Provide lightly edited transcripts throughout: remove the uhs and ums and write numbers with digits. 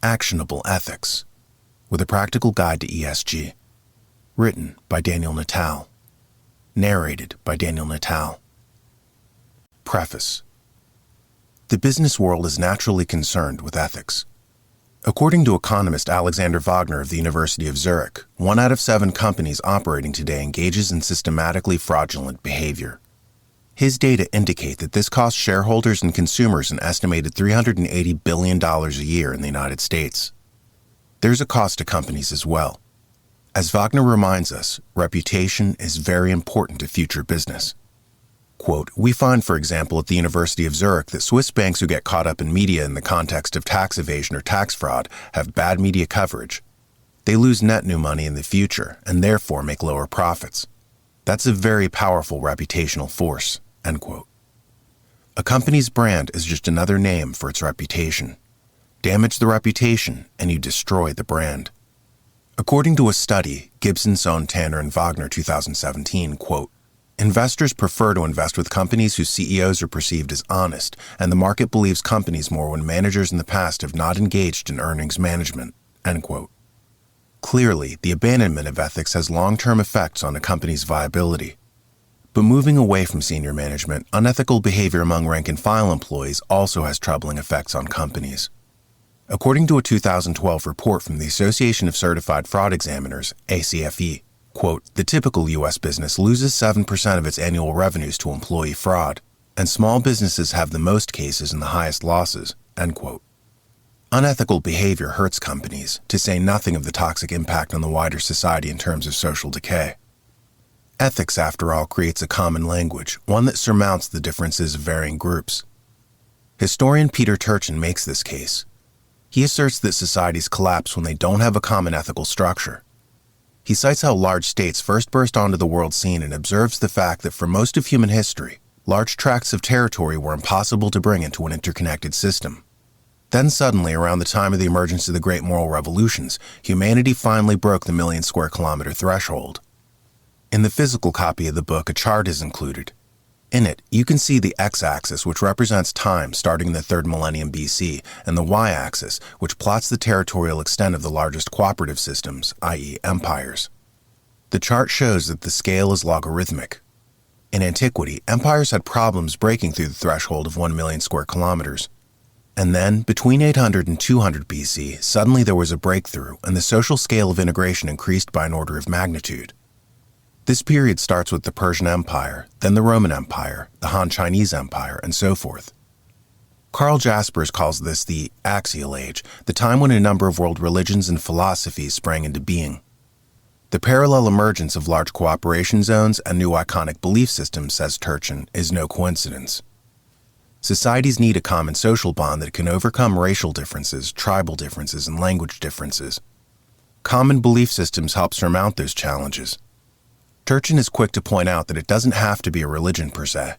Actionable Ethics, with a practical guide to ESG. Written by Daniel Natal. Narrated by Daniel Natal. Preface. The business world is naturally concerned with ethics. According to economist Alexander Wagner of the University of Zurich, 1 out of 7 companies operating today engages in systematically fraudulent behavior. His data indicate that this costs shareholders and consumers an estimated $380 billion a year in the United States. There's a cost to companies as well. As Wagner reminds us, reputation is very important to future business. Quote, "We find, for example, at the University of Zurich that Swiss banks who get caught up in media in the context of tax evasion or tax fraud have bad media coverage. They lose net new money in the future and therefore make lower profits. That's a very powerful reputational force." End quote. A company's brand is just another name for its reputation. Damage the reputation and you destroy the brand. According to a study, Gibson, Sohn, Tanner, and Wagner 2017, quote, "Investors prefer to invest with companies whose CEOs are perceived as honest, and the market believes companies more when managers in the past have not engaged in earnings management." End quote. Clearly, the abandonment of ethics has long-term effects on a company's viability. But moving away from senior management, unethical behavior among rank-and-file employees also has troubling effects on companies. According to a 2012 report from the Association of Certified Fraud Examiners, ACFE, quote, "The typical U.S. business loses 7% of its annual revenues to employee fraud, and small businesses have the most cases and the highest losses," end quote. Unethical behavior hurts companies, to say nothing of the toxic impact on the wider society in terms of social decay. Ethics, after all, creates a common language, one that surmounts the differences of varying groups. Historian Peter Turchin makes this case. He asserts that societies collapse when they don't have a common ethical structure. He cites how large states first burst onto the world scene and observes the fact that for most of human history, large tracts of territory were impossible to bring into an interconnected system. Then suddenly, around the time of the emergence of the Great Moral Revolutions, humanity finally broke the million-square-kilometer threshold. In the physical copy of the book, a chart is included. In it, you can see the x-axis, which represents time starting in the 3rd millennium BC, and the y-axis, which plots the territorial extent of the largest cooperative systems, i.e. empires. The chart shows that the scale is logarithmic. In antiquity, empires had problems breaking through the threshold of 1 million square kilometers. And then, between 800 and 200 BC, suddenly there was a breakthrough, and the social scale of integration increased by an order of magnitude. This period starts with the Persian Empire, then the Roman Empire, the Han Chinese Empire, and so forth. Karl Jaspers calls this the Axial Age, the time when a number of world religions and philosophies sprang into being. The parallel emergence of large cooperation zones and new iconic belief systems, says Turchin, is no coincidence. Societies need a common social bond that can overcome racial differences, tribal differences, and language differences. Common belief systems help surmount those challenges. Turchin is quick to point out that it doesn't have to be a religion per se.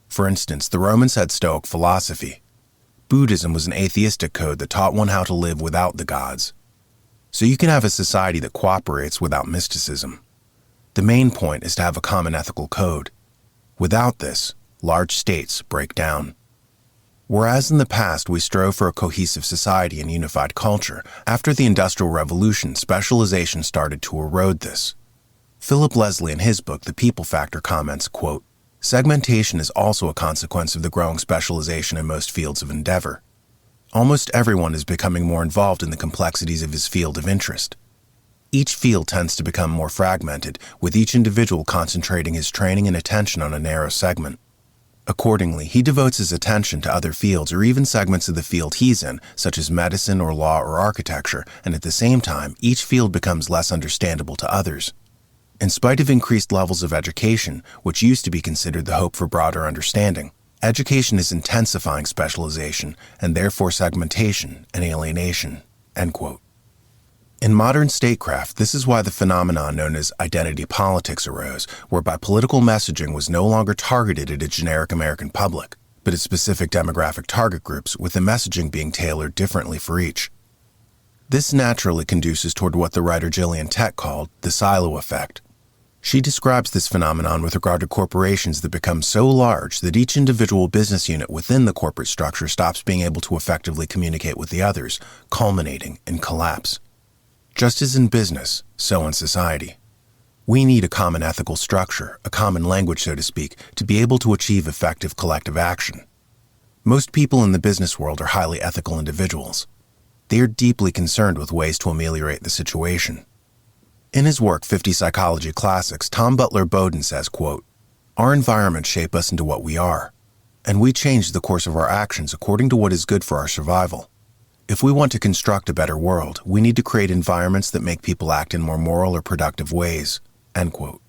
For instance, the Romans had Stoic philosophy. Buddhism was an atheistic code that taught one how to live without the gods. So you can have a society that cooperates without mysticism. The main point is to have a common ethical code. Without this, large states break down. Whereas in the past we strove for a cohesive society and unified culture, after the Industrial Revolution, specialization started to erode this. Philip Leslie in his book, The People Factor, comments, quote, "Segmentation is also a consequence of the growing specialization in most fields of endeavor. Almost everyone is becoming more involved in the complexities of his field of interest. Each field tends to become more fragmented, with each individual concentrating his training and attention on a narrow segment. Accordingly, he devotes his attention to other fields or even segments of the field he's in, such as medicine or law or architecture, and at the same time, each field becomes less understandable to others. In spite of increased levels of education, which used to be considered the hope for broader understanding, education is intensifying specialization and therefore segmentation and alienation." End quote. In modern statecraft, this is why the phenomenon known as identity politics arose, whereby political messaging was no longer targeted at a generic American public, but at specific demographic target groups, with the messaging being tailored differently for each. This naturally conduces toward what the writer Gillian Tett called the silo effect. She describes this phenomenon with regard to corporations that become so large that each individual business unit within the corporate structure stops being able to effectively communicate with the others, culminating in collapse. Just as in business, so in society. We need a common ethical structure, a common language, so to speak, to be able to achieve effective collective action. Most people in the business world are highly ethical individuals. They are deeply concerned with ways to ameliorate the situation. In his work, 50 Psychology Classics, Tom Butler Bowden says, quote, "Our environments shape us into what we are, and we change the course of our actions according to what is good for our survival. If we want to construct a better world, we need to create environments that make people act in more moral or productive ways." End quote.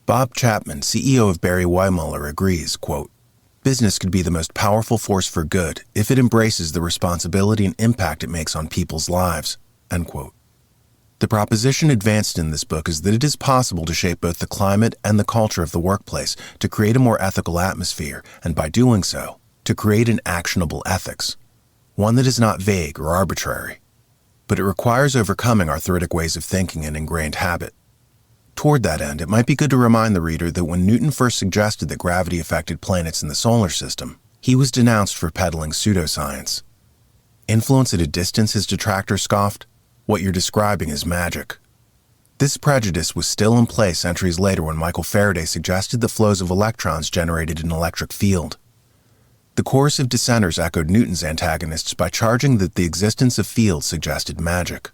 Bob Chapman, CEO of Barry Wehmiller, agrees, quote, "Business could be the most powerful force for good if it embraces the responsibility and impact it makes on people's lives." End quote. The proposition advanced in this book is that it is possible to shape both the climate and the culture of the workplace to create a more ethical atmosphere, and by doing so, to create an actionable ethics, one that is not vague or arbitrary. But it requires overcoming arthritic ways of thinking and ingrained habit. Toward that end, it might be good to remind the reader that when Newton first suggested that gravity affected planets in the solar system, he was denounced for peddling pseudoscience. Influence at a distance, his detractors scoffed. What you're describing is magic. This prejudice was still in place centuries later when Michael Faraday suggested that flows of electrons generated an electric field. The chorus of dissenters echoed Newton's antagonists by charging that the existence of fields suggested magic.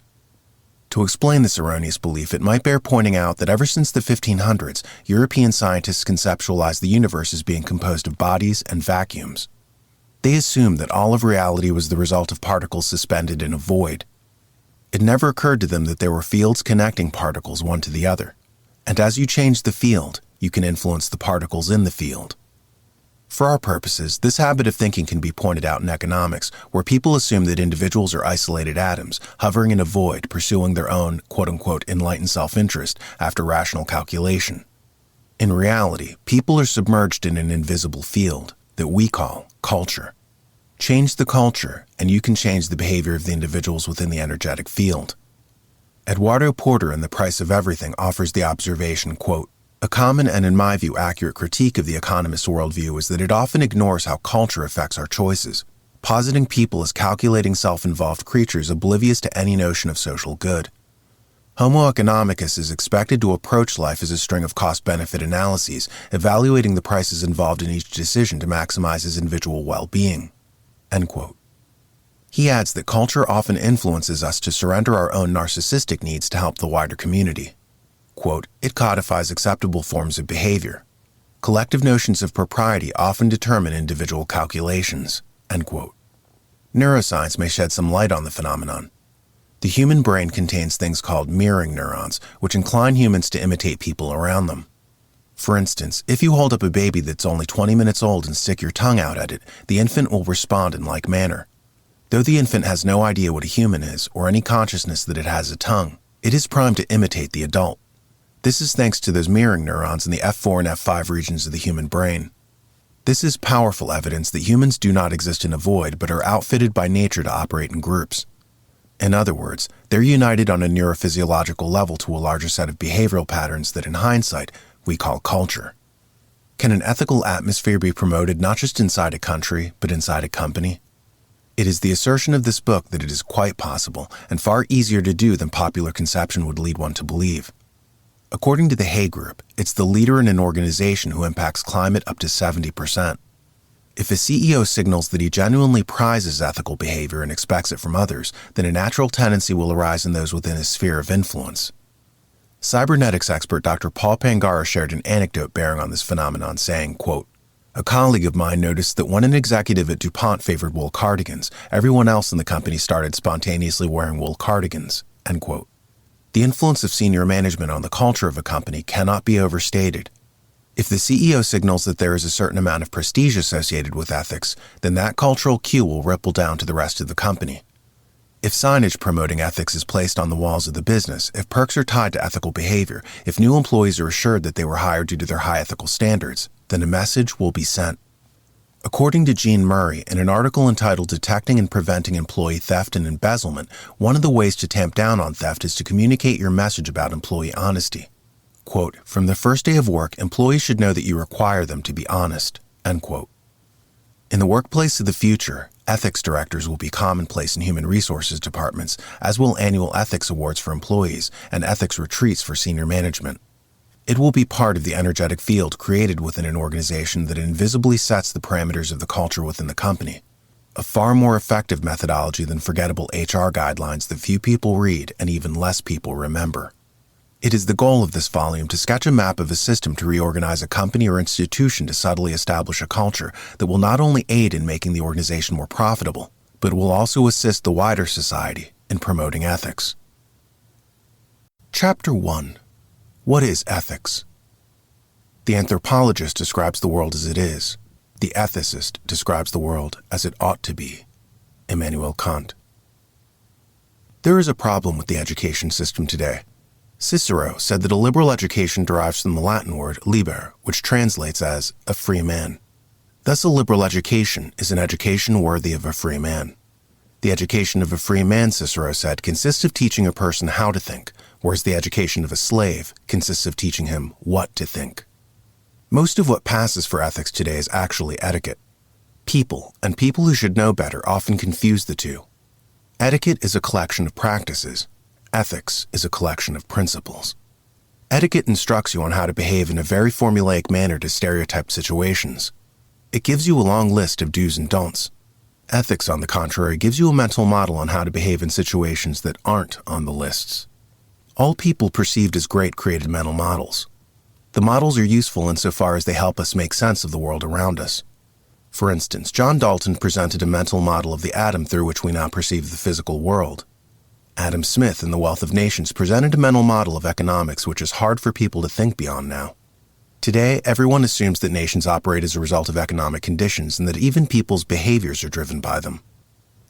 To explain this erroneous belief, it might bear pointing out that ever since the 1500s, European scientists conceptualized the universe as being composed of bodies and vacuums. They assumed that all of reality was the result of particles suspended in a void. It never occurred to them that there were fields connecting particles one to the other, and as you change the field, you can influence the particles in the field. For our purposes, this habit of thinking can be pointed out in economics, where people assume that individuals are isolated atoms, hovering in a void, pursuing their own quote-unquote enlightened self-interest after rational calculation. In reality, people are submerged in an invisible field that we call culture. Change the culture, and you can change the behavior of the individuals within the energetic field. Eduardo Porter in The Price of Everything offers the observation, quote, "A common and, in my view, accurate critique of the economist's worldview is that it often ignores how culture affects our choices, positing people as calculating self-involved creatures oblivious to any notion of social good. Homo economicus is expected to approach life as a string of cost-benefit analyses, evaluating the prices involved in each decision to maximize his individual well-being." End quote. He adds that culture often influences us to surrender our own narcissistic needs to help the wider community. Quote, "It codifies acceptable forms of behavior. Collective notions of propriety often determine individual calculations." End quote. Neuroscience may shed some light on the phenomenon. The human brain contains things called mirroring neurons, which incline humans to imitate people around them. For instance, if you hold up a baby that's only 20 minutes old and stick your tongue out at it, the infant will respond in like manner. Though the infant has no idea what a human is, or any consciousness that it has a tongue, it is primed to imitate the adult. This is thanks to those mirroring neurons in the F4 and F5 regions of the human brain. This is powerful evidence that humans do not exist in a void, but are outfitted by nature to operate in groups. In other words, they're united on a neurophysiological level to a larger set of behavioral patterns that, in hindsight, we call culture. Can an ethical atmosphere be promoted not just inside a country, but inside a company? It is the assertion of this book that it is quite possible, and far easier to do than popular conception would lead one to believe. According to the Hay Group, it's the leader in an organization who impacts climate up to 70%. If a CEO signals that he genuinely prizes ethical behavior and expects it from others, then a natural tendency will arise in those within his sphere of influence. Cybernetics expert Dr. Paul Pangara shared an anecdote bearing on this phenomenon, saying, quote, "A colleague of mine noticed that when an executive at DuPont favored wool cardigans, everyone else in the company started spontaneously wearing wool cardigans." End quote. The influence of senior management on the culture of a company cannot be overstated. If the CEO signals that there is a certain amount of prestige associated with ethics, then that cultural cue will ripple down to the rest of the company. If signage promoting ethics is placed on the walls of the business, if perks are tied to ethical behavior, if new employees are assured that they were hired due to their high ethical standards, then a message will be sent. According to Jean Murray, in an article entitled Detecting and Preventing Employee Theft and Embezzlement, one of the ways to tamp down on theft is to communicate your message about employee honesty. Quote, "From the first day of work, employees should know that you require them to be honest." End quote. In the workplace of the future, ethics directors will be commonplace in human resources departments, as will annual ethics awards for employees and ethics retreats for senior management. It will be part of the energetic field created within an organization that invisibly sets the parameters of the culture within the company. A far more effective methodology than forgettable HR guidelines that few people read and even less people remember. It is the goal of this volume to sketch a map of a system to reorganize a company or institution to subtly establish a culture that will not only aid in making the organization more profitable, but will also assist the wider society in promoting ethics. Chapter 1. What is ethics? The anthropologist describes the world as it is. The ethicist describes the world as it ought to be. Immanuel Kant. There is a problem with the education system today. Cicero said that a liberal education derives from the Latin word liber, which translates as a free man. Thus, a liberal education is an education worthy of a free man. The education of a free man, Cicero said, consists of teaching a person how to think, whereas the education of a slave consists of teaching him what to think. Most of what passes for ethics today is actually etiquette. People, and people who should know better, often confuse the two. Etiquette is a collection of practices. Ethics is a collection of principles. Etiquette instructs you on how to behave in a very formulaic manner to stereotyped situations. It gives you a long list of do's and don'ts. Ethics, on the contrary, gives you a mental model on how to behave in situations that aren't on the lists. All people perceived as great created mental models. The models are useful insofar as they help us make sense of the world around us. For instance, John Dalton presented a mental model of the atom through which we now perceive the physical world. Adam Smith in The Wealth of Nations presented a mental model of economics which is hard for people to think beyond now. Today, everyone assumes that nations operate as a result of economic conditions and that even people's behaviors are driven by them.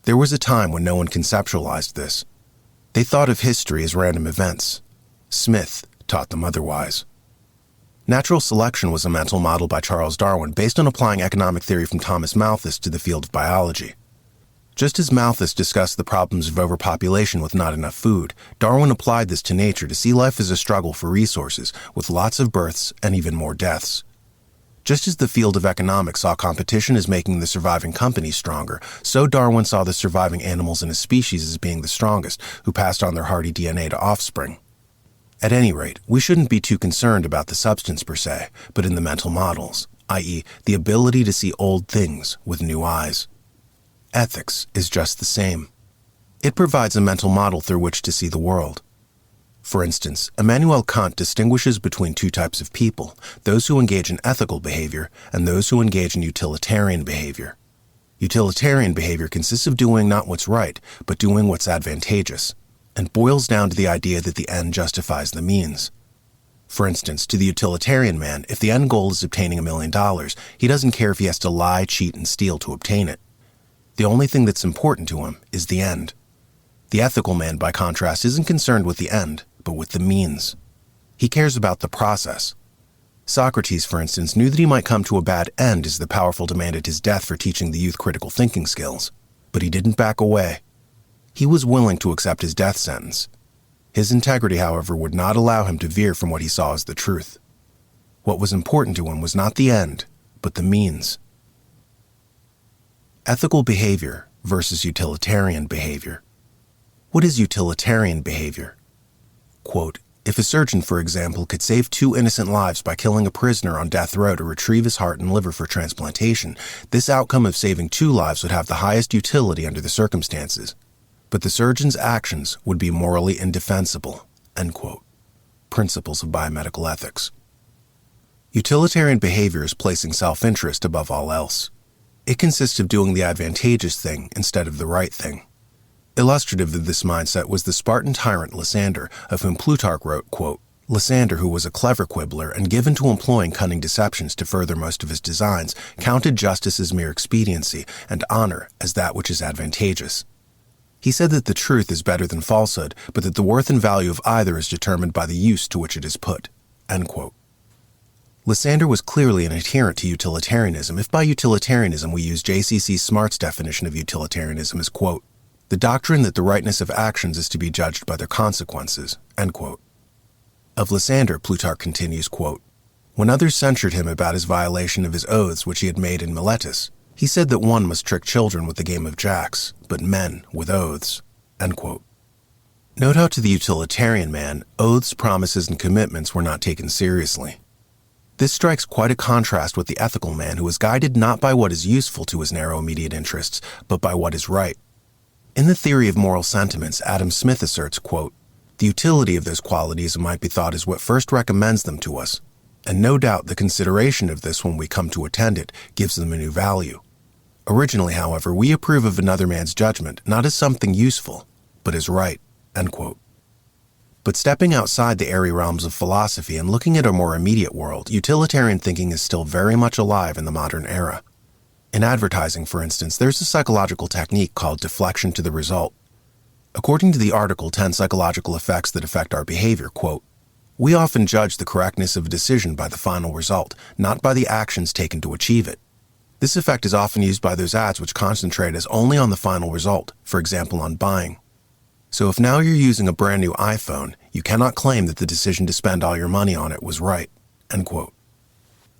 There was a time when no one conceptualized this. They thought of history as random events. Smith taught them otherwise. Natural selection was a mental model by Charles Darwin based on applying economic theory from Thomas Malthus to the field of biology. Just as Malthus discussed the problems of overpopulation with not enough food, Darwin applied this to nature to see life as a struggle for resources, with lots of births and even more deaths. Just as the field of economics saw competition as making the surviving companies stronger, so Darwin saw the surviving animals in a species as being the strongest, who passed on their hardy DNA to offspring. At any rate, we shouldn't be too concerned about the substance per se, but in the mental models, i.e., the ability to see old things with new eyes. Ethics is just the same. It provides a mental model through which to see the world. For instance, Immanuel Kant distinguishes between two types of people, those who engage in ethical behavior and those who engage in utilitarian behavior. Utilitarian behavior consists of doing not what's right, but doing what's advantageous, and boils down to the idea that the end justifies the means. For instance, to the utilitarian man, if the end goal is obtaining $1 million, he doesn't care if he has to lie, cheat, and steal to obtain it. The only thing that's important to him is the end. The ethical man, by contrast, isn't concerned with the end, but with the means. He cares about the process. Socrates, for instance, knew that he might come to a bad end as the powerful demanded his death for teaching the youth critical thinking skills, but he didn't back away. He was willing to accept his death sentence. His integrity, however, would not allow him to veer from what he saw as the truth. What was important to him was not the end, but the means. Ethical behavior versus utilitarian behavior. What is utilitarian behavior? Quote, if a surgeon, for example, could save 2 innocent lives by killing a prisoner on death row to retrieve his heart and liver for transplantation, this outcome of saving 2 lives would have the highest utility under the circumstances. But the surgeon's actions would be morally indefensible. End quote. Principles of Biomedical Ethics. Utilitarian behavior is placing self-interest above all else. It consists of doing the advantageous thing instead of the right thing. Illustrative of this mindset was the Spartan tyrant Lysander, of whom Plutarch wrote, quote, Lysander, who was a clever quibbler and given to employing cunning deceptions to further most of his designs, counted justice as mere expediency and honor as that which is advantageous. He said that the truth is better than falsehood, but that the worth and value of either is determined by the use to which it is put. End quote. Lysander was clearly an adherent to utilitarianism, if by utilitarianism we use J.C.C. Smart's definition of utilitarianism as, quote, the doctrine that the rightness of actions is to be judged by their consequences, end quote. Of Lysander, Plutarch continues, quote, "When others censured him about his violation of his oaths which he had made in Miletus, he said that one must trick children with the game of jacks, but men with oaths." End quote. Note how to the utilitarian man, oaths, promises, and commitments were not taken seriously. This strikes quite a contrast with the ethical man who is guided not by what is useful to his narrow immediate interests, but by what is right. In the theory of moral sentiments, Adam Smith asserts, quote, "The utility of those qualities might be thought is what first recommends them to us, and no doubt the consideration of this when we come to attend it gives them a new value. Originally, however, we approve of another man's judgment not as something useful, but as right." End quote. But stepping outside the airy realms of philosophy and looking at a more immediate world, utilitarian thinking is still very much alive in the modern era. In advertising, for instance, there's a psychological technique called deflection to the result. According to the article 10 Psychological Effects That Affect Our Behavior, quote, "We often judge the correctness of a decision by the final result, not by the actions taken to achieve it. This effect is often used by those ads which concentrate as only on the final result, for example on buying. So if now you're using a brand new iPhone, you cannot claim that the decision to spend all your money on it was right." End quote.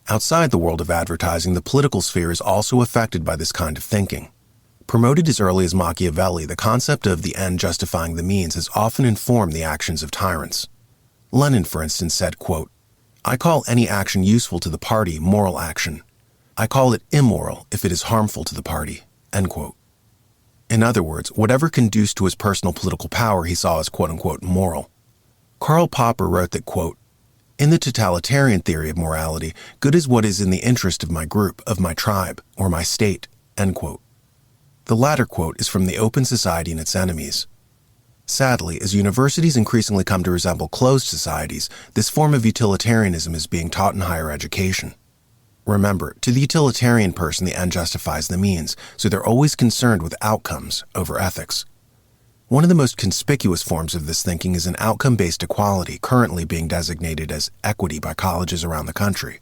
Outside the world of advertising, the political sphere is also affected by this kind of thinking. Promoted as early as Machiavelli, the concept of the end justifying the means has often informed the actions of tyrants. Lenin, for instance, said, quote, "I call any action useful to the party moral action. I call it immoral if it is harmful to the party." End quote. In other words, whatever conduced to his personal political power he saw as quote-unquote moral. Karl Popper wrote that, quote, "In the totalitarian theory of morality, good is what is in the interest of my group, of my tribe, or my state." End quote. The latter quote is from The Open Society and Its Enemies. Sadly, as universities increasingly come to resemble closed societies, this form of utilitarianism is being taught in higher education. Remember, to the utilitarian person, the end justifies the means, so they're always concerned with outcomes over ethics. One of the most conspicuous forms of this thinking is an outcome-based equality currently being designated as equity by colleges around the country.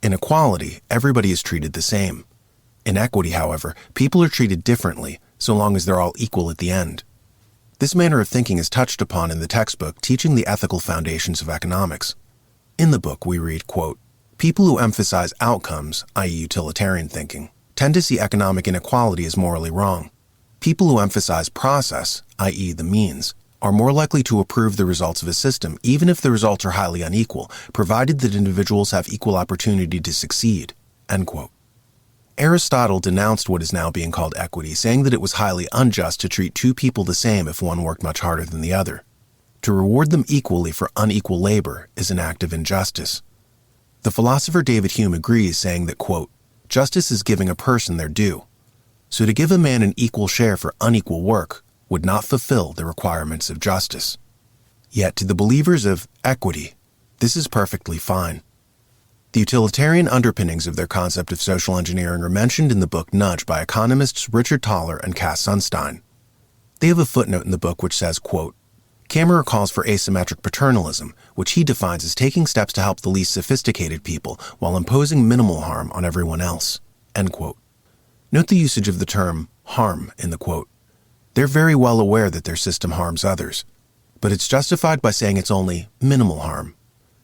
In equality, everybody is treated the same. In equity, however, people are treated differently, so long as they're all equal at the end. This manner of thinking is touched upon in the textbook Teaching the Ethical Foundations of Economics. In the book, we read, quote, "People who emphasize outcomes, i.e. utilitarian thinking, tend to see economic inequality as morally wrong. People who emphasize process, i.e. the means, are more likely to approve the results of a system, even if the results are highly unequal, provided that individuals have equal opportunity to succeed." End quote. Aristotle denounced what is now being called equity, saying that it was highly unjust to treat two people the same if one worked much harder than the other. To reward them equally for unequal labor is an act of injustice. The philosopher David Hume agrees, saying that, quote, "Justice is giving a person their due. So to give a man an equal share for unequal work would not fulfill the requirements of justice." Yet to the believers of equity, this is perfectly fine. The utilitarian underpinnings of their concept of social engineering are mentioned in the book Nudge by economists Richard Thaler and Cass Sunstein. They have a footnote in the book which says, quote, "Kammerer calls for asymmetric paternalism, which he defines as taking steps to help the least sophisticated people while imposing minimal harm on everyone else." End quote. Note the usage of the term harm in the quote. They're very well aware that their system harms others, but it's justified by saying it's only minimal harm,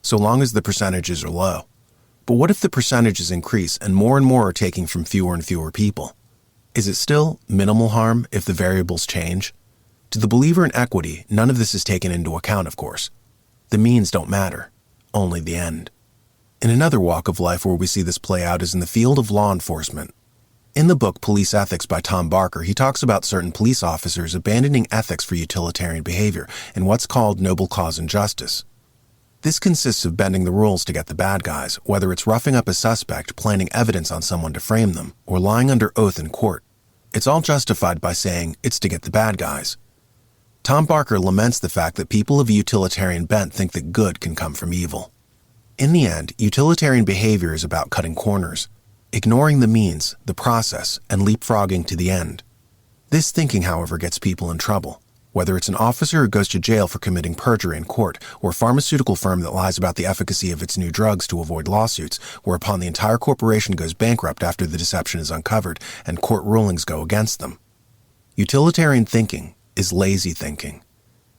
so long as the percentages are low. But what if the percentages increase and more are taking from fewer and fewer people? Is it still minimal harm if the variables change? To the believer in equity, none of this is taken into account, of course. The means don't matter, only the end. In another walk of life where we see this play out is in the field of law enforcement. In the book Police Ethics by Tom Barker, he talks about certain police officers abandoning ethics for utilitarian behavior in what's called noble cause injustice. This consists of bending the rules to get the bad guys, whether it's roughing up a suspect, planting evidence on someone to frame them, or lying under oath in court. It's all justified by saying it's to get the bad guys. Tom Barker laments the fact that people of a utilitarian bent think that good can come from evil. In the end, utilitarian behavior is about cutting corners, ignoring the means, the process, and leapfrogging to the end. This thinking, however, gets people in trouble. Whether it's an officer who goes to jail for committing perjury in court, or a pharmaceutical firm that lies about the efficacy of its new drugs to avoid lawsuits, whereupon the entire corporation goes bankrupt after the deception is uncovered and court rulings go against them. Utilitarian thinking is lazy thinking.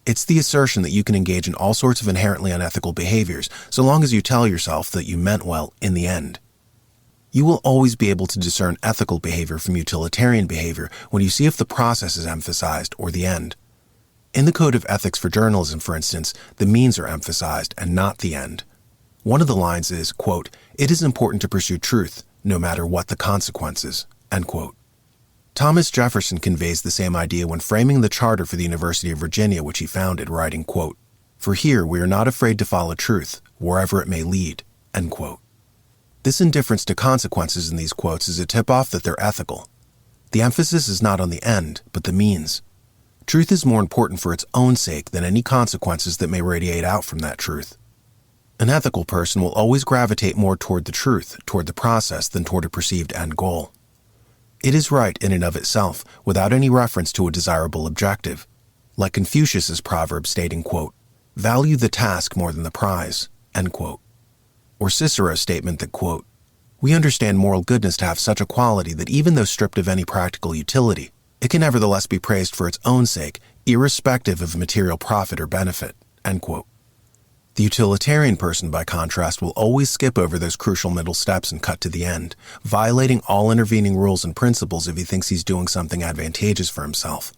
It's the assertion that you can engage in all sorts of inherently unethical behaviors so long as you tell yourself that you meant well in the end. You will always be able to discern ethical behavior from utilitarian behavior when you see if the process is emphasized or the end. In the Code of Ethics for Journalism, for instance, the means are emphasized and not the end. One of the lines is, quote, "It is important to pursue truth, no matter what the consequences," end quote. Thomas Jefferson conveys the same idea when framing the charter for the University of Virginia, which he founded, writing, quote, "For here we are not afraid to follow truth, wherever it may lead," end quote. This indifference to consequences in these quotes is a tip-off that they're ethical. The emphasis is not on the end, but the means. Truth is more important for its own sake than any consequences that may radiate out from that truth. An ethical person will always gravitate more toward the truth, toward the process, than toward a perceived end goal. It is right in and of itself, without any reference to a desirable objective. Like Confucius's proverb stating, quote, "Value the task more than the prize," end quote. Or Cicero's statement that, quote, "We understand moral goodness to have such a quality that even though stripped of any practical utility, it can nevertheless be praised for its own sake, irrespective of material profit or benefit," end quote. The utilitarian person, by contrast, will always skip over those crucial middle steps and cut to the end, violating all intervening rules and principles if he thinks he's doing something advantageous for himself.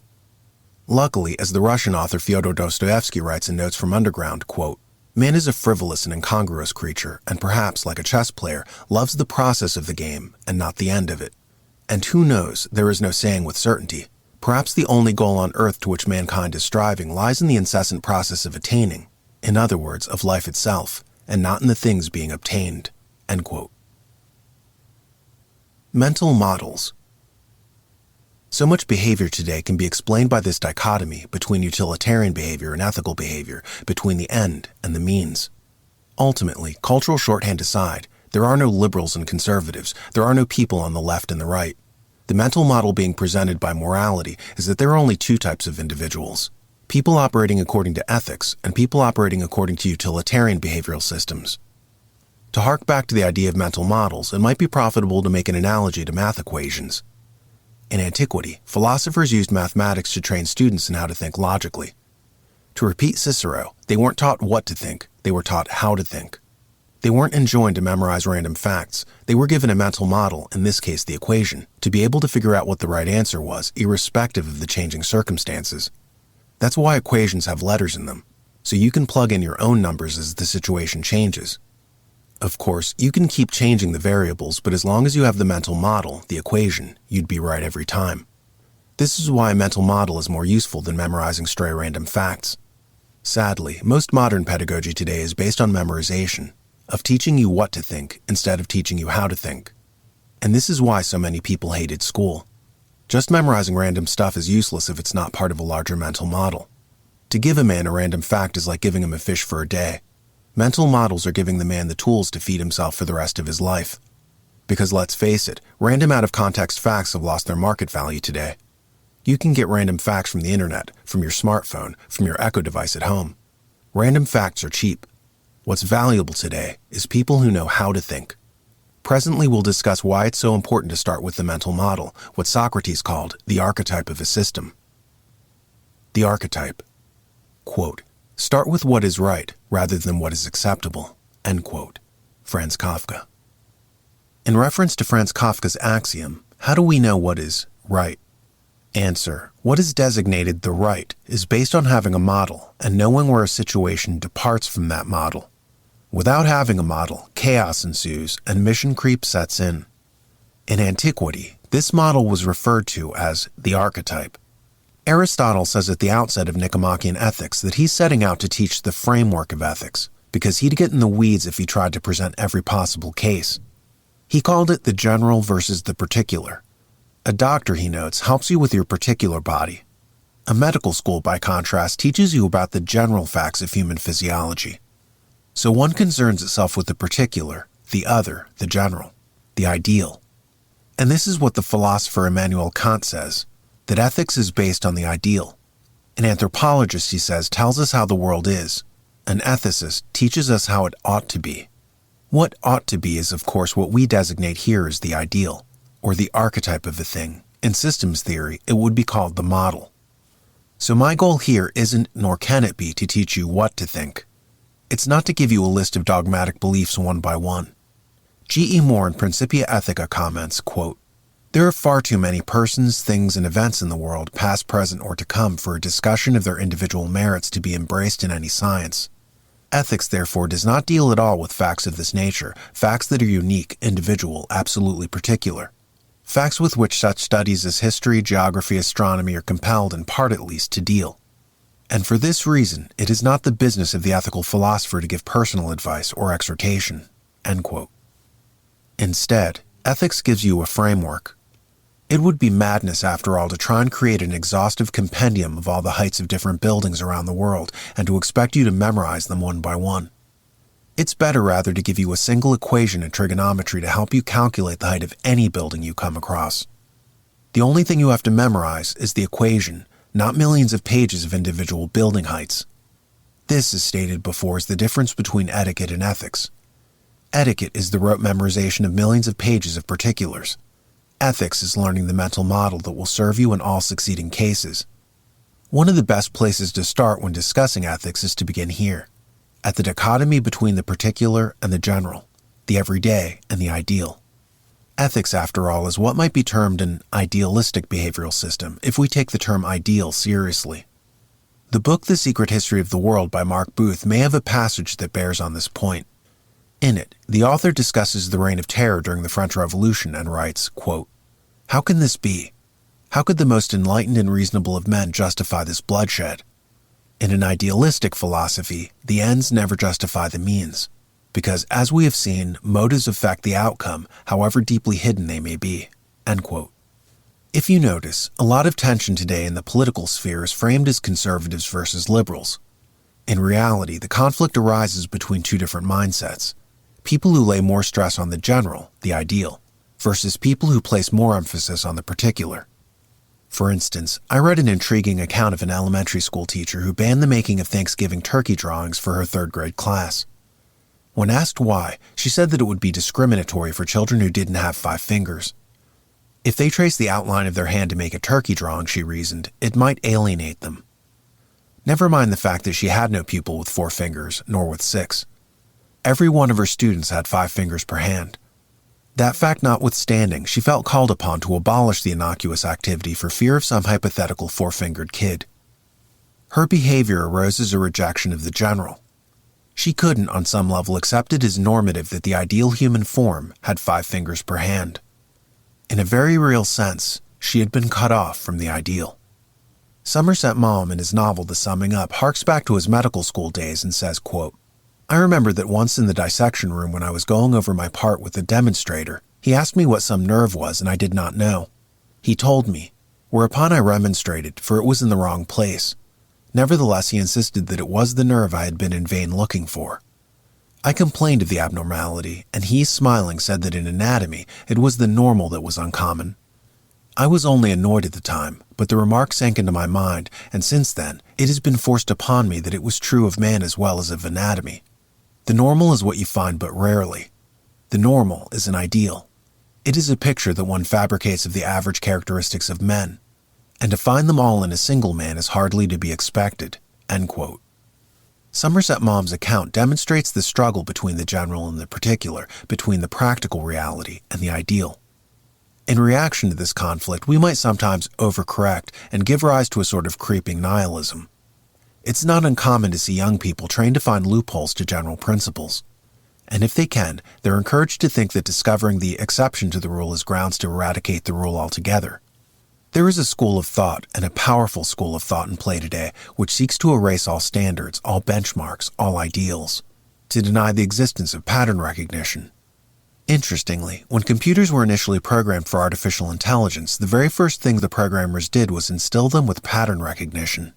Luckily, as the Russian author Fyodor Dostoevsky writes in Notes from Underground, quote, "Man is a frivolous and incongruous creature, and perhaps, like a chess player, loves the process of the game and not the end of it. And who knows, there is no saying with certainty. Perhaps the only goal on earth to which mankind is striving lies in the incessant process of attaining, in other words, of life itself, and not in the things being obtained," end quote. Mental models. So much behavior today can be explained by this dichotomy between utilitarian behavior and ethical behavior, between the end and the means. Ultimately, cultural shorthand aside, there are no liberals and conservatives, there are no people on the left and the right. The mental model being presented by morality is that there are only two types of individuals: people operating according to ethics and people operating according to utilitarian behavioral systems. To hark back to the idea of mental models, it might be profitable to make an analogy to math equations. In antiquity, philosophers used mathematics to train students in how to think logically. To repeat Cicero, they weren't taught what to think, they were taught how to think. They weren't enjoined to memorize random facts, they were given a mental model, in this case the equation, to be able to figure out what the right answer was, irrespective of the changing circumstances. That's why equations have letters in them, so you can plug in your own numbers as the situation changes. Of course, you can keep changing the variables, but as long as you have the mental model, the equation, you'd be right every time. This is why a mental model is more useful than memorizing stray random facts. Sadly, most modern pedagogy today is based on memorization, of teaching you what to think instead of teaching you how to think. And this is why so many people hated school. Just memorizing random stuff is useless if it's not part of a larger mental model. To give a man a random fact is like giving him a fish for a day. Mental models are giving the man the tools to feed himself for the rest of his life. Because let's face it, random out-of-context facts have lost their market value today. You can get random facts from the internet, from your smartphone, from your Echo device at home. Random facts are cheap. What's valuable today is people who know how to think. Presently, we'll discuss why it's so important to start with the mental model, what Socrates called the archetype of a system. The archetype. Quote, "Start with what is right rather than what is acceptable," end quote. Franz Kafka. In reference to Franz Kafka's axiom, how do we know what is right? Answer: what is designated the right is based on having a model and knowing where a situation departs from that model. Without having a model, chaos ensues and mission creep sets in. In antiquity, this model was referred to as the archetype. Aristotle says at the outset of Nicomachean Ethics that he's setting out to teach the framework of ethics, because he'd get in the weeds if he tried to present every possible case. He called it the general versus the particular. A doctor, he notes, helps you with your particular body. A medical school, by contrast, teaches you about the general facts of human physiology. So one concerns itself with the particular, the other, the general, the ideal. And this is what the philosopher Immanuel Kant says, that ethics is based on the ideal. An anthropologist, he says, tells us how the world is. An ethicist teaches us how it ought to be. What ought to be is, of course, what we designate here as the ideal, or the archetype of a thing. In systems theory, it would be called the model. So my goal here isn't, nor can it be, to teach you what to think. It's not to give you a list of dogmatic beliefs one by one. G.E. Moore in Principia Ethica comments, quote, "There are far too many persons, things, and events in the world, past, present, or to come, for a discussion of their individual merits to be embraced in any science. Ethics, therefore, does not deal at all with facts of this nature, facts that are unique, individual, absolutely particular. Facts with which such studies as history, geography, astronomy are compelled, in part at least, to deal. And for this reason, it is not the business of the ethical philosopher to give personal advice or exhortation." End quote. Instead, ethics gives you a framework. It would be madness, after all, to try and create an exhaustive compendium of all the heights of different buildings around the world and to expect you to memorize them one by one. It's better rather to give you a single equation in trigonometry to help you calculate the height of any building you come across. The only thing you have to memorize is the equation, not millions of pages of individual building heights. This, as stated before, is the difference between etiquette and ethics. Etiquette is the rote memorization of millions of pages of particulars. Ethics is learning the mental model that will serve you in all succeeding cases. One of the best places to start when discussing ethics is to begin here, at the dichotomy between the particular and the general, the everyday and the ideal. Ethics, after all, is what might be termed an idealistic behavioral system if we take the term ideal seriously. The book The Secret History of the World by Mark Booth may have a passage that bears on this point. In it, the author discusses the reign of terror during the French Revolution and writes, quote, "How can this be? How could the most enlightened and reasonable of men justify this bloodshed? In an idealistic philosophy, the ends never justify the means, because, as we have seen, motives affect the outcome, however deeply hidden they may be." End quote. If you notice, a lot of tension today in the political sphere is framed as conservatives versus liberals. In reality, the conflict arises between two different mindsets. People who lay more stress on the general, the ideal, versus people who place more emphasis on the particular. For instance, I read an intriguing account of an elementary school teacher who banned the making of Thanksgiving turkey drawings for her third-grade class. When asked why, she said that it would be discriminatory for children who didn't have 5 fingers. If they traced the outline of their hand to make a turkey drawing, she reasoned, it might alienate them. Never mind the fact that she had no pupil with 4 fingers, nor with 6. Every one of her students had 5 fingers per hand. That fact notwithstanding, she felt called upon to abolish the innocuous activity for fear of some hypothetical 4-fingered kid. Her behavior arose as a rejection of the general. She couldn't, on some level, accept it as normative that the ideal human form had 5 fingers per hand. In a very real sense, she had been cut off from the ideal. Somerset Maugham, in his novel The Summing Up, harks back to his medical school days and says, quote, "I remember that once in the dissection room when I was going over my part with the demonstrator, he asked me what some nerve was and I did not know. He told me, whereupon I remonstrated, for it was in the wrong place. Nevertheless, he insisted that it was the nerve I had been in vain looking for. I complained of the abnormality, and he, smiling, said that in anatomy it was the normal that was uncommon. I was only annoyed at the time, but the remark sank into my mind, and since then it has been forced upon me that it was true of man as well as of anatomy. The normal is what you find but rarely. The normal is an ideal. It is a picture that one fabricates of the average characteristics of men, and to find them all in a single man is hardly to be expected." End quote. Somerset Maugham's account demonstrates the struggle between the general and the particular, between the practical reality and the ideal. In reaction to this conflict, we might sometimes overcorrect and give rise to a sort of creeping nihilism. It's not uncommon to see young people trained to find loopholes to general principles. And if they can, they're encouraged to think that discovering the exception to the rule is grounds to eradicate the rule altogether. There is a school of thought, and a powerful school of thought in play today, which seeks to erase all standards, all benchmarks, all ideals, to deny the existence of pattern recognition. Interestingly, when computers were initially programmed for artificial intelligence, the very first thing the programmers did was instill them with pattern recognition.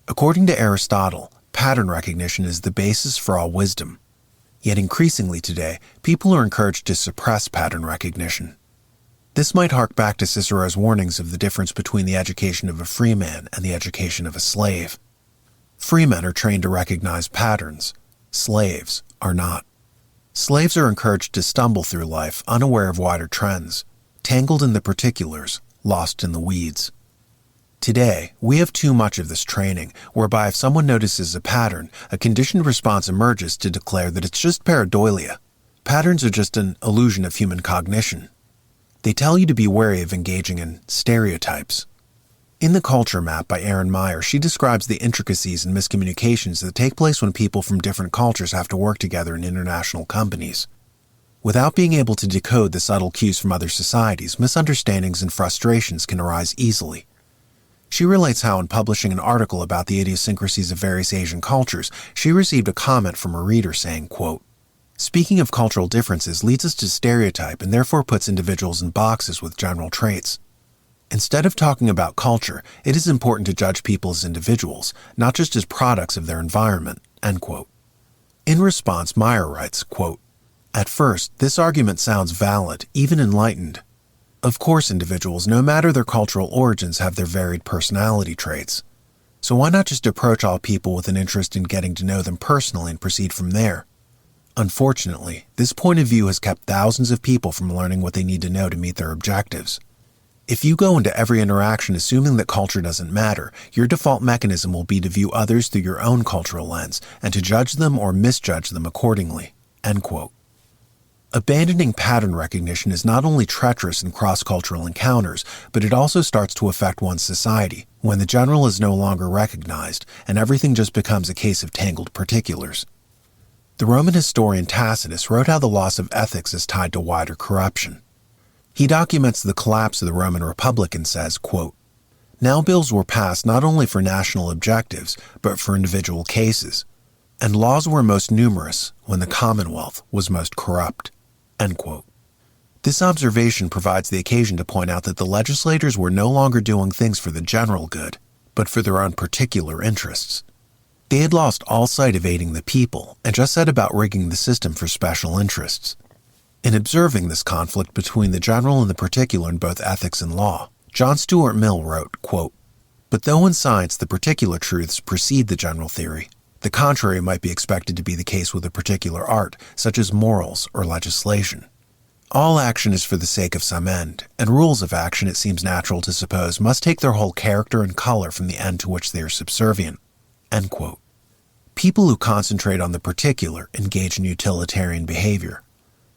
According to Aristotle, pattern recognition is the basis for all wisdom. Yet increasingly today, people are encouraged to suppress pattern recognition. This might hark back to Cicero's warnings of the difference between the education of a free man and the education of a slave. Free men are trained to recognize patterns. Slaves are not. Slaves are encouraged to stumble through life unaware of wider trends, tangled in the particulars, lost in the weeds. Today, we have too much of this training, whereby if someone notices a pattern, a conditioned response emerges to declare that it's just pareidolia. Patterns are just an illusion of human cognition. They tell you to be wary of engaging in stereotypes. In The Culture Map by Erin Meyer, she describes the intricacies and miscommunications that take place when people from different cultures have to work together in international companies. Without being able to decode the subtle cues from other societies, misunderstandings and frustrations can arise easily. She relates how, in publishing an article about the idiosyncrasies of various Asian cultures, she received a comment from a reader saying, quote, "Speaking of cultural differences leads us to stereotype and therefore puts individuals in boxes with general traits. Instead of talking about culture, it is important to judge people as individuals, not just as products of their environment," end quote. In response, Meyer writes, quote, "At first, this argument sounds valid, even enlightened. Of course, individuals, no matter their cultural origins, have their varied personality traits. So why not just approach all people with an interest in getting to know them personally and proceed from there? Unfortunately, this point of view has kept thousands of people from learning what they need to know to meet their objectives. If you go into every interaction assuming that culture doesn't matter, your default mechanism will be to view others through your own cultural lens and to judge them or misjudge them accordingly," end quote. Abandoning pattern recognition is not only treacherous in cross-cultural encounters, but it also starts to affect one's society when the general is no longer recognized and everything just becomes a case of tangled particulars. The Roman historian Tacitus wrote how the loss of ethics is tied to wider corruption. He documents the collapse of the Roman Republic and says, quote, "Now bills were passed not only for national objectives, but for individual cases, and laws were most numerous when the Commonwealth was most corrupt," end quote. This observation provides the occasion to point out that the legislators were no longer doing things for the general good, but for their own particular interests. They had lost all sight of aiding the people and just set about rigging the system for special interests. In observing this conflict between the general and the particular in both ethics and law, John Stuart Mill wrote, quote, "But though in science the particular truths precede the general theory, the contrary might be expected to be the case with a particular art, such as morals or legislation. All action is for the sake of some end, and rules of action, it seems natural to suppose, must take their whole character and color from the end to which they are subservient," end quote. People who concentrate on the particular engage in utilitarian behavior.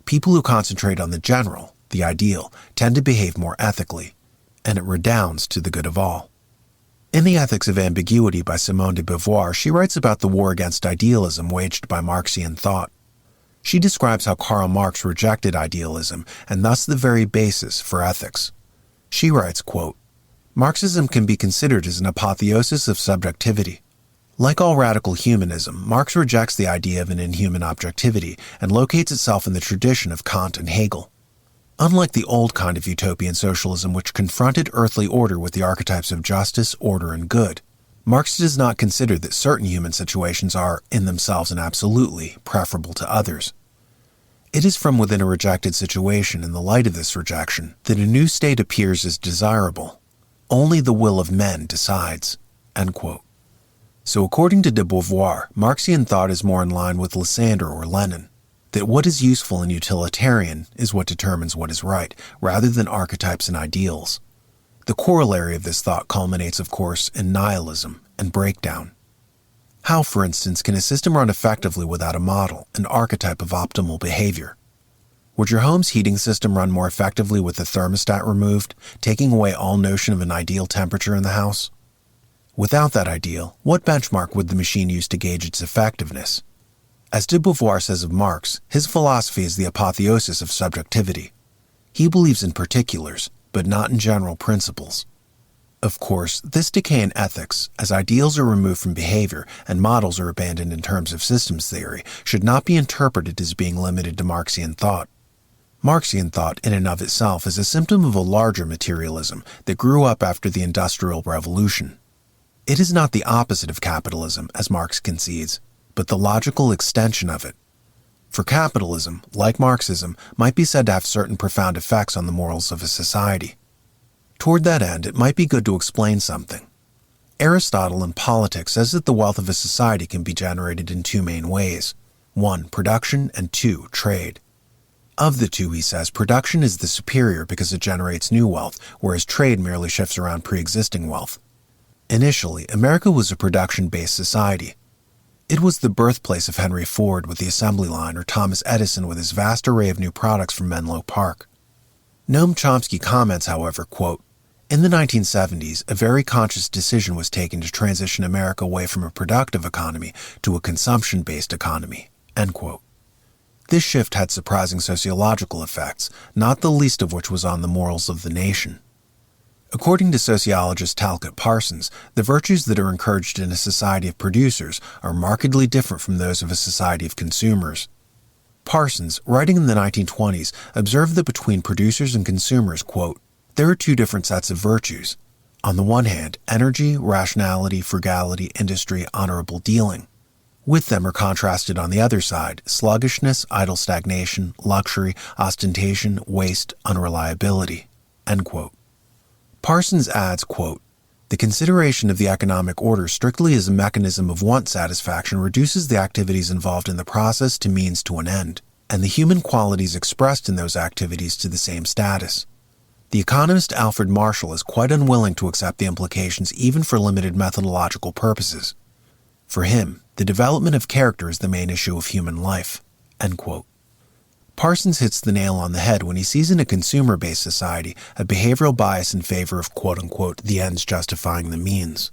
People who concentrate on the general, the ideal, tend to behave more ethically, and it redounds to the good of all. In The Ethics of Ambiguity by Simone de Beauvoir, she writes about the war against idealism waged by Marxian thought. She describes how Karl Marx rejected idealism and thus the very basis for ethics. She writes, quote, "Marxism can be considered as an apotheosis of subjectivity. Like all radical humanism, Marx rejects the idea of an inhuman objectivity and locates itself in the tradition of Kant and Hegel. Unlike the old kind of utopian socialism which confronted earthly order with the archetypes of justice, order, and good, Marx does not consider that certain human situations are, in themselves and absolutely, preferable to others. It is from within a rejected situation, in the light of this rejection, that a new state appears as desirable. Only the will of men decides," end quote. So according to de Beauvoir, Marxian thought is more in line with Lysander or Lenin, that what is useful and utilitarian is what determines what is right, rather than archetypes and ideals. The corollary of this thought culminates, of course, in nihilism and breakdown. How, for instance, can a system run effectively without a model, an archetype of optimal behavior? Would your home's heating system run more effectively with the thermostat removed, taking away all notion of an ideal temperature in the house? Without that ideal, what benchmark would the machine use to gauge its effectiveness? As de Beauvoir says of Marx, his philosophy is the apotheosis of subjectivity. He believes in particulars, but not in general principles. Of course, this decay in ethics, as ideals are removed from behavior and models are abandoned in terms of systems theory, should not be interpreted as being limited to Marxian thought. Marxian thought in and of itself is a symptom of a larger materialism that grew up after the Industrial Revolution. It is not the opposite of capitalism, as Marx concedes, but the logical extension of it. For capitalism, like Marxism, might be said to have certain profound effects on the morals of a society. Toward that end, it might be good to explain something. Aristotle in Politics says that the wealth of a society can be generated in two main ways. 1, production, and 2, trade. Of the two, he says, production is the superior because it generates new wealth, whereas trade merely shifts around pre-existing wealth. Initially, America was a production-based society. It was the birthplace of Henry Ford with the assembly line or Thomas Edison with his vast array of new products from Menlo Park. Noam Chomsky comments, however, quote, "In the 1970s, a very conscious decision was taken to transition America away from a productive economy to a consumption-based economy," end quote. This shift had surprising sociological effects, not the least of which was on the morals of the nation. According to sociologist Talcott Parsons, the virtues that are encouraged in a society of producers are markedly different from those of a society of consumers. Parsons, writing in the 1920s, observed that between producers and consumers, quote, "there are two different sets of virtues. On the one hand, energy, rationality, frugality, industry, honorable dealing. With them are contrasted on the other side, sluggishness, idle stagnation, luxury, ostentation, waste, unreliability," end quote. Parsons adds, quote, "The consideration of the economic order strictly as a mechanism of want satisfaction reduces the activities involved in the process to means to an end, and the human qualities expressed in those activities to the same status. The economist Alfred Marshall is quite unwilling to accept the implications even for limited methodological purposes. For him, the development of character is the main issue of human life," end quote. Parsons hits the nail on the head when he sees in a consumer-based society a behavioral bias in favor of quote-unquote the ends justifying the means.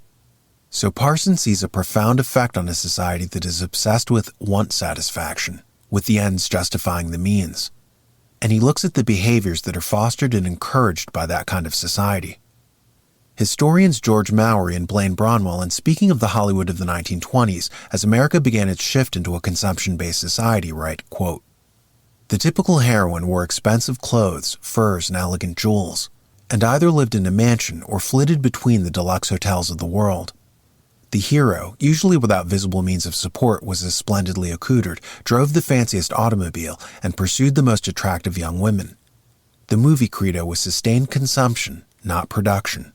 So Parsons sees a profound effect on a society that is obsessed with want satisfaction, with the ends justifying the means. And he looks at the behaviors that are fostered and encouraged by that kind of society. Historians George Mowery and Blaine Bronwell, in speaking of the Hollywood of the 1920s as America began its shift into a consumption-based society, write, quote, "The typical heroine wore expensive clothes, furs, and elegant jewels, and either lived in a mansion or flitted between the deluxe hotels of the world. The hero, usually without visible means of support, was as splendidly accoutred, drove the fanciest automobile, and pursued the most attractive young women. The movie credo was sustained consumption, not production."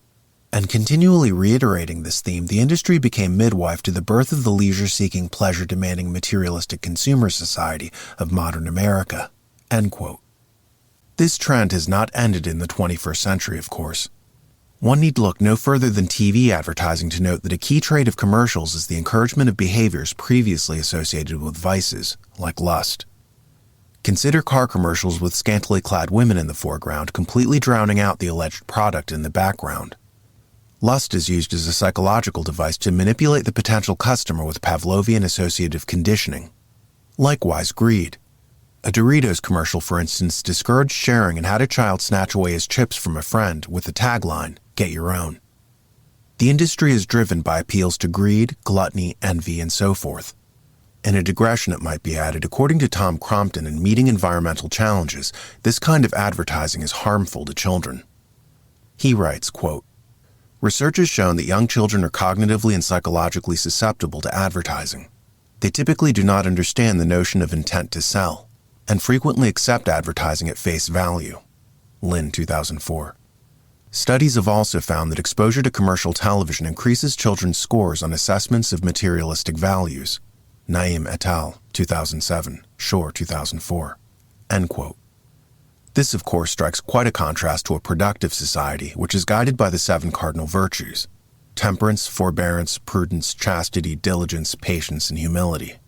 And continually reiterating this theme, the industry became midwife to the birth of the leisure-seeking, pleasure-demanding, materialistic consumer society of modern America, end quote. This trend has not ended in the 21st century, of course. One need look no further than TV advertising to note that a key trait of commercials is the encouragement of behaviors previously associated with vices, like lust. Consider car commercials with scantily clad women in the foreground, completely drowning out the alleged product in the background. Lust is used as a psychological device to manipulate the potential customer with Pavlovian associative conditioning. Likewise, greed. A Doritos commercial, for instance, discouraged sharing and had a child snatch away his chips from a friend with the tagline, "Get your own." The industry is driven by appeals to greed, gluttony, envy, and so forth. In a digression, it might be added, according to Tom Crompton in Meeting Environmental Challenges, this kind of advertising is harmful to children. He writes, quote, "Research has shown that young children are cognitively and psychologically susceptible to advertising. They typically do not understand the notion of intent to sell, and frequently accept advertising at face value." Lynn, 2004. Studies have also found that exposure to commercial television increases children's scores on assessments of materialistic values. Naim et al., 2007, Shore, 2004, end quote. This, of course, strikes quite a contrast to a productive society, which is guided by the 7 cardinal virtues: temperance, forbearance, prudence, chastity, diligence, patience, and humility.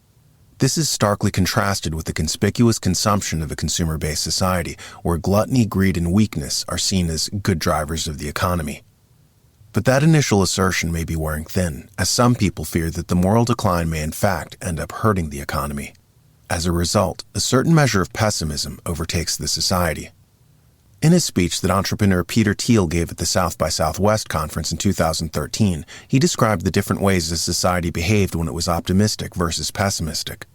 This is starkly contrasted with the conspicuous consumption of a consumer-based society, where gluttony, greed, and weakness are seen as good drivers of the economy. But that initial assertion may be wearing thin, as some people fear that the moral decline may in fact end up hurting the economy. As a result, a certain measure of pessimism overtakes the society. In a speech that entrepreneur Peter Thiel gave at the South by Southwest conference in 2013, he described the different ways the society behaved when it was optimistic versus pessimistic.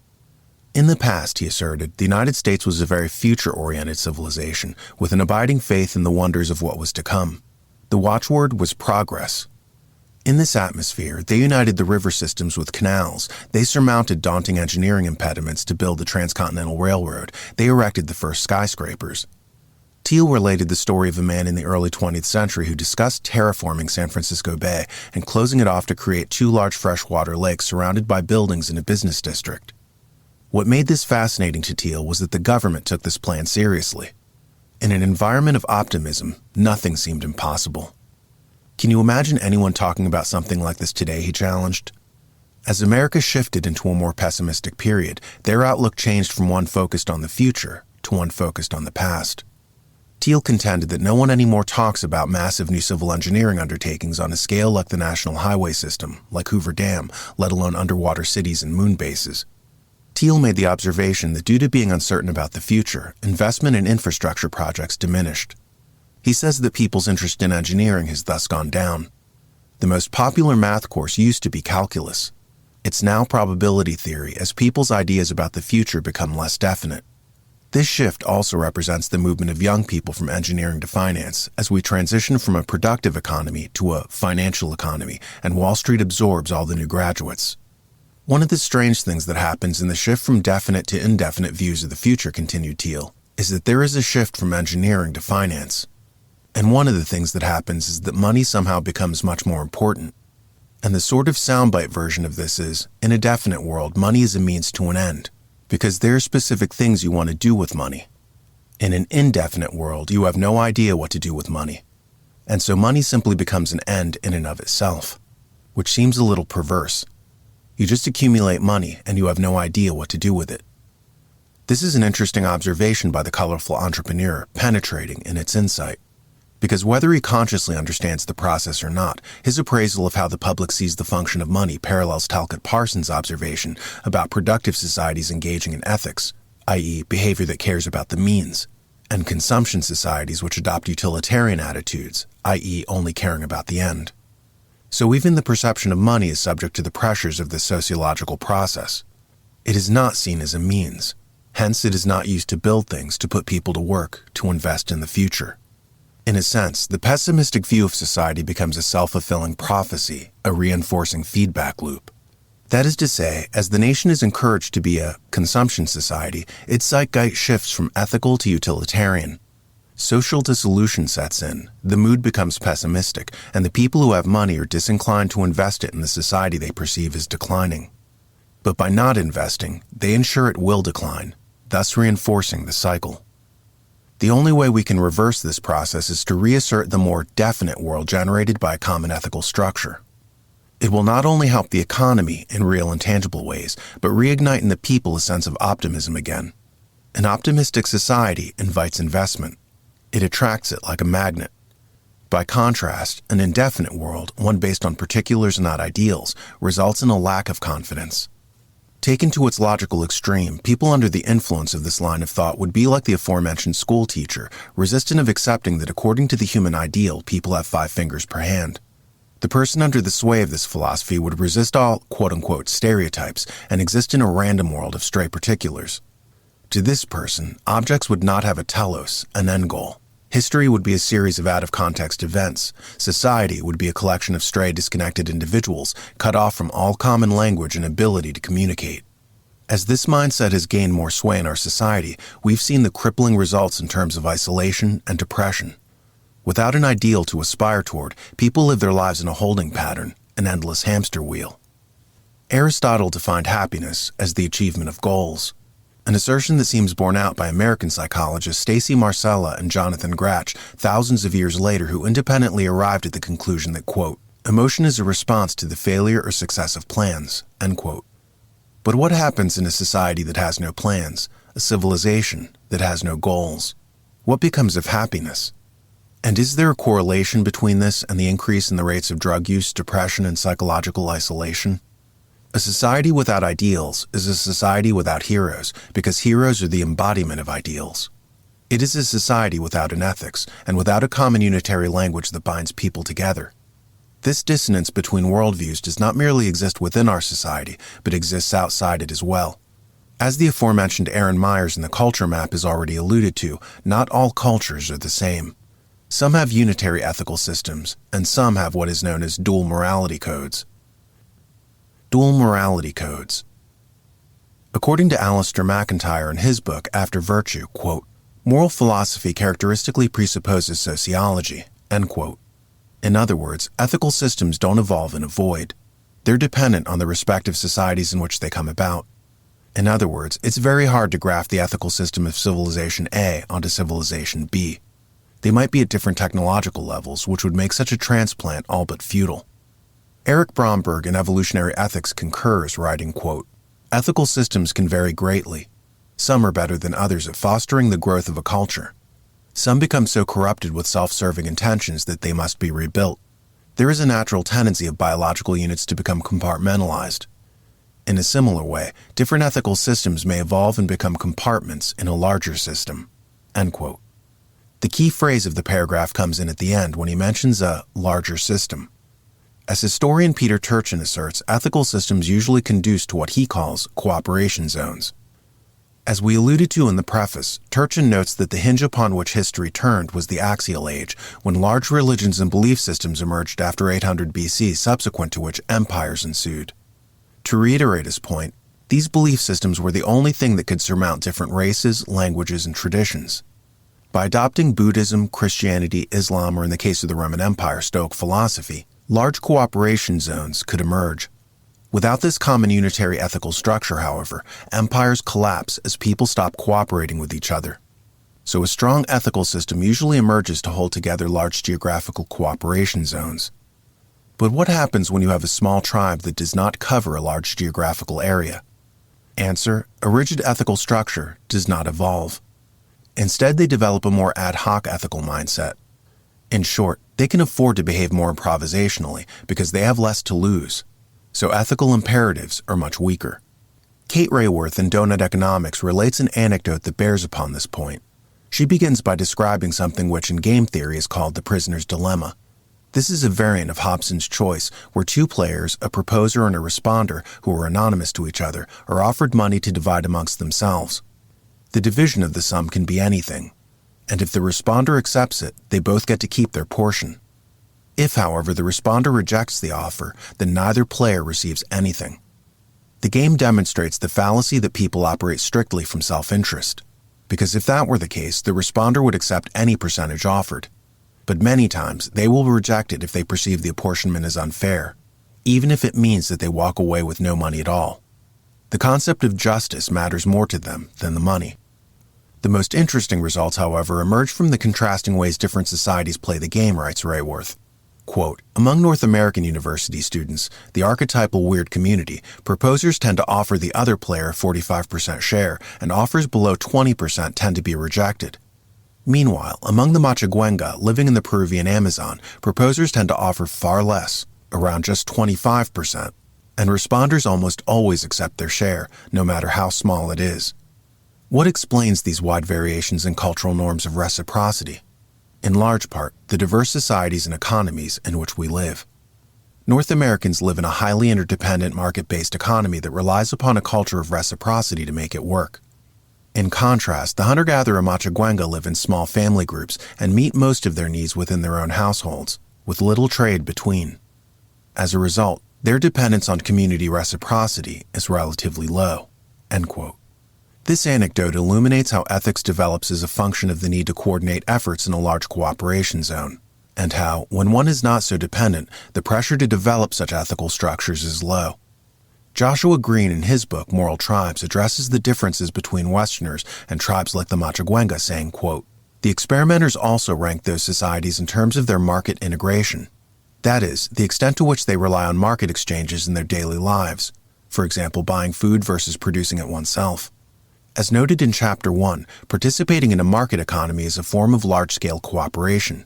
In the past, he asserted, the United States was a very future-oriented civilization, with an abiding faith in the wonders of what was to come. The watchword was progress. In this atmosphere, they united the river systems with canals, they surmounted daunting engineering impediments to build the Transcontinental Railroad, they erected the first skyscrapers. Thiel related the story of a man in the early 20th century who discussed terraforming San Francisco Bay and closing it off to create 2 large freshwater lakes surrounded by buildings in a business district. What made this fascinating to Thiel was that the government took this plan seriously. In an environment of optimism, nothing seemed impossible. Can you imagine anyone talking about something like this today, he challenged. As America shifted into a more pessimistic period, their outlook changed from one focused on the future to one focused on the past. Teal contended that no one anymore talks about massive new civil engineering undertakings on a scale like the National Highway System, like Hoover Dam, let alone underwater cities and moon bases. Teal made the observation that due to being uncertain about the future, investment in infrastructure projects diminished. He says that people's interest in engineering has thus gone down. The most popular math course used to be calculus. It's now probability theory as people's ideas about the future become less definite. This shift also represents the movement of young people from engineering to finance as we transition from a productive economy to a financial economy, and Wall Street absorbs all the new graduates. One of the strange things that happens in the shift from definite to indefinite views of the future, continued Teal, is that there is a shift from engineering to finance. And one of the things that happens is that money somehow becomes much more important. And the sort of soundbite version of this is, in a definite world, money is a means to an end, because there are specific things you want to do with money. In an indefinite world, you have no idea what to do with money. And so money simply becomes an end in and of itself, which seems a little perverse. You just accumulate money and you have no idea what to do with it. This is an interesting observation by the colorful entrepreneur, penetrating in its insight. Because whether he consciously understands the process or not, his appraisal of how the public sees the function of money parallels Talcott Parsons' observation about productive societies engaging in ethics, i.e., behavior that cares about the means, and consumption societies which adopt utilitarian attitudes, i.e., only caring about the end. So even the perception of money is subject to the pressures of this sociological process. It is not seen as a means. Hence, it is not used to build things, to put people to work, to invest in the future. In a sense, the pessimistic view of society becomes a self-fulfilling prophecy, a reinforcing feedback loop. That is to say, as the nation is encouraged to be a consumption society, its zeitgeist shifts from ethical to utilitarian. Social dissolution sets in, the mood becomes pessimistic, and the people who have money are disinclined to invest it in the society they perceive as declining. But by not investing, they ensure it will decline, thus reinforcing the cycle. The only way we can reverse this process is to reassert the more definite world generated by a common ethical structure. It will not only help the economy in real and tangible ways, but reignite in the people a sense of optimism again. An optimistic society invites investment. It attracts it like a magnet. By contrast, an indefinite world, one based on particulars and not ideals, results in a lack of confidence. Taken to its logical extreme, people under the influence of this line of thought would be like the aforementioned school teacher, resistant of accepting that according to the human ideal, people have 5 fingers per hand. The person under the sway of this philosophy would resist all quote-unquote stereotypes and exist in a random world of stray particulars. To this person, objects would not have a telos, an end goal. History would be a series of out-of-context events. Society would be a collection of stray, disconnected individuals, cut off from all common language and ability to communicate. As this mindset has gained more sway in our society, we've seen the crippling results in terms of isolation and depression. Without an ideal to aspire toward, people live their lives in a holding pattern, an endless hamster wheel. Aristotle defined happiness as the achievement of goals. An assertion that seems borne out by American psychologists Stacy Marcella and Jonathan Gratch thousands of years later, who independently arrived at the conclusion that, quote, emotion is a response to the failure or success of plans, end quote. But what happens in a society that has no plans, a civilization that has no goals? What becomes of happiness? And is there a correlation between this and the increase in the rates of drug use, depression, and psychological isolation? A society without ideals is a society without heroes, because heroes are the embodiment of ideals. It is a society without an ethics, and without a common unitary language that binds people together. This dissonance between worldviews does not merely exist within our society, but exists outside it as well. As the aforementioned Aaron Myers in the culture map has already alluded to, not all cultures are the same. Some have unitary ethical systems, and some have what is known as dual morality codes. Dual morality codes. According to Alistair McIntyre in his book After Virtue, quote, moral philosophy characteristically presupposes sociology, end quote. In other words, ethical systems don't evolve in a void. They're dependent on the respective societies in which they come about. In other words, it's very hard to graft the ethical system of civilization A onto civilization B. They might be at different technological levels, which would make such a transplant all but futile. Eric Bromberg in Evolutionary Ethics concurs, writing, quote, "Ethical systems can vary greatly. Some are better than others at fostering the growth of a culture. Some become so corrupted with self-serving intentions that they must be rebuilt. There is a natural tendency of biological units to become compartmentalized. In a similar way, different ethical systems may evolve and become compartments in a larger system." End quote. The key phrase of the paragraph comes in at the end when he mentions a larger system. As historian Peter Turchin asserts, ethical systems usually conduce to what he calls cooperation zones. As we alluded to in the preface, Turchin notes that the hinge upon which history turned was the Axial Age, when large religions and belief systems emerged after 800 BC, subsequent to which empires ensued. To reiterate his point, these belief systems were the only thing that could surmount different races, languages, and traditions. By adopting Buddhism, Christianity, Islam, or in the case of the Roman Empire, Stoic philosophy, large cooperation zones could emerge. Without this common unitary ethical structure, however, empires collapse as people stop cooperating with each other. So a strong ethical system usually emerges to hold together large geographical cooperation zones. But what happens when you have a small tribe that does not cover a large geographical area? Answer: a rigid ethical structure does not evolve. Instead, they develop a more ad hoc ethical mindset. In short, they can afford to behave more improvisationally because they have less to lose. So ethical imperatives are much weaker. Kate Raworth in Donut Economics relates an anecdote that bears upon this point. She begins by describing something which in game theory is called the prisoner's dilemma. This is a variant of Hobson's choice, where two players, a proposer and a responder, who are anonymous to each other, are offered money to divide amongst themselves. The division of the sum can be anything, and if the responder accepts it, they both get to keep their portion. If, however, the responder rejects the offer, then neither player receives anything. The game demonstrates the fallacy that people operate strictly from self-interest, because if that were the case, the responder would accept any percentage offered. But many times, they will reject it if they perceive the apportionment as unfair, even if it means that they walk away with no money at all. The concept of justice matters more to them than the money. The most interesting results, however, emerge from the contrasting ways different societies play the game, writes Raworth. Quote, "Among North American university students, the archetypal weird community, proposers tend to offer the other player a 45% share, and offers below 20% tend to be rejected. Meanwhile, among the Machaguenga living in the Peruvian Amazon, proposers tend to offer far less, around just 25%, and responders almost always accept their share, no matter how small it is. What explains these wide variations in cultural norms of reciprocity? In large part, the diverse societies and economies in which we live. North Americans live in a highly interdependent market-based economy that relies upon a culture of reciprocity to make it work. In contrast, the hunter-gatherer Machaguenga live in small family groups and meet most of their needs within their own households, with little trade between. As a result, their dependence on community reciprocity is relatively low." End quote. This anecdote illuminates how ethics develops as a function of the need to coordinate efforts in a large cooperation zone, and how, when one is not so dependent, the pressure to develop such ethical structures is low. Joshua Green, in his book Moral Tribes, addresses the differences between Westerners and tribes like the Machaguenga, saying, quote, "The experimenters also rank those societies in terms of their market integration. That is, the extent to which they rely on market exchanges in their daily lives, for example, buying food versus producing it oneself. As noted in Chapter 1, participating in a market economy is a form of large-scale cooperation.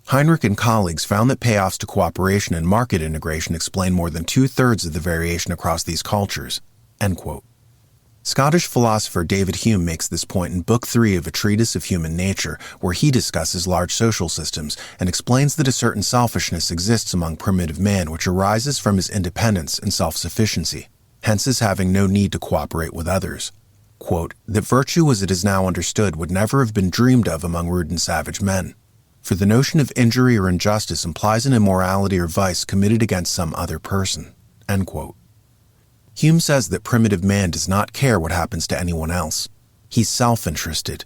Heinrich and colleagues found that payoffs to cooperation and market integration explain more than 2/3 of the variation across these cultures." End quote. Scottish philosopher David Hume makes this point in Book 3 of A Treatise of Human Nature, where he discusses large social systems and explains that a certain selfishness exists among primitive man which arises from his independence and self-sufficiency, hence his having no need to cooperate with others. Quote, "That virtue as it is now understood would never have been dreamed of among rude and savage men. For the notion of injury or injustice implies an immorality or vice committed against some other person." End quote. Hume says that primitive man does not care what happens to anyone else. He's self-interested.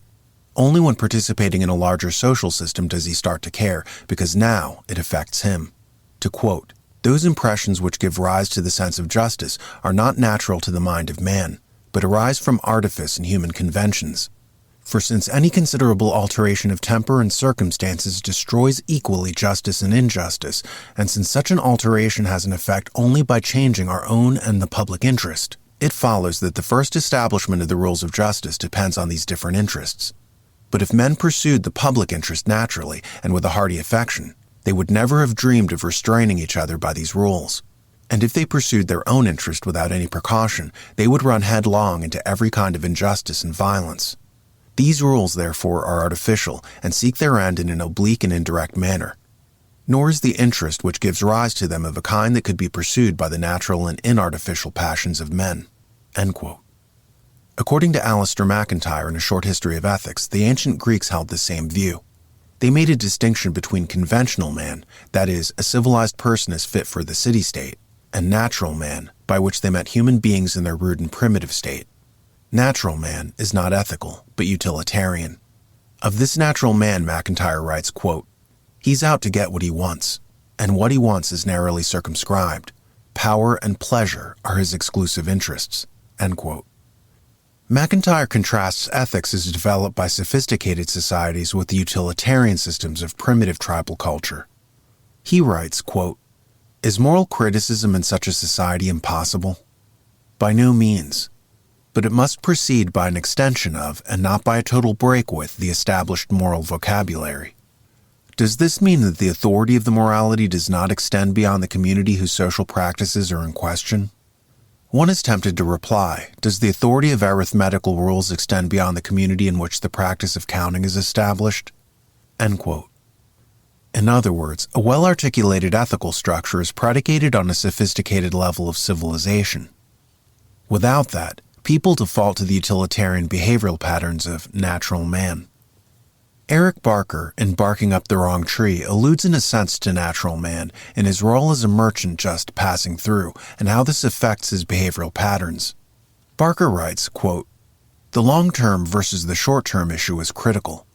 Only when participating in a larger social system does he start to care, because now it affects him. To quote, "Those impressions which give rise to the sense of justice are not natural to the mind of man, but arise from artifice and human conventions. For since any considerable alteration of temper and circumstances destroys equally justice and injustice, and since such an alteration has an effect only by changing our own and the public interest, it follows that the first establishment of the rules of justice depends on these different interests. But if men pursued the public interest naturally and with a hearty affection, they would never have dreamed of restraining each other by these rules. And if they pursued their own interest without any precaution, they would run headlong into every kind of injustice and violence. These rules, therefore, are artificial and seek their end in an oblique and indirect manner. Nor is the interest which gives rise to them of a kind that could be pursued by the natural and inartificial passions of men." End quote. According to Alistair MacIntyre in A Short History of Ethics, the ancient Greeks held the same view. They made a distinction between conventional man, that is, a civilized person as fit for the city-state, and natural man, by which they meant human beings in their rude and primitive state. Natural man is not ethical, but utilitarian. Of this natural man, MacIntyre writes, quote, "He's out to get what he wants, and what he wants is narrowly circumscribed. Power and pleasure are his exclusive interests." End quote. MacIntyre contrasts ethics as developed by sophisticated societies with the utilitarian systems of primitive tribal culture. He writes, quote, "Is moral criticism in such a society impossible? By no means. But it must proceed by an extension of, and not by a total break with, the established moral vocabulary. Does this mean that the authority of the morality does not extend beyond the community whose social practices are in question? One is tempted to reply, does the authority of arithmetical rules extend beyond the community in which the practice of counting is established?" End quote. In other words, a well-articulated ethical structure is predicated on a sophisticated level of civilization. Without that, people default to the utilitarian behavioral patterns of natural man. Eric Barker, in Barking Up the Wrong Tree, alludes in a sense to natural man in his role as a merchant just passing through and how this affects his behavioral patterns. Barker writes, quote, "The long-term versus the short-term issue is critical.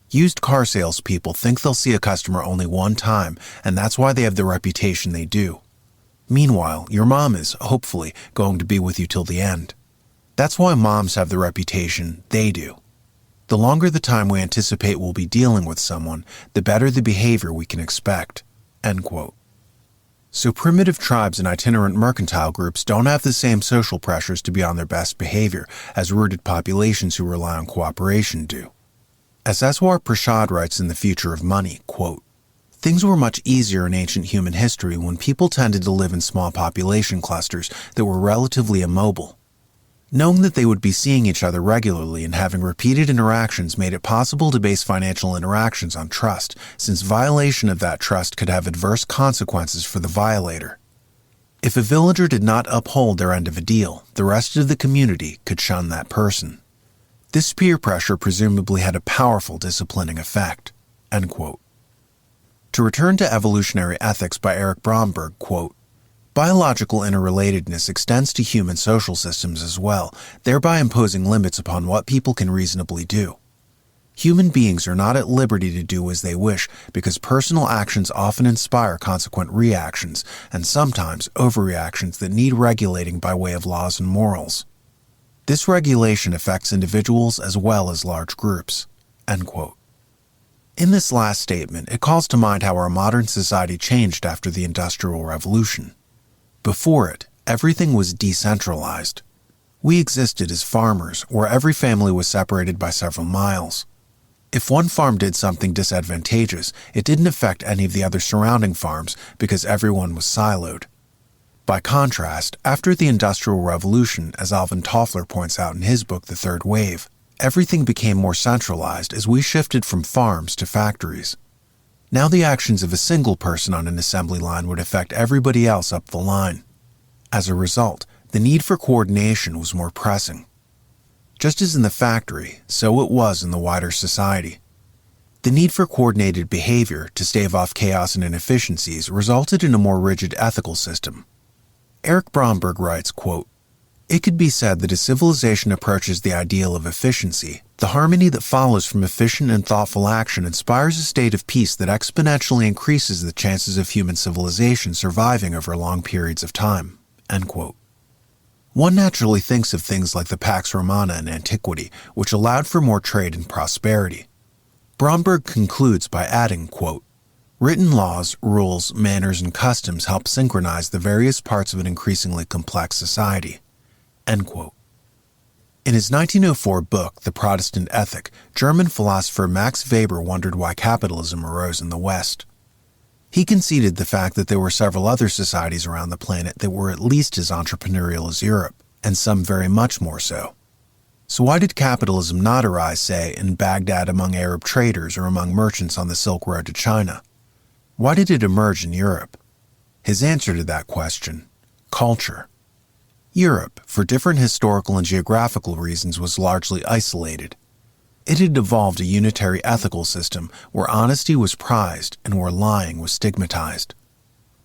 Used car salespeople think they'll see a customer only one time, and that's why they have the reputation they do. Meanwhile, your mom is, hopefully, going to be with you till the end. That's why moms have the reputation they do. The longer the time we anticipate we'll be dealing with someone, the better the behavior we can expect." End quote. So primitive tribes and itinerant mercantile groups don't have the same social pressures to be on their best behavior as rooted populations who rely on cooperation do. As Eswar Prashad writes in The Future of Money, quote, "Things were much easier in ancient human history when people tended to live in small population clusters that were relatively immobile. Knowing that they would be seeing each other regularly and having repeated interactions made it possible to base financial interactions on trust, since violation of that trust could have adverse consequences for the violator. If a villager did not uphold their end of a deal, the rest of the community could shun that person. This peer pressure presumably had a powerful disciplining effect." End quote. To return to Evolutionary Ethics by Eric Bromberg, quote, "Biological interrelatedness extends to human social systems as well, thereby imposing limits upon what people can reasonably do. Human beings are not at liberty to do as they wish because personal actions often inspire consequent reactions, and sometimes overreactions that need regulating by way of laws and morals. This regulation affects individuals as well as large groups." End quote. In this last statement, it calls to mind how our modern society changed after the Industrial Revolution. Before it, everything was decentralized. We existed as farmers, where every family was separated by several miles. If one farm did something disadvantageous, it didn't affect any of the other surrounding farms because everyone was siloed. By contrast, after the Industrial Revolution, as Alvin Toffler points out in his book The Third Wave, everything became more centralized as we shifted from farms to factories. Now the actions of a single person on an assembly line would affect everybody else up the line. As a result, the need for coordination was more pressing. Just as in the factory, so it was in the wider society. The need for coordinated behavior to stave off chaos and inefficiencies resulted in a more rigid ethical system. Eric Bromberg writes, quote, "It could be said that as civilization approaches the ideal of efficiency, the harmony that follows from efficient and thoughtful action inspires a state of peace that exponentially increases the chances of human civilization surviving over long periods of time." End quote. One naturally thinks of things like the Pax Romana in antiquity, which allowed for more trade and prosperity. Bromberg concludes by adding, quote, "Written laws, rules, manners, and customs help synchronize the various parts of an increasingly complex society." End quote. In his 1904 book, The Protestant Ethic, German philosopher Max Weber wondered why capitalism arose in the West. He conceded the fact that there were several other societies around the planet that were at least as entrepreneurial as Europe, and some very much more so. So why did capitalism not arise, say, in Baghdad among Arab traders or among merchants on the Silk Road to China? Why did it emerge in Europe? His answer to that question: culture. Europe, for different historical and geographical reasons, was largely isolated. It had evolved a unitary ethical system where honesty was prized and where lying was stigmatized.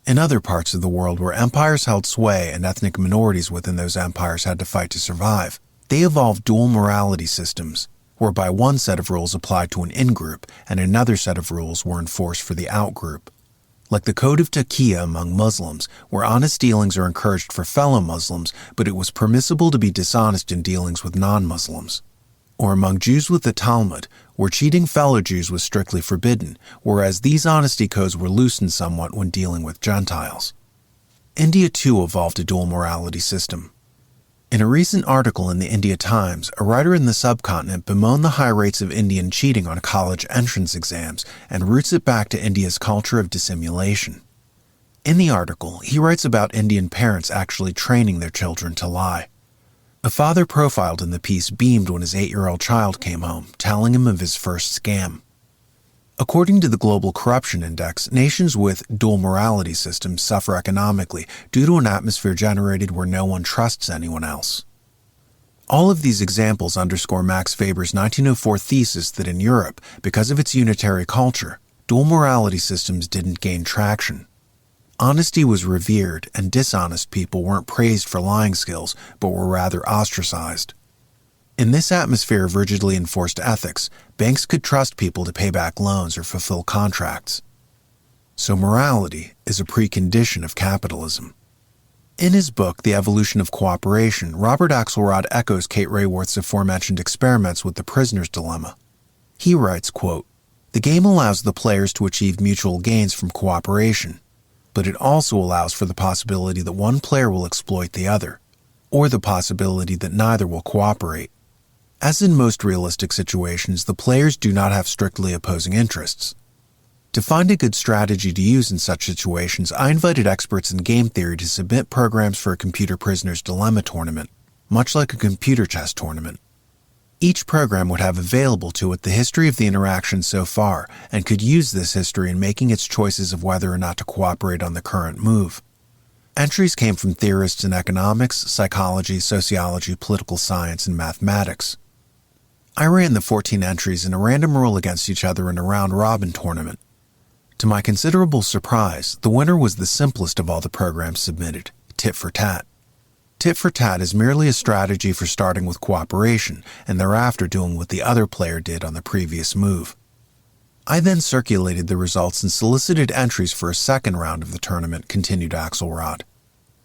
In other parts of the world where empires held sway and ethnic minorities within those empires had to fight to survive, they evolved dual morality systems, whereby one set of rules applied to an in-group and another set of rules were enforced for the out-group. Like the Code of Taqiyya among Muslims, where honest dealings are encouraged for fellow Muslims, but it was permissible to be dishonest in dealings with non-Muslims. Or among Jews with the Talmud, where cheating fellow Jews was strictly forbidden, whereas these honesty codes were loosened somewhat when dealing with Gentiles. India too evolved a dual morality system. In a recent article in the India Times, a writer in the subcontinent bemoaned the high rates of Indian cheating on college entrance exams and roots it back to India's culture of dissimulation. In the article, he writes about Indian parents actually training their children to lie. A father profiled in the piece beamed when his 8-year-old child came home, telling him of his first scam. According to the Global Corruption Index, nations with dual morality systems suffer economically due to an atmosphere generated where no one trusts anyone else. All of these examples underscore Max Weber's 1904 thesis that in Europe, because of its unitary culture, dual morality systems didn't gain traction. Honesty was revered, and dishonest people weren't praised for lying skills, but were rather ostracized. In this atmosphere of rigidly enforced ethics, banks could trust people to pay back loans or fulfill contracts. So morality is a precondition of capitalism. In his book, The Evolution of Cooperation, Robert Axelrod echoes Kate Raworth's aforementioned experiments with the prisoner's dilemma. He writes, quote, "The game allows the players to achieve mutual gains from cooperation, but it also allows for the possibility that one player will exploit the other, or the possibility that neither will cooperate. As in most realistic situations, the players do not have strictly opposing interests. To find a good strategy to use in such situations, I invited experts in game theory to submit programs for a computer prisoner's dilemma tournament, much like a computer chess tournament. Each program would have available to it the history of the interaction so far and could use this history in making its choices of whether or not to cooperate on the current move. Entries came from theorists in economics, psychology, sociology, political science, and mathematics. I ran the 14 entries in a random rule against each other in a round-robin tournament. To my considerable surprise, the winner was the simplest of all the programs submitted, Tit for Tat. Tit for Tat is merely a strategy for starting with cooperation and thereafter doing what the other player did on the previous move. I then circulated the results and solicited entries for a second round of the tournament, continued Axelrod.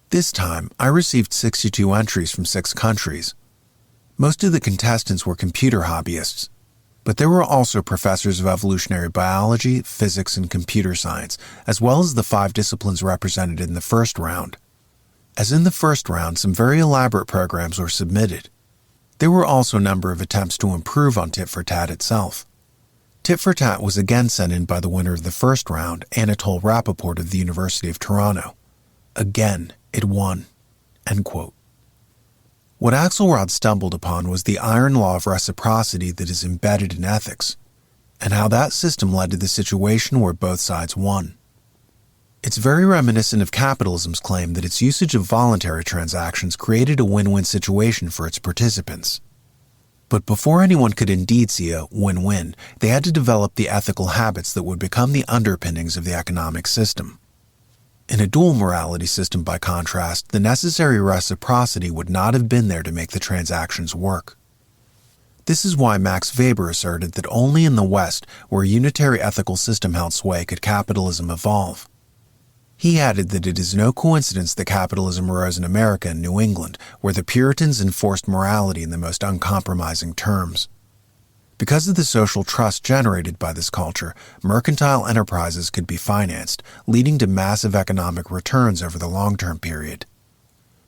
This time, I received 62 entries from 6 countries. Most of the contestants were computer hobbyists, but there were also professors of evolutionary biology, physics, and computer science, as well as the 5 disciplines represented in the first round. As in the first round, some very elaborate programs were submitted. There were also a number of attempts to improve on Tit for Tat itself. Tit for Tat was again sent in by the winner of the first round, Anatole Rappaport of the University of Toronto. Again, it won." End quote. What Axelrod stumbled upon was the iron law of reciprocity that is embedded in ethics, and how that system led to the situation where both sides won. It's very reminiscent of capitalism's claim that its usage of voluntary transactions created a win-win situation for its participants. But before anyone could indeed see a win-win, they had to develop the ethical habits that would become the underpinnings of the economic system. In a dual morality system, by contrast, the necessary reciprocity would not have been there to make the transactions work. This is why Max Weber asserted that only in the West, where a unitary ethical system held sway, could capitalism evolve. He added that it is no coincidence that capitalism arose in America and New England, where the Puritans enforced morality in the most uncompromising terms. Because of the social trust generated by this culture, mercantile enterprises could be financed, leading to massive economic returns over the long-term period.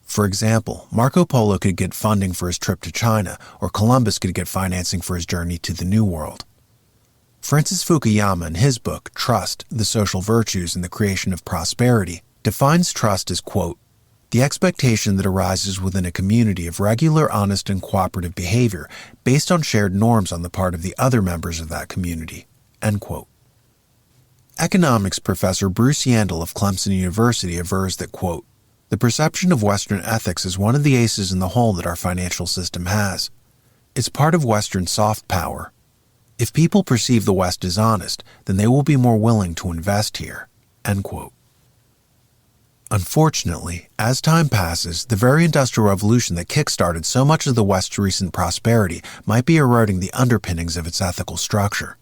For example, Marco Polo could get funding for his trip to China, or Columbus could get financing for his journey to the New World. Francis Fukuyama, in his book, Trust, the Social Virtues and the Creation of Prosperity, defines trust as, quote, the expectation that arises within a community of regular, honest, and cooperative behavior based on shared norms on the part of the other members of that community, end quote. Economics professor Bruce Yandel of Clemson University avers that, quote, the perception of Western ethics is one of the aces in the hole that our financial system has. It's part of Western soft power. If people perceive the West as honest, then they will be more willing to invest here, end quote. Unfortunately, as time passes, the very Industrial Revolution that kick-started so much of the West's recent prosperity might be eroding the underpinnings of its ethical structure.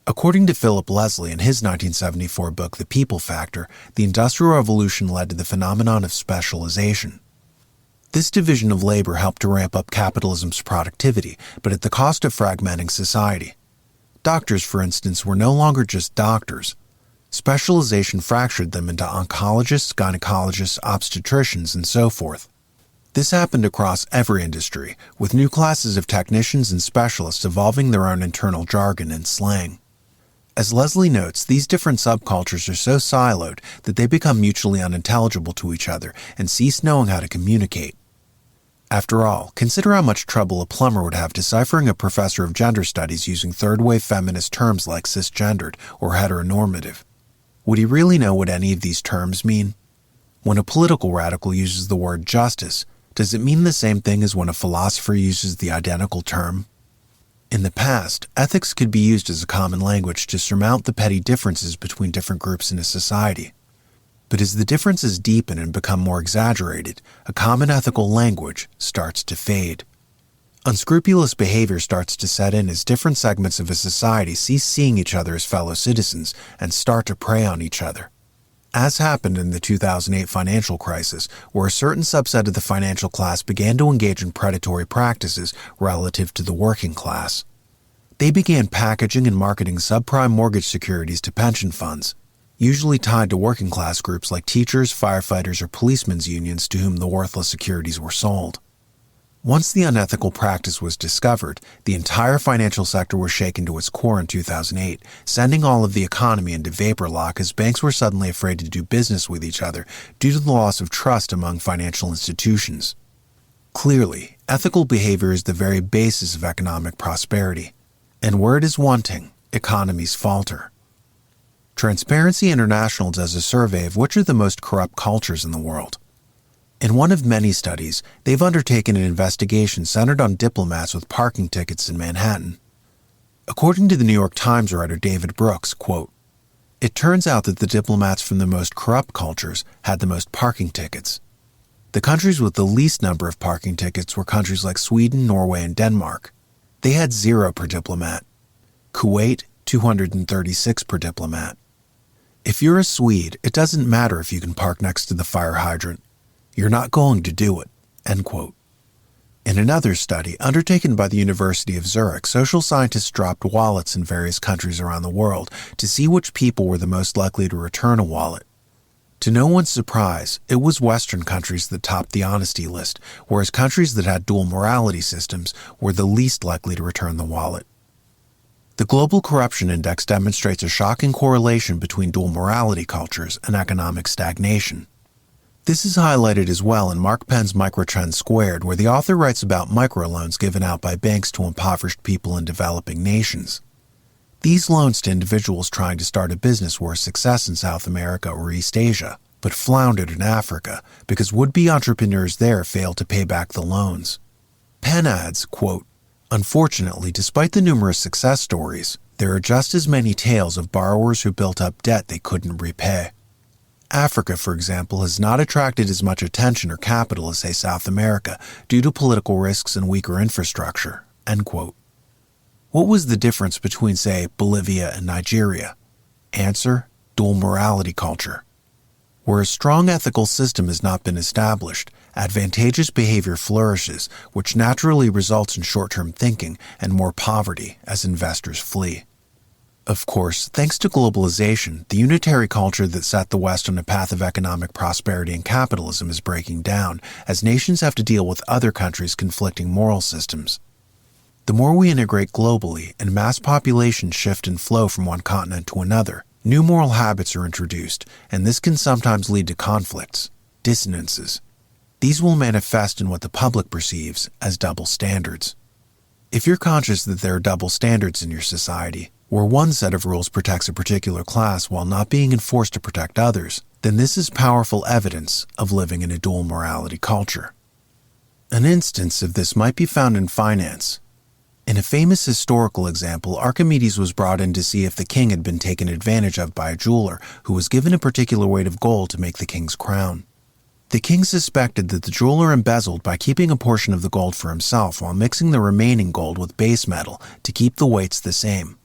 According to Philip Leslie in his 1974 book The People Factor, the Industrial Revolution led to the phenomenon of specialization. This division of labor helped to ramp up capitalism's productivity, but at the cost of fragmenting society. Doctors, for instance, were no longer just doctors. Specialization fractured them into oncologists, gynecologists, obstetricians, and so forth. This happened across every industry, with new classes of technicians and specialists evolving their own internal jargon and slang. As Leslie notes, these different subcultures are so siloed that they become mutually unintelligible to each other and cease knowing how to communicate. After all, consider how much trouble a plumber would have deciphering a professor of gender studies using third-wave feminist terms like cisgendered or heteronormative. Would he really know what any of these terms mean? When a political radical uses the word justice, does it mean the same thing as when a philosopher uses the identical term? In the past, ethics could be used as a common language to surmount the petty differences between different groups in a society. But as the differences deepen and become more exaggerated, a common ethical language starts to fade. Unscrupulous behavior starts to set in as different segments of a society cease seeing each other as fellow citizens and start to prey on each other. As happened in the 2008 financial crisis, where a certain subset of the financial class began to engage in predatory practices relative to the working class. They began packaging and marketing subprime mortgage securities to pension funds, usually tied to working class groups like teachers, firefighters, or policemen's unions to whom the worthless securities were sold. Once the unethical practice was discovered, the entire financial sector was shaken to its core in 2008, sending all of the economy into vapor lock as banks were suddenly afraid to do business with each other due to the loss of trust among financial institutions. Clearly, ethical behavior is the very basis of economic prosperity, and where it is wanting, economies falter. Transparency International does a survey of which are the most corrupt cultures in the world. In one of many studies, they've undertaken an investigation centered on diplomats with parking tickets in Manhattan. According to the New York Times writer David Brooks, quote, it turns out that the diplomats from the most corrupt cultures had the most parking tickets. The countries with the least number of parking tickets were countries like Sweden, Norway, and Denmark. They had 0 per diplomat. Kuwait, 236 per diplomat. If you're a Swede, it doesn't matter if you can park next to the fire hydrant. You're not going to do it, end quote. In another study, undertaken by the University of Zurich, social scientists dropped wallets in various countries around the world to see which people were the most likely to return a wallet. To no one's surprise, it was Western countries that topped the honesty list, whereas countries that had dual morality systems were the least likely to return the wallet. The Global Corruption Index demonstrates a shocking correlation between dual morality cultures and economic stagnation. This is highlighted as well in Mark Penn's Microtrends Squared, where the author writes about microloans given out by banks to impoverished people in developing nations. These loans to individuals trying to start a business were a success in South America or East Asia, but floundered in Africa because would-be entrepreneurs there failed to pay back the loans. Penn adds, quote, unfortunately, despite the numerous success stories, there are just as many tales of borrowers who built up debt they couldn't repay. Africa, for example, has not attracted as much attention or capital as, say, South America due to political risks and weaker infrastructure, end quote. What was the difference between, say, Bolivia and Nigeria? Answer, dual morality culture. Where a strong ethical system has not been established, advantageous behavior flourishes, which naturally results in short-term thinking and more poverty as investors flee. Of course, thanks to globalization, the unitary culture that set the West on a path of economic prosperity and capitalism is breaking down, as nations have to deal with other countries' conflicting moral systems. The more we integrate globally and mass populations shift and flow from one continent to another, new moral habits are introduced, and this can sometimes lead to conflicts, dissonances. These will manifest in what the public perceives as double standards. If you're conscious that there are double standards in your society, where one set of rules protects a particular class while not being enforced to protect others, then this is powerful evidence of living in a dual morality culture. An instance of this might be found in finance. In a famous historical example, Archimedes was brought in to see if the king had been taken advantage of by a jeweler who was given a particular weight of gold to make the king's crown. The king suspected that the jeweler embezzled by keeping a portion of the gold for himself while mixing the remaining gold with base metal to keep the weights the same.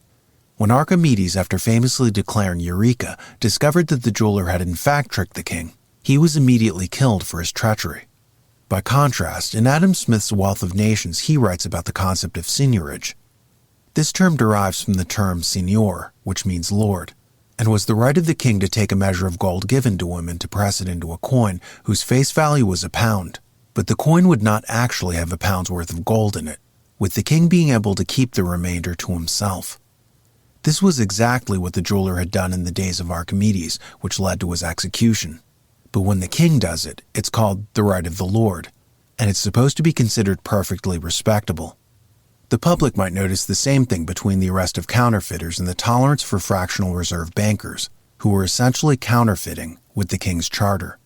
When Archimedes, after famously declaring Eureka, discovered that the jeweler had in fact tricked the king, he was immediately killed for his treachery. By contrast, in Adam Smith's Wealth of Nations, he writes about the concept of seigniorage. This term derives from the term seigneur, which means lord, and was the right of the king to take a measure of gold given to him and to press it into a coin whose face value was a pound, but the coin would not actually have a pound's worth of gold in it, with the king being able to keep the remainder to himself. This was exactly what the jeweler had done in the days of Archimedes, which led to his execution. But when the king does it, it's called the right of the Lord, and it's supposed to be considered perfectly respectable. The public might notice the same thing between the arrest of counterfeiters and the tolerance for fractional reserve bankers, who were essentially counterfeiting with the king's charter.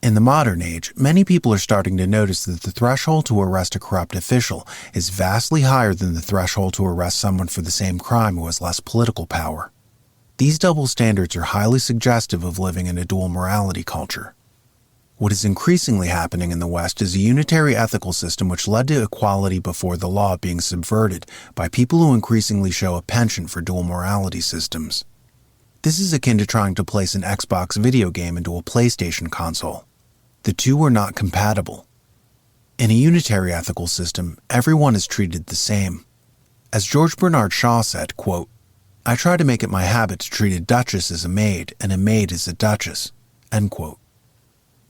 In the modern age, many people are starting to notice that the threshold to arrest a corrupt official is vastly higher than the threshold to arrest someone for the same crime who has less political power. These double standards are highly suggestive of living in a dual morality culture. What is increasingly happening in the West is a unitary ethical system which led to equality before the law being subverted by people who increasingly show a penchant for dual morality systems. This is akin to trying to place an Xbox video game into a PlayStation console. The two are not compatible. In a unitary ethical system, everyone is treated the same. As George Bernard Shaw said, quote, "I try to make it my habit to treat a duchess as a maid and a maid as a duchess," end quote.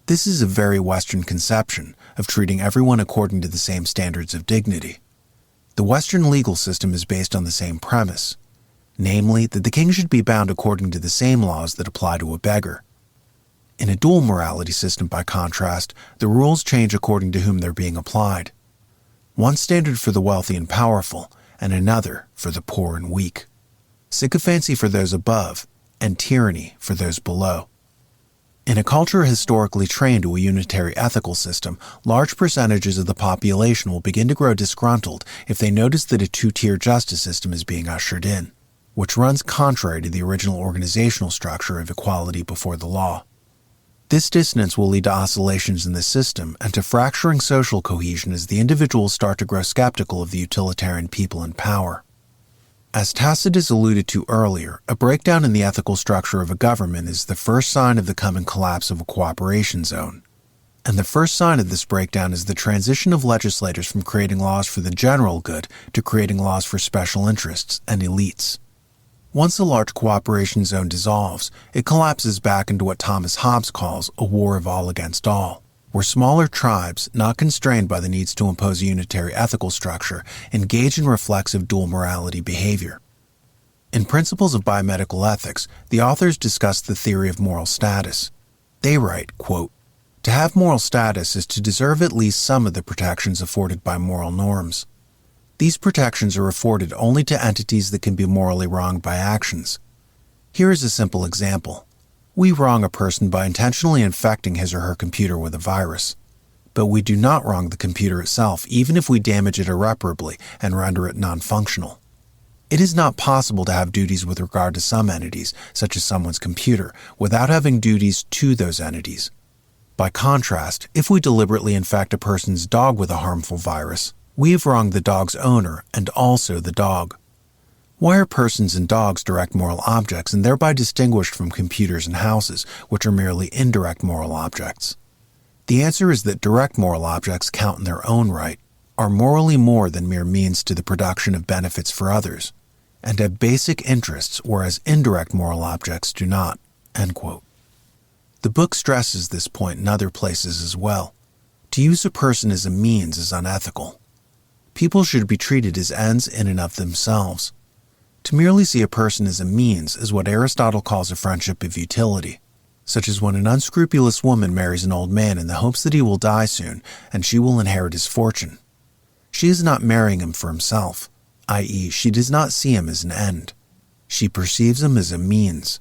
This is a very Western conception of treating everyone according to the same standards of dignity. The Western legal system is based on the same premise, namely that the king should be bound according to the same laws that apply to a beggar. In a dual morality system, by contrast, the rules change according to whom they're being applied. One standard for the wealthy and powerful, and another for the poor and weak. Sycophancy for those above, and tyranny for those below. In a culture historically trained to a unitary ethical system, large percentages of the population will begin to grow disgruntled if they notice that a two-tier justice system is being ushered in, which runs contrary to the original organizational structure of equality before the law. This dissonance will lead to oscillations in the system and to fracturing social cohesion as the individuals start to grow skeptical of the utilitarian people in power. As Tacitus alluded to earlier, a breakdown in the ethical structure of a government is the first sign of the coming collapse of a cooperation zone. And the first sign of this breakdown is the transition of legislators from creating laws for the general good to creating laws for special interests and elites. Once a large cooperation zone dissolves, it collapses back into what Thomas Hobbes calls a war of all against all, where smaller tribes, not constrained by the needs to impose a unitary ethical structure, engage in reflexive dual morality behavior. In Principles of Biomedical Ethics, the authors discuss the theory of moral status. They write, quote, "To have moral status is to deserve at least some of the protections afforded by moral norms. These protections are afforded only to entities that can be morally wronged by actions. Here is a simple example. We wrong a person by intentionally infecting his or her computer with a virus. But we do not wrong the computer itself, even if we damage it irreparably and render it non-functional. It is not possible to have duties with regard to some entities, such as someone's computer, without having duties to those entities. By contrast, if we deliberately infect a person's dog with a harmful virus, we have wronged the dog's owner and also the dog. Why are persons and dogs direct moral objects and thereby distinguished from computers and houses, which are merely indirect moral objects? The answer is that direct moral objects count in their own right, are morally more than mere means to the production of benefits for others, and have basic interests, whereas indirect moral objects do not." End quote. The book stresses this point in other places as well. To use a person as a means is unethical. People should be treated as ends in and of themselves. To merely see a person as a means is what Aristotle calls a friendship of utility, such as when an unscrupulous woman marries an old man in the hopes that he will die soon and she will inherit his fortune. She is not marrying him for himself, i.e., she does not see him as an end. She perceives him as a means.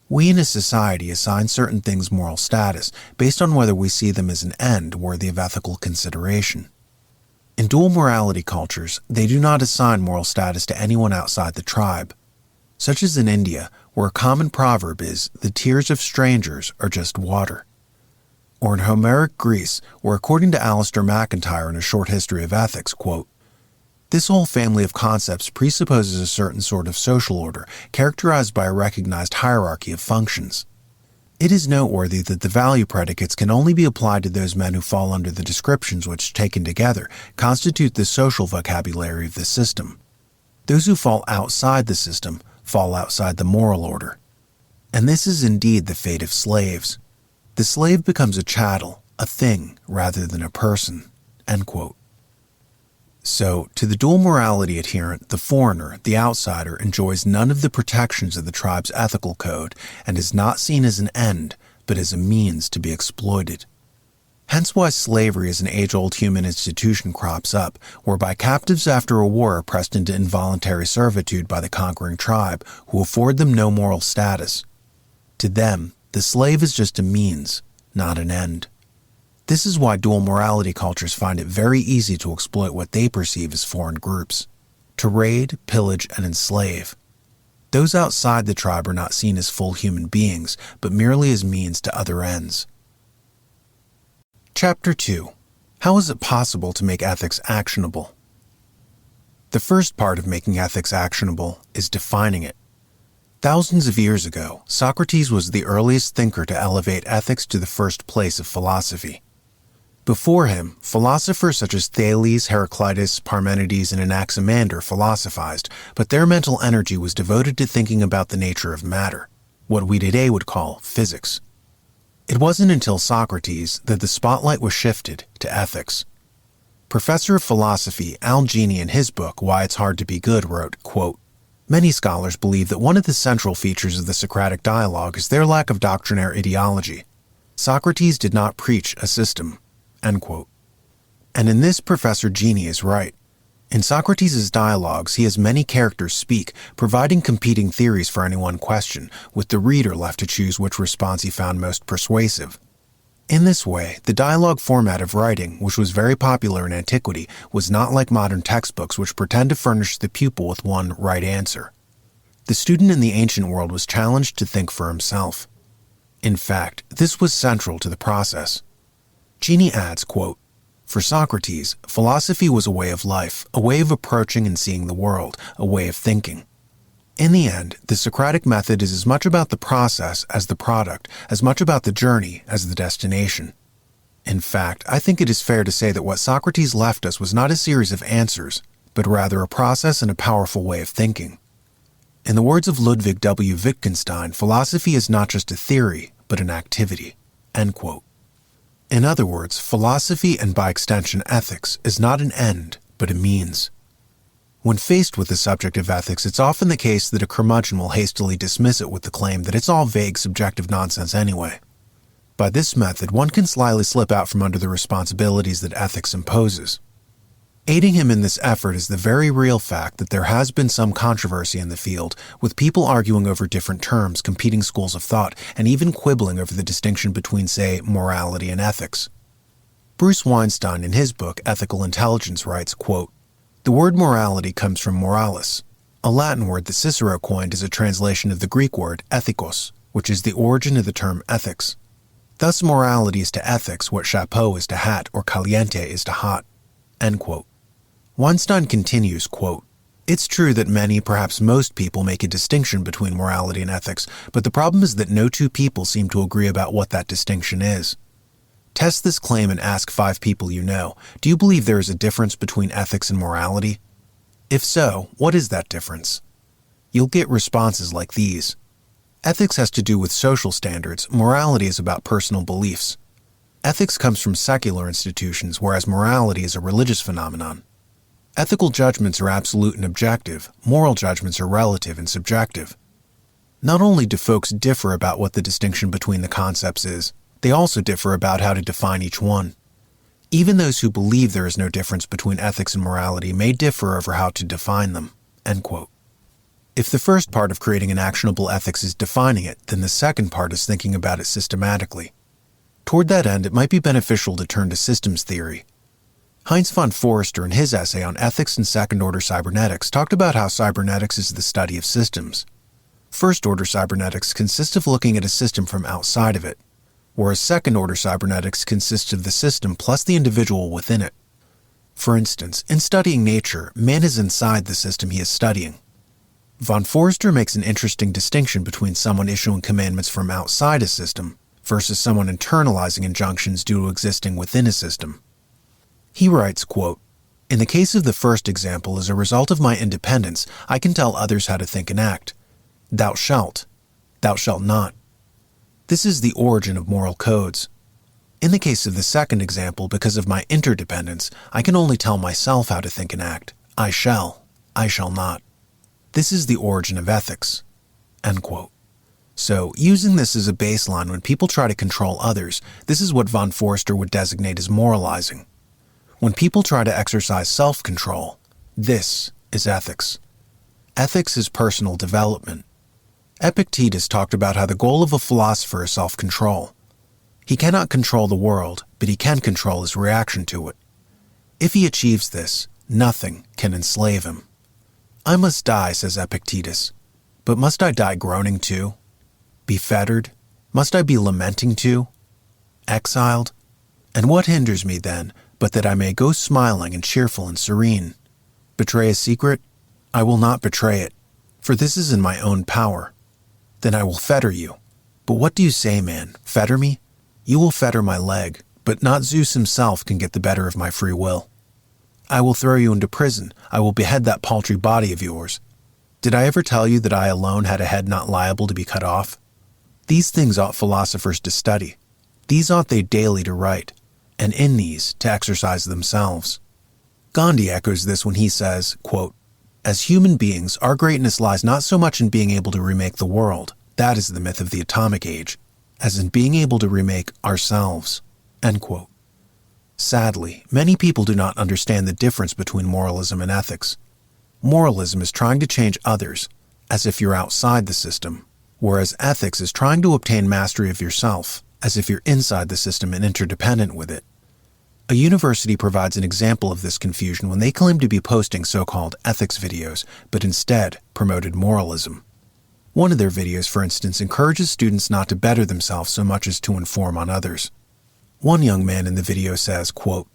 We in a society assign certain things moral status based on whether we see them as an end worthy of ethical consideration. In dual morality cultures, they do not assign moral status to anyone outside the tribe, such as in India, where a common proverb is, "the tears of strangers are just water." Or in Homeric Greece, where according to Alistair MacIntyre in A Short History of Ethics, quote, "This whole family of concepts presupposes a certain sort of social order, characterized by a recognized hierarchy of functions. It is noteworthy that the value predicates can only be applied to those men who fall under the descriptions which, taken together, constitute the social vocabulary of the system. Those who fall outside the system fall outside the moral order. And this is indeed the fate of slaves. The slave becomes a chattel, a thing, rather than a person." End quote. So, to the dual morality adherent, the foreigner, the outsider, enjoys none of the protections of the tribe's ethical code and is not seen as an end, but as a means to be exploited. Hence why slavery as an age-old human institution crops up, whereby captives after a war are pressed into involuntary servitude by the conquering tribe, who afford them no moral status. To them, the slave is just a means, not an end. This is why dual morality cultures find it very easy to exploit what they perceive as foreign groups, to raid, pillage, and enslave. Those outside the tribe are not seen as full human beings, but merely as means to other ends. Chapter 2. How is it possible to make ethics actionable? The first part of making ethics actionable is defining it. Thousands of years ago, Socrates was the earliest thinker to elevate ethics to the first place of philosophy. Before him, philosophers such as Thales, Heraclitus, Parmenides, and Anaximander philosophized, but their mental energy was devoted to thinking about the nature of matter, what we today would call physics. It wasn't until Socrates that the spotlight was shifted to ethics. Professor of philosophy Al Gini in his book Why It's Hard to Be Good wrote, quote, "Many scholars believe that one of the central features of the Socratic dialogue is their lack of doctrinaire ideology. Socrates did not preach a system." End quote. And in this, Professor Gini is right. In Socrates' dialogues, he has many characters speak, providing competing theories for any one question, with the reader left to choose which response he found most persuasive. In this way, the dialogue format of writing, which was very popular in antiquity, was not like modern textbooks which pretend to furnish the pupil with one right answer. The student in the ancient world was challenged to think for himself. In fact, this was central to the process. Gini adds, quote, "For Socrates, philosophy was a way of life, a way of approaching and seeing the world, a way of thinking. In the end, the Socratic method is as much about the process as the product, as much about the journey as the destination. In fact, I think it is fair to say that what Socrates left us was not a series of answers, but rather a process and a powerful way of thinking. In the words of Ludwig W. Wittgenstein, philosophy is not just a theory, but an activity." End quote. In other words, philosophy, and by extension ethics, is not an end, but a means. When faced with the subject of ethics, it's often the case that a curmudgeon will hastily dismiss it with the claim that it's all vague, subjective nonsense anyway. By this method, one can slyly slip out from under the responsibilities that ethics imposes. Aiding him in this effort is the very real fact that there has been some controversy in the field, with people arguing over different terms, competing schools of thought, and even quibbling over the distinction between, say, morality and ethics. Bruce Weinstein, in his book Ethical Intelligence, writes, quote, "The word morality comes from moralis, a Latin word that Cicero coined as a translation of the Greek word ethikos, which is the origin of the term ethics. Thus morality is to ethics what chapeau is to hat or caliente is to hot." End quote. Weinstein continues, quote, It's true that many, perhaps most people, make a distinction between morality and ethics, but the problem is that no two people seem to agree about what that distinction is. Test this claim and ask 5 people you know, do you believe there is a difference between ethics and morality? If so, what is that difference? You'll get responses like these. Ethics has to do with social standards, morality is about personal beliefs. Ethics comes from secular institutions, whereas morality is a religious phenomenon. Ethical judgments are absolute and objective, moral judgments are relative and subjective. Not only do folks differ about what the distinction between the concepts is, they also differ about how to define each one. Even those who believe there is no difference between ethics and morality may differ over how to define them." End quote. If the first part of creating an actionable ethics is defining it, then the second part is thinking about it systematically. Toward that end, it might be beneficial to turn to systems theory. Heinz von Forster, in his essay on ethics and second-order cybernetics, talked about how cybernetics is the study of systems. First-order cybernetics consists of looking at a system from outside of it, whereas second-order cybernetics consists of the system plus the individual within it. For instance, in studying nature, man is inside the system he is studying. Von Forster makes an interesting distinction between someone issuing commandments from outside a system versus someone internalizing injunctions due to existing within a system. He writes, quote, "In the case of the first example, as a result of my independence, I can tell others how to think and act. Thou shalt not. This is the origin of moral codes. In the case of the second example, because of my interdependence, I can only tell myself how to think and act. I shall not. This is the origin of ethics." End quote. So, using this as a baseline when people try to control others, this is what von Forster would designate as moralizing. When people try to exercise self-control, this is ethics. Ethics is personal development. Epictetus talked about how the goal of a philosopher is self-control. He cannot control the world, but he can control his reaction to it. If he achieves this, nothing can enslave him. "I must die," says Epictetus, "but must I die groaning too? Be fettered? Must I be lamenting too? Exiled? And what hinders me then, but that I may go smiling and cheerful and serene? Betray a secret? I will not betray it, for this is in my own power. Then I will fetter you. But what do you say, man? Fetter me? You will fetter my leg, but not Zeus himself can get the better of my free will. I will throw you into prison. I will behead that paltry body of yours. Did I ever tell you that I alone had a head not liable to be cut off? These things ought philosophers to study. These ought they daily to write, and in these to exercise themselves." Gandhi echoes this when he says, quote, "As human beings, our greatness lies not so much in being able to remake the world, that is the myth of the atomic age, as in being able to remake ourselves." End quote. Sadly, many people do not understand the difference between moralism and ethics. Moralism is trying to change others, as if you're outside the system, whereas ethics is trying to obtain mastery of yourself, as if you're inside the system and interdependent with it. A university provides an example of this confusion when they claim to be posting so-called ethics videos, but instead promoted moralism. One of their videos, for instance, encourages students not to better themselves so much as to inform on others. One young man in the video says, quote,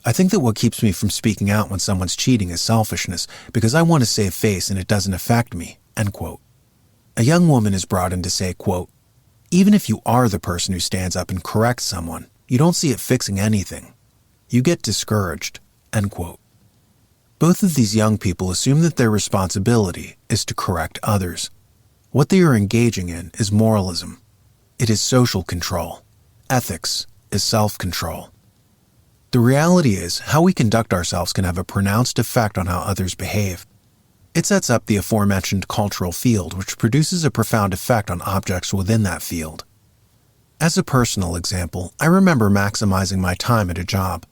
"I think that what keeps me from speaking out when someone's cheating is selfishness, because I want to save face and it doesn't affect me." End quote. A young woman is brought in to say, quote, "Even if you are the person who stands up and corrects someone, you don't see it fixing anything. You get discouraged." End quote. Both of these young people assume that their responsibility is to correct others. What they are engaging in is moralism. It is social control. Ethics is self-control. The reality is, how we conduct ourselves can have a pronounced effect on how others behave. It sets up the aforementioned cultural field, which produces a profound effect on objects within that field. As a personal example, I remember maximizing my time at a job.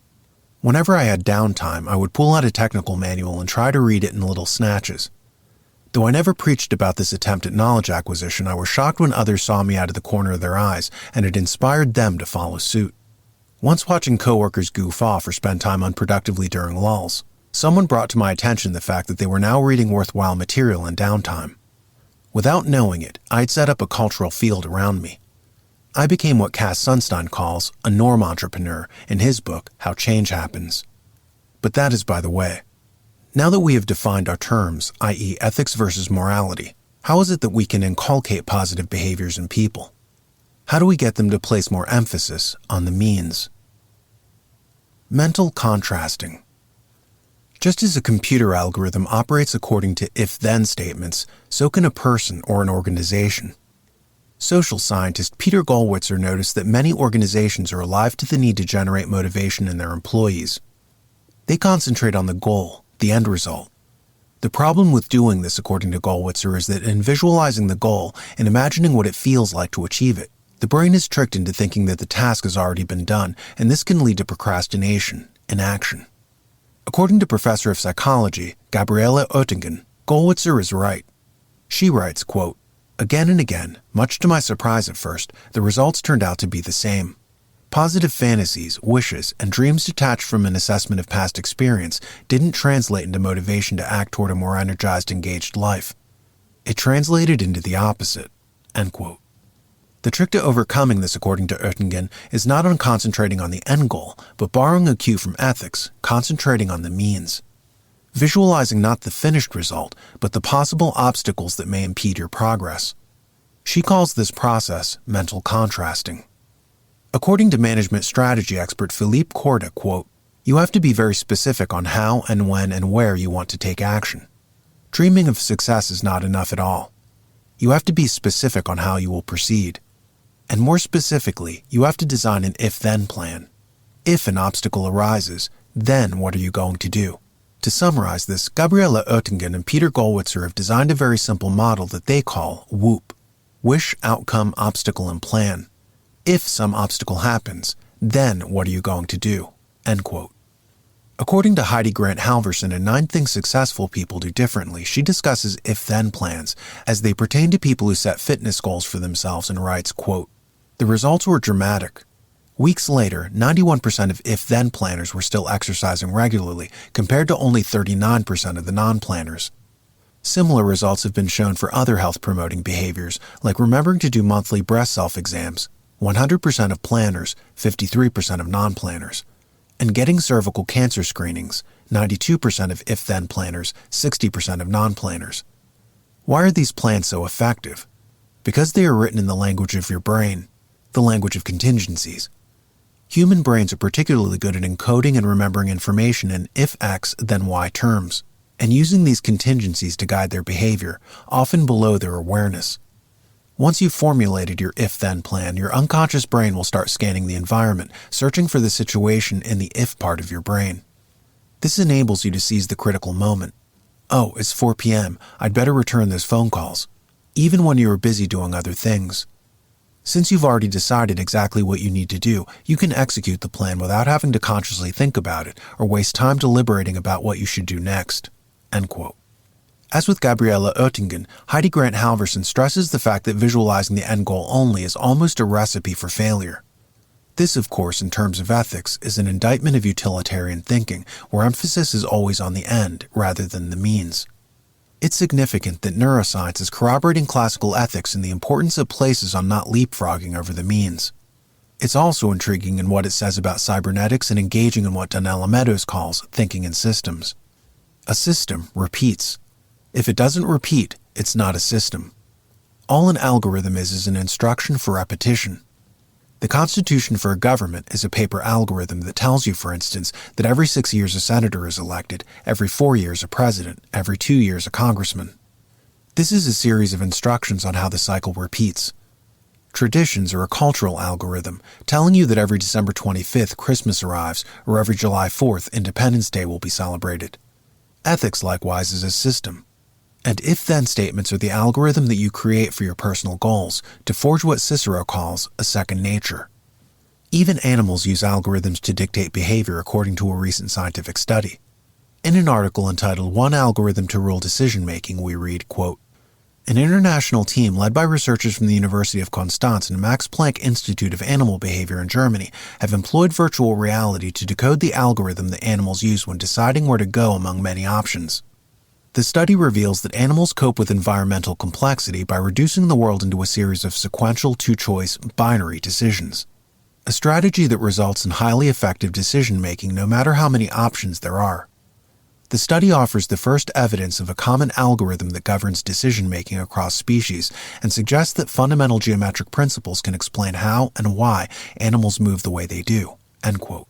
Whenever I had downtime, I would pull out a technical manual and try to read it in little snatches. Though I never preached about this attempt at knowledge acquisition, I was shocked when others saw me out of the corner of their eyes, and it inspired them to follow suit. Once watching coworkers goof off or spend time unproductively during lulls, someone brought to my attention the fact that they were now reading worthwhile material in downtime. Without knowing it, I'd set up a cultural field around me. I became what Cass Sunstein calls a norm entrepreneur in his book, How Change Happens. But that is by the way. Now that we have defined our terms, i.e. ethics versus morality, how is it that we can inculcate positive behaviors in people? How do we get them to place more emphasis on the means? Mental contrasting. Just as a computer algorithm operates according to if-then statements, so can a person or an organization. Social scientist Peter Gollwitzer noticed that many organizations are alive to the need to generate motivation in their employees. They concentrate on the goal, the end result. The problem with doing this, according to Gollwitzer, is that in visualizing the goal and imagining what it feels like to achieve it, the brain is tricked into thinking that the task has already been done, and this can lead to procrastination, inaction. According to Professor of Psychology, Gabriele Oettingen, Gollwitzer is right. She writes, quote, "Again and again, much to my surprise at first, the results turned out to be the same. Positive fantasies, wishes, and dreams detached from an assessment of past experience didn't translate into motivation to act toward a more energized, engaged life. It translated into the opposite." End quote. The trick to overcoming this, according to Oettingen, is not on concentrating on the end goal, but borrowing a cue from ethics, concentrating on the means. Visualizing not the finished result, but the possible obstacles that may impede your progress. She calls this process mental contrasting. According to management strategy expert Philippe Corda, quote, "You have to be very specific on how and when and where you want to take action. Dreaming of success is not enough at all. You have to be specific on how you will proceed. And more specifically, you have to design an if-then plan. If an obstacle arises, then what are you going to do?" To summarize this, Gabriele Oettingen and Peter Gollwitzer have designed a very simple model that they call WOOP, Wish, Outcome, Obstacle, and Plan. If some obstacle happens, then what are you going to do? End quote. According to Heidi Grant Halverson in 9 Things Successful People Do Differently, she discusses if-then plans as they pertain to people who set fitness goals for themselves and writes, quote, "The results were dramatic. Weeks later, 91% of if-then planners were still exercising regularly, compared to only 39% of the non-planners. Similar results have been shown for other health-promoting behaviors, like remembering to do monthly breast self-exams, 100% of planners, 53% of non-planners, and getting cervical cancer screenings, 92% of if-then planners, 60% of non-planners. Why are these plans so effective? Because they are written in the language of your brain, the language of contingencies. Human brains are particularly good at encoding and remembering information in if X, then Y terms, and using these contingencies to guide their behavior, often below their awareness. Once you've formulated your if-then plan, your unconscious brain will start scanning the environment, searching for the situation in the if part of your brain. This enables you to seize the critical moment. Oh, it's 4 p.m., I'd better return those phone calls, even when you are busy doing other things. Since you've already decided exactly what you need to do, you can execute the plan without having to consciously think about it or waste time deliberating about what you should do next." End quote. As with Gabriele Oettingen, Heidi Grant Halverson stresses the fact that visualizing the end goal only is almost a recipe for failure. This, of course, in terms of ethics, is an indictment of utilitarian thinking, where emphasis is always on the end rather than the means. It's significant that neuroscience is corroborating classical ethics in the importance it places on not leapfrogging over the means. It's also intriguing in what it says about cybernetics and engaging in what Donella Meadows calls thinking in systems. A system repeats. If it doesn't repeat, it's not a system. All an algorithm is an instruction for repetition. The constitution for a government is a paper algorithm that tells you, for instance, that every 6 years a senator is elected, every 4 years a president, every 2 years a congressman. This is a series of instructions on how the cycle repeats. Traditions are a cultural algorithm, telling you that every December 25th Christmas arrives, or every July 4th Independence Day will be celebrated. Ethics, likewise, is a system. And if-then statements are the algorithm that you create for your personal goals to forge what Cicero calls a second nature. Even animals use algorithms to dictate behavior, according to a recent scientific study. In an article entitled "One Algorithm to Rule Decision-Making," we read, quote, "An international team led by researchers from the University of Konstanz and Max Planck Institute of Animal Behavior in Germany have employed virtual reality to decode the algorithm that animals use when deciding where to go among many options. The study reveals that animals cope with environmental complexity by reducing the world into a series of sequential two-choice binary decisions, a strategy that results in highly effective decision-making no matter how many options there are. The study offers the first evidence of a common algorithm that governs decision-making across species and suggests that fundamental geometric principles can explain how and why animals move the way they do." End quote.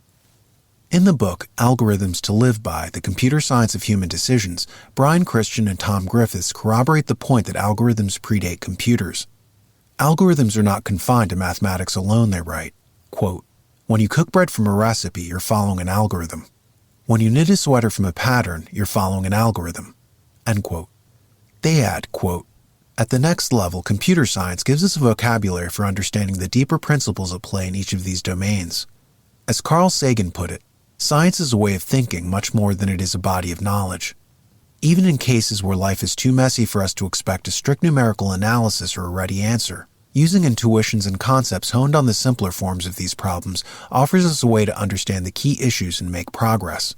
In the book, Algorithms to Live By, The Computer Science of Human Decisions, Brian Christian and Tom Griffiths corroborate the point that algorithms predate computers. Algorithms are not confined to mathematics alone, they write. Quote, "When you cook bread from a recipe, you're following an algorithm. When you knit a sweater from a pattern, you're following an algorithm." End quote. They add, quote, "At the next level, computer science gives us a vocabulary for understanding the deeper principles at play in each of these domains. As Carl Sagan put it, science is a way of thinking much more than it is a body of knowledge. Even in cases where life is too messy for us to expect a strict numerical analysis or a ready answer, using intuitions and concepts honed on the simpler forms of these problems offers us a way to understand the key issues and make progress.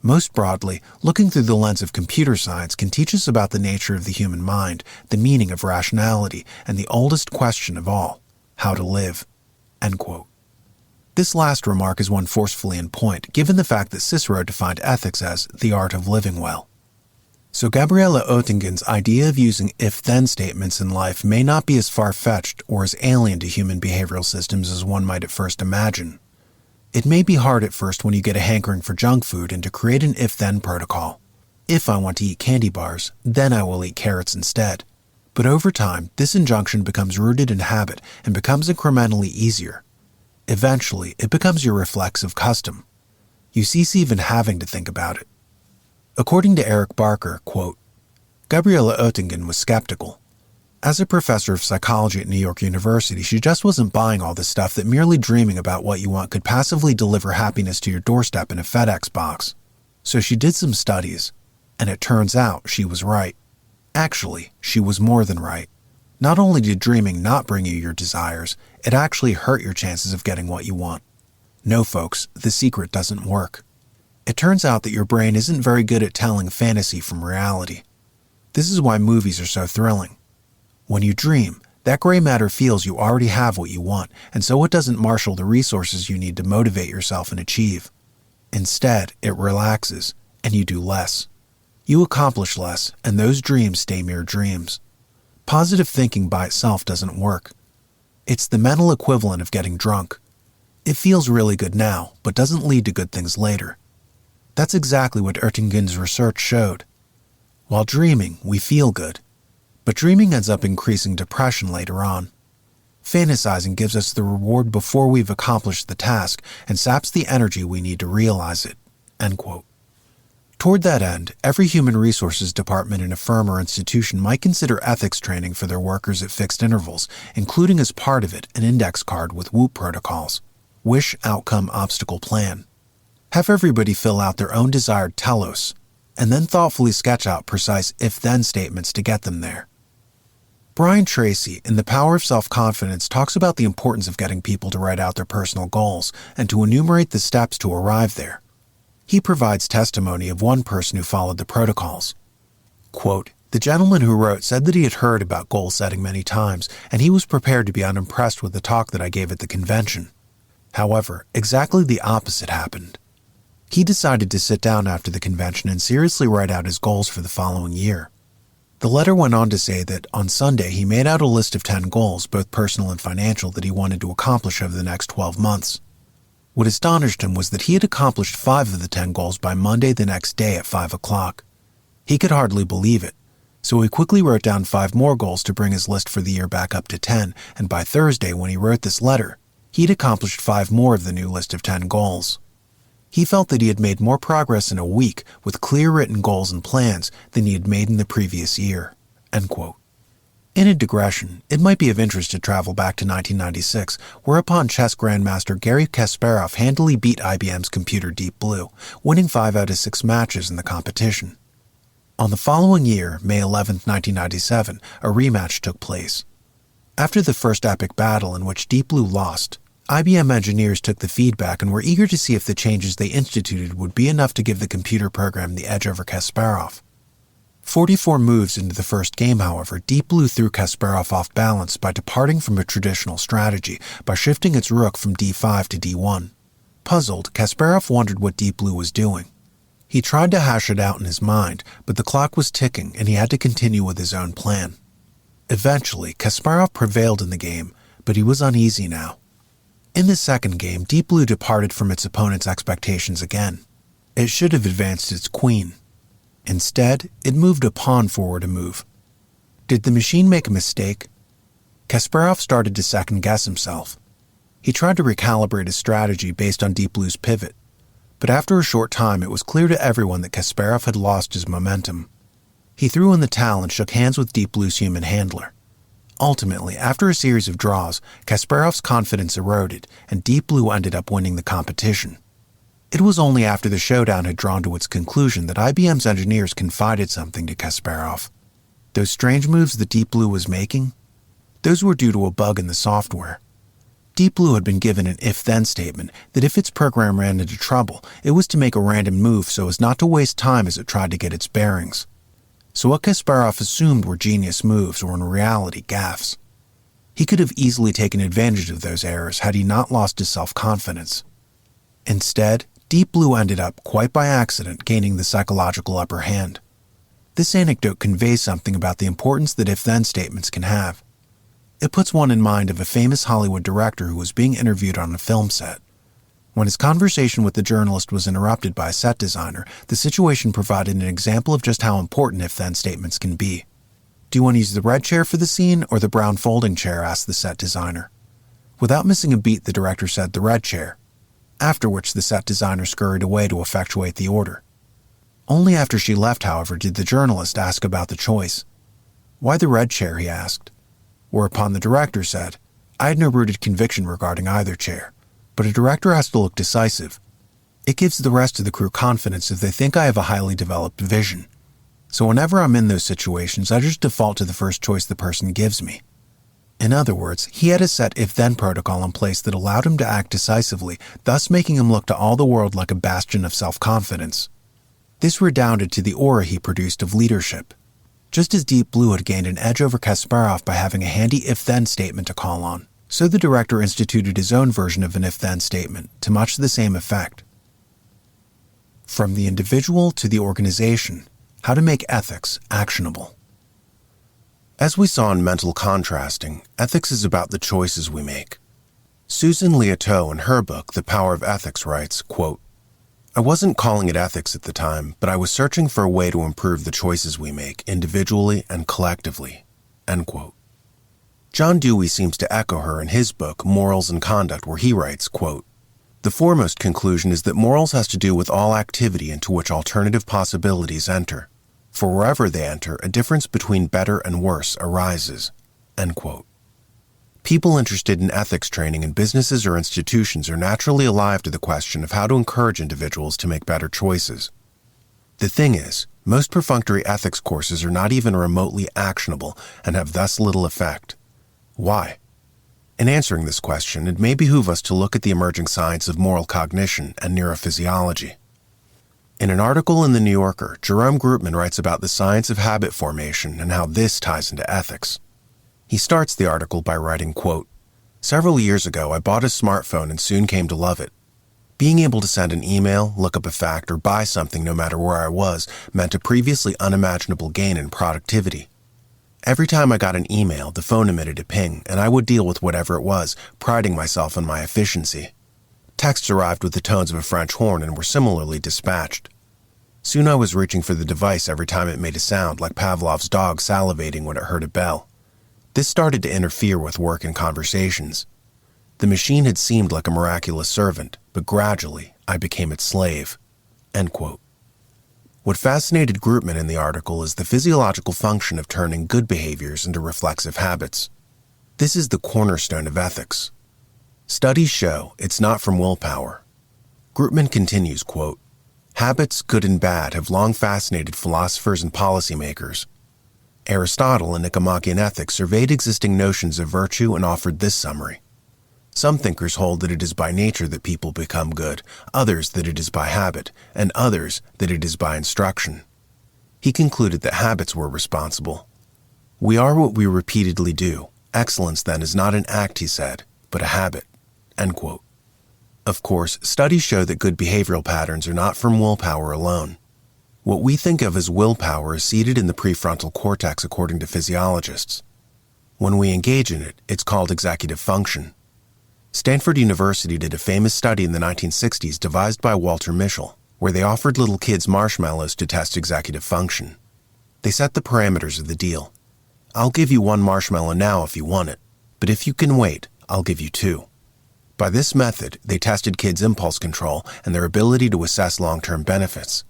Most broadly, looking through the lens of computer science can teach us about the nature of the human mind, the meaning of rationality, and the oldest question of all, how to live." End quote. This last remark is one forcefully in point, given the fact that Cicero defined ethics as the art of living well. So Gabriele Oettingen's idea of using if-then statements in life may not be as far-fetched or as alien to human behavioral systems as one might at first imagine. It may be hard at first when you get a hankering for junk food and to create an if-then protocol. If I want to eat candy bars, then I will eat carrots instead. But over time, this injunction becomes rooted in habit and becomes incrementally easier. Eventually, it becomes your reflexive custom. You cease even having to think about it. According to Eric Barker, quote, "Gabriele Oettingen was skeptical. As a professor of psychology at New York University, she just wasn't buying all this stuff that merely dreaming about what you want could passively deliver happiness to your doorstep in a FedEx box. So she did some studies, and it turns out she was right. Actually, she was more than right. Not only did dreaming not bring you your desires, it actually hurt your chances of getting what you want. No, folks, the secret doesn't work. It turns out that your brain isn't very good at telling fantasy from reality. This is why movies are so thrilling. When you dream, that gray matter feels you already have what you want, and so it doesn't marshal the resources you need to motivate yourself and achieve. Instead, it relaxes, and you do less. You accomplish less, and those dreams stay mere dreams. Positive thinking by itself doesn't work. It's the mental equivalent of getting drunk. It feels really good now, but doesn't lead to good things later. That's exactly what Oettingen's research showed. While dreaming, we feel good, but dreaming ends up increasing depression later on. Fantasizing gives us the reward before we've accomplished the task and saps the energy we need to realize it." End quote. Toward that end, every human resources department in a firm or institution might consider ethics training for their workers at fixed intervals, including as part of it an index card with WOOP protocols, Wish Outcome Obstacle Plan. Have everybody fill out their own desired telos, and then thoughtfully sketch out precise if-then statements to get them there. Brian Tracy, in The Power of Self-Confidence, talks about the importance of getting people to write out their personal goals and to enumerate the steps to arrive there. He provides testimony of one person who followed the protocols. Quote, "The gentleman who wrote said that he had heard about goal setting many times, and he was prepared to be unimpressed with the talk that I gave at the convention. However, exactly the opposite happened. He decided to sit down after the convention and seriously write out his goals for the following year. The letter went on to say that on Sunday he made out a list of 10 goals, both personal and financial, that he wanted to accomplish over the next 12 months. What astonished him was that he had accomplished 5 of the 10 goals by Monday the next day at 5 o'clock. He could hardly believe it, so he quickly wrote down 5 more goals to bring his list for the year back up to 10, and by Thursday, when he wrote this letter, he'd accomplished 5 more of the new list of 10 goals. He felt that he had made more progress in a week with clear written goals and plans than he had made in the previous year." End quote. In a digression, it might be of interest to travel back to 1996, whereupon chess grandmaster Garry Kasparov handily beat IBM's computer Deep Blue, winning 5 out of 6 matches in the competition. On the following year, May 11, 1997, a rematch took place. After the first epic battle in which Deep Blue lost, IBM engineers took the feedback and were eager to see if the changes they instituted would be enough to give the computer program the edge over Kasparov. 44 moves into the first game, however, Deep Blue threw Kasparov off balance by departing from a traditional strategy by shifting its rook from d5 to d1. Puzzled, Kasparov wondered what Deep Blue was doing. He tried to hash it out in his mind, but the clock was ticking and he had to continue with his own plan. Eventually, Kasparov prevailed in the game, but he was uneasy now. In the second game, Deep Blue departed from its opponent's expectations again. It should have advanced its queen. Instead, it moved a pawn forward a move. Did the machine make a mistake? Kasparov started to second-guess himself. He tried to recalibrate his strategy based on Deep Blue's pivot, but after a short time it was clear to everyone that Kasparov had lost his momentum. He threw in the towel and shook hands with Deep Blue's human handler. Ultimately, after a series of draws, Kasparov's confidence eroded, and Deep Blue ended up winning the competition. It was only after the showdown had drawn to its conclusion that IBM's engineers confided something to Kasparov. Those strange moves that Deep Blue was making? Those were due to a bug in the software. Deep Blue had been given an if-then statement that if its program ran into trouble, it was to make a random move so as not to waste time as it tried to get its bearings. So what Kasparov assumed were genius moves were in reality gaffes. He could have easily taken advantage of those errors had he not lost his self-confidence. Instead, Deep Blue ended up, quite by accident, gaining the psychological upper hand. This anecdote conveys something about the importance that if-then statements can have. It puts one in mind of a famous Hollywood director who was being interviewed on a film set. When his conversation with the journalist was interrupted by a set designer, the situation provided an example of just how important if-then statements can be. "Do you want to use the red chair for the scene or the brown folding chair?" asked the set designer. Without missing a beat, the director said the red chair, after which the set designer scurried away to effectuate the order. Only after she left, however, did the journalist ask about the choice. "Why the red chair?" he asked. Whereupon the director said, "I had no rooted conviction regarding either chair, but a director has to look decisive. It gives the rest of the crew confidence if they think I have a highly developed vision. So whenever I'm in those situations, I just default to the first choice the person gives me." In other words, he had a set if-then protocol in place that allowed him to act decisively, thus making him look to all the world like a bastion of self-confidence. This redounded to the aura he produced of leadership. Just as Deep Blue had gained an edge over Kasparov by having a handy if-then statement to call on, so the director instituted his own version of an if-then statement, to much the same effect. From the individual to the organization, how to make ethics actionable. As we saw in mental contrasting, ethics is about the choices we make. Susan Liautaud, in her book, The Power of Ethics, writes, quote, "I wasn't calling it ethics at the time, but I was searching for a way to improve the choices we make, individually and collectively." End quote. John Dewey seems to echo her in his book, Morals and Conduct, where he writes, quote, "The foremost conclusion is that morals has to do with all activity into which alternative possibilities enter. For wherever they enter, a difference between better and worse arises." End quote. People interested in ethics training in businesses or institutions are naturally alive to the question of how to encourage individuals to make better choices. The thing is, most perfunctory ethics courses are not even remotely actionable and have thus little effect. Why? In answering this question, it may behoove us to look at the emerging science of moral cognition and neurophysiology. In an article in The New Yorker, Jerome Groopman writes about the science of habit formation and how this ties into ethics. He starts the article by writing, quote, "Several years ago, I bought a smartphone and soon came to love it. Being able to send an email, look up a fact, or buy something no matter where I was meant a previously unimaginable gain in productivity. Every time I got an email, the phone emitted a ping, and I would deal with whatever it was, priding myself on my efficiency. Texts arrived with the tones of a French horn and were similarly dispatched. Soon I was reaching for the device every time it made a sound, like Pavlov's dog salivating when it heard a bell. This started to interfere with work and conversations. The machine had seemed like a miraculous servant, but gradually I became its slave." End quote. What fascinated Groopman in the article is the physiological function of turning good behaviors into reflexive habits. This is the cornerstone of ethics. Studies show it's not from willpower. Groopman continues, quote, "Habits, good and bad, have long fascinated philosophers and policymakers. Aristotle in Nicomachean Ethics surveyed existing notions of virtue and offered this summary. Some thinkers hold that it is by nature that people become good, others that it is by habit, and others that it is by instruction. He concluded that habits were responsible. We are what we repeatedly do. Excellence, then, is not an act, he said, but a habit." End quote. Of course, studies show that good behavioral patterns are not from willpower alone. What we think of as willpower is seated in the prefrontal cortex according to physiologists. When we engage in it, it's called executive function. Stanford University did a famous study in the 1960s devised by Walter Mischel, where they offered little kids marshmallows to test executive function. They set the parameters of the deal. I'll give you 1 marshmallow now if you want it, but if you can wait, I'll give you 2. By this method, they tested kids' impulse control and their ability to assess long-term benefits.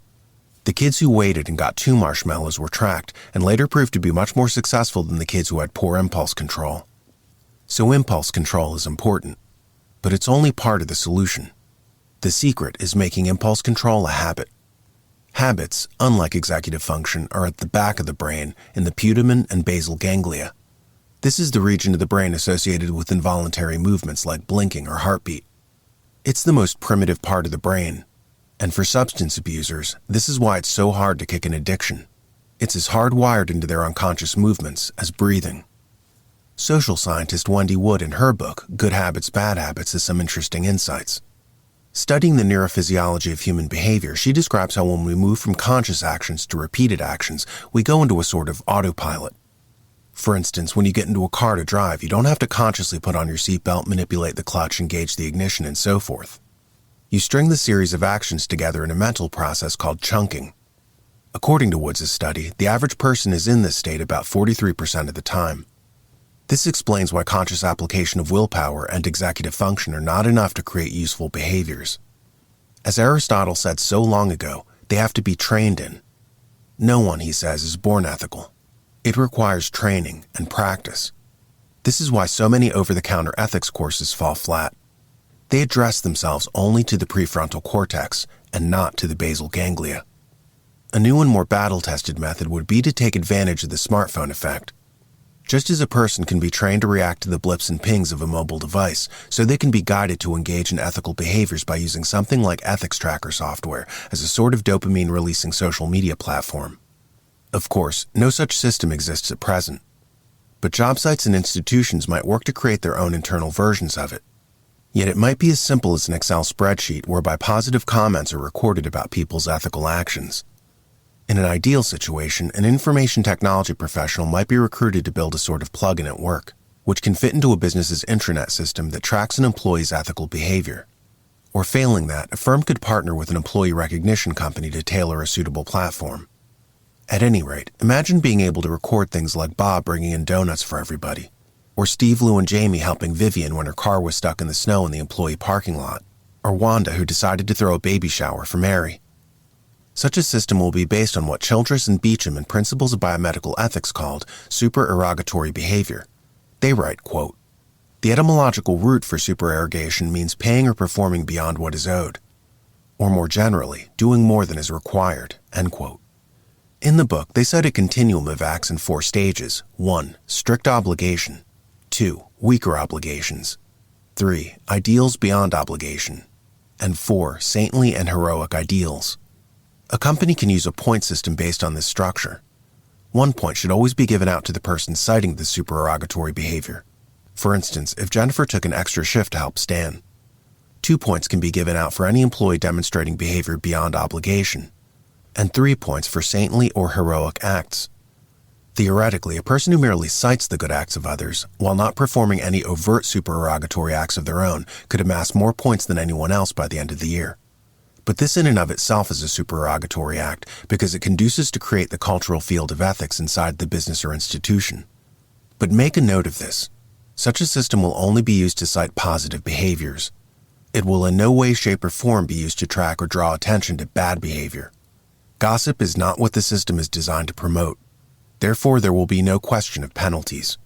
The kids who waited and got 2 marshmallows were tracked and later proved to be much more successful than the kids who had poor impulse control. So impulse control is important, but it's only part of the solution. The secret is making impulse control a habit. Habits, unlike executive function, are at the back of the brain in the putamen and basal ganglia. This is the region of the brain associated with involuntary movements like blinking or heartbeat. It's the most primitive part of the brain, and for substance abusers, this is why it's so hard to kick an addiction. It's as hardwired into their unconscious movements as breathing. Social scientist Wendy Wood in her book, Good Habits, Bad Habits, has some interesting insights. Studying the neurophysiology of human behavior, she describes how when we move from conscious actions to repeated actions, we go into a sort of autopilot. For instance, when you get into a car to drive, you don't have to consciously put on your seatbelt, manipulate the clutch, engage the ignition, and so forth. You string the series of actions together in a mental process called chunking. According to Woods' study, the average person is in this state about 43% of the time. This explains why conscious application of willpower and executive function are not enough to create useful behaviors. As Aristotle said so long ago, they have to be trained in. No one, he says, is born ethical. It requires training and practice. This is why so many over-the-counter ethics courses fall flat. They address themselves only to the prefrontal cortex and not to the basal ganglia. A new and more battle-tested method would be to take advantage of the smartphone effect. Just as a person can be trained to react to the blips and pings of a mobile device, so they can be guided to engage in ethical behaviors by using something like ethics tracker software as a sort of dopamine-releasing social media platform. Of course, no such system exists at present, but job sites and institutions might work to create their own internal versions of it. Yet it might be as simple as an Excel spreadsheet whereby positive comments are recorded about people's ethical actions. In an ideal situation, an information technology professional might be recruited to build a sort of plugin at work, which can fit into a business's intranet system that tracks an employee's ethical behavior. Or failing that, a firm could partner with an employee recognition company to tailor a suitable platform. At any rate, imagine being able to record things like Bob bringing in donuts for everybody, or Steve, Lou, and Jamie helping Vivian when her car was stuck in the snow in the employee parking lot, or Wanda who decided to throw a baby shower for Mary. Such a system will be based on what Childress and Beecham in Principles of Biomedical Ethics called supererogatory behavior. They write, quote, "The etymological root for supererogation means paying or performing beyond what is owed, or more generally, doing more than is required," end quote. In the book, they cite a continuum of acts in 4 stages. 1. Strict obligation. 2. Weaker obligations. 3. Ideals beyond obligation. And 4. Saintly and heroic ideals. A company can use a point system based on this structure. 1 point should always be given out to the person citing the supererogatory behavior. For instance, if Jennifer took an extra shift to help Stan. 2 points can be given out for any employee demonstrating behavior beyond obligation, and 3 points for saintly or heroic acts. Theoretically, a person who merely cites the good acts of others, while not performing any overt supererogatory acts of their own, could amass more points than anyone else by the end of the year. But this in and of itself is a supererogatory act because it conduces to create the cultural field of ethics inside the business or institution. But make a note of this. Such a system will only be used to cite positive behaviors. It will in no way, shape, or form be used to track or draw attention to bad behavior. Gossip is not what the system is designed to promote. Therefore, there will be no question of penalties.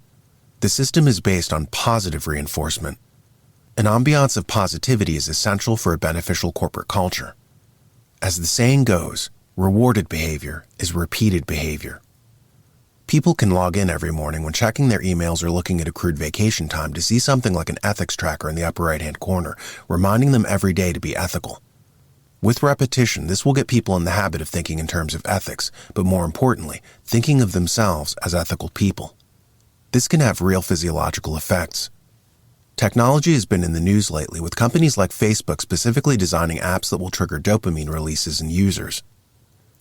The system is based on positive reinforcement. An ambiance of positivity is essential for a beneficial corporate culture. As the saying goes, rewarded behavior is repeated behavior. People can log in every morning when checking their emails or looking at accrued vacation time to see something like an ethics tracker in the upper right-hand corner, reminding them every day to be ethical. With repetition, this will get people in the habit of thinking in terms of ethics, but more importantly, thinking of themselves as ethical people. This can have real physiological effects. Technology has been in the news lately, with companies like Facebook specifically designing apps that will trigger dopamine releases in users.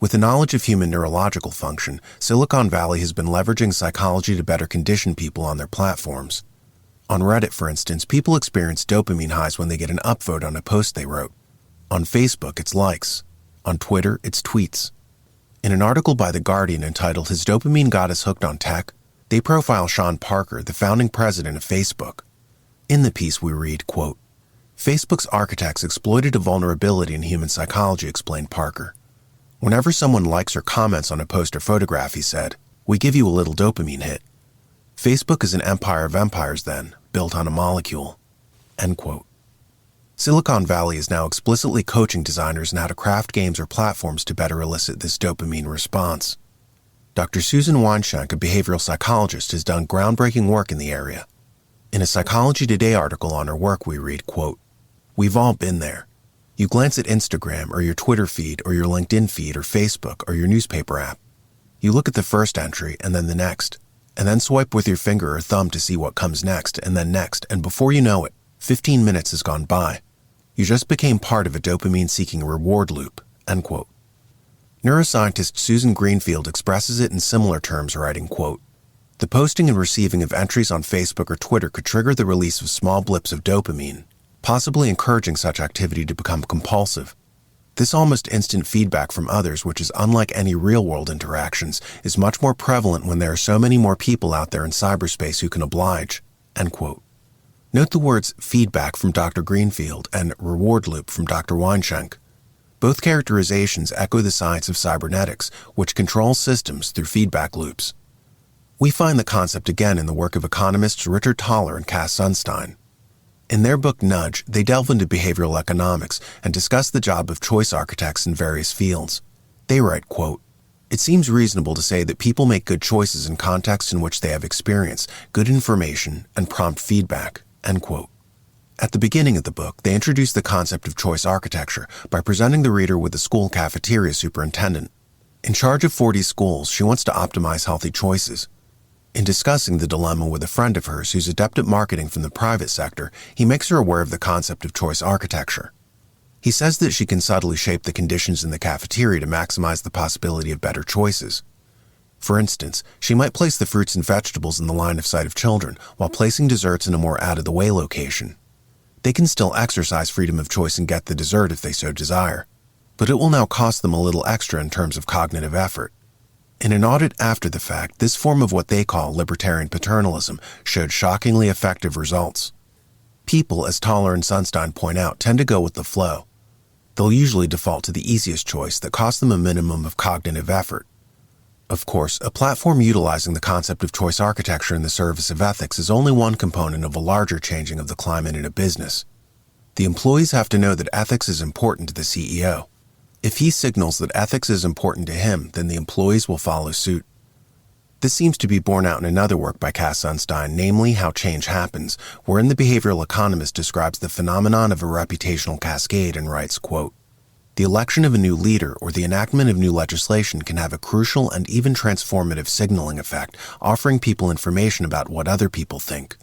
With a knowledge of human neurological function, Silicon Valley has been leveraging psychology to better condition people on their platforms. On Reddit, for instance, people experience dopamine highs when they get an upvote on a post they wrote. On Facebook, it's likes. On Twitter, it's tweets. In an article by The Guardian entitled "Has Dopamine Got Us Hooked on Tech?" they profile Sean Parker, the founding president of Facebook. In the piece we read, quote, "Facebook's architects exploited a vulnerability in human psychology," explained Parker. "Whenever someone likes or comments on a post or photograph," he said, "we give you a little dopamine hit. Facebook is an empire of empires then, built on a molecule." End quote. Silicon Valley is now explicitly coaching designers on how to craft games or platforms to better elicit this dopamine response. Dr. Susan Weinschenk, a behavioral psychologist, has done groundbreaking work in the area. In a Psychology Today article on her work, we read, quote, "We've all been there. You glance at Instagram or your Twitter feed or your LinkedIn feed or Facebook or your newspaper app. You look at the first entry and then the next, and then swipe with your finger or thumb to see what comes next, and before you know it, 15 minutes has gone by. You just became part of a dopamine-seeking reward loop." End quote. Neuroscientist Susan Greenfield expresses it in similar terms, writing, quote, "The posting and receiving of entries on Facebook or Twitter could trigger the release of small blips of dopamine, possibly encouraging such activity to become compulsive. This almost instant feedback from others, which is unlike any real-world interactions, is much more prevalent when there are so many more people out there in cyberspace who can oblige." End quote. Note the words "feedback" from Dr. Greenfield and "reward loop" from Dr. Weinschenk. Both characterizations echo the science of cybernetics, which controls systems through feedback loops. We find the concept again in the work of economists Richard Thaler and Cass Sunstein. In their book Nudge, they delve into behavioral economics and discuss the job of choice architects in various fields. They write, quote, "It seems reasonable to say that people make good choices in contexts in which they have experience, good information, and prompt feedback." End quote. At the beginning of the book, they introduce the concept of choice architecture by presenting the reader with a school cafeteria superintendent. In charge of 40 schools, she wants to optimize healthy choices. In discussing the dilemma with a friend of hers who's adept at marketing from the private sector, he makes her aware of the concept of choice architecture. He says that she can subtly shape the conditions in the cafeteria to maximize the possibility of better choices. For instance, she might place the fruits and vegetables in the line of sight of children while placing desserts in a more out-of-the-way location. They can still exercise freedom of choice and get the dessert if they so desire, but it will now cost them a little extra in terms of cognitive effort. In an audit after the fact, this form of what they call libertarian paternalism showed shockingly effective results. People, as Thaler and Sunstein point out, tend to go with the flow. They'll usually default to the easiest choice that costs them a minimum of cognitive effort. Of course, a platform utilizing the concept of choice architecture in the service of ethics is only one component of a larger changing of the climate in a business. The employees have to know that ethics is important to the CEO. If he signals that ethics is important to him, then the employees will follow suit. This seems to be borne out in another work by Cass Sunstein, namely How Change Happens, wherein the behavioral economist describes the phenomenon of a reputational cascade and writes, quote, "The election of a new leader or the enactment of new legislation can have a crucial and even transformative signaling effect, offering people information about what other people think.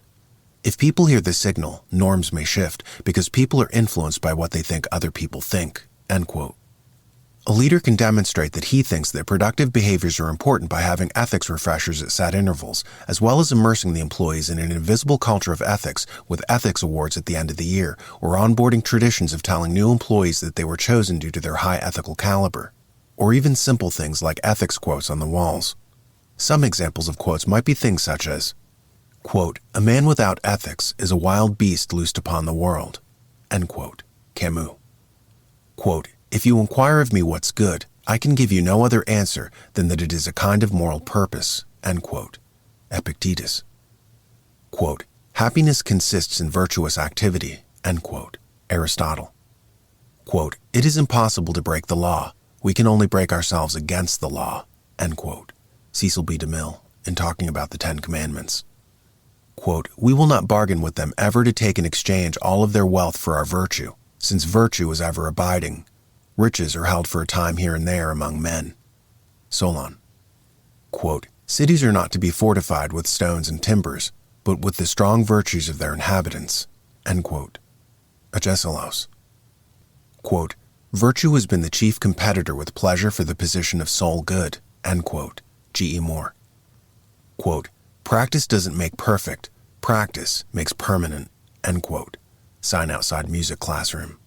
If people hear the signal, norms may shift because people are influenced by what they think other people think." End quote. A leader can demonstrate that he thinks that productive behaviors are important by having ethics refreshers at set intervals, as well as immersing the employees in an invisible culture of ethics with ethics awards at the end of the year, or onboarding traditions of telling new employees that they were chosen due to their high ethical caliber, or even simple things like ethics quotes on the walls. Some examples of quotes might be things such as, quote, "A man without ethics is a wild beast loosed upon the world." End quote. Camus. Quote, "If you inquire of me what's good, I can give you no other answer than that it is a kind of moral purpose." End quote. Epictetus. Quote, "Happiness consists in virtuous activity." End quote. Aristotle. Quote, "It is impossible to break the law. We can only break ourselves against the law." End quote. Cecil B. DeMille, in talking about the Ten Commandments. Quote, "We will not bargain with them ever to take in exchange all of their wealth for our virtue, since virtue is ever abiding. Riches are held for a time here and there among men." Solon. Quote, "Cities are not to be fortified with stones and timbers, but with the strong virtues of their inhabitants." End quote. Agesilaus. Quote, Virtue has been the chief competitor with pleasure for the position of sole good, end quote. G.E. Moore. Quote, practice doesn't make perfect, practice makes permanent, end quote. Sign outside music classroom.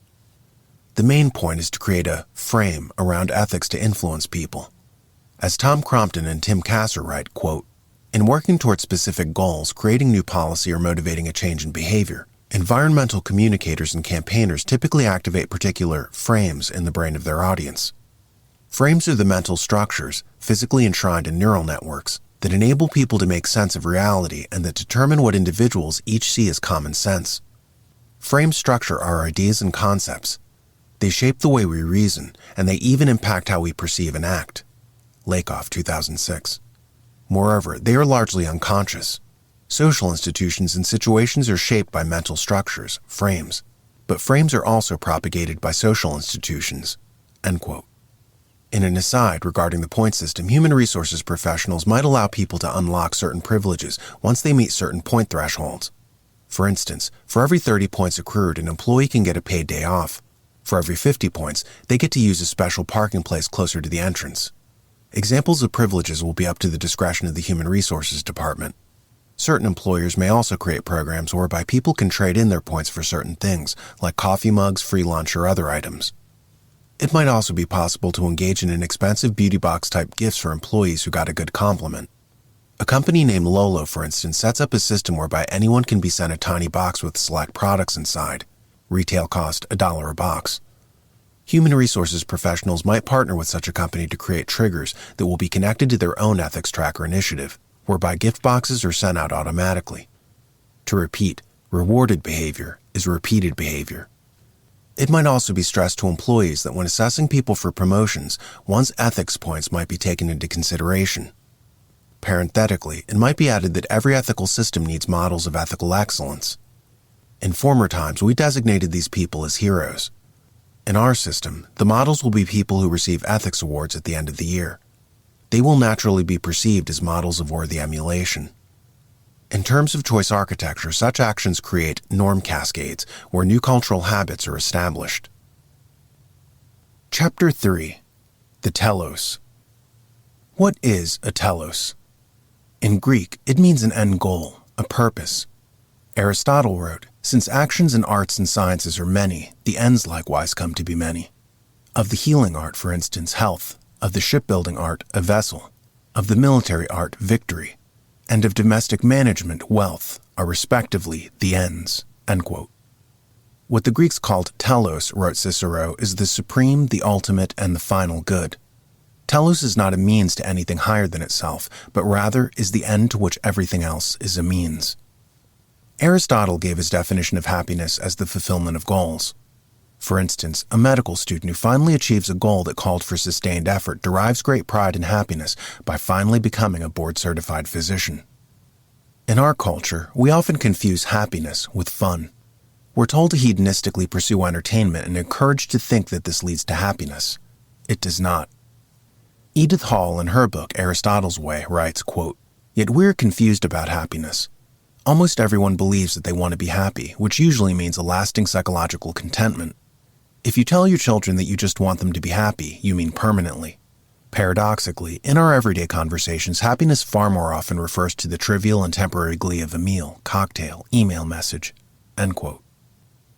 The main point is to create a frame around ethics to influence people. As Tom Crompton and Tim Kasser write, quote, in working towards specific goals, creating new policy or motivating a change in behavior, environmental communicators and campaigners typically activate particular frames in the brain of their audience. Frames are the mental structures, physically enshrined in neural networks, that enable people to make sense of reality and that determine what individuals each see as common sense. Frames structure our ideas and concepts. They shape the way we reason, and they even impact how we perceive and act. Lakoff, 2006. Moreover, they are largely unconscious. Social institutions and situations are shaped by mental structures, frames, but frames are also propagated by social institutions, end quote. In an aside regarding the point system, human resources professionals might allow people to unlock certain privileges once they meet certain point thresholds. For instance, for every 30 points accrued, an employee can get a paid day off. For every 50 points, they get to use a special parking place closer to the entrance. Examples of privileges will be up to the discretion of the Human Resources Department. Certain employers may also create programs whereby people can trade in their points for certain things, like coffee mugs, free lunch, or other items. It might also be possible to engage in inexpensive beauty box-type gifts for employees who got a good compliment. A company named Lolo, for instance, sets up a system whereby anyone can be sent a tiny box with select products inside. Retail cost $1 a box. Human resources professionals might partner with such a company to create triggers that will be connected to their own ethics tracker initiative, whereby gift boxes are sent out automatically. To repeat, rewarded behavior is repeated behavior. It might also be stressed to employees that when assessing people for promotions, one's ethics points might be taken into consideration. Parenthetically, it might be added that every ethical system needs models of ethical excellence. In former times, we designated these people as heroes. In our system, the models will be people who receive ethics awards at the end of the year. They will naturally be perceived as models of worthy emulation. In terms of choice architecture, such actions create norm cascades where new cultural habits are established. Chapter 3. The Telos. What is a telos? In Greek, it means an end goal, a purpose. Aristotle wrote, since actions in arts and sciences are many, the ends likewise come to be many. Of the healing art, for instance, health, of the shipbuilding art, a vessel, of the military art, victory, and of domestic management, wealth, are respectively the ends, end quote. What the Greeks called telos, wrote Cicero, is the supreme, the ultimate, and the final good. Telos is not a means to anything higher than itself, but rather is the end to which everything else is a means. Aristotle gave his definition of happiness as the fulfillment of goals. For instance, a medical student who finally achieves a goal that called for sustained effort derives great pride and happiness by finally becoming a board-certified physician. In our culture, we often confuse happiness with fun. We're told to hedonistically pursue entertainment and encouraged to think that this leads to happiness. It does not. Edith Hall, in her book Aristotle's Way, writes, quote, yet we're confused about happiness. Almost everyone believes that they want to be happy, which usually means a lasting psychological contentment. If you tell your children that you just want them to be happy, you mean permanently. Paradoxically, in our everyday conversations, happiness far more often refers to the trivial and temporary glee of a meal, cocktail, email message, end quote.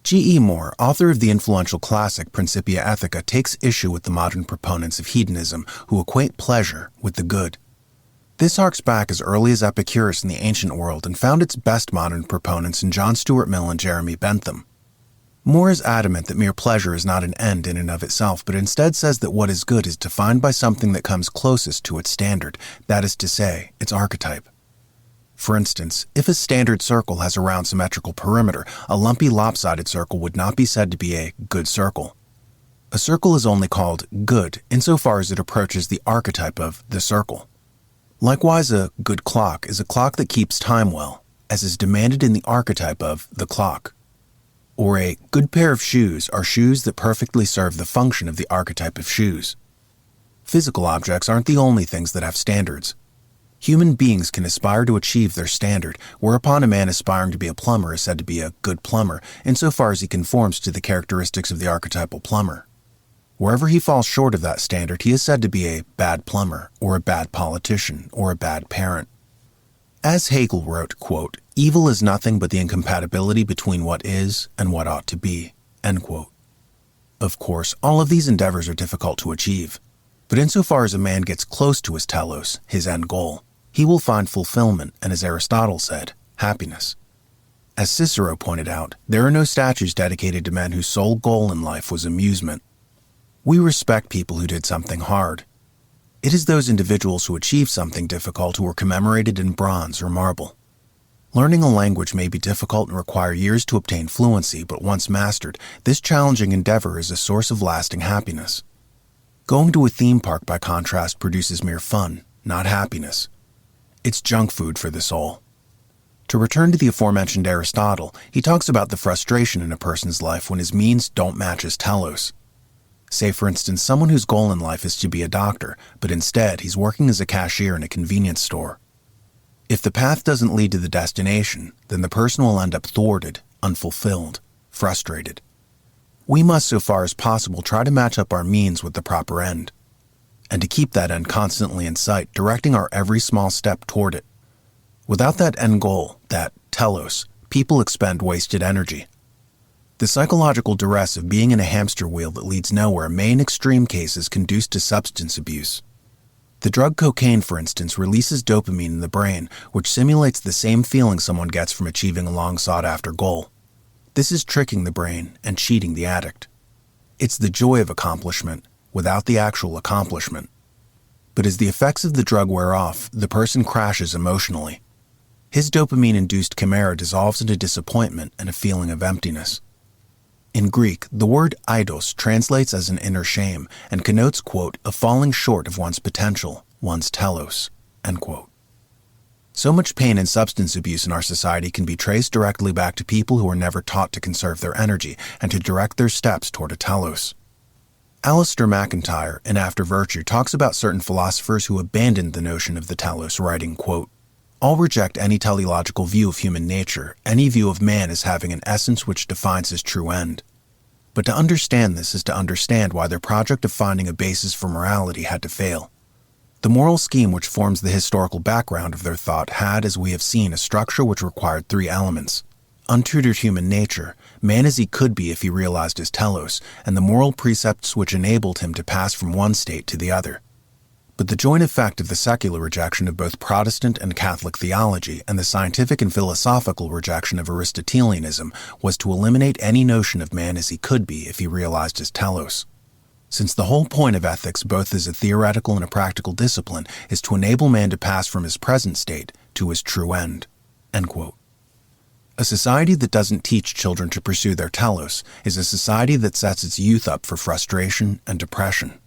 G.E. Moore, author of the influential classic Principia Ethica, takes issue with the modern proponents of hedonism who equate pleasure with the good. This harks back as early as Epicurus in the ancient world and found its best modern proponents in John Stuart Mill and Jeremy Bentham. Moore is adamant that mere pleasure is not an end in and of itself, but instead says that what is good is defined by something that comes closest to its standard, that is to say, its archetype. For instance, if a standard circle has a round symmetrical perimeter, a lumpy lopsided circle would not be said to be a good circle. A circle is only called good insofar as it approaches the archetype of the circle. Likewise, a good clock is a clock that keeps time well, as is demanded in the archetype of the clock. Or a good pair of shoes are shoes that perfectly serve the function of the archetype of shoes. Physical objects aren't the only things that have standards. Human beings can aspire to achieve their standard, whereupon a man aspiring to be a plumber is said to be a good plumber, insofar as he conforms to the characteristics of the archetypal plumber. Wherever he falls short of that standard, he is said to be a bad plumber, or a bad politician, or a bad parent. As Hegel wrote, quote, "Evil is nothing but the incompatibility between what is and what ought to be," end quote. Of course, all of these endeavors are difficult to achieve, but insofar as a man gets close to his telos, his end goal, he will find fulfillment and, as Aristotle said, happiness. As Cicero pointed out, there are no statues dedicated to men whose sole goal in life was amusement. We respect people who did something hard. It is those individuals who achieve something difficult who are commemorated in bronze or marble. Learning a language may be difficult and require years to obtain fluency, but once mastered, this challenging endeavor is a source of lasting happiness. Going to a theme park, by contrast, produces mere fun, not happiness. It's junk food for the soul. To return to the aforementioned Aristotle, he talks about the frustration in a person's life when his means don't match his telos. Say, for instance, someone whose goal in life is to be a doctor, but instead he's working as a cashier in a convenience store. If the path doesn't lead to the destination, then the person will end up thwarted, unfulfilled, frustrated. We must, so far as possible, try to match up our means with the proper end, and to keep that end constantly in sight, directing our every small step toward it. Without that end goal, that telos, people expend wasted energy. The psychological duress of being in a hamster wheel that leads nowhere may in extreme cases conduce to substance abuse. The drug cocaine, for instance, releases dopamine in the brain, which simulates the same feeling someone gets from achieving a long-sought-after goal. This is tricking the brain and cheating the addict. It's the joy of accomplishment without the actual accomplishment. But as the effects of the drug wear off, the person crashes emotionally. His dopamine-induced chimera dissolves into disappointment and a feeling of emptiness. In Greek, the word eidos translates as an inner shame and connotes, quote, a falling short of one's potential, one's telos, end quote. So much pain and substance abuse in our society can be traced directly back to people who are never taught to conserve their energy and to direct their steps toward a telos. Alistair MacIntyre, in After Virtue, talks about certain philosophers who abandoned the notion of the telos, writing, quote, "All reject any teleological view of human nature, any view of man as having an essence which defines his true end. But to understand this is to understand why their project of finding a basis for morality had to fail. The moral scheme which forms the historical background of their thought had, as we have seen, a structure which required three elements: untutored human nature, man as he could be if he realized his telos, and the moral precepts which enabled him to pass from one state to the other. But the joint effect of the secular rejection of both Protestant and Catholic theology and the scientific and philosophical rejection of Aristotelianism was to eliminate any notion of man as he could be if he realized his telos. Since the whole point of ethics, both as a theoretical and a practical discipline, is to enable man to pass from his present state to his true end." End quote. A society that doesn't teach children to pursue their telos is a society that sets its youth up for frustration and depression.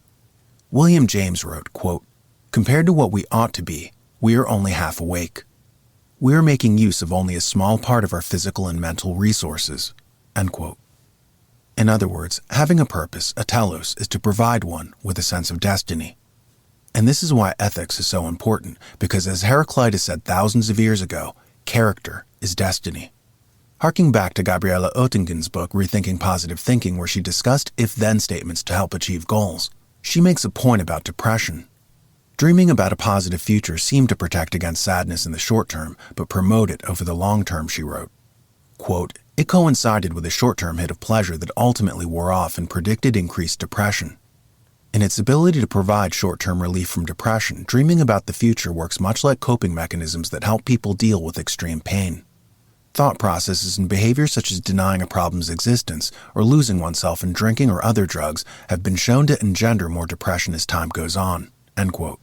William James wrote, quote, "Compared to what we ought to be, we are only half awake. We are making use of only a small part of our physical and mental resources." End quote. In other words, having a purpose, a telos, is to provide one with a sense of destiny. And this is why ethics is so important, because as Heraclitus said thousands of years ago, character is destiny. Harking back to Gabriela Oettingen's book, Rethinking Positive Thinking, where she discussed if-then statements to help achieve goals, she makes a point about depression. Dreaming about a positive future seemed to protect against sadness in the short term, but promote it over the long term, she wrote. Quote, "It coincided with a short-term hit of pleasure that ultimately wore off and predicted increased depression. In its ability to provide short-term relief from depression, dreaming about the future works much like coping mechanisms that help people deal with extreme pain. Thought processes and behaviors such as denying a problem's existence or losing oneself in drinking or other drugs have been shown to engender more depression as time goes on." End quote.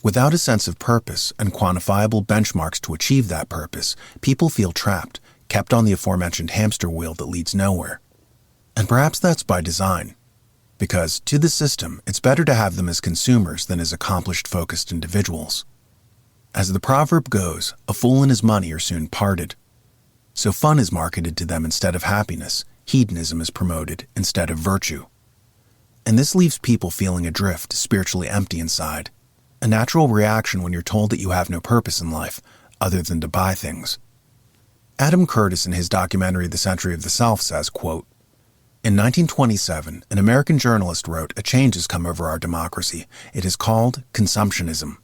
Without a sense of purpose and quantifiable benchmarks to achieve that purpose, people feel trapped, kept on the aforementioned hamster wheel that leads nowhere. And perhaps that's by design, because to the system, it's better to have them as consumers than as accomplished, focused individuals. As the proverb goes, a fool and his money are soon parted. So fun is marketed to them instead of happiness, hedonism is promoted instead of virtue. And this leaves people feeling adrift, spiritually empty inside, a natural reaction when you're told that you have no purpose in life other than to buy things. Adam Curtis in his documentary The Century of the Self says, quote, In 1927, an American journalist wrote, "A change has come over our democracy. It is called consumptionism.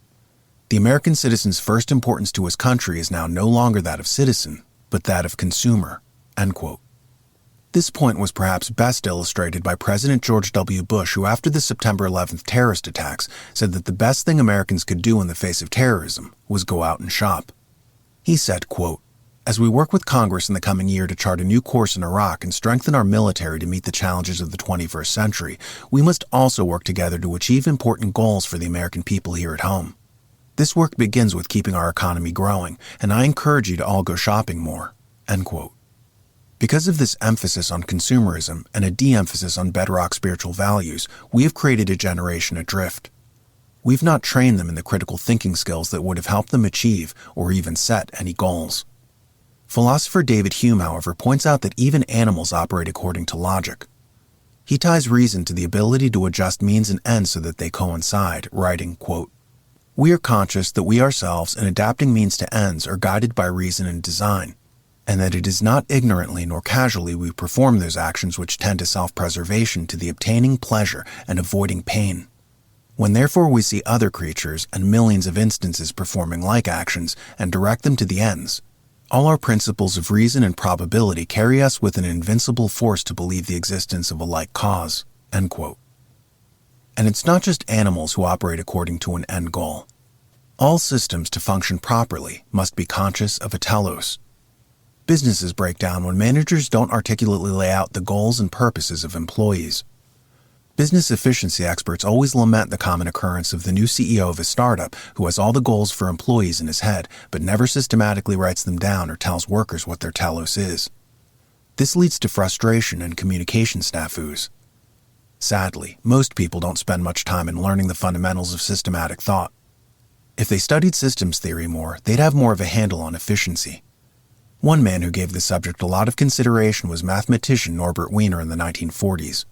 The American citizen's first importance to his country is now no longer that of citizen, but that of consumer." End quote. This point was perhaps best illustrated by President George W. Bush, who after the September 11th terrorist attacks said that the best thing Americans could do in the face of terrorism was go out and shop. He said, quote, "As we work with Congress in the coming year to chart a new course in Iraq and strengthen our military to meet the challenges of the 21st century, we must also work together to achieve important goals for the American people here at home. This work begins with keeping our economy growing, and I encourage you to all go shopping more." End quote. Because of this emphasis on consumerism and a de-emphasis on bedrock spiritual values, we have created a generation adrift. We've not trained them in the critical thinking skills that would have helped them achieve or even set any goals. Philosopher David Hume, however, points out that even animals operate according to logic. He ties reason to the ability to adjust means and ends so that they coincide, writing, quote, "We are conscious that we ourselves, in adapting means to ends, are guided by reason and design, and that it is not ignorantly nor casually we perform those actions which tend to self-preservation, to the obtaining pleasure and avoiding pain. When therefore we see other creatures and millions of instances performing like actions and direct them to the ends, all our principles of reason and probability carry us with an invincible force to believe the existence of a like cause." End quote. And it's not just animals who operate according to an end goal. All systems to function properly must be conscious of a telos. Businesses break down when managers don't articulately lay out the goals and purposes of employees. Business efficiency experts always lament the common occurrence of the new CEO of a startup who has all the goals for employees in his head, but never systematically writes them down or tells workers what their telos is. This leads to frustration and communication snafus. Sadly, most people don't spend much time in learning the fundamentals of systematic thought. If they studied systems theory more, they'd have more of a handle on efficiency. One man who gave the subject a lot of consideration was mathematician Norbert Wiener in the 1940s.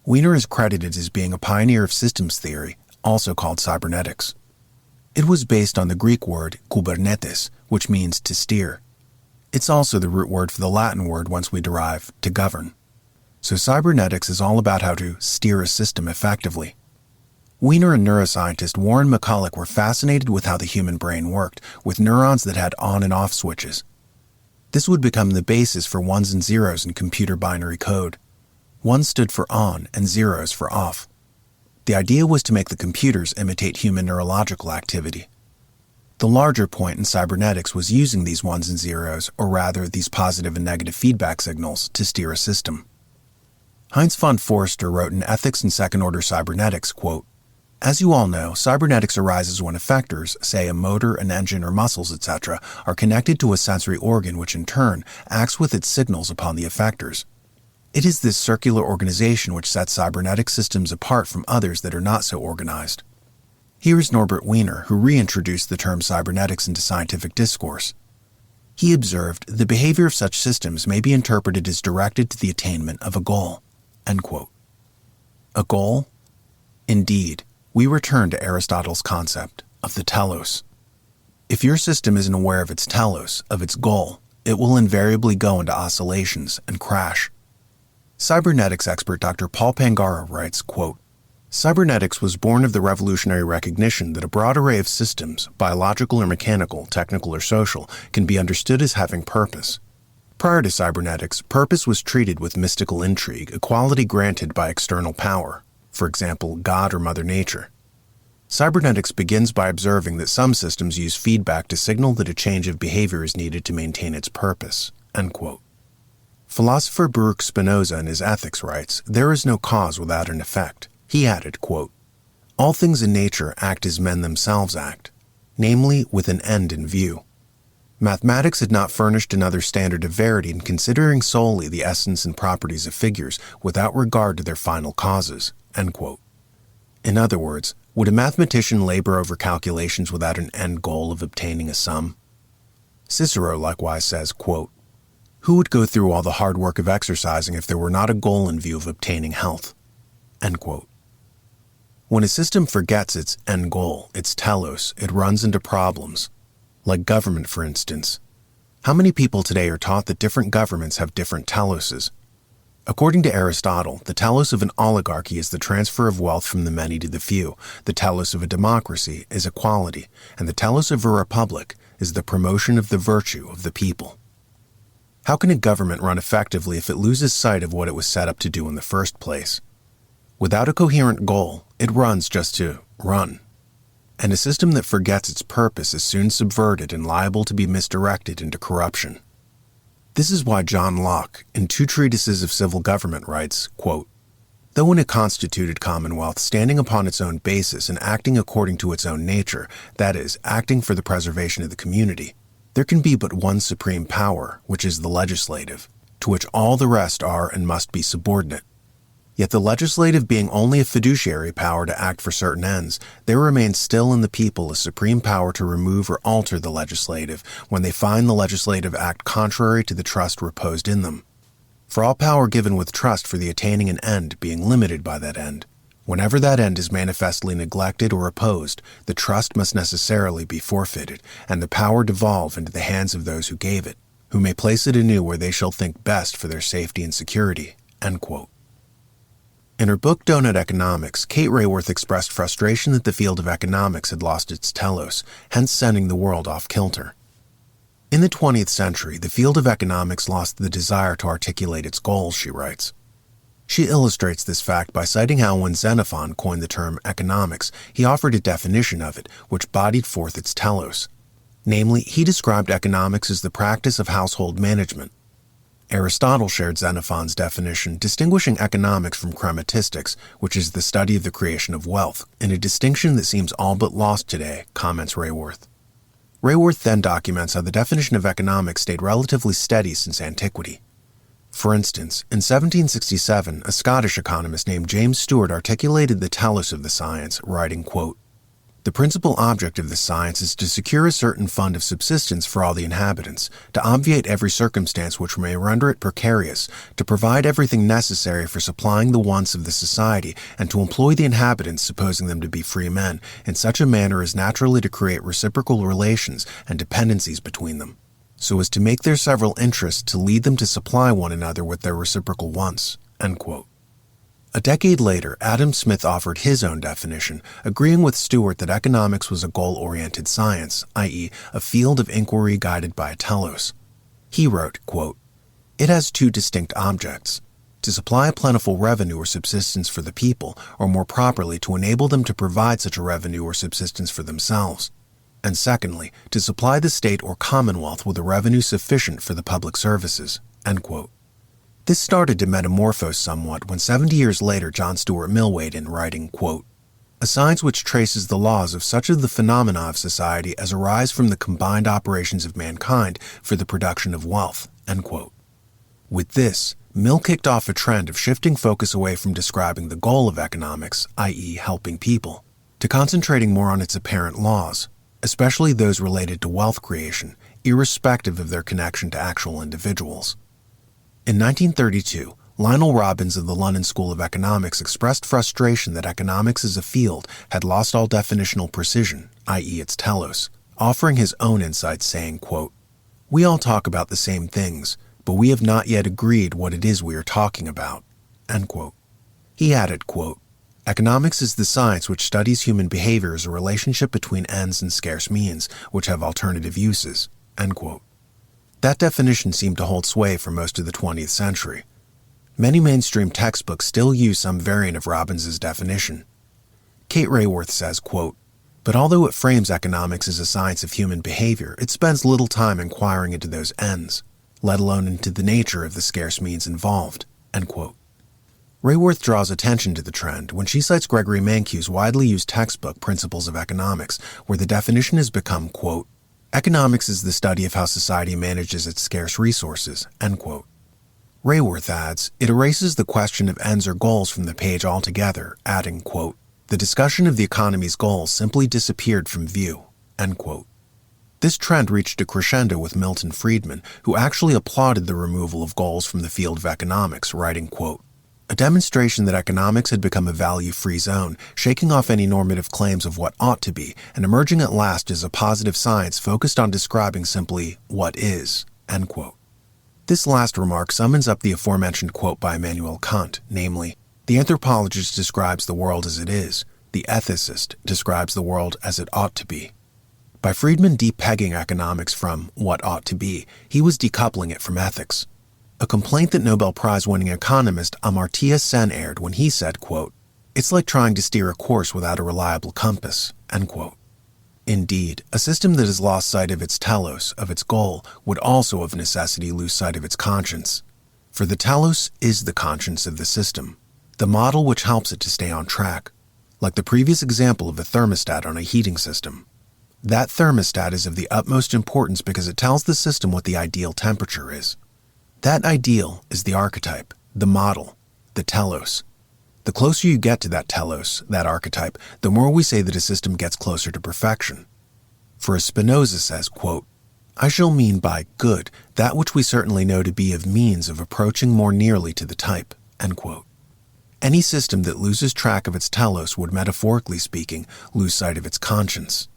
Wiener is credited as being a pioneer of systems theory, also called cybernetics. It was based on the Greek word kubernetes, which means to steer. It's also the root word for the Latin word once we derive to govern. So cybernetics is all about how to steer a system effectively. Wiener and neuroscientist Warren McCulloch were fascinated with how the human brain worked, with neurons that had on and off switches. This would become the basis for ones and zeros in computer binary code. One stood for on and zeros for off. The idea was to make the computers imitate human neurological activity. The larger point in cybernetics was using these ones and zeros, or rather these positive and negative feedback signals, to steer a system. Heinz von Forster wrote in Ethics in Second-Order Cybernetics, quote, "As you all know, cybernetics arises when effectors, say a motor, an engine, or muscles, etc., are connected to a sensory organ which in turn acts with its signals upon the effectors. It is this circular organization which sets cybernetic systems apart from others that are not so organized." Here is Norbert Wiener, who reintroduced the term cybernetics into scientific discourse. He observed, "The behavior of such systems may be interpreted as directed to the attainment of a goal." End quote. A goal? Indeed. We return to Aristotle's concept of the telos. If your system isn't aware of its telos, of its goal, it will invariably go into oscillations and crash. Cybernetics expert Dr. Paul Pangara writes, quote, "Cybernetics was born of the revolutionary recognition that a broad array of systems, biological or mechanical, technical or social, can be understood as having purpose. Prior to cybernetics, purpose was treated with mystical intrigue, a quality granted by external power. For example, God or Mother Nature. Cybernetics begins by observing that some systems use feedback to signal that a change of behavior is needed to maintain its purpose." End quote. Philosopher Baruch Spinoza in his Ethics writes, "There is no cause without an effect." He added, quote, "All things in nature act as men themselves act, namely with an end in view. Mathematics had not furnished another standard of verity in considering solely the essence and properties of figures without regard to their final causes." End quote. In other words, would a mathematician labor over calculations without an end goal of obtaining a sum? Cicero likewise says, quote, "Who would go through all the hard work of exercising if there were not a goal in view of obtaining health?" End quote. When a system forgets its end goal, its telos, it runs into problems. Like government, for instance. How many people today are taught that different governments have different teloses? According to Aristotle, the telos of an oligarchy is the transfer of wealth from the many to the few, the telos of a democracy is equality, and the telos of a republic is the promotion of the virtue of the people. How can a government run effectively if it loses sight of what it was set up to do in the first place? Without a coherent goal, it runs just to run. And a system that forgets its purpose is soon subverted and liable to be misdirected into corruption. This is why John Locke, in 2 treatises of civil government, writes, quote, "Though in a constituted commonwealth standing upon its own basis and acting according to its own nature, that is, acting for the preservation of the community, there can be but one supreme power, which is the legislative, to which all the rest are and must be subordinate. Yet the legislative being only a fiduciary power to act for certain ends, there remains still in the people a supreme power to remove or alter the legislative when they find the legislative act contrary to the trust reposed in them. For all power given with trust for the attaining an end being limited by that end, whenever that end is manifestly neglected or opposed, the trust must necessarily be forfeited, and the power devolve into the hands of those who gave it, who may place it anew where they shall think best for their safety and security." End quote. In her book Donut Economics, Kate Raworth expressed frustration that the field of economics had lost its telos, hence sending the world off kilter. In the 20th century, the field of economics lost the desire to articulate its goals, she writes. She illustrates this fact by citing how when Xenophon coined the term economics, he offered a definition of it, which bodied forth its telos. Namely, he described economics as the practice of household management. Aristotle shared Xenophon's definition, distinguishing economics from chrematistics, which is the study of the creation of wealth, in a distinction that seems all but lost today, comments Raworth. Raworth then documents how the definition of economics stayed relatively steady since antiquity. For instance, in 1767, a Scottish economist named James Stewart articulated the telos of the science, writing, quote, "The principal object of this science is to secure a certain fund of subsistence for all the inhabitants, to obviate every circumstance which may render it precarious, to provide everything necessary for supplying the wants of the society, and to employ the inhabitants, supposing them to be free men, in such a manner as naturally to create reciprocal relations and dependencies between them, so as to make their several interests to lead them to supply one another with their reciprocal wants." End quote. A decade later, Adam Smith offered his own definition, agreeing with Stewart that economics was a goal-oriented science, i.e., a field of inquiry guided by a telos. He wrote, quote, "It has 2 distinct objects: to supply a plentiful revenue or subsistence for the people, or more properly, to enable them to provide such a revenue or subsistence for themselves, and secondly, to supply the state or commonwealth with a revenue sufficient for the public services." End quote. This started to metamorphose somewhat when 70 years later John Stuart Mill weighed in, writing, quote, "A science which traces the laws of such of the phenomena of society as arise from the combined operations of mankind for the production of wealth." End quote. With this, Mill kicked off a trend of shifting focus away from describing the goal of economics, i.e. helping people, to concentrating more on its apparent laws, especially those related to wealth creation, irrespective of their connection to actual individuals. In 1932, Lionel Robbins of the London School of Economics expressed frustration that economics as a field had lost all definitional precision, i.e. its telos, offering his own insights saying, quote, "We all talk about the same things, but we have not yet agreed what it is we are talking about." End quote. He added, quote, "Economics is the science which studies human behavior as a relationship between ends and scarce means, which have alternative uses." End quote. That definition seemed to hold sway for most of the 20th century. Many mainstream textbooks still use some variant of Robbins's definition. Kate Raworth says, quote, "But although it frames economics as a science of human behavior, it spends little time inquiring into those ends, let alone into the nature of the scarce means involved." End quote. Raworth draws attention to the trend when she cites Gregory Mankiw's widely used textbook Principles of Economics, where the definition has become, quote, "Economics is the study of how society manages its scarce resources." End quote. Raworth adds, it erases the question of ends or goals from the page altogether, adding, quote, "The discussion of the economy's goals simply disappeared from view." End quote. This trend reached a crescendo with Milton Friedman, who actually applauded the removal of goals from the field of economics, writing, quote, "A demonstration that economics had become a value-free zone, shaking off any normative claims of what ought to be, and emerging at last as a positive science focused on describing simply what is." End quote. This last remark summons up the aforementioned quote by Immanuel Kant, namely, "The anthropologist describes the world as it is, the ethicist describes the world as it ought to be." By Friedman depegging economics from what ought to be, he was decoupling it from ethics. A complaint that Nobel Prize-winning economist Amartya Sen aired when he said, quote, "It's like trying to steer a course without a reliable compass," end quote. Indeed, a system that has lost sight of its telos, of its goal, would also of necessity lose sight of its conscience. For the telos is the conscience of the system, the model which helps it to stay on track, like the previous example of a thermostat on a heating system. That thermostat is of the utmost importance because it tells the system what the ideal temperature is. That ideal is the archetype, the model, the telos. The closer you get to that telos, that archetype, the more we say that a system gets closer to perfection. For as Spinoza says, quote, "I shall mean by good that which we certainly know to be of means of approaching more nearly to the type," end quote. Any system that loses track of its telos would, metaphorically speaking, lose sight of its conscience.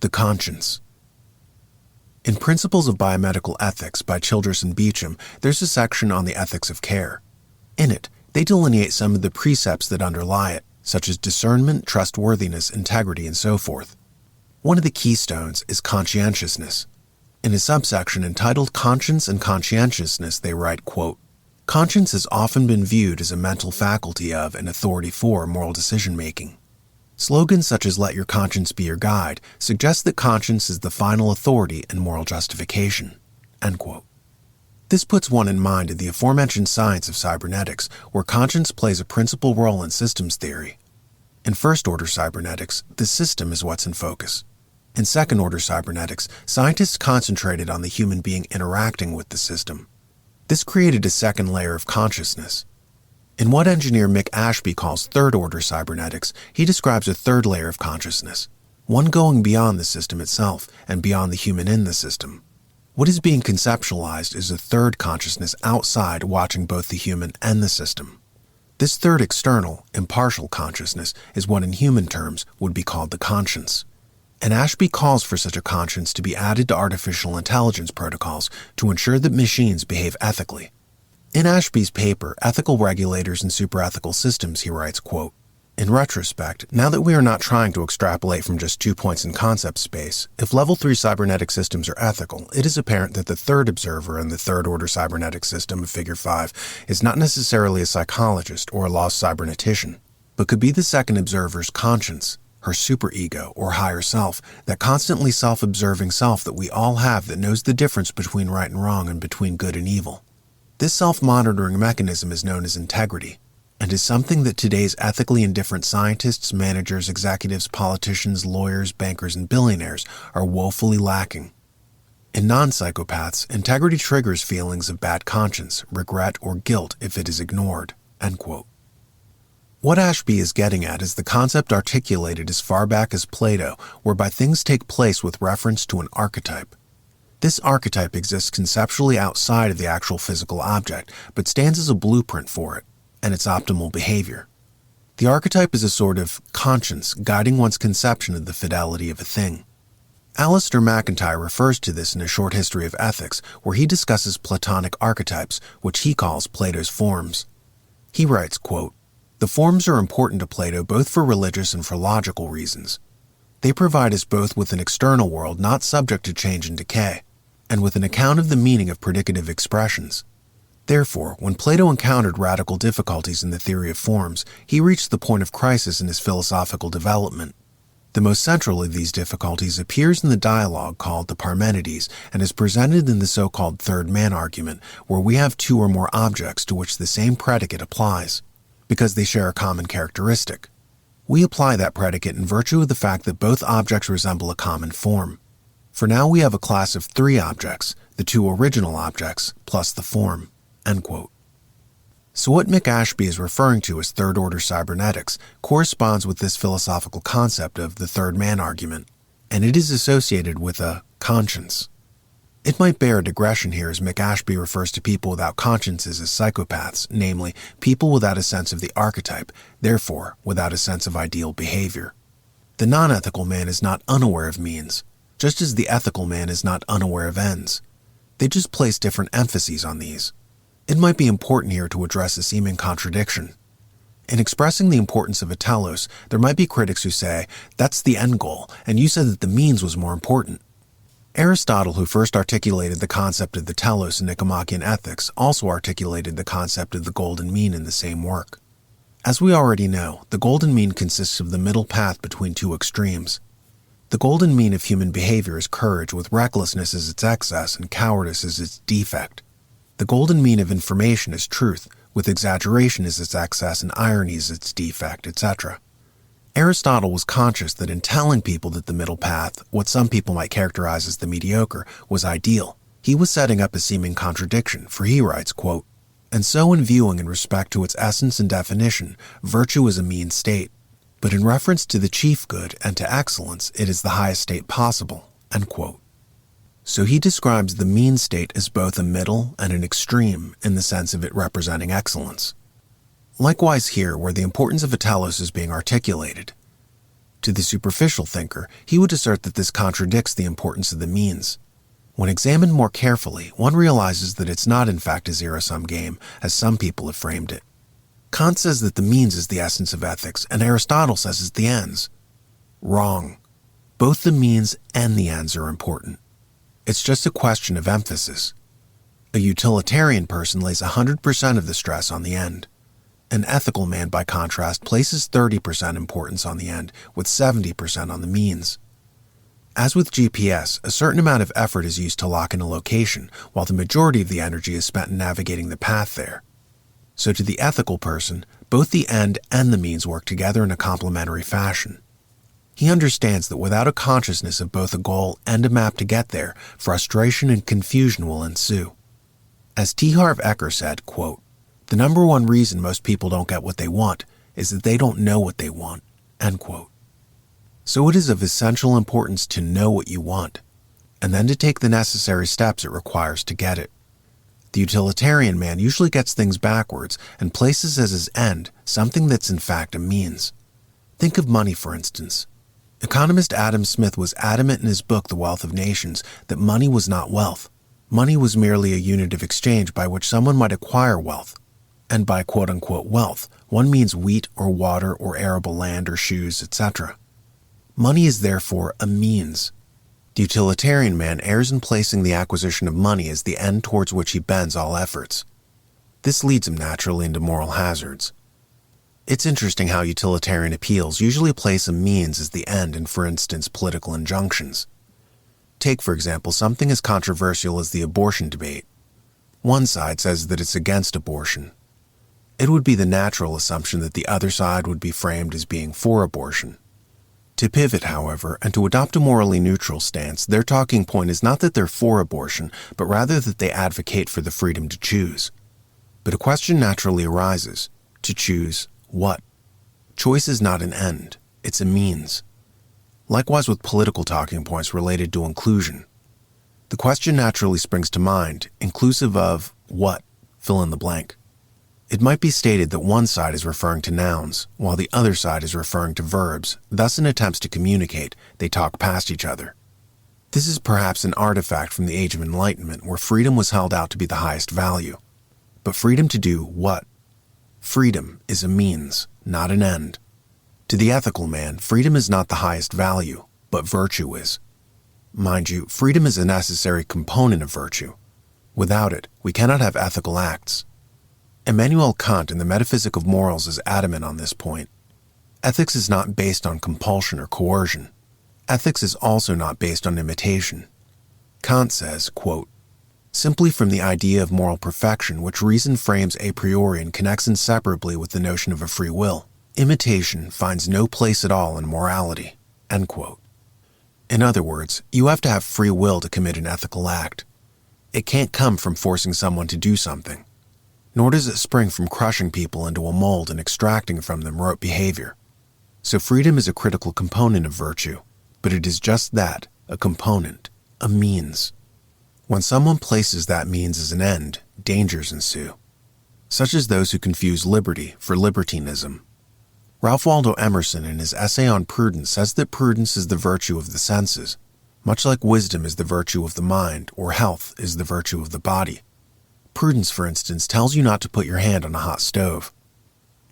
The conscience. In Principles of Biomedical Ethics by Childress and Beecham, there's a section on the ethics of care. In it, they delineate some of the precepts that underlie it, such as discernment, trustworthiness, integrity, and so forth. One of the keystones is conscientiousness. In a subsection entitled Conscience and Conscientiousness, they write, quote, "Conscience has often been viewed as a mental faculty of and authority for moral decision-making. Slogans such as 'Let your conscience be your guide' suggest that conscience is the final authority and moral justification," end quote. This puts one in mind of the aforementioned science of cybernetics, where conscience plays a principal role in systems theory. In first-order cybernetics, the system is what's in focus. In second-order cybernetics, scientists concentrated on the human being interacting with the system. This created a second layer of consciousness. In what engineer Mick Ashby calls third-order cybernetics, he describes a third layer of consciousness, one going beyond the system itself and beyond the human in the system. What is being conceptualized is a third consciousness outside watching both the human and the system. This third external, impartial consciousness is what in human terms would be called the conscience. And Ashby calls for such a conscience to be added to artificial intelligence protocols to ensure that machines behave ethically. In Ashby's paper, Ethical Regulators and Superethical Systems, he writes, quote, "In retrospect, now that we are not trying to extrapolate from just 2 points in concept space, if level 3 cybernetic systems are ethical, it is apparent that the third observer in the third-order cybernetic system of Figure 5 is not necessarily a psychologist or a lost cybernetician, but could be the second observer's conscience, her superego or higher self, that constantly self-observing self that we all have that knows the difference between right and wrong and between good and evil. This self-monitoring mechanism is known as integrity, and is something that today's ethically indifferent scientists, managers, executives, politicians, lawyers, bankers, and billionaires are woefully lacking. In non-psychopaths, integrity triggers feelings of bad conscience, regret, or guilt if it is ignored," end quote. What Ashby is getting at is the concept articulated as far back as Plato, whereby things take place with reference to an archetype. This archetype exists conceptually outside of the actual physical object, but stands as a blueprint for it, and its optimal behavior. The archetype is a sort of conscience guiding one's conception of the fidelity of a thing. Alistair McIntyre refers to this in A Short History of Ethics, where he discusses Platonic archetypes, which he calls Plato's forms. He writes, quote, "The forms are important to Plato both for religious and for logical reasons. They provide us both with an external world not subject to change and decay, and with an account of the meaning of predicative expressions. Therefore, when Plato encountered radical difficulties in the theory of forms, he reached the point of crisis in his philosophical development. The most central of these difficulties appears in the dialogue called the Parmenides and is presented in the so-called third man argument, where we have two or more objects to which the same predicate applies, because they share a common characteristic. We apply that predicate in virtue of the fact that both objects resemble a common form. For now we have a class of 3 objects, the 2 original objects, plus the form," end quote. So what Mick Ashby is referring to as third-order cybernetics corresponds with this philosophical concept of the third man argument, and it is associated with a conscience. It might bear a digression here as Mick Ashby refers to people without consciences as psychopaths, namely, people without a sense of the archetype, therefore without a sense of ideal behavior. The non-ethical man is not unaware of means, just as the ethical man is not unaware of ends. They just place different emphases on these. It might be important here to address a seeming contradiction. In expressing the importance of a telos, there might be critics who say, that's the end goal, and you said that the means was more important. Aristotle, who first articulated the concept of the telos in Nicomachean Ethics, also articulated the concept of the golden mean in the same work. As we already know, the golden mean consists of the middle path between two extremes. The golden mean of human behavior is courage, with recklessness as its excess and cowardice as its defect. The golden mean of information is truth, with exaggeration as its excess and irony as its defect, etc. Aristotle was conscious that in telling people that the middle path, what some people might characterize as the mediocre, was ideal, he was setting up a seeming contradiction, for he writes, quote, "And so in viewing in respect to its essence and definition, virtue is a mean state. But in reference to the chief good and to excellence, it is the highest state possible," end quote. So he describes the mean state as both a middle and an extreme in the sense of it representing excellence. Likewise here, where the importance of a telos is being articulated. To the superficial thinker, he would assert that this contradicts the importance of the means. When examined more carefully, one realizes that it's not in fact a zero-sum game, as some people have framed it. Kant says that the means is the essence of ethics, and Aristotle says it's the ends. Wrong. Both the means and the ends are important. It's just a question of emphasis. A utilitarian person lays 100% of the stress on the end. An ethical man, by contrast, places 30% importance on the end, with 70% on the means. As with GPS, a certain amount of effort is used to lock in a location, while the majority of the energy is spent in navigating the path there. So to the ethical person, both the end and the means work together in a complementary fashion. He understands that without a consciousness of both a goal and a map to get there, frustration and confusion will ensue. As T. Harv Eker said, quote, "The number one reason most people don't get what they want is that they don't know what they want," end quote. So it is of essential importance to know what you want, and then to take the necessary steps it requires to get it. The utilitarian man usually gets things backwards and places as his end something that's in fact a means. Think of money, for instance. Economist Adam Smith was adamant in his book The Wealth of Nations that money was not wealth. Money was merely a unit of exchange by which someone might acquire wealth. And by quote-unquote wealth, one means wheat or water or arable land or shoes, etc. Money is therefore a means. The utilitarian man errs in placing the acquisition of money as the end towards which he bends all efforts. This leads him naturally into moral hazards. It's interesting how utilitarian appeals usually place a means as the end in, for instance, political injunctions. Take, for example, something as controversial as the abortion debate. One side says that it's against abortion. It would be the natural assumption that the other side would be framed as being for abortion. To pivot, however, and to adopt a morally neutral stance, their talking point is not that they're for abortion, but rather that they advocate for the freedom to choose. But a question naturally arises: to choose what? Choice is not an end, it's a means. Likewise with political talking points related to inclusion. The question naturally springs to mind, inclusive of what? Fill in the blank. It might be stated that one side is referring to nouns, while the other side is referring to verbs. Thus, in attempts to communicate, they talk past each other. This is perhaps an artifact from the Age of Enlightenment, where freedom was held out to be the highest value. But freedom to do what? Freedom is a means, not an end. To the ethical man, freedom is not the highest value, but virtue is. Mind you, freedom is a necessary component of virtue. Without it, we cannot have ethical acts. Immanuel Kant in the Metaphysic of Morals is adamant on this point. Ethics is not based on compulsion or coercion. Ethics is also not based on imitation. Kant says, quote, "Simply from the idea of moral perfection, which reason frames a priori and connects inseparably with the notion of a free will, imitation finds no place at all in morality," end quote. In other words, you have to have free will to commit an ethical act. It can't come from forcing someone to do something. Nor does it spring from crushing people into a mold and extracting from them rote behavior. So freedom is a critical component of virtue, but it is just that, a component, a means. When someone places that means as an end, dangers ensue, such as those who confuse liberty for libertinism. Ralph Waldo Emerson in his essay on prudence says that prudence is the virtue of the senses. much like wisdom is the virtue of the mind or health is the virtue of the body. Prudence, for instance, tells you not to put your hand on a hot stove.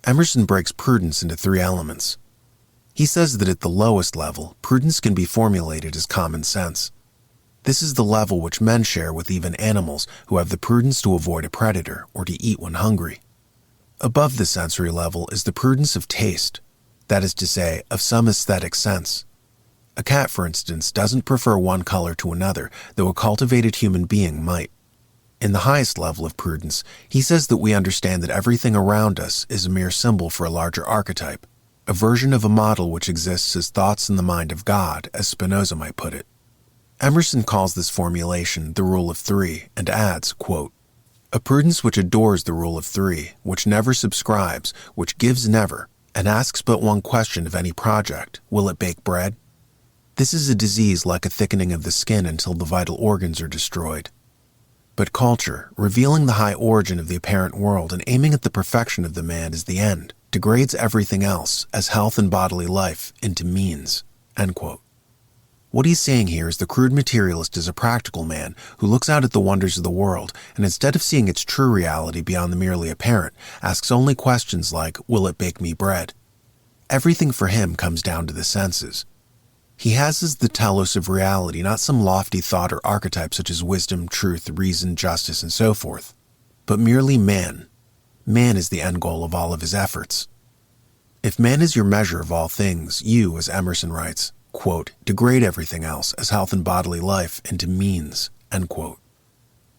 Emerson breaks prudence into 3 elements. He says that at the lowest level, prudence can be formulated as common sense. This is the level which men share with even animals who have the prudence to avoid a predator or to eat when hungry. Above the sensory level is the prudence of taste, that is to say, of some aesthetic sense. A cat, for instance, doesn't prefer one color to another, though a cultivated human being might. In the highest level of prudence, he says that we understand that everything around us is a mere symbol for a larger archetype, a version of a model which exists as thoughts in the mind of God, as Spinoza might put it. Emerson calls this formulation the rule of 3 and adds, quote, "A prudence which adores the rule of 3, which never subscribes, which gives never, and asks but one question of any project, will it bake bread? This is a disease like a thickening of the skin until the vital organs are destroyed. But culture, revealing the high origin of the apparent world and aiming at the perfection of the man as the end, degrades everything else, as health and bodily life, into means." End quote. What he's saying here is the crude materialist is a practical man who looks out at the wonders of the world and instead of seeing its true reality beyond the merely apparent, asks only questions like, will it bake me bread? Everything for him comes down to the senses. He has as the telos of reality not some lofty thought or archetype such as wisdom, truth, reason, justice, and so forth, but merely man. Man is the end goal of all of his efforts. If man is your measure of all things, you, as Emerson writes, quote, "degrade everything else, as health and bodily life, into means," end quote.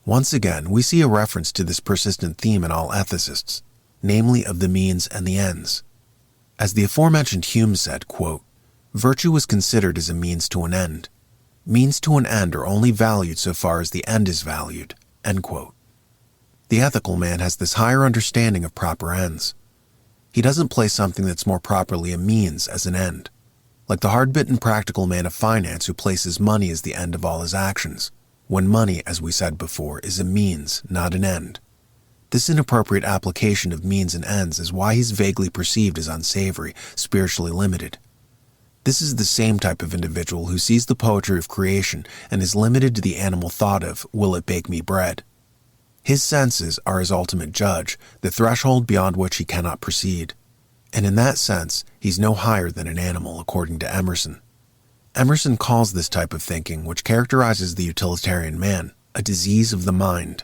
Once again, we see a reference to this persistent theme in all ethicists, namely of the means and the ends. As the aforementioned Hume said, quote, "Virtue is considered as a means to an end. Means to an end are only valued so far as the end is valued," end quote. The ethical man has this higher understanding of proper ends. He doesn't place something that's more properly a means as an end, like the hard-bitten practical man of finance who places money as the end of all his actions, when money, as we said before, is a means, not an end. This inappropriate application of means and ends is why he's vaguely perceived as unsavory, spiritually limited. This is the same type of individual who sees the poetry of creation and is limited to the animal thought of, will it bake me bread? His senses are his ultimate judge, the threshold beyond which he cannot proceed. And in that sense, he's no higher than an animal, according to Emerson. Emerson calls this type of thinking, which characterizes the utilitarian man, a disease of the mind.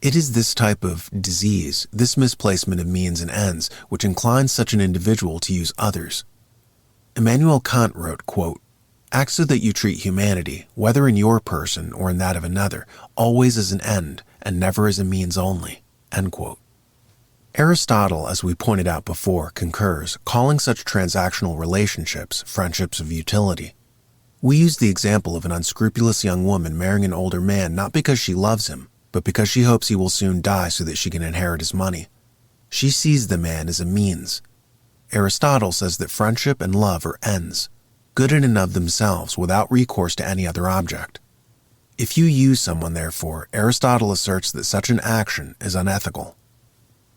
It is this type of disease, this misplacement of means and ends, which inclines such an individual to use others. Immanuel Kant wrote, quote, "Act so that you treat humanity, whether in your person or in that of another, always as an end, and never as a means only," end quote. Aristotle, as we pointed out before, concurs, calling such transactional relationships friendships of utility. We use the example of an unscrupulous young woman marrying an older man not because she loves him, but because she hopes he will soon die so that she can inherit his money. She sees the man as a means. Aristotle says that friendship and love are ends, good in and of themselves without recourse to any other object. If you use someone, therefore, Aristotle asserts that such an action is unethical.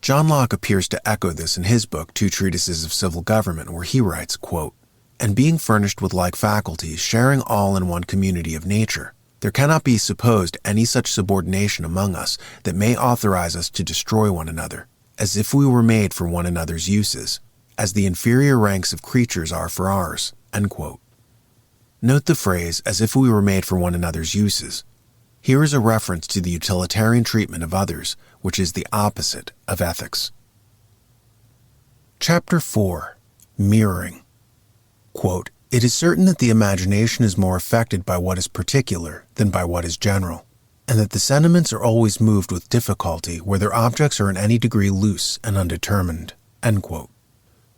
John Locke appears to echo this in his book, Two Treatises of Civil Government, where he writes, quote, "And being furnished with like faculties, sharing all in one community of nature, there cannot be supposed any such subordination among us that may authorize us to destroy one another, as if we were made for one another's uses, as the inferior ranks of creatures are for ours," end quote. Note the phrase, "as if we were made for one another's uses." Here is a reference to the utilitarian treatment of others, which is the opposite of ethics. Chapter 4. Mirroring. Quote, "It is certain that the imagination is more affected by what is particular than by what is general, and that the sentiments are always moved with difficulty where their objects are in any degree loose and undetermined." End quote.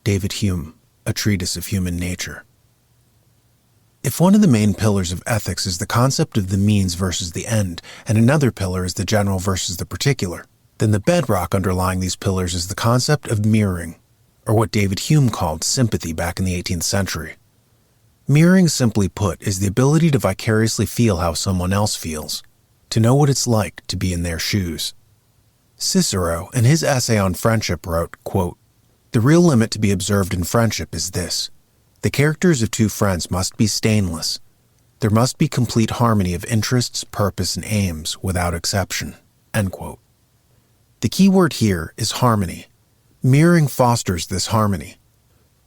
David Hume, A Treatise of Human Nature. If one of the main pillars of ethics is the concept of the means versus the end, and another pillar is the general versus the particular, then the bedrock underlying these pillars is the concept of mirroring, or what David Hume called sympathy back in the 18th century. Mirroring, simply put, is the ability to vicariously feel how someone else feels, to know what it's like to be in their shoes. Cicero, in his essay on friendship, wrote, quote, "The real limit to be observed in friendship is this. The characters of two friends must be stainless. There must be complete harmony of interests, purpose, and aims without exception." End quote. The key word here is harmony. Mirroring fosters this harmony.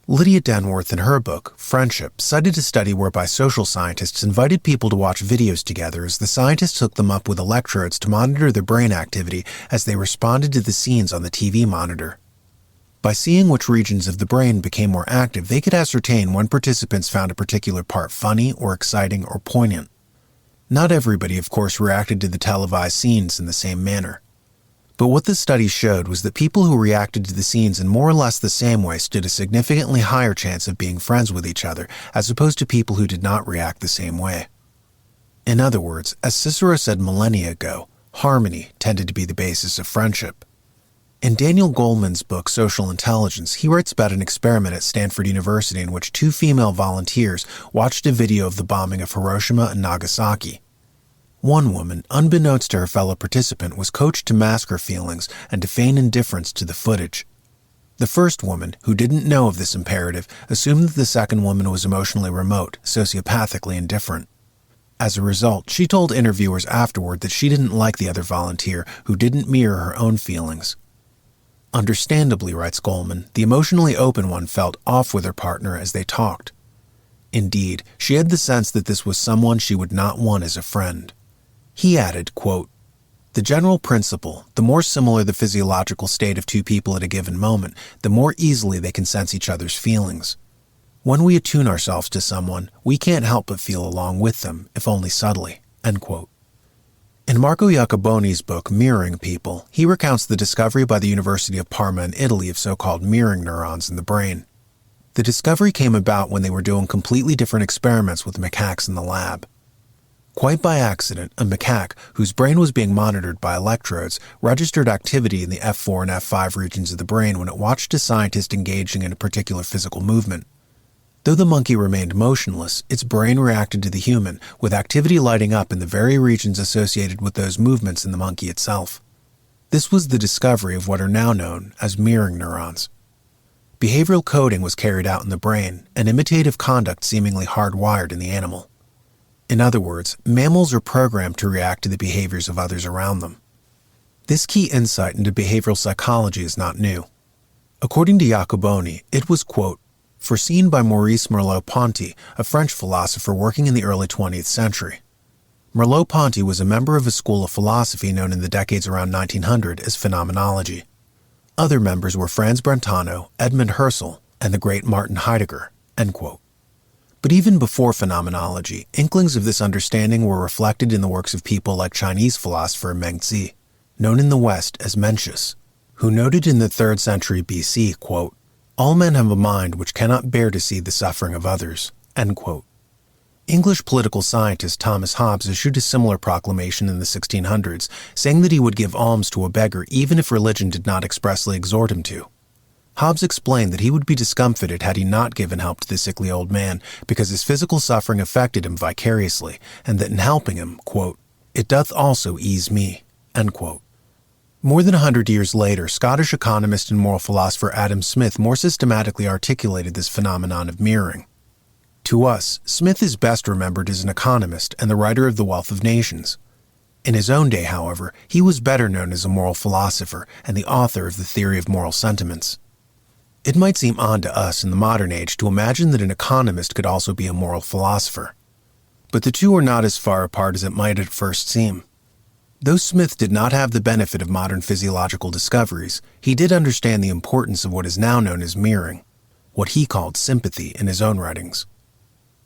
Lydia Denworth, in her book, Friendship, cited a study whereby social scientists invited people to watch videos together as the scientists hooked them up with electrodes to monitor their brain activity as they responded to the scenes on the TV monitor. By seeing which regions of the brain became more active, they could ascertain when participants found a particular part funny or exciting or poignant. Not everybody, of course, reacted to the televised scenes in the same manner. But what the study showed was that people who reacted to the scenes in more or less the same way stood a significantly higher chance of being friends with each other, as opposed to people who did not react the same way. In other words, as Cicero said millennia ago, harmony tended to be the basis of friendship. In Daniel Goleman's book Social Intelligence, he writes about an experiment at Stanford University in which 2 female volunteers watched a video of the bombing of Hiroshima and Nagasaki. One woman, unbeknownst to her fellow participant, was coached to mask her feelings and to feign indifference to the footage. The first woman, who didn't know of this imperative, assumed that the second woman was emotionally remote, sociopathically indifferent. As a result, she told interviewers afterward that she didn't like the other volunteer, who didn't mirror her own feelings. Understandably, writes Goleman, the emotionally open one felt off with her partner as they talked. Indeed, she had the sense that this was someone she would not want as a friend. He added, quote, "The general principle, the more similar the physiological state of 2 people at a given moment, the more easily they can sense each other's feelings. When we attune ourselves to someone, we can't help but feel along with them, if only subtly." End quote. In Marco Iacoboni's book, Mirroring People, he recounts the discovery by the University of Parma in Italy of so-called mirroring neurons in the brain. The discovery came about when they were doing completely different experiments with macaques in the lab. Quite by accident, a macaque, whose brain was being monitored by electrodes, registered activity in the F4 and F5 regions of the brain when it watched a scientist engaging in a particular physical movement. Though the monkey remained motionless, its brain reacted to the human, with activity lighting up in the very regions associated with those movements in the monkey itself. This was the discovery of what are now known as mirroring neurons. Behavioral coding was carried out in the brain, and imitative conduct seemingly hardwired in the animal. In other words, mammals are programmed to react to the behaviors of others around them. This key insight into behavioral psychology is not new. According to Iacoboni, it was, quote, foreseen by Maurice Merleau-Ponty, a French philosopher working in the early 20th century. Merleau-Ponty was a member of a school of philosophy known in the decades around 1900 as phenomenology. Other members were Franz Brentano, Edmund Husserl, and the great Martin Heidegger. End quote. But even before phenomenology, inklings of this understanding were reflected in the works of people like Chinese philosopher Mengzi, known in the West as Mencius, who noted in the 3rd century BC, quote, "All men have a mind which cannot bear to see the suffering of others." End quote. English political scientist Thomas Hobbes issued a similar proclamation in the 1600s, saying that he would give alms to a beggar even if religion did not expressly exhort him to. Hobbes explained that he would be discomfited had he not given help to the sickly old man because his physical suffering affected him vicariously, and that in helping him, quote, "it doth also ease me." End quote. More than 100 years later, Scottish economist and moral philosopher Adam Smith more systematically articulated this phenomenon of mirroring. To us, Smith is best remembered as an economist and the writer of The Wealth of Nations. In his own day, however, he was better known as a moral philosopher and the author of the Theory of Moral Sentiments. It might seem odd to us in the modern age to imagine that an economist could also be a moral philosopher. But the two are not as far apart as it might at first seem. Though Smith did not have the benefit of modern physiological discoveries, he did understand the importance of what is now known as mirroring, what he called sympathy in his own writings.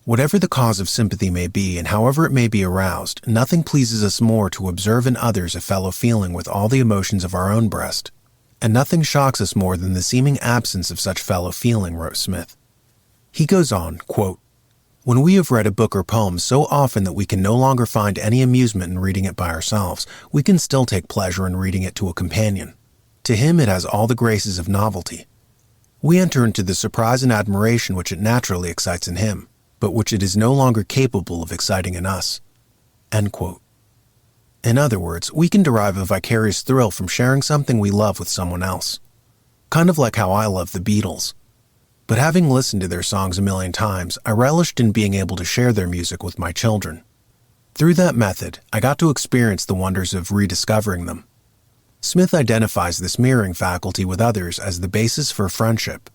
Whatever the cause of sympathy may be and however it may be aroused, nothing pleases us more to observe in others a fellow feeling with all the emotions of our own breast. And nothing shocks us more than the seeming absence of such fellow feeling, wrote Smith. He goes on, quote, "When we have read a book or poem so often that we can no longer find any amusement in reading it by ourselves, we can still take pleasure in reading it to a companion. To him it has all the graces of novelty. We enter into the surprise and admiration which it naturally excites in him, but which it is no longer capable of exciting in us." End quote. In other words, we can derive a vicarious thrill from sharing something we love with someone else. Kind of like how I love the Beatles. But having listened to their songs a million times, I relished in being able to share their music with my children. Through that method, I got to experience the wonders of rediscovering them. Smith identifies this mirroring faculty with others as the basis for friendship.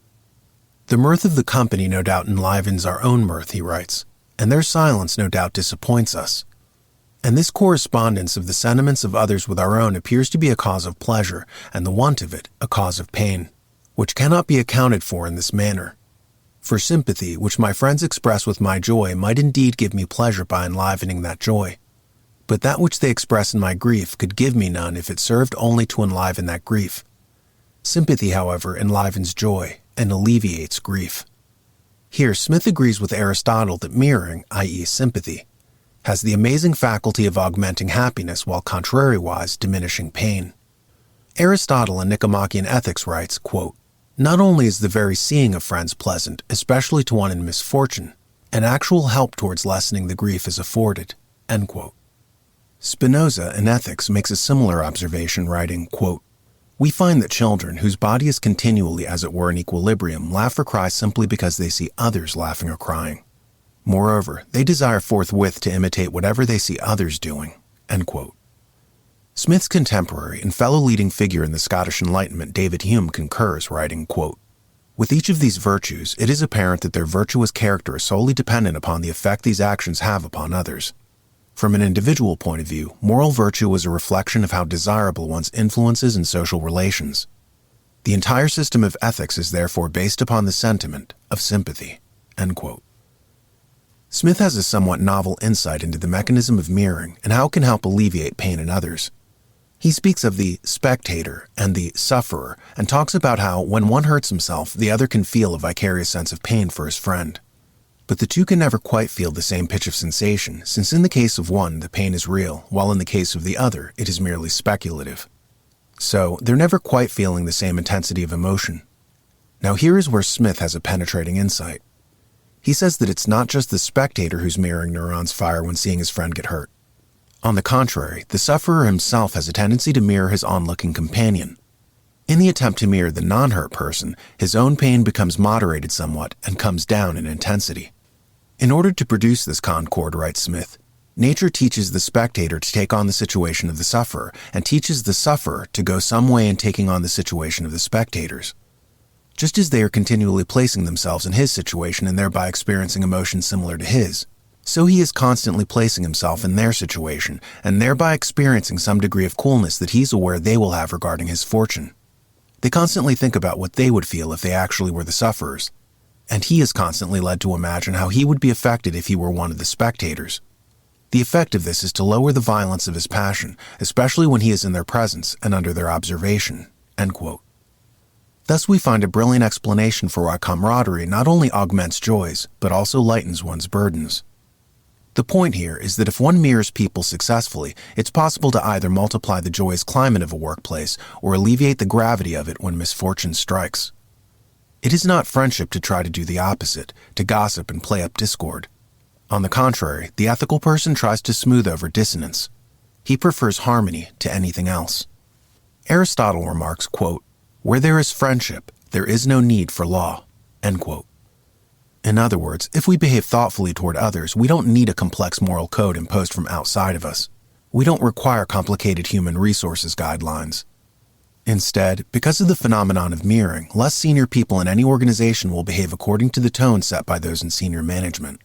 The mirth of the company no doubt enlivens our own mirth, he writes, and their silence no doubt disappoints us. And this correspondence of the sentiments of others with our own appears to be a cause of pleasure, and the want of it a cause of pain, which cannot be accounted for in this manner. For sympathy, which my friends express with my joy, might indeed give me pleasure by enlivening that joy. But that which they express in my grief could give me none if it served only to enliven that grief. Sympathy, however, enlivens joy and alleviates grief. Here, Smith agrees with Aristotle that mirroring, i.e. sympathy, has the amazing faculty of augmenting happiness while contrariwise diminishing pain. Aristotle in Nicomachean Ethics writes, quote, "Not only is the very seeing of friends pleasant, especially to one in misfortune, an actual help towards lessening the grief is afforded." End quote. Spinoza in Ethics makes a similar observation, writing, quote, "We find that children, whose body is continually as it were in equilibrium, laugh or cry simply because they see others laughing or crying. Moreover, they desire forthwith to imitate whatever they see others doing." End quote. Smith's contemporary and fellow leading figure in the Scottish Enlightenment, David Hume, concurs, writing, quote, "With each of these virtues, it is apparent that their virtuous character is solely dependent upon the effect these actions have upon others. From an individual point of view, moral virtue is a reflection of how desirable one's influences in social relations. The entire system of ethics is therefore based upon the sentiment of sympathy." End quote. Smith has a somewhat novel insight into the mechanism of mirroring and how it can help alleviate pain in others. He speaks of the spectator and the sufferer and talks about how, when one hurts himself, the other can feel a vicarious sense of pain for his friend. But the two can never quite feel the same pitch of sensation, since in the case of one, the pain is real, while in the case of the other, it is merely speculative. So, they're never quite feeling the same intensity of emotion. Now here is where Smith has a penetrating insight. He says that it's not just the spectator whose mirroring neurons fire when seeing his friend get hurt. On the contrary, the sufferer himself has a tendency to mirror his onlooking companion. In the attempt to mirror the non-hurt person, his own pain becomes moderated somewhat and comes down in intensity. In order to produce this concord, writes Smith, nature teaches the spectator to take on the situation of the sufferer and teaches the sufferer to go some way in taking on the situation of the spectators. Just as they are continually placing themselves in his situation and thereby experiencing emotions similar to his, so he is constantly placing himself in their situation and thereby experiencing some degree of coolness that he's aware they will have regarding his fortune. They constantly think about what they would feel if they actually were the sufferers, and he is constantly led to imagine how he would be affected if he were one of the spectators. The effect of this is to lower the violence of his passion, especially when he is in their presence and under their observation." End quote. Thus we find a brilliant explanation for why camaraderie not only augments joys, but also lightens one's burdens. The point here is that if one mirrors people successfully, it's possible to either multiply the joyous climate of a workplace or alleviate the gravity of it when misfortune strikes. It is not friendship to try to do the opposite, to gossip and play up discord. On the contrary, the ethical person tries to smooth over dissonance. He prefers harmony to anything else. Aristotle remarks, quote, "Where there is friendship, there is no need for law." End quote. In other words, if we behave thoughtfully toward others, we don't need a complex moral code imposed from outside of us. We don't require complicated human resources guidelines. Instead, because of the phenomenon of mirroring, less senior people in any organization will behave according to the tone set by those in senior management.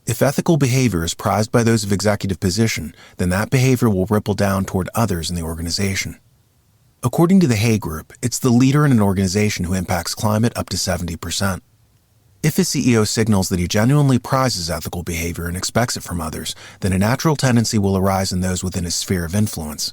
If ethical behavior is prized by those of executive position, then that behavior will ripple down toward others in the organization. According to the Hay Group, it's the leader in an organization who impacts climate up to 70%. If a CEO signals that he genuinely prizes ethical behavior and expects it from others, then a natural tendency will arise in those within his sphere of influence.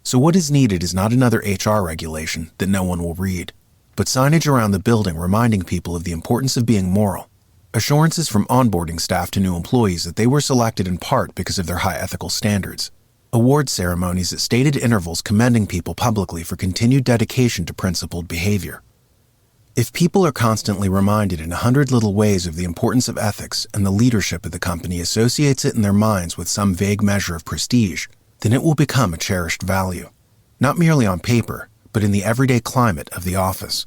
So what is needed is not another HR regulation that no one will read, but signage around the building reminding people of the importance of being moral, assurances from onboarding staff to new employees that they were selected in part because of their high ethical standards, award ceremonies at stated intervals commending people publicly for continued dedication to principled behavior. If people are constantly reminded in 100 little ways of the importance of ethics and the leadership of the company associates it in their minds with some vague measure of prestige, then it will become a cherished value, not merely on paper, but in the everyday climate of the office.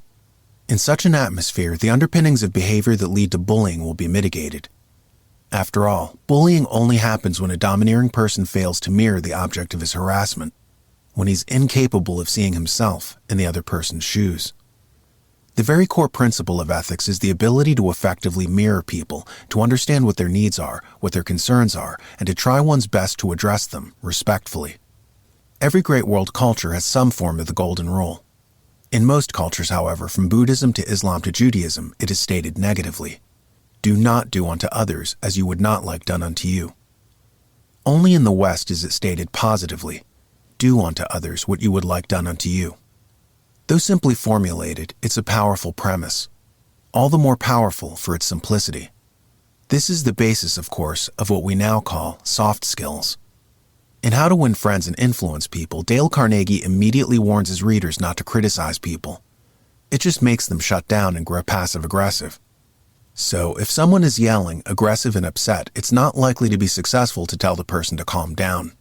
In such an atmosphere, the underpinnings of behavior that lead to bullying will be mitigated. After all, bullying only happens when a domineering person fails to mirror the object of his harassment, when he's incapable of seeing himself in the other person's shoes. The very core principle of ethics is the ability to effectively mirror people, to understand what their needs are, what their concerns are, and to try one's best to address them respectfully. Every great world culture has some form of the golden rule. In most cultures, however, from Buddhism to Islam to Judaism, it is stated negatively. Do not do unto others as you would not like done unto you. Only in the West is it stated positively. Do unto others what you would like done unto you. Though simply formulated, it's a powerful premise, all the more powerful for its simplicity. This is the basis, of course, of what we now call soft skills. In How to Win Friends and Influence People, Dale Carnegie immediately warns his readers not to criticize people. It just makes them shut down and grow passive-aggressive. So, if someone is yelling, aggressive, and upset, it's not likely to be successful to tell the person to calm down.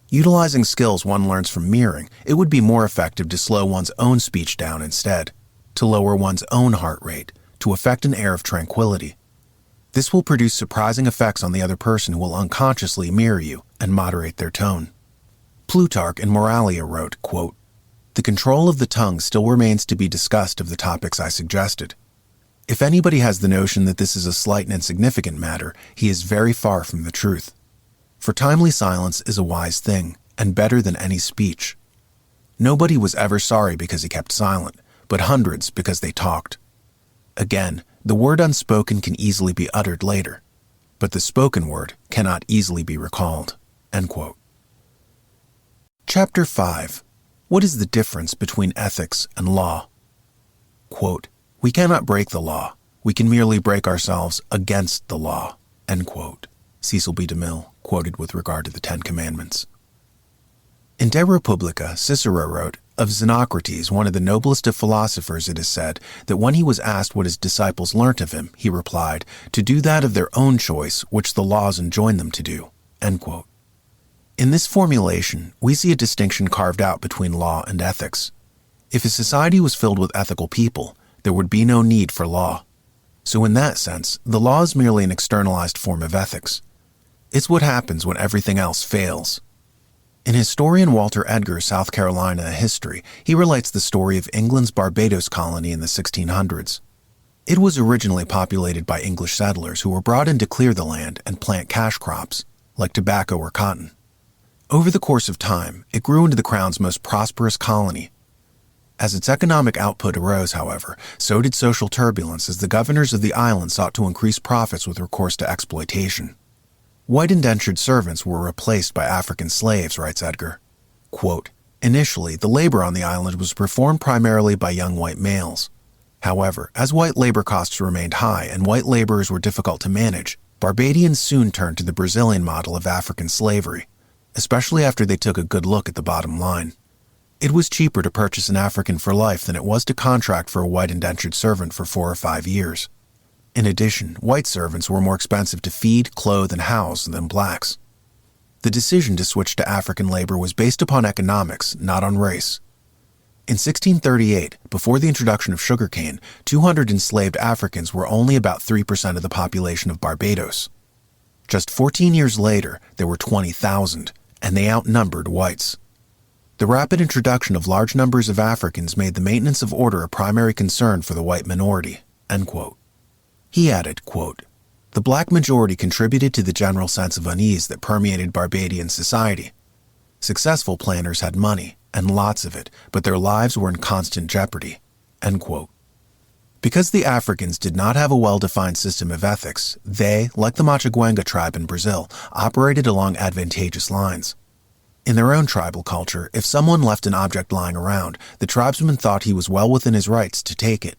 Utilizing skills one learns from mirroring, it would be more effective to slow one's own speech down instead, to lower one's own heart rate, to effect an air of tranquility. This will produce surprising effects on the other person who will unconsciously mirror you and moderate their tone. Plutarch in Moralia wrote, quote, "The control of the tongue still remains to be discussed of the topics I suggested. If anybody has the notion that this is a slight and insignificant matter, he is very far from the truth. For timely silence is a wise thing, and better than any speech. Nobody was ever sorry because he kept silent, but hundreds because they talked. Again, the word unspoken can easily be uttered later, but the spoken word cannot easily be recalled." End quote. Chapter 5. What is the difference between ethics and law? Quote, "We cannot break the law. We can merely break ourselves against the law." End quote. Cecil B. DeMille, quoted with regard to the Ten Commandments. In De Republica, Cicero wrote, "Of Xenocrates, one of the noblest of philosophers, it is said that when he was asked what his disciples learnt of him, he replied, to do that of their own choice which the laws enjoin them to do." End quote. In this formulation, we see a distinction carved out between law and ethics. If a society was filled with ethical people, there would be no need for law. So in that sense, the law is merely an externalized form of ethics. It's what happens when everything else fails. In historian Walter Edgar's South Carolina: A History, he relates the story of England's Barbados colony in the 1600s. It was originally populated by English settlers who were brought in to clear the land and plant cash crops, like tobacco or cotton. Over the course of time, it grew into the Crown's most prosperous colony. As its economic output arose, however, so did social turbulence as the governors of the island sought to increase profits with recourse to exploitation. White indentured servants were replaced by African slaves, writes Edgar. Quote, "Initially, the labor on the island was performed primarily by young white males. However, as white labor costs remained high and white laborers were difficult to manage, Barbadians soon turned to the Brazilian model of African slavery, especially after they took a good look at the bottom line. It was cheaper to purchase an African for life than it was to contract for a white indentured servant for 4 or 5 years. In addition, white servants were more expensive to feed, clothe, and house than blacks. The decision to switch to African labor was based upon economics, not on race. In 1638, before the introduction of sugarcane, 200 enslaved Africans were only about 3% of the population of Barbados. Just 14 years later, there were 20,000, and they outnumbered whites. The rapid introduction of large numbers of Africans made the maintenance of order a primary concern for the white minority." End quote. He added, quote, "The black majority contributed to the general sense of unease that permeated Barbadian society. Successful planners had money, and lots of it, but their lives were in constant jeopardy." End quote. Because the Africans did not have a well-defined system of ethics, they, like the Machaguenga tribe in Brazil, operated along advantageous lines. In their own tribal culture, if someone left an object lying around, the tribesman thought he was well within his rights to take it.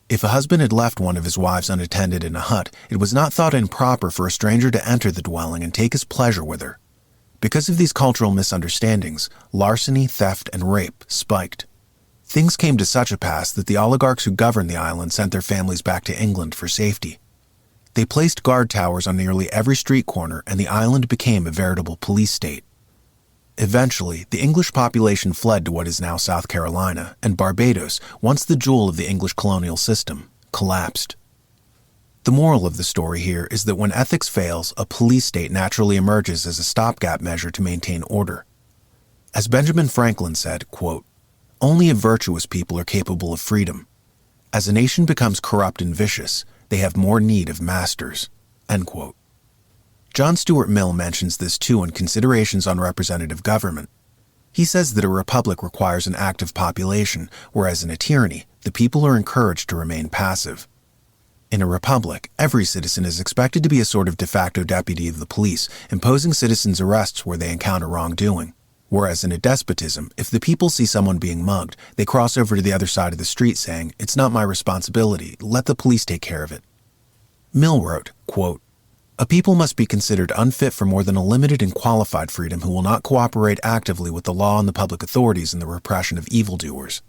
If a husband had left one of his wives unattended in a hut, it was not thought improper for a stranger to enter the dwelling and take his pleasure with her. Because of these cultural misunderstandings, larceny, theft, and rape spiked. Things came to such a pass that the oligarchs who governed the island sent their families back to England for safety. They placed guard towers on nearly every street corner, and the island became a veritable police state. Eventually, the English population fled to what is now South Carolina, and Barbados, once the jewel of the English colonial system, collapsed. The moral of the story here is that when ethics fails, a police state naturally emerges as a stopgap measure to maintain order. As Benjamin Franklin said, quote, "Only a virtuous people are capable of freedom. As a nation becomes corrupt and vicious, they have more need of masters." End quote. John Stuart Mill mentions this too in Considerations on Representative Government. He says that a republic requires an active population, whereas in a tyranny, the people are encouraged to remain passive. In a republic, every citizen is expected to be a sort of de facto deputy of the police, imposing citizens' arrests where they encounter wrongdoing. Whereas in a despotism, if the people see someone being mugged, they cross over to the other side of the street saying, "It's not my responsibility, let the police take care of it." Mill wrote, quote, "A people must be considered unfit for more than a limited and qualified freedom who will not cooperate actively with the law and the public authorities in the repression of evildoers.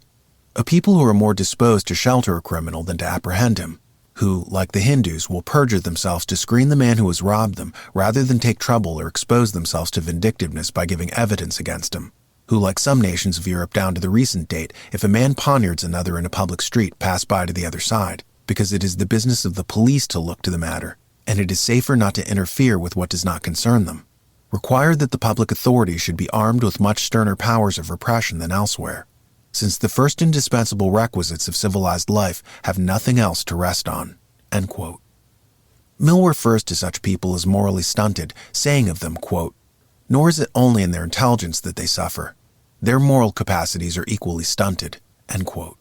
A people who are more disposed to shelter a criminal than to apprehend him, who, like the Hindus, will perjure themselves to screen the man who has robbed them rather than take trouble or expose themselves to vindictiveness by giving evidence against him, who, like some nations of Europe down to the recent date, if a man poniards another in a public street, pass by to the other side, because it is the business of the police to look to the matter, and it is safer not to interfere with what does not concern them, require that the public authorities should be armed with much sterner powers of repression than elsewhere, since the first indispensable requisites of civilized life have nothing else to rest on." End quote. Mill refers to such people as morally stunted, saying of them, quote, "Nor is it only in their intelligence that they suffer. Their moral capacities are equally stunted." End quote.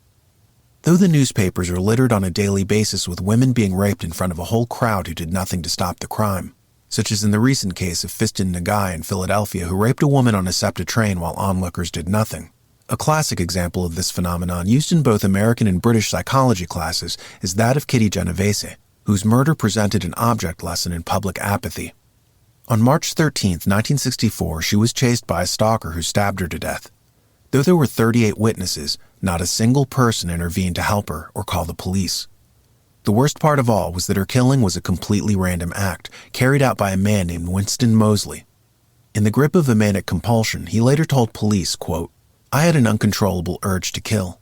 Though the newspapers are littered on a daily basis with women being raped in front of a whole crowd who did nothing to stop the crime, such as in the recent case of Fiston Nagai in Philadelphia who raped a woman on a SEPTA train while onlookers did nothing. A classic example of this phenomenon used in both American and British psychology classes is that of Kitty Genovese, whose murder presented an object lesson in public apathy. On March 13, 1964, she was chased by a stalker who stabbed her to death. Though there were 38 witnesses, not a single person intervened to help her or call the police. The worst part of all was that her killing was a completely random act, carried out by a man named Winston Moseley. In the grip of a manic compulsion, he later told police, quote, "I had an uncontrollable urge to kill.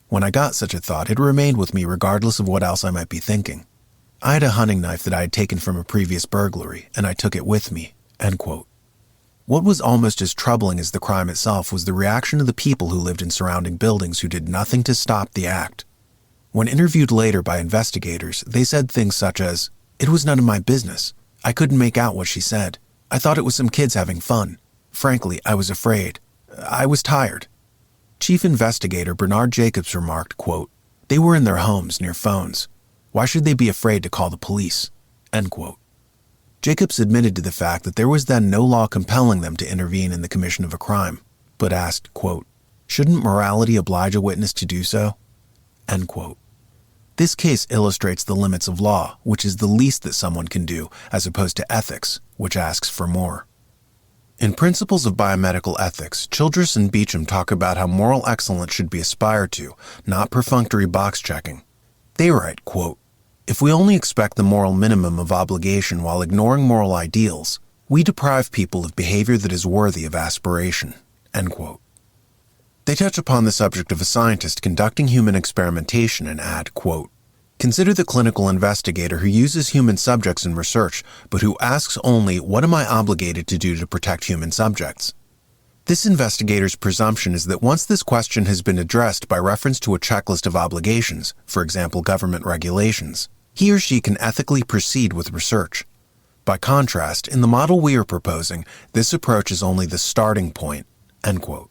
When I got such a thought, it remained with me regardless of what else I might be thinking. I had a hunting knife that I had taken from a previous burglary, and I took it with me." End quote. What was almost as troubling as the crime itself was the reaction of the people who lived in surrounding buildings who did nothing to stop the act. When interviewed later by investigators, they said things such as, "It was none of my business. I couldn't make out what she said. I thought it was some kids having fun. Frankly, I was afraid. I was tired." Chief Investigator Bernard Jacobs remarked, quote, "They were in their homes near phones. Why should they be afraid to call the police?" End quote. Jacobs admitted to the fact that there was then no law compelling them to intervene in the commission of a crime, but asked, quote, "Shouldn't morality oblige a witness to do so?" End quote. This case illustrates the limits of law, which is the least that someone can do, as opposed to ethics, which asks for more. In Principles of Biomedical Ethics, Childress and Beecham talk about how moral excellence should be aspired to, not perfunctory box-checking. They write, quote, "If we only expect the moral minimum of obligation while ignoring moral ideals, we deprive people of behavior that is worthy of aspiration." End quote. They touch upon the subject of a scientist conducting human experimentation and add, quote, "Consider the clinical investigator who uses human subjects in research, but who asks only, what am I obligated to do to protect human subjects? This investigator's presumption is that once this question has been addressed by reference to a checklist of obligations, for example, government regulations, he or she can ethically proceed with research. By contrast, in the model we are proposing, this approach is only the starting point." End quote.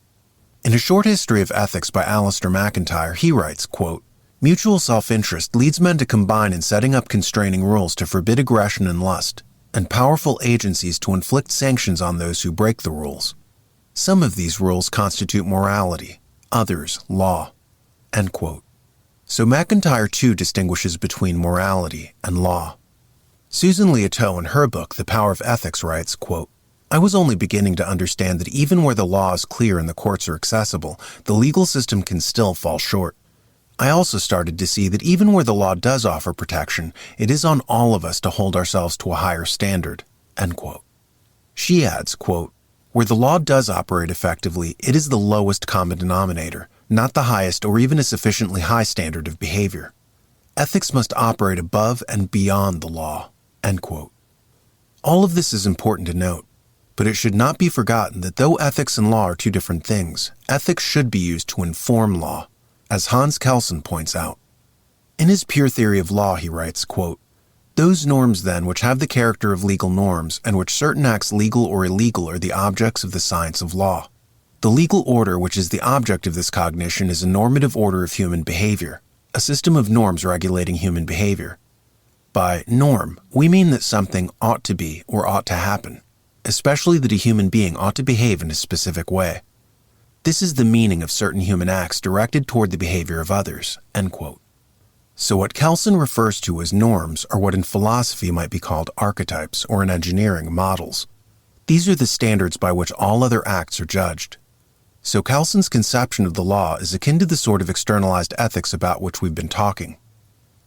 In A Short History of Ethics by Alistair McIntyre, he writes, quote, "Mutual self-interest leads men to combine in setting up constraining rules to forbid aggression and lust, and powerful agencies to inflict sanctions on those who break the rules. Some of these rules constitute morality, others law." End quote. So McIntyre too distinguishes between morality and law. Susan Liautaud in her book, The Power of Ethics, writes, quote, "I was only beginning to understand that even where the law is clear and the courts are accessible, the legal system can still fall short. I also started to see that even where the law does offer protection, it is on all of us to hold ourselves to a higher standard." End quote. She adds, quote, Where the law does operate effectively, it is the lowest common denominator, not the highest or even a sufficiently high standard of behavior. Ethics must operate above and beyond the law." End quote. All of this is important to note, but it should not be forgotten that though ethics and law are two different things, ethics should be used to inform law, as Hans Kelsen points out. In his Pure Theory of Law, he writes, quote, "Those norms, then, which have the character of legal norms, and which certain acts legal or illegal are the objects of the science of law. The legal order which is the object of this cognition is a normative order of human behavior, a system of norms regulating human behavior. By norm, we mean that something ought to be or ought to happen, especially that a human being ought to behave in a specific way. This is the meaning of certain human acts directed toward the behavior of others." End quote. So what Kelsen refers to as norms are what in philosophy might be called archetypes, or in engineering, models. These are the standards by which all other acts are judged. So Kelsen's conception of the law is akin to the sort of externalized ethics about which we've been talking.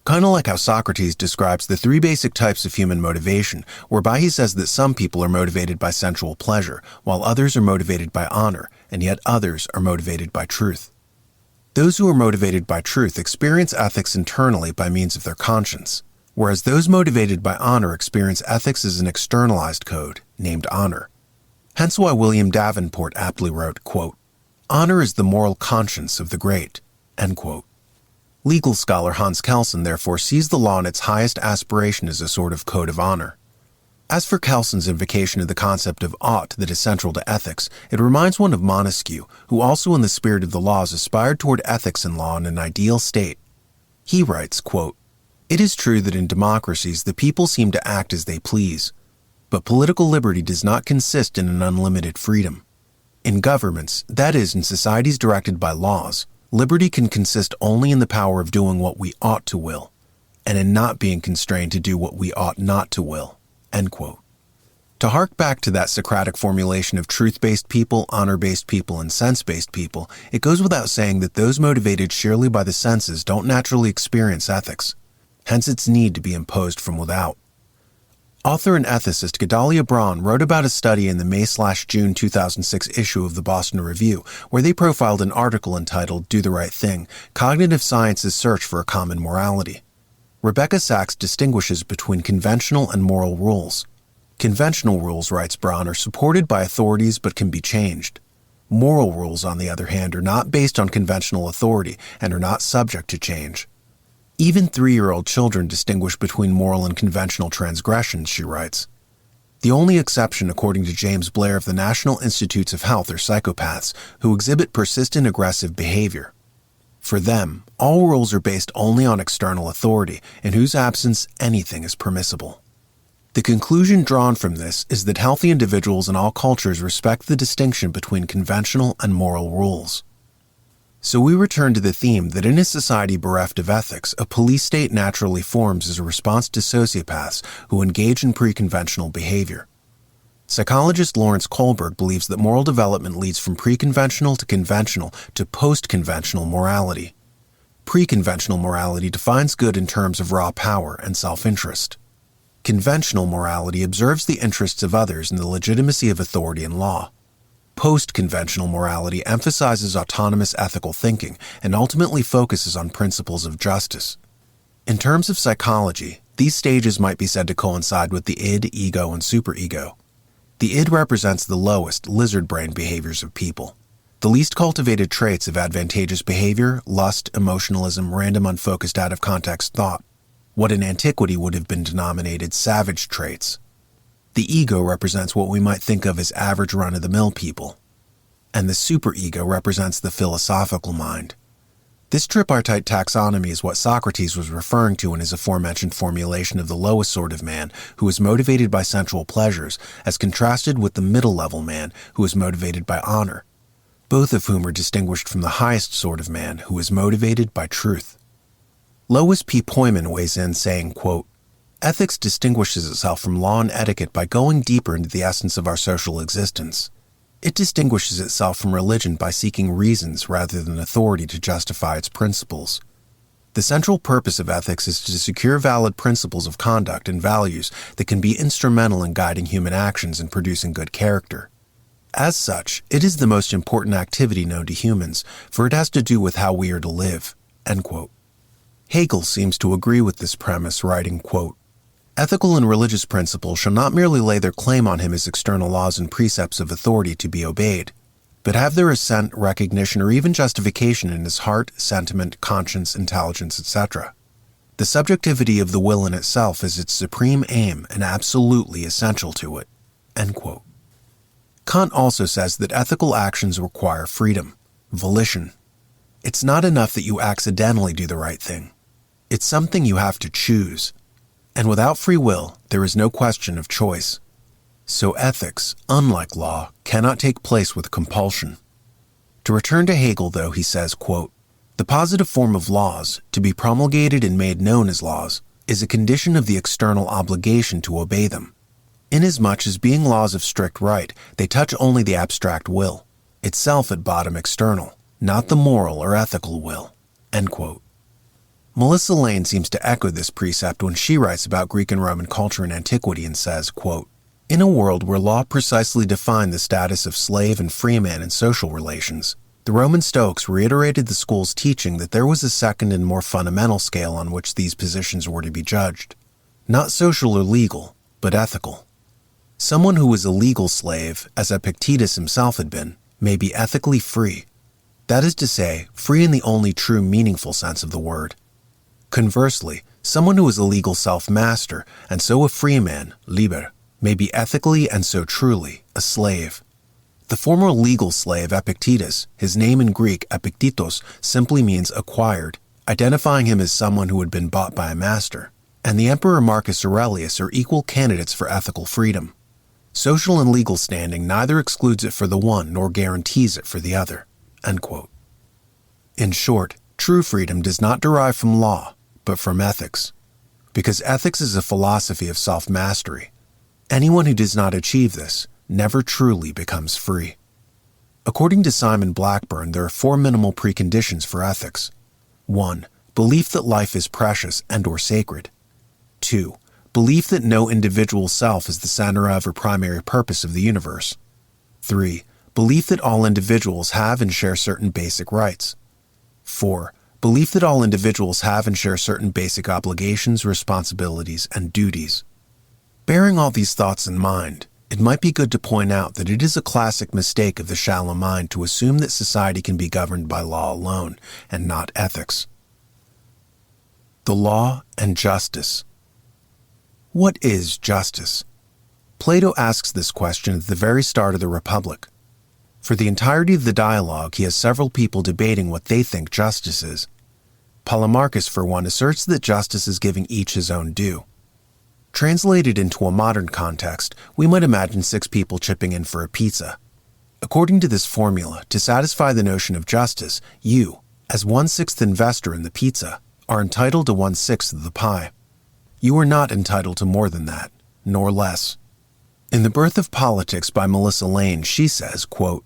Kind of like how Socrates describes the three basic types of human motivation, whereby he says that some people are motivated by sensual pleasure, while others are motivated by honor, and yet others are motivated by truth. Those who are motivated by truth experience ethics internally by means of their conscience, whereas those motivated by honor experience ethics as an externalized code, named honor. Hence why William Davenport aptly wrote, quote, "Honor is the moral conscience of the great." End quote. Legal scholar Hans Kelsen therefore sees the law in its highest aspiration as a sort of code of honor. As for Kelsen's invocation of the concept of ought that is central to ethics, it reminds one of Montesquieu, who also in the spirit of the laws aspired toward ethics and law in an ideal state. He writes, quote, "It is true that in democracies the people seem to act as they please, but political liberty does not consist in an unlimited freedom. In governments, that is, in societies directed by laws, liberty can consist only in the power of doing what we ought to will, and in not being constrained to do what we ought not to will." End quote. To hark back to that Socratic formulation of truth-based people, honor-based people, and sense-based people, it goes without saying that those motivated sheerly by the senses don't naturally experience ethics, hence its need to be imposed from without. Author and ethicist Gedalia Braun wrote about a study in the May/June 2006 issue of the Boston Review, where they profiled an article entitled "Do the Right Thing: Cognitive Science's Search for a Common Morality." Rebecca Sachs distinguishes between conventional and moral rules. Conventional rules, writes Braun, are supported by authorities but can be changed. Moral rules, on the other hand, are not based on conventional authority and are not subject to change. Even 3-year-old children distinguish between moral and conventional transgressions, she writes. The only exception, according to James Blair of the National Institutes of Health, are psychopaths who exhibit persistent aggressive behavior. For them, all rules are based only on external authority, in whose absence anything is permissible. The conclusion drawn from this is that healthy individuals in all cultures respect the distinction between conventional and moral rules. So we return to the theme that in a society bereft of ethics, a police state naturally forms as a response to sociopaths who engage in pre-conventional behavior. Psychologist Lawrence Kohlberg believes that moral development leads from pre-conventional to conventional to post-conventional morality. Pre-conventional morality defines good in terms of raw power and self-interest. Conventional morality observes the interests of others and the legitimacy of authority and law. Post-conventional morality emphasizes autonomous ethical thinking and ultimately focuses on principles of justice. In terms of psychology, these stages might be said to coincide with the id, ego, and superego. The id represents the lowest, lizard brain behaviors of people. The least cultivated traits of advantageous behavior, lust, emotionalism, random unfocused out-of-context thought. What in antiquity would have been denominated savage traits. The ego represents what we might think of as average run-of-the-mill people. And the superego represents the philosophical mind. This tripartite taxonomy is what Socrates was referring to in his aforementioned formulation of the lowest sort of man, who is motivated by sensual pleasures, as contrasted with the middle-level man, who is motivated by honor, both of whom are distinguished from the highest sort of man, who is motivated by truth. Lois P. Poyman weighs in saying, quote, "Ethics distinguishes itself from law and etiquette by going deeper into the essence of our social existence. It distinguishes itself from religion by seeking reasons rather than authority to justify its principles. The central purpose of ethics is to secure valid principles of conduct and values that can be instrumental in guiding human actions and producing good character. As such, it is the most important activity known to humans, for it has to do with how we are to live." End quote. Hegel seems to agree with this premise, writing, quote, "Ethical and religious principles shall not merely lay their claim on him as external laws and precepts of authority to be obeyed, but have their assent, recognition, or even justification in his heart, sentiment, conscience, intelligence, etc. The subjectivity of the will in itself is its supreme aim and absolutely essential to it." End quote. Kant also says that ethical actions require freedom, volition. It's not enough that you accidentally do the right thing. It's something you have to choose. And without free will, there is no question of choice. So ethics, unlike law, cannot take place with compulsion. To return to Hegel, though, he says, quote, "The positive form of laws, to be promulgated and made known as laws, is a condition of the external obligation to obey them. Inasmuch as being laws of strict right, they touch only the abstract will, itself at bottom external, not the moral or ethical will." End quote. Melissa Lane seems to echo this precept when she writes about Greek and Roman culture in antiquity and says, quote, "In a world where law precisely defined the status of slave and free man in social relations, the Roman Stoics reiterated the school's teaching that there was a second and more fundamental scale on which these positions were to be judged, not social or legal, but ethical. Someone who was a legal slave, as Epictetus himself had been, may be ethically free. That is to say, free in the only true meaningful sense of the word. Conversely, someone who is a legal self-master, and so a free man, liber, may be ethically and so truly a slave. The former legal slave Epictetus, his name in Greek Epiktitos, simply means acquired, identifying him as someone who had been bought by a master, and the Emperor Marcus Aurelius are equal candidates for ethical freedom. Social and legal standing neither excludes it for the one nor guarantees it for the other." End quote. In short, true freedom does not derive from law, but from ethics, because ethics is a philosophy of self-mastery. Anyone who does not achieve this never truly becomes free. According to Simon Blackburn, there are 4 minimal preconditions for ethics. 1. Belief that life is precious and/or sacred. 2. Belief that no individual self is the center of or primary purpose of the universe. 3. Belief that all individuals have and share certain basic rights. 4. Belief that all individuals have and share certain basic obligations, responsibilities, and duties. Bearing all these thoughts in mind, it might be good to point out that it is a classic mistake of the shallow mind to assume that society can be governed by law alone and not ethics. The law and justice. What is justice? Plato asks this question at the very start of the Republic. For the entirety of the dialogue, he has several people debating what they think justice is. Polemarchus, for one, asserts that justice is giving each his own due. Translated into a modern context, we might imagine 6 people chipping in for a pizza. According to this formula, to satisfy the notion of justice, you, as 1/6 investor in the pizza, are entitled to 1/6 of the pie. You are not entitled to more than that, nor less. In The Birth of Politics by Melissa Lane, she says, quote,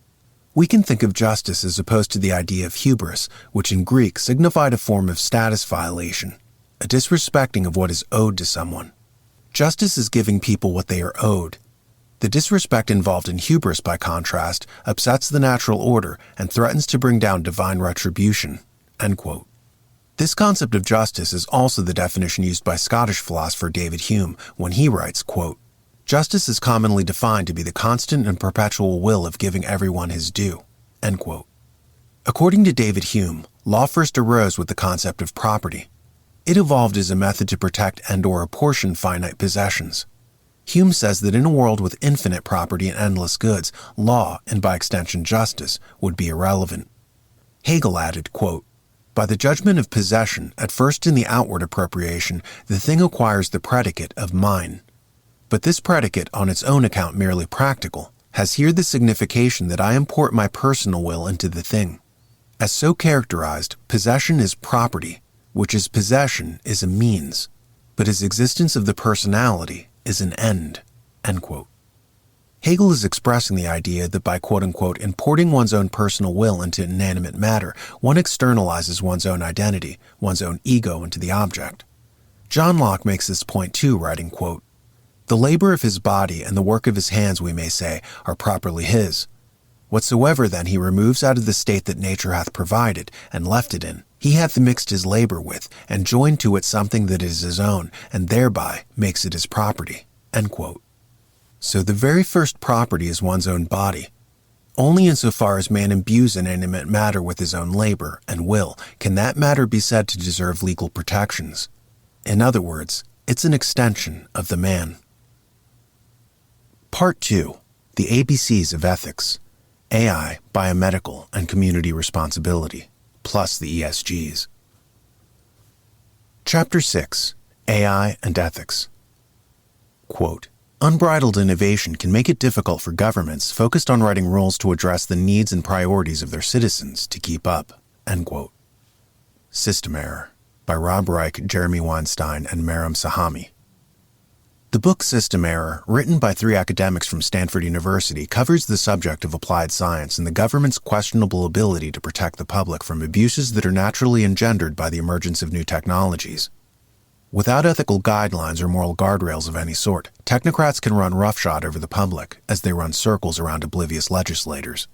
"We can think of justice as opposed to the idea of hubris, which in Greek signified a form of status violation, a disrespecting of what is owed to someone. Justice is giving people what they are owed. The disrespect involved in hubris, by contrast, upsets the natural order and threatens to bring down divine retribution." End quote. This concept of justice is also the definition used by Scottish philosopher David Hume when he writes, quote, "Justice is commonly defined to be the constant and perpetual will of giving everyone his due." End quote. According to David Hume, law first arose with the concept of property. It evolved as a method to protect and/or apportion finite possessions. Hume says that in a world with infinite property and endless goods, law, and by extension justice, would be irrelevant. Hegel added, quote, "By the judgment of possession, at first in the outward appropriation, the thing acquires the predicate of mine. But this predicate, on its own account merely practical, has here the signification that I import my personal will into the thing. As so characterized, possession is property, which as possession is a means, but as existence of the personality is an end." End quote. Hegel is expressing the idea that by quote-unquote importing one's own personal will into inanimate matter, one externalizes one's own identity, one's own ego into the object. John Locke makes this point too, writing, quote, "The labor of his body and the work of his hands, we may say, are properly his, Whatsoever then he removes out of the state that nature hath provided, and left it in, he hath mixed his labor with, and joined to it something that is his own, and thereby makes it his property." End quote. So the very first property is one's own body. Only insofar as man imbues inanimate matter with his own labor and will can that matter be said to deserve legal protections. In other words, it's an extension of the man. Part 2. The ABCs of Ethics. AI, Biomedical, and Community Responsibility, plus the ESGs. Chapter 6. AI and Ethics. Quote, "Unbridled innovation can make it difficult for governments focused on writing rules to address the needs and priorities of their citizens to keep up." End quote. System Error by Rob Reich, Jeremy Weinstein, and Maram Sahami. The book System Error, written by 3 academics from Stanford University, covers the subject of applied science and the government's questionable ability to protect the public from abuses that are naturally engendered by the emergence of new technologies. Without ethical guidelines or moral guardrails of any sort, technocrats can run roughshod over the public as they run circles around oblivious legislators.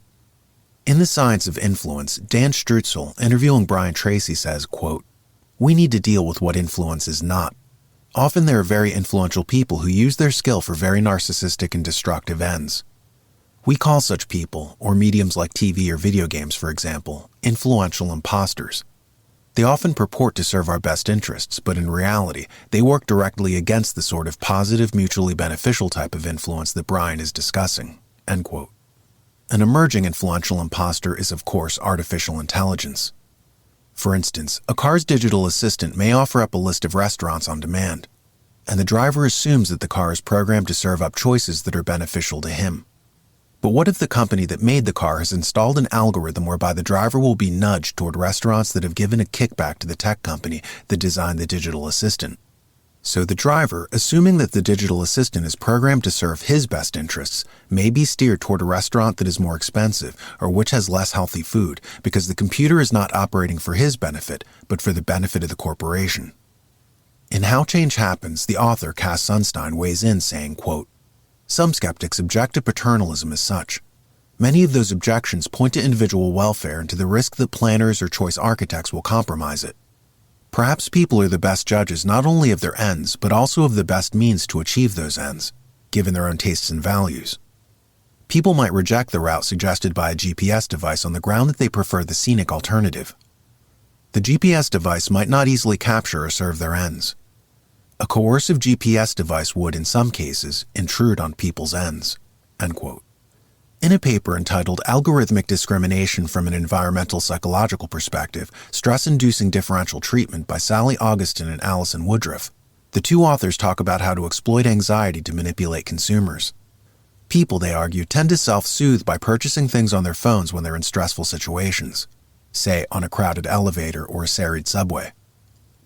In The Science of Influence, Dan Strutzel, interviewing Brian Tracy, says, quote, "We need to deal with what influence is not. Often there are very influential people who use their skill for very narcissistic and destructive ends. We call such people, or mediums like TV or video games for example, influential imposters. They often purport to serve our best interests, but in reality, they work directly against the sort of positive, mutually beneficial type of influence that Brian is discussing." End quote. An emerging influential imposter is, of course, artificial intelligence. For instance, a car's digital assistant may offer up a list of restaurants on demand, and the driver assumes that the car is programmed to serve up choices that are beneficial to him. But what if the company that made the car has installed an algorithm whereby the driver will be nudged toward restaurants that have given a kickback to the tech company that designed the digital assistant? So the driver, assuming that the digital assistant is programmed to serve his best interests, may be steered toward a restaurant that is more expensive or which has less healthy food because the computer is not operating for his benefit, but for the benefit of the corporation. In How Change Happens, the author, Cass Sunstein, weighs in saying, quote, "Some skeptics object to paternalism as such. Many of those objections point to individual welfare and to the risk that planners or choice architects will compromise it. Perhaps people are the best judges not only of their ends, but also of the best means to achieve those ends, given their own tastes and values. People might reject the route suggested by a GPS device on the ground that they prefer the scenic alternative. The GPS device might not easily capture or serve their ends. A coercive GPS device would, in some cases, intrude on people's ends." End quote. In a paper entitled Algorithmic Discrimination from an Environmental Psychological Perspective, Stress-Inducing Differential Treatment by Sally Augustin and Alison Woodruff, the 2 authors talk about how to exploit anxiety to manipulate consumers. People, they argue, tend to self-soothe by purchasing things on their phones when they're in stressful situations, say on a crowded elevator or a serried subway.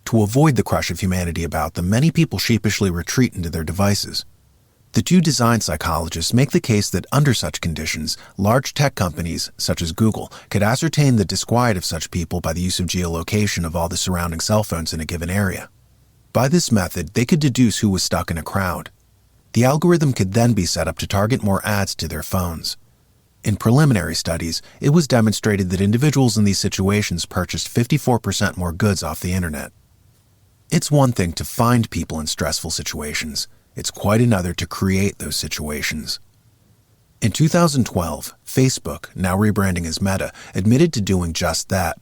To avoid the crush of humanity about them, many people sheepishly retreat into their devices. The 2 design psychologists make the case that under such conditions, large tech companies, such as Google, could ascertain the disquiet of such people by the use of geolocation of all the surrounding cell phones in a given area. By this method, they could deduce who was stuck in a crowd. The algorithm could then be set up to target more ads to their phones. In preliminary studies, it was demonstrated that individuals in these situations purchased 54% more goods off the internet. It's one thing to find people in stressful situations. It's quite another to create those situations. In 2012, Facebook, now rebranding as Meta, admitted to doing just that.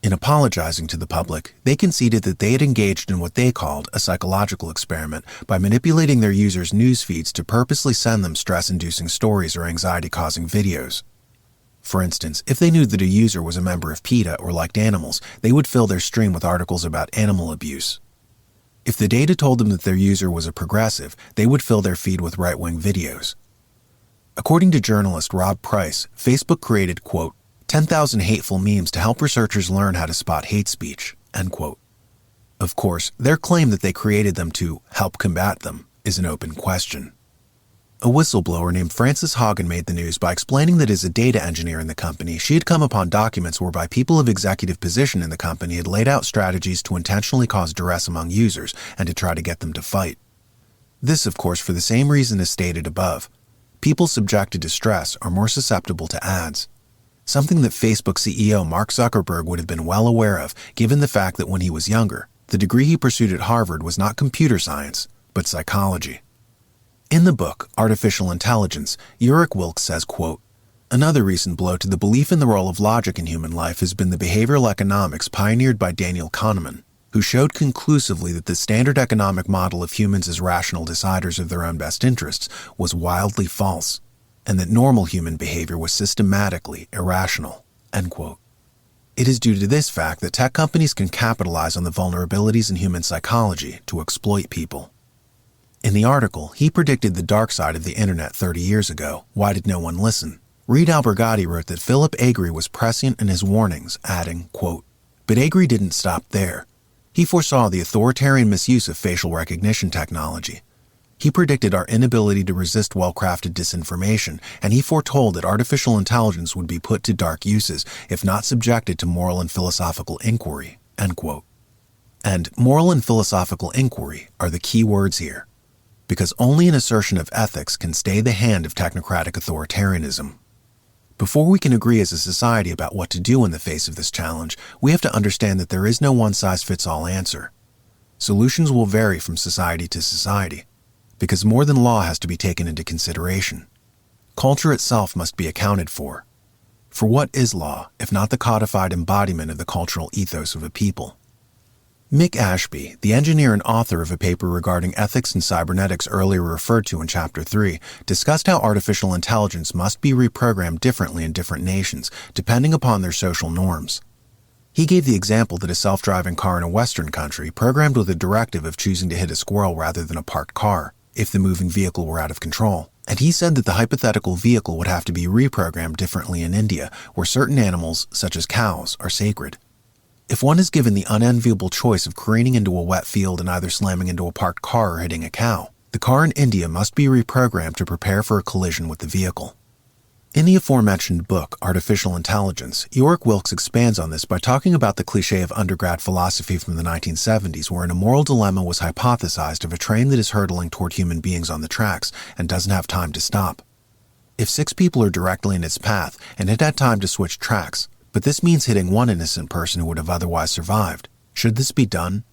In apologizing to the public, they conceded that they had engaged in what they called a psychological experiment by manipulating their users' news feeds to purposely send them stress-inducing stories or anxiety-causing videos. For instance, if they knew that a user was a member of PETA or liked animals, they would fill their stream with articles about animal abuse. If the data told them that their user was a progressive, they would fill their feed with right-wing videos. According to journalist Rob Price, Facebook created, quote, 10,000 hateful memes to help researchers learn how to spot hate speech, end quote. Of course, their claim that they created them to help combat them is an open question. A whistleblower named Frances Haugen made the news by explaining that as a data engineer in the company, she had come upon documents whereby people of executive position in the company had laid out strategies to intentionally cause duress among users and to try to get them to fight. This, of course, for the same reason as stated above. People subjected to stress are more susceptible to ads, something that Facebook CEO Mark Zuckerberg would have been well aware of given the fact that when he was younger, the degree he pursued at Harvard was not computer science, but psychology. In the book, Artificial Intelligence, Ulrich Wilks says, quote, "Another recent blow to the belief in the role of logic in human life has been the behavioral economics pioneered by Daniel Kahneman, who showed conclusively that the standard economic model of humans as rational deciders of their own best interests was wildly false, and that normal human behavior was systematically irrational." End quote. It is due to this fact that tech companies can capitalize on the vulnerabilities in human psychology to exploit people. In the article, he predicted the dark side of the internet 30 years ago. Why did no one listen? Reed Albergati wrote that Philip Agri was prescient in his warnings, adding, quote, "But Agri didn't stop there. He foresaw the authoritarian misuse of facial recognition technology. He predicted our inability to resist well-crafted disinformation, and he foretold that artificial intelligence would be put to dark uses if not subjected to moral and philosophical inquiry." End quote. And moral and philosophical inquiry are the key words here, because only an assertion of ethics can stay the hand of technocratic authoritarianism. Before we can agree as a society about what to do in the face of this challenge, we have to understand that there is no one-size-fits-all answer. Solutions will vary from society to society, because more than law has to be taken into consideration. Culture itself must be accounted for. For what is law, if not the codified embodiment of the cultural ethos of a people? Mick Ashby, the engineer and author of a paper regarding ethics and cybernetics earlier referred to in Chapter 3, discussed how artificial intelligence must be reprogrammed differently in different nations, depending upon their social norms. He gave the example that a self-driving car in a Western country programmed with a directive of choosing to hit a squirrel rather than a parked car, if the moving vehicle were out of control. And he said that the hypothetical vehicle would have to be reprogrammed differently in India, where certain animals, such as cows, are sacred. If one is given the unenviable choice of careening into a wet field and either slamming into a parked car or hitting a cow, the car in India must be reprogrammed to prepare for a collision with the vehicle. In the aforementioned book, Artificial Intelligence, Ulrich Wilks expands on this by talking about the cliché of undergrad philosophy from the 1970s, wherein a moral dilemma was hypothesized of a train that is hurtling toward human beings on the tracks and doesn't have time to stop. If 6 people are directly in its path and it had time to switch tracks, but this means hitting one innocent person who would have otherwise survived, should this be done?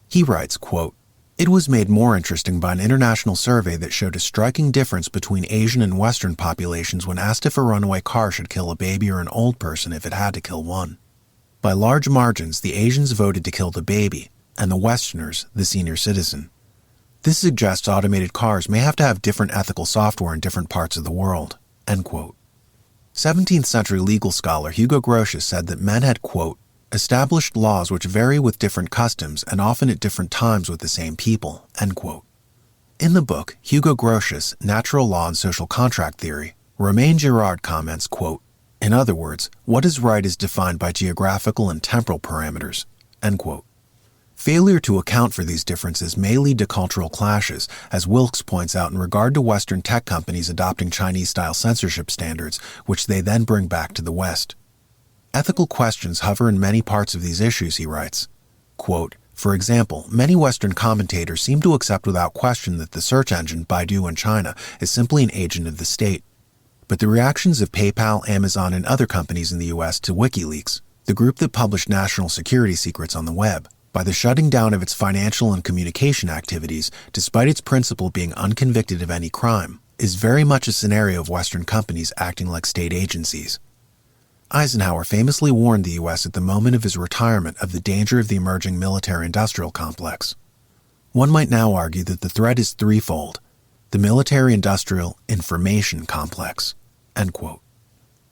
He writes, quote, "It was made more interesting by an international survey that showed a striking difference between Asian and Western populations when asked if a runaway car should kill a baby or an old person if it had to kill one. By large margins, the Asians voted to kill the baby, and the Westerners, the senior citizen. This suggests automated cars may have to have different ethical software in different parts of the world." End quote. 17th century legal scholar Hugo Grotius said that men had, quote, "established laws which vary with different customs and often at different times with the same people," end quote. In the book, Hugo Grotius, Natural Law and Social Contract Theory, Romain Girard comments, quote, "In other words, what is right is defined by geographical and temporal parameters," end quote. Failure to account for these differences may lead to cultural clashes, as Wilks points out in regard to Western tech companies adopting Chinese-style censorship standards, which they then bring back to the West. Ethical questions hover in many parts of these issues, he writes. Quote, "For example, many Western commentators seem to accept without question that the search engine Baidu in China is simply an agent of the state. But the reactions of PayPal, Amazon, and other companies in the US to WikiLeaks, the group that published national security secrets on the web, by the shutting down of its financial and communication activities, despite its principal being unconvicted of any crime, is very much a scenario of Western companies acting like state agencies." Eisenhower famously warned the U.S. at the moment of his retirement of the danger of the emerging military-industrial complex. One might now argue that the threat is threefold: the military-industrial information complex, end quote.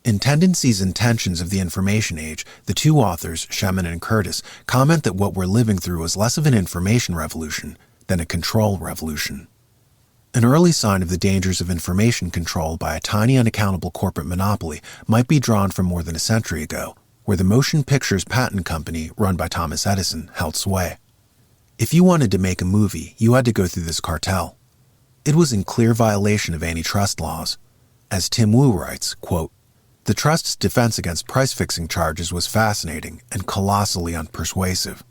In Tendencies and Tensions of the Information Age, the two authors, Shemin and Curtis, comment that what we're living through is less of an information revolution than a control revolution. An early sign of the dangers of information control by a tiny unaccountable corporate monopoly might be drawn from more than a century ago, where the motion pictures patent company, run by Thomas Edison, held sway. If you wanted to make a movie, you had to go through this cartel. It was in clear violation of antitrust laws. As Tim Wu writes, quote, "The trust's defense against price-fixing charges was fascinating and colossally unpersuasive.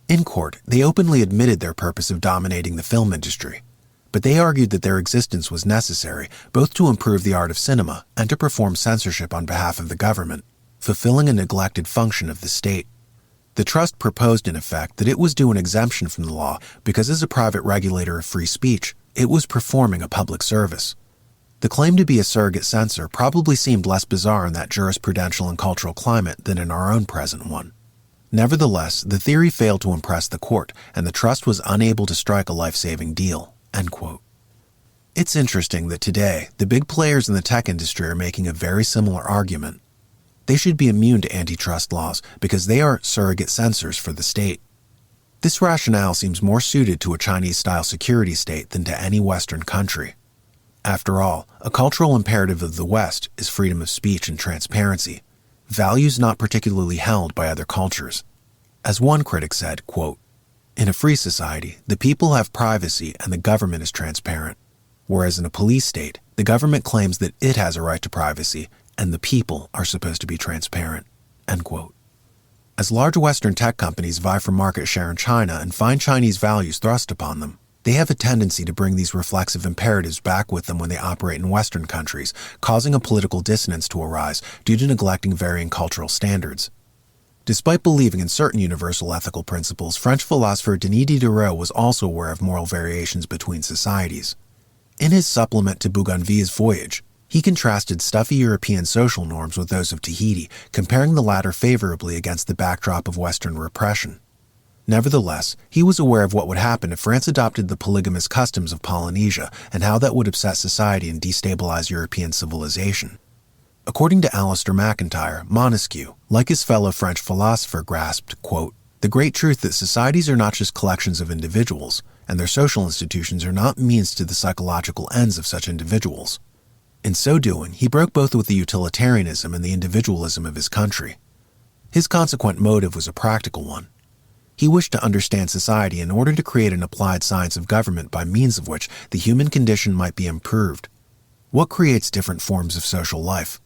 In court, they openly admitted their purpose of dominating the film industry. but they argued that their existence was necessary both to improve the art of cinema and to perform censorship on behalf of the government, fulfilling a neglected function of the state. The trust proposed in effect that it was due an exemption from the law because as a private regulator of free speech, it was performing a public service. The claim to be a surrogate censor probably seemed less bizarre in that jurisprudential and cultural climate than in our own present one. Nevertheless, the theory failed to impress the court, and the trust was unable to strike a life-saving deal." End quote. It's interesting that today, the big players in the tech industry are making a very similar argument. They should be immune to antitrust laws because they are surrogate censors for the state. This rationale seems more suited to a Chinese-style security state than to any Western country. After all, a cultural imperative of the West is freedom of speech and transparency, values not particularly held by other cultures. As one critic said, quote, "In a free society, the people have privacy and the government is transparent, whereas in a police state, the government claims that it has a right to privacy and the people are supposed to be transparent." End quote. As large Western tech companies vie for market share in China and find Chinese values thrust upon them, they have a tendency to bring these reflexive imperatives back with them when they operate in Western countries, causing a political dissonance to arise due to neglecting varying cultural standards. Despite believing in certain universal ethical principles, French philosopher Denis Diderot was also aware of moral variations between societies. In his supplement to Bougainville's Voyage, he contrasted stuffy European social norms with those of Tahiti, comparing the latter favorably against the backdrop of Western repression. Nevertheless, he was aware of what would happen if France adopted the polygamous customs of Polynesia and how that would upset society and destabilize European civilization. According to Alistair MacIntyre, Montesquieu, like his fellow French philosopher, grasped, quote, "the great truth that societies are not just collections of individuals, and their social institutions are not means to the psychological ends of such individuals." In so doing, he broke both with the utilitarianism and the individualism of his country. His consequent motive was a practical one. He wished to understand society in order to create an applied science of government by means of which the human condition might be improved. What creates different forms of social life?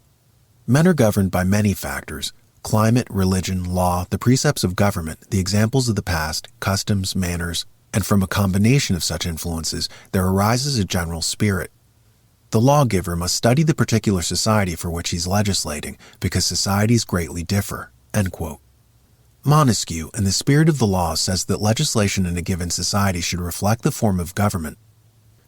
Men are governed by many factors: climate, religion, law, the precepts of government, the examples of the past, customs, manners, and from a combination of such influences, there arises a general spirit. The lawgiver must study the particular society for which he's legislating, because societies greatly differ." End quote. Montesquieu, in the spirit of the law, says that legislation in a given society should reflect the form of government.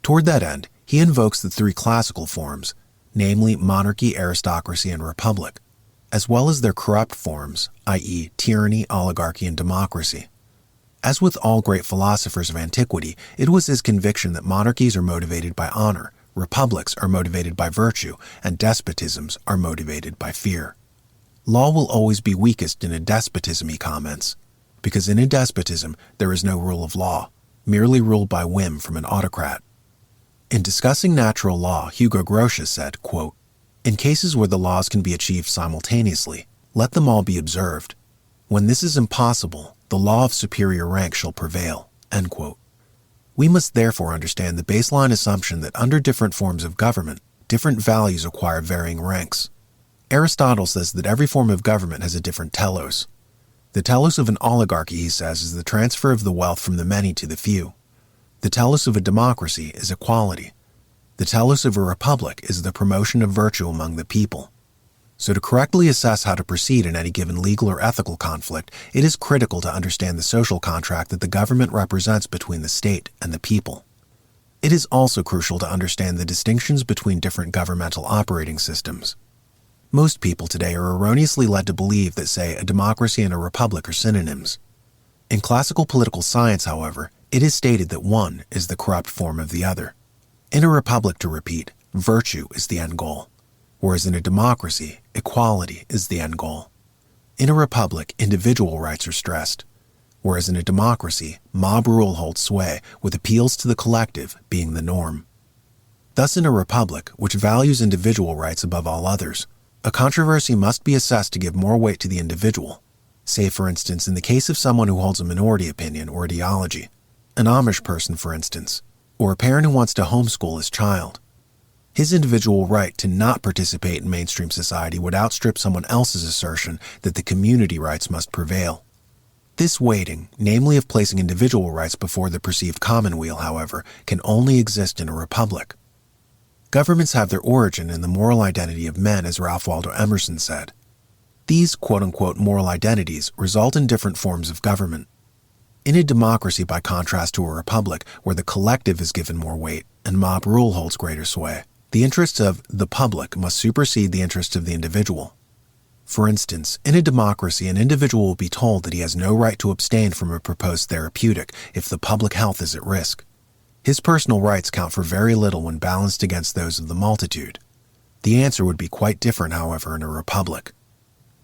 Toward that end, he invokes the three classical forms, namely monarchy, aristocracy, and republic, as well as their corrupt forms, i.e., tyranny, oligarchy, and democracy. As with all great philosophers of antiquity, it was his conviction that monarchies are motivated by honor, republics are motivated by virtue, and despotisms are motivated by fear. Law will always be weakest in a despotism, he comments, because in a despotism there is no rule of law, merely ruled by whim from an autocrat. In discussing natural law, Hugo Grotius said, quote, "In cases where the laws can be achieved simultaneously, let them all be observed. When this is impossible, the law of superior rank shall prevail." End quote. We must therefore understand the baseline assumption that under different forms of government, different values acquire varying ranks. Aristotle says that every form of government has a different telos. The telos of an oligarchy, he says, is the transfer of the wealth from the many to the few. The telos of a democracy is equality. The telos of a republic is the promotion of virtue among the people. So to correctly assess how to proceed in any given legal or ethical conflict, it is critical to understand the social contract that the government represents between the state and the people. It is also crucial to understand the distinctions between different governmental operating systems. Most people today are erroneously led to believe that, say, a democracy and a republic are synonyms. In classical political science, however, it is stated that one is the corrupt form of the other. In a republic, to repeat, virtue is the end goal, whereas in a democracy, equality is the end goal. In a republic, individual rights are stressed, whereas in a democracy, mob rule holds sway, with appeals to the collective being the norm. Thus, in a republic, which values individual rights above all others, a controversy must be assessed to give more weight to the individual. Say, for instance, in the case of someone who holds a minority opinion or ideology, an Amish person, for instance, or a parent who wants to homeschool his child. His individual right to not participate in mainstream society would outstrip someone else's assertion that the community rights must prevail. This weighting, namely of placing individual rights before the perceived commonweal, however, can only exist in a republic. Governments have their origin in the moral identity of men, as Ralph Waldo Emerson said. These quote-unquote moral identities result in different forms of government. In a democracy, by contrast to a republic, where the collective is given more weight and mob rule holds greater sway, the interests of the public must supersede the interests of the individual. For instance, in a democracy, an individual will be told that he has no right to abstain from a proposed therapeutic if the public health is at risk. His personal rights count for very little when balanced against those of the multitude. The answer would be quite different, however, in a republic.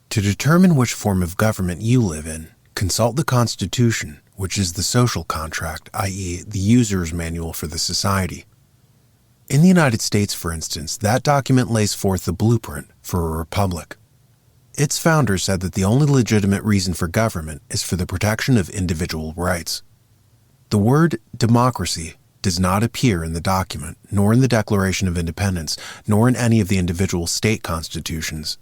To determine which form of government you live in, consult the Constitution, which is the social contract, i.e., the user's manual for the society. In the United States, for instance, that document lays forth the blueprint for a republic. Its founders said that the only legitimate reason for government is for the protection of individual rights. The word democracy does not appear in the document, nor in the Declaration of Independence, nor in any of the individual state constitutions.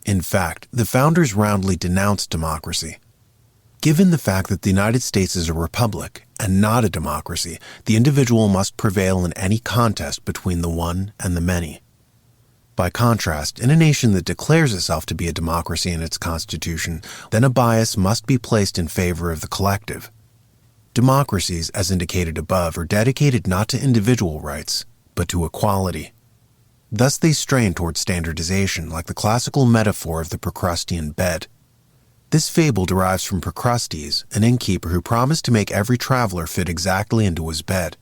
In fact, the founders roundly denounced democracy. Given the fact that the United States is a republic and not a democracy, the individual must prevail in any contest between the one and the many. By contrast, in a nation that declares itself to be a democracy in its constitution, then a bias must be placed in favor of the collective. Democracies, as indicated above, are dedicated not to individual rights, but to equality. Thus they strain towards standardization, like the classical metaphor of the Procrustean bed. This fable derives from Procrustes, an innkeeper who promised to make every traveler fit exactly into his bed.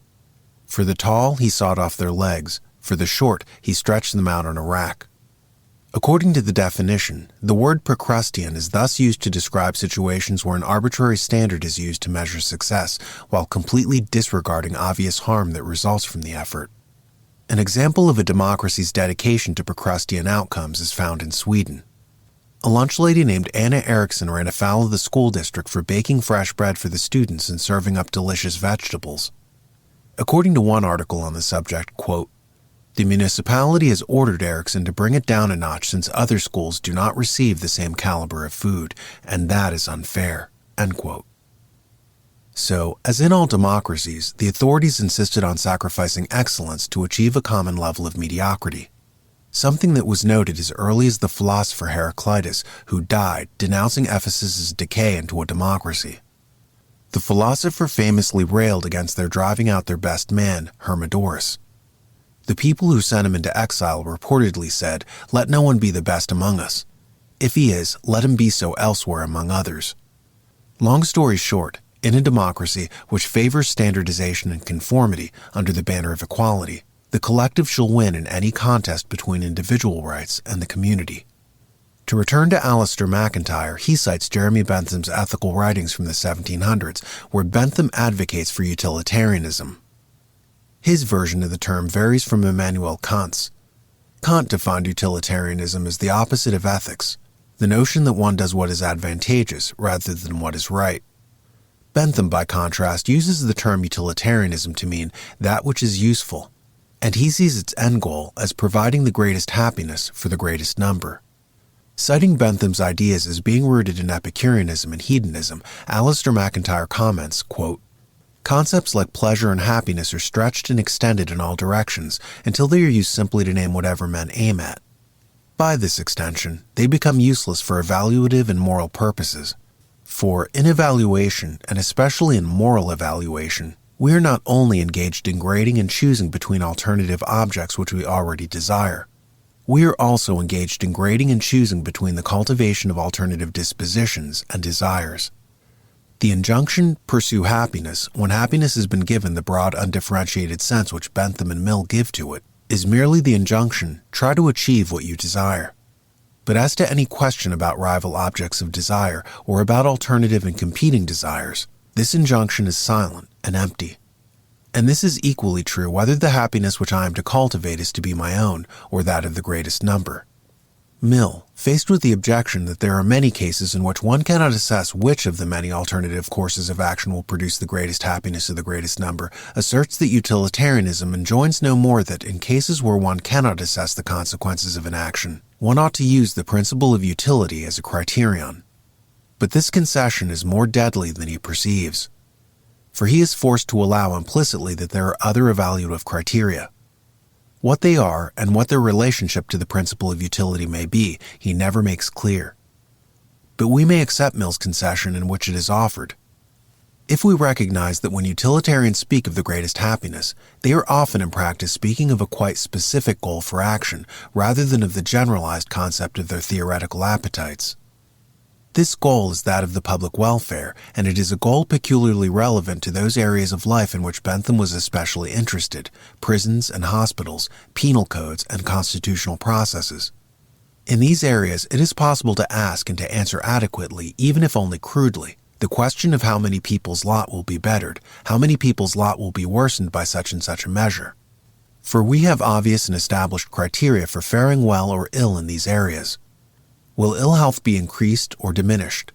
For the tall, he sawed off their legs. For the short, he stretched them out on a rack. According to the definition, the word Procrustean is thus used to describe situations where an arbitrary standard is used to measure success, while completely disregarding obvious harm that results from the effort. An example of a democracy's dedication to Procrustean outcomes is found in Sweden. A lunch lady named Anna Eriksson ran afoul of the school district for baking fresh bread for the students and serving up delicious vegetables. According to one article on the subject, quote, "The municipality has ordered Eriksson to bring it down a notch since other schools do not receive the same caliber of food, and that is unfair." End quote. So, as in all democracies, the authorities insisted on sacrificing excellence to achieve a common level of mediocrity. Something that was noted as early as the philosopher Heraclitus, who died denouncing Ephesus's decay into a democracy. The philosopher famously railed against their driving out their best man, Hermodorus. The people who sent him into exile reportedly said, "Let no one be the best among us. If he is, let him be so elsewhere among others." Long story short, in a democracy which favors standardization and conformity under the banner of equality, the collective shall win in any contest between individual rights and the community. To return to Alasdair MacIntyre, he cites Jeremy Bentham's ethical writings from the 1700s, where Bentham advocates for utilitarianism. His version of the term varies from Immanuel Kant's. Kant defined utilitarianism as the opposite of ethics, the notion that one does what is advantageous rather than what is right. Bentham, by contrast, uses the term utilitarianism to mean that which is useful, and he sees its end goal as providing the greatest happiness for the greatest number. Citing Bentham's ideas as being rooted in Epicureanism and hedonism, Alasdair MacIntyre comments, quote, "Concepts like pleasure and happiness are stretched and extended in all directions until they are used simply to name whatever men aim at. By this extension, they become useless for evaluative and moral purposes. For in evaluation, and especially in moral evaluation, we are not only engaged in grading and choosing between alternative objects which we already desire. We are also engaged in grading and choosing between the cultivation of alternative dispositions and desires. The injunction, pursue happiness, when happiness has been given the broad undifferentiated sense which Bentham and Mill give to it, is merely the injunction, try to achieve what you desire. But as to any question about rival objects of desire or about alternative and competing desires, this injunction is silent and empty. And this is equally true whether the happiness which I am to cultivate is to be my own or that of the greatest number." Mill, faced with the objection that there are many cases in which one cannot assess which of the many alternative courses of action will produce the greatest happiness of the greatest number, asserts that utilitarianism enjoins no more that in cases where one cannot assess the consequences of an action, one ought to use the principle of utility as a criterion. But this concession is more deadly than he perceives, for he is forced to allow implicitly that there are other evaluative criteria. What they are and what their relationship to the principle of utility may be, he never makes clear. But we may accept Mill's concession in which it is offered. If we recognize that when utilitarians speak of the greatest happiness, they are often in practice speaking of a quite specific goal for action rather than of the generalized concept of their theoretical appetites. This goal is that of the public welfare, and it is a goal peculiarly relevant to those areas of life in which Bentham was especially interested: prisons and hospitals, penal codes, and constitutional processes. In these areas, it is possible to ask and to answer adequately, even if only crudely, the question of how many people's lot will be bettered, how many people's lot will be worsened by such and such a measure. For we have obvious and established criteria for faring well or ill in these areas. Will ill health be increased or diminished?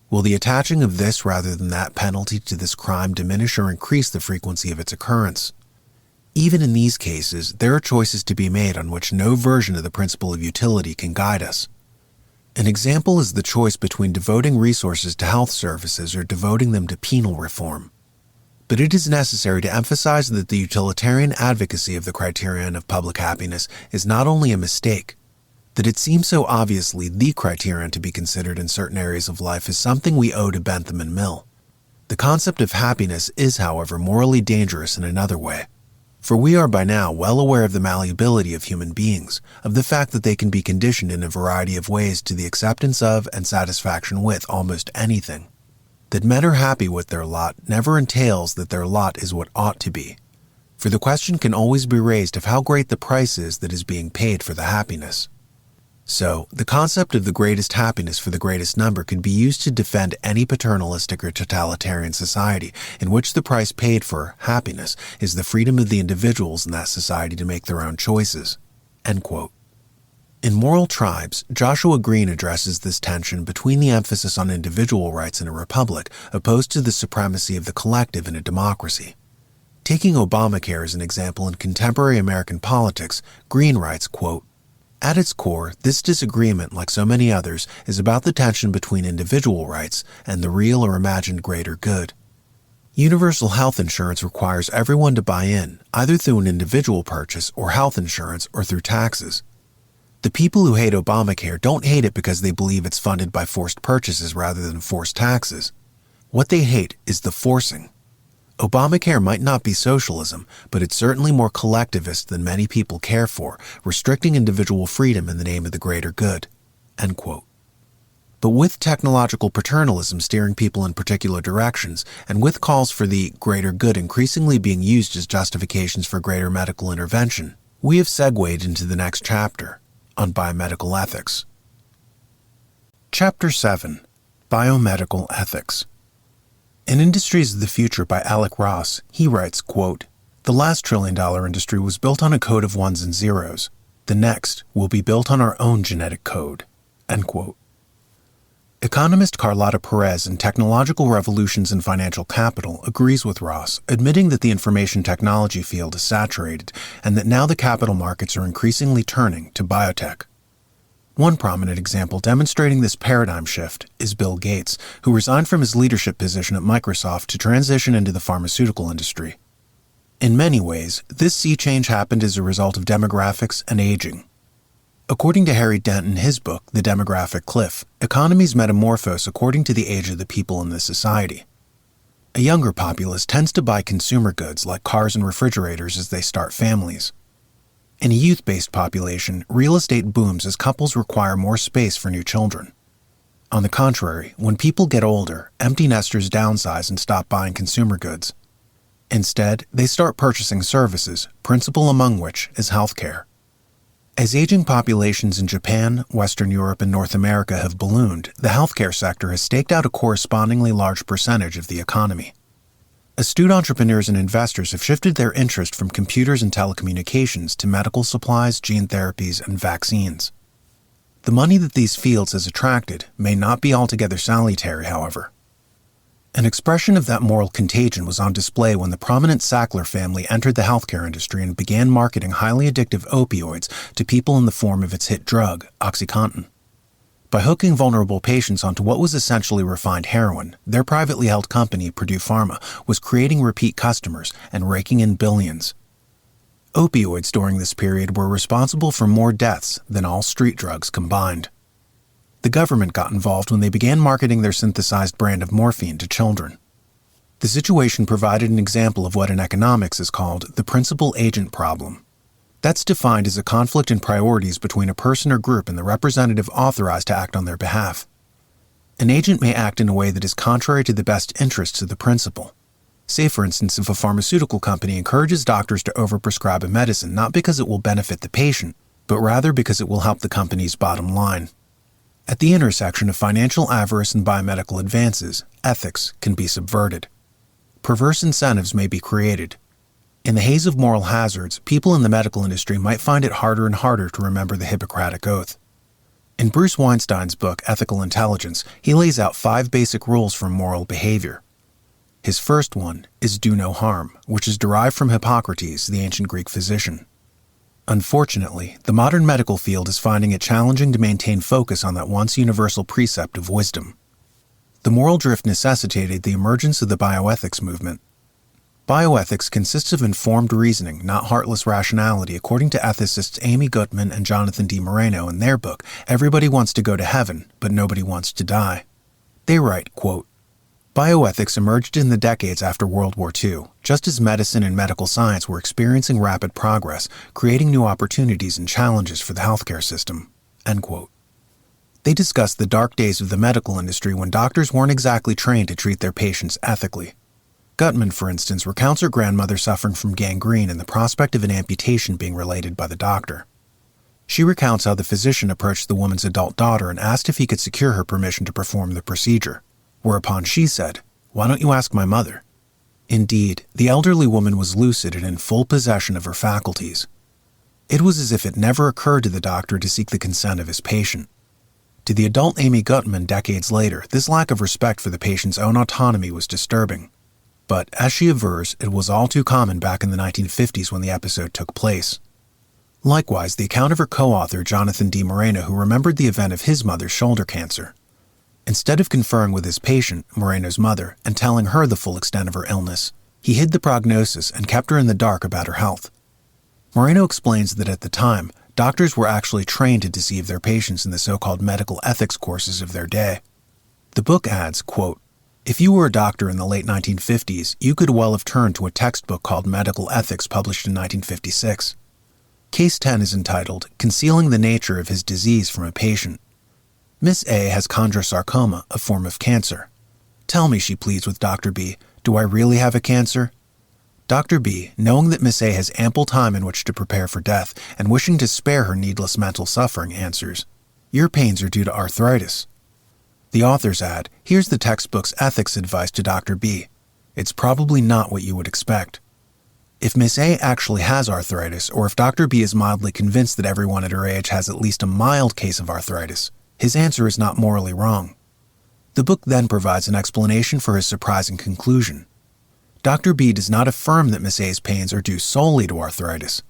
Will the attaching of this rather than that penalty to this crime diminish or increase the frequency of its occurrence? Even in these cases, there are choices to be made on which no version of the principle of utility can guide us. An example is the choice between devoting resources to health services or devoting them to penal reform. But it is necessary to emphasize that the utilitarian advocacy of the criterion of public happiness is not only a mistake, that it seems so obviously the criterion to be considered in certain areas of life is something we owe to Bentham and Mill. The concept of happiness is, however, morally dangerous in another way. For we are by now well aware of the malleability of human beings, of the fact that they can be conditioned in a variety of ways to the acceptance of and satisfaction with almost anything. That men are happy with their lot never entails that their lot is what ought to be, for the question can always be raised of how great the price is that is being paid for the happiness. So, the concept of the greatest happiness for the greatest number can be used to defend any paternalistic or totalitarian society in which the price paid for happiness is the freedom of the individuals in that society to make their own choices." End quote. In Moral Tribes, Joshua Green addresses this tension between the emphasis on individual rights in a republic opposed to the supremacy of the collective in a democracy. Taking Obamacare as an example in contemporary American politics, Green writes, quote, "At its core, this disagreement, like so many others, is about the tension between individual rights and the real or imagined greater good. Universal health insurance requires everyone to buy in, either through an individual purchase or health insurance or through taxes. The people who hate Obamacare don't hate it because they believe it's funded by forced purchases rather than forced taxes. What they hate is the forcing. Obamacare might not be socialism, but it's certainly more collectivist than many people care for, restricting individual freedom in the name of the greater good." End quote. But with technological paternalism steering people in particular directions, and with calls for the greater good increasingly being used as justifications for greater medical intervention, we have segued into the next chapter, on biomedical ethics. Chapter 7. Biomedical Ethics. In Industries of the Future by Alec Ross, he writes, quote, "The last trillion-dollar industry was built on a code of ones and zeros. The next will be built on our own genetic code." End quote. Economist Carlotta Perez in Technological Revolutions in Financial Capital agrees with Ross, admitting that the information technology field is saturated and that now the capital markets are increasingly turning to biotech. One prominent example demonstrating this paradigm shift is Bill Gates, who resigned from his leadership position at Microsoft to transition into the pharmaceutical industry. In many ways, this sea change happened as a result of demographics and aging. According to Harry Dent in his book, The Demographic Cliff, economies metamorphose according to the age of the people in the society. A younger populace tends to buy consumer goods like cars and refrigerators as they start families. In a youth-based population, real estate booms as couples require more space for new children. On the contrary, when people get older, empty nesters downsize and stop buying consumer goods. Instead, they start purchasing services, principal among which is healthcare. As aging populations in Japan, Western Europe, and North America have ballooned, the healthcare sector has staked out a correspondingly large percentage of the economy. Astute entrepreneurs and investors have shifted their interest from computers and telecommunications to medical supplies, gene therapies, and vaccines. The money that these fields has attracted may not be altogether salutary, however. An expression of that moral contagion was on display when the prominent Sackler family entered the healthcare industry and began marketing highly addictive opioids to people in the form of its hit drug, OxyContin. By hooking vulnerable patients onto what was essentially refined heroin, their privately held company, Purdue Pharma, was creating repeat customers and raking in billions. Opioids during this period were responsible for more deaths than all street drugs combined. The government got involved when they began marketing their synthesized brand of morphine to children. The situation provided an example of what in economics is called the principal-agent problem. That's defined as a conflict in priorities between a person or group and the representative authorized to act on their behalf. An agent may act in a way that is contrary to the best interests of the principal. Say, for instance, if a pharmaceutical company encourages doctors to overprescribe a medicine not because it will benefit the patient, but rather because it will help the company's bottom line. At the intersection of financial avarice and biomedical advances, ethics can be subverted. Perverse incentives may be created. In the haze of moral hazards, people in the medical industry might find it harder and harder to remember the Hippocratic Oath. In Bruce Weinstein's book, Ethical Intelligence, he lays out 5 basic rules for moral behavior. His first one is do no harm, which is derived from Hippocrates, the ancient Greek physician. Unfortunately, the modern medical field is finding it challenging to maintain focus on that once universal precept of wisdom. The moral drift necessitated the emergence of the bioethics movement. Bioethics consists of informed reasoning, not heartless rationality, according to ethicists Amy Gutman and Jonathan D. Moreno in their book, Everybody Wants to Go to Heaven, but Nobody Wants to Die. They write, quote, "Bioethics emerged in the decades after World War II, just as medicine and medical science were experiencing rapid progress, creating new opportunities and challenges for the healthcare system." End quote. They discussed the dark days of the medical industry when doctors weren't exactly trained to treat their patients ethically. Gutman, for instance, recounts her grandmother suffering from gangrene and the prospect of an amputation being related by the doctor. She recounts how the physician approached the woman's adult daughter and asked if he could secure her permission to perform the procedure, whereupon she said, "Why don't you ask my mother?" Indeed, the elderly woman was lucid and in full possession of her faculties. It was as if it never occurred to the doctor to seek the consent of his patient. To the adult Amy Gutman decades later, this lack of respect for the patient's own autonomy was disturbing. But, as she avers, it was all too common back in the 1950s when the episode took place. Likewise, the account of her co-author, Jonathan D. Moreno, who remembered the event of his mother's shoulder cancer. Instead of conferring with his patient, Moreno's mother, and telling her the full extent of her illness, he hid the prognosis and kept her in the dark about her health. Moreno explains that at the time, doctors were actually trained to deceive their patients in the so-called medical ethics courses of their day. The book adds, quote, "If you were a doctor in the late 1950s, you could well have turned to a textbook called Medical Ethics published in 1956. Case 10 is entitled, Concealing the Nature of His Disease from a Patient. Miss A has chondrosarcoma, a form of cancer. Tell me, she pleads with Dr. B, do I really have a cancer? Dr. B, knowing that Miss A has ample time in which to prepare for death and wishing to spare her needless mental suffering, answers, your pains are due to arthritis. The authors add, here's the textbook's ethics advice to Dr. B. It's probably not what you would expect. If Miss A actually has arthritis, or if Dr. B is mildly convinced that everyone at her age has at least a mild case of arthritis, his answer is not morally wrong. The book then provides an explanation for his surprising conclusion. Dr. B does not affirm that Miss A's pains are due solely to arthritis.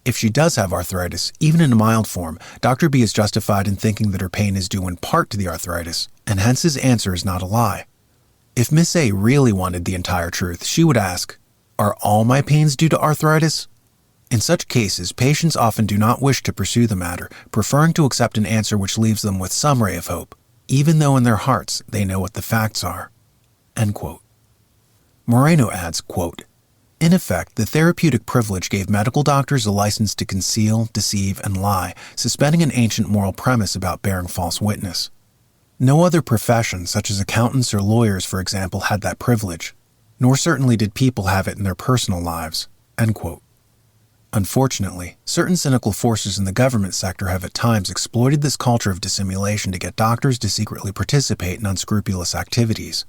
If she does have arthritis, even in a mild form, Dr. B is justified in thinking that her pain is due in part to the arthritis, and hence his answer is not a lie. If Miss A really wanted the entire truth, she would ask, are all my pains due to arthritis? In such cases, patients often do not wish to pursue the matter, preferring to accept an answer which leaves them with some ray of hope, even though in their hearts they know what the facts are. End quote. Moreno adds, quote, in effect, the therapeutic privilege gave medical doctors a license to conceal, deceive, and lie, suspending an ancient moral premise about bearing false witness. No other profession, such as accountants or lawyers, for example, had that privilege, nor certainly did people have it in their personal lives. End quote. Unfortunately, certain cynical forces in the government sector have at times exploited this culture of dissimulation to get doctors to secretly participate in unscrupulous activities.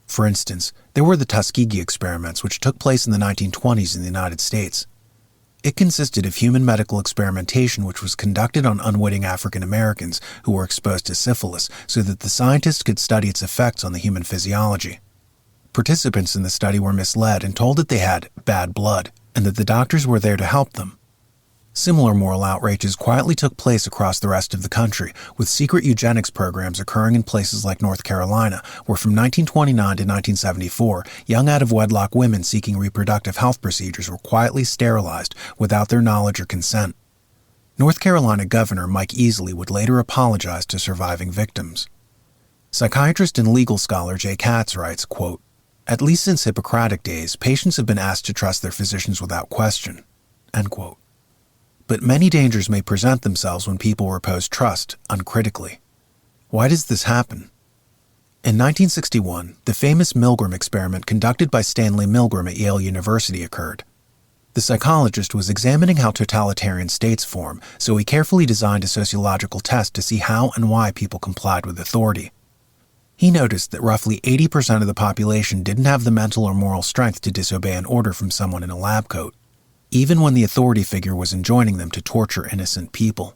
For instance, there were the Tuskegee experiments, which took place in the 1920s in the United States. It consisted of human medical experimentation which was conducted on unwitting African Americans who were exposed to syphilis so that the scientists could study its effects on the human physiology. Participants in the study were misled and told that they had bad blood and that the doctors were there to help them. Similar moral outrages quietly took place across the rest of the country, with secret eugenics programs occurring in places like North Carolina, where from 1929 to 1974, young out-of-wedlock women seeking reproductive health procedures were quietly sterilized without their knowledge or consent. North Carolina Governor Mike Easley would later apologize to surviving victims. Psychiatrist and legal scholar Jay Katz writes, quote, "At least since Hippocratic days, patients have been asked to trust their physicians without question." End quote. But many dangers may present themselves when people repose trust uncritically. Why does this happen? In 1961, the famous Milgram experiment conducted by Stanley Milgram at Yale University occurred. The psychologist was examining how totalitarian states form, so he carefully designed a sociological test to see how and why people complied with authority. He noticed that roughly 80% of the population didn't have the mental or moral strength to disobey an order from someone in a lab coat, even when the authority figure was enjoining them to torture innocent people.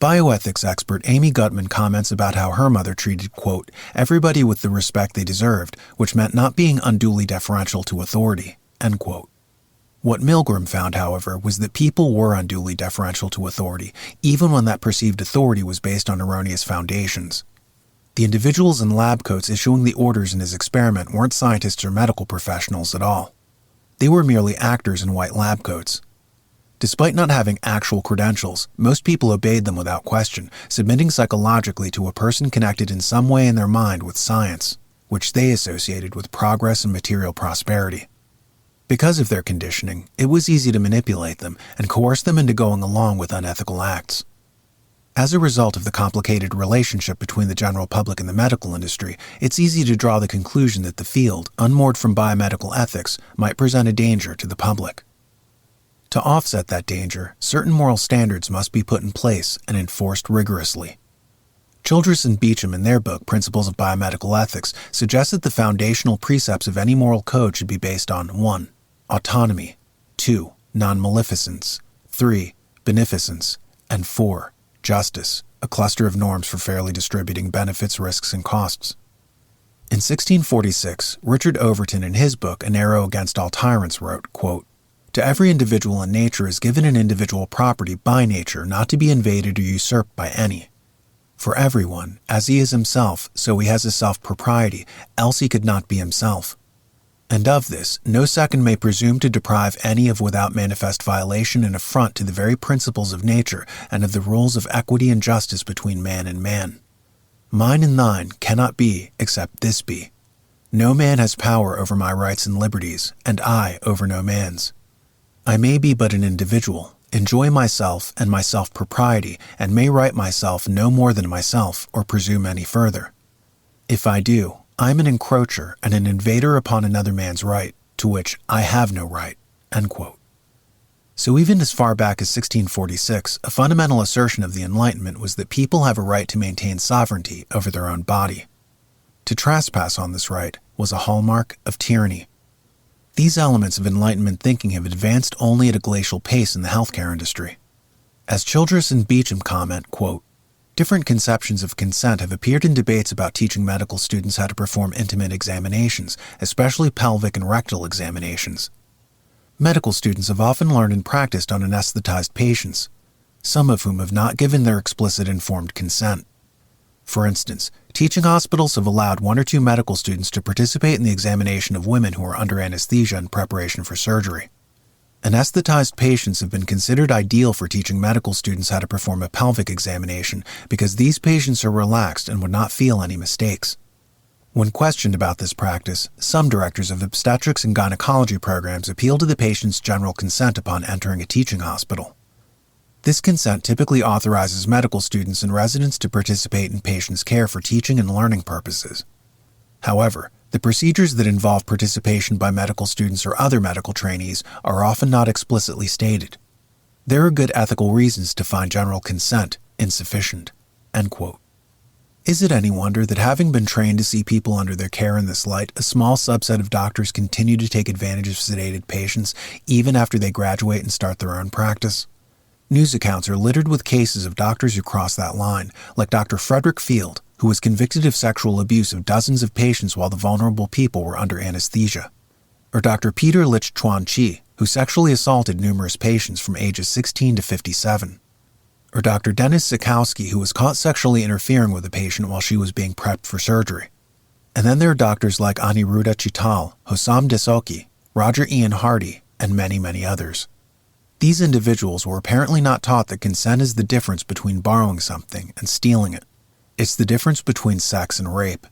Bioethics expert Amy Gutman comments about how her mother treated, quote, "everybody with the respect they deserved, which meant not being unduly deferential to authority," end quote. What Milgram found, however, was that people were unduly deferential to authority, even when that perceived authority was based on erroneous foundations. The individuals in lab coats issuing the orders in his experiment weren't scientists or medical professionals at all. They were merely actors in white lab coats. Despite not having actual credentials, most people obeyed them without question, submitting psychologically to a person connected in some way in their mind with science, which they associated with progress and material prosperity. Because of their conditioning, it was easy to manipulate them and coerce them into going along with unethical acts. As a result of the complicated relationship between the general public and the medical industry, it's easy to draw the conclusion that the field, unmoored from biomedical ethics, might present a danger to the public. To offset that danger, certain moral standards must be put in place and enforced rigorously. Childress and Beecham, in their book Principles of Biomedical Ethics, suggest that the foundational precepts of any moral code should be based on 1. Autonomy, 2. Non-maleficence, 3. Beneficence, and 4. Justice, a cluster of norms for fairly distributing benefits, risks, and costs. In 1646, Richard Overton in his book An Arrow Against All Tyrants wrote, quote, "To every individual in nature is given an individual property by nature not to be invaded or usurped by any. For everyone, as he is himself, so he has a self-propriety, else he could not be himself. And of this, no second may presume to deprive any of without manifest violation and affront to the very principles of nature and of the rules of equity and justice between man and man. Mine and thine cannot be, except this be. No man has power over my rights and liberties, and I over no man's. I may be but an individual, enjoy myself and my self-propriety, and may right myself no more than myself, or presume any further. If I do, I am an encroacher and an invader upon another man's right, to which I have no right." End quote. So even as far back as 1646, a fundamental assertion of the Enlightenment was that people have a right to maintain sovereignty over their own body. To trespass on this right was a hallmark of tyranny. These elements of Enlightenment thinking have advanced only at a glacial pace in the healthcare industry. As Childress and Beecham comment, quote, "Different conceptions of consent have appeared in debates about teaching medical students how to perform intimate examinations, especially pelvic and rectal examinations. Medical students have often learned and practiced on anesthetized patients, some of whom have not given their explicit informed consent. For instance, teaching hospitals have allowed 1 or 2 medical students to participate in the examination of women who are under anesthesia in preparation for surgery. Anesthetized patients have been considered ideal for teaching medical students how to perform a pelvic examination because these patients are relaxed and would not feel any mistakes. When questioned about this practice, some directors of obstetrics and gynecology programs appeal to the patient's general consent upon entering a teaching hospital. This consent typically authorizes medical students and residents to participate in patients' care for teaching and learning purposes. However, the procedures that involve participation by medical students or other medical trainees are often not explicitly stated. There are good ethical reasons to find general consent insufficient." End quote. Is it any wonder that having been trained to see people under their care in this light, a small subset of doctors continue to take advantage of sedated patients even after they graduate and start their own practice? News accounts are littered with cases of doctors who cross that line, like Dr. Frederick Field, who was convicted of sexual abuse of dozens of patients while the vulnerable people were under anesthesia, or Dr. Peter Lich Chuan Chi, who sexually assaulted numerous patients from ages 16 to 57. Or Dr. Dennis Sikowski, who was caught sexually interfering with a patient while she was being prepped for surgery. And then there are doctors like Aniruddha Chital, Hossam Desoki, Roger Ian Hardy, and many, many others. These individuals were apparently not taught that consent is the difference between borrowing something and stealing it. It's the difference between sex and rape.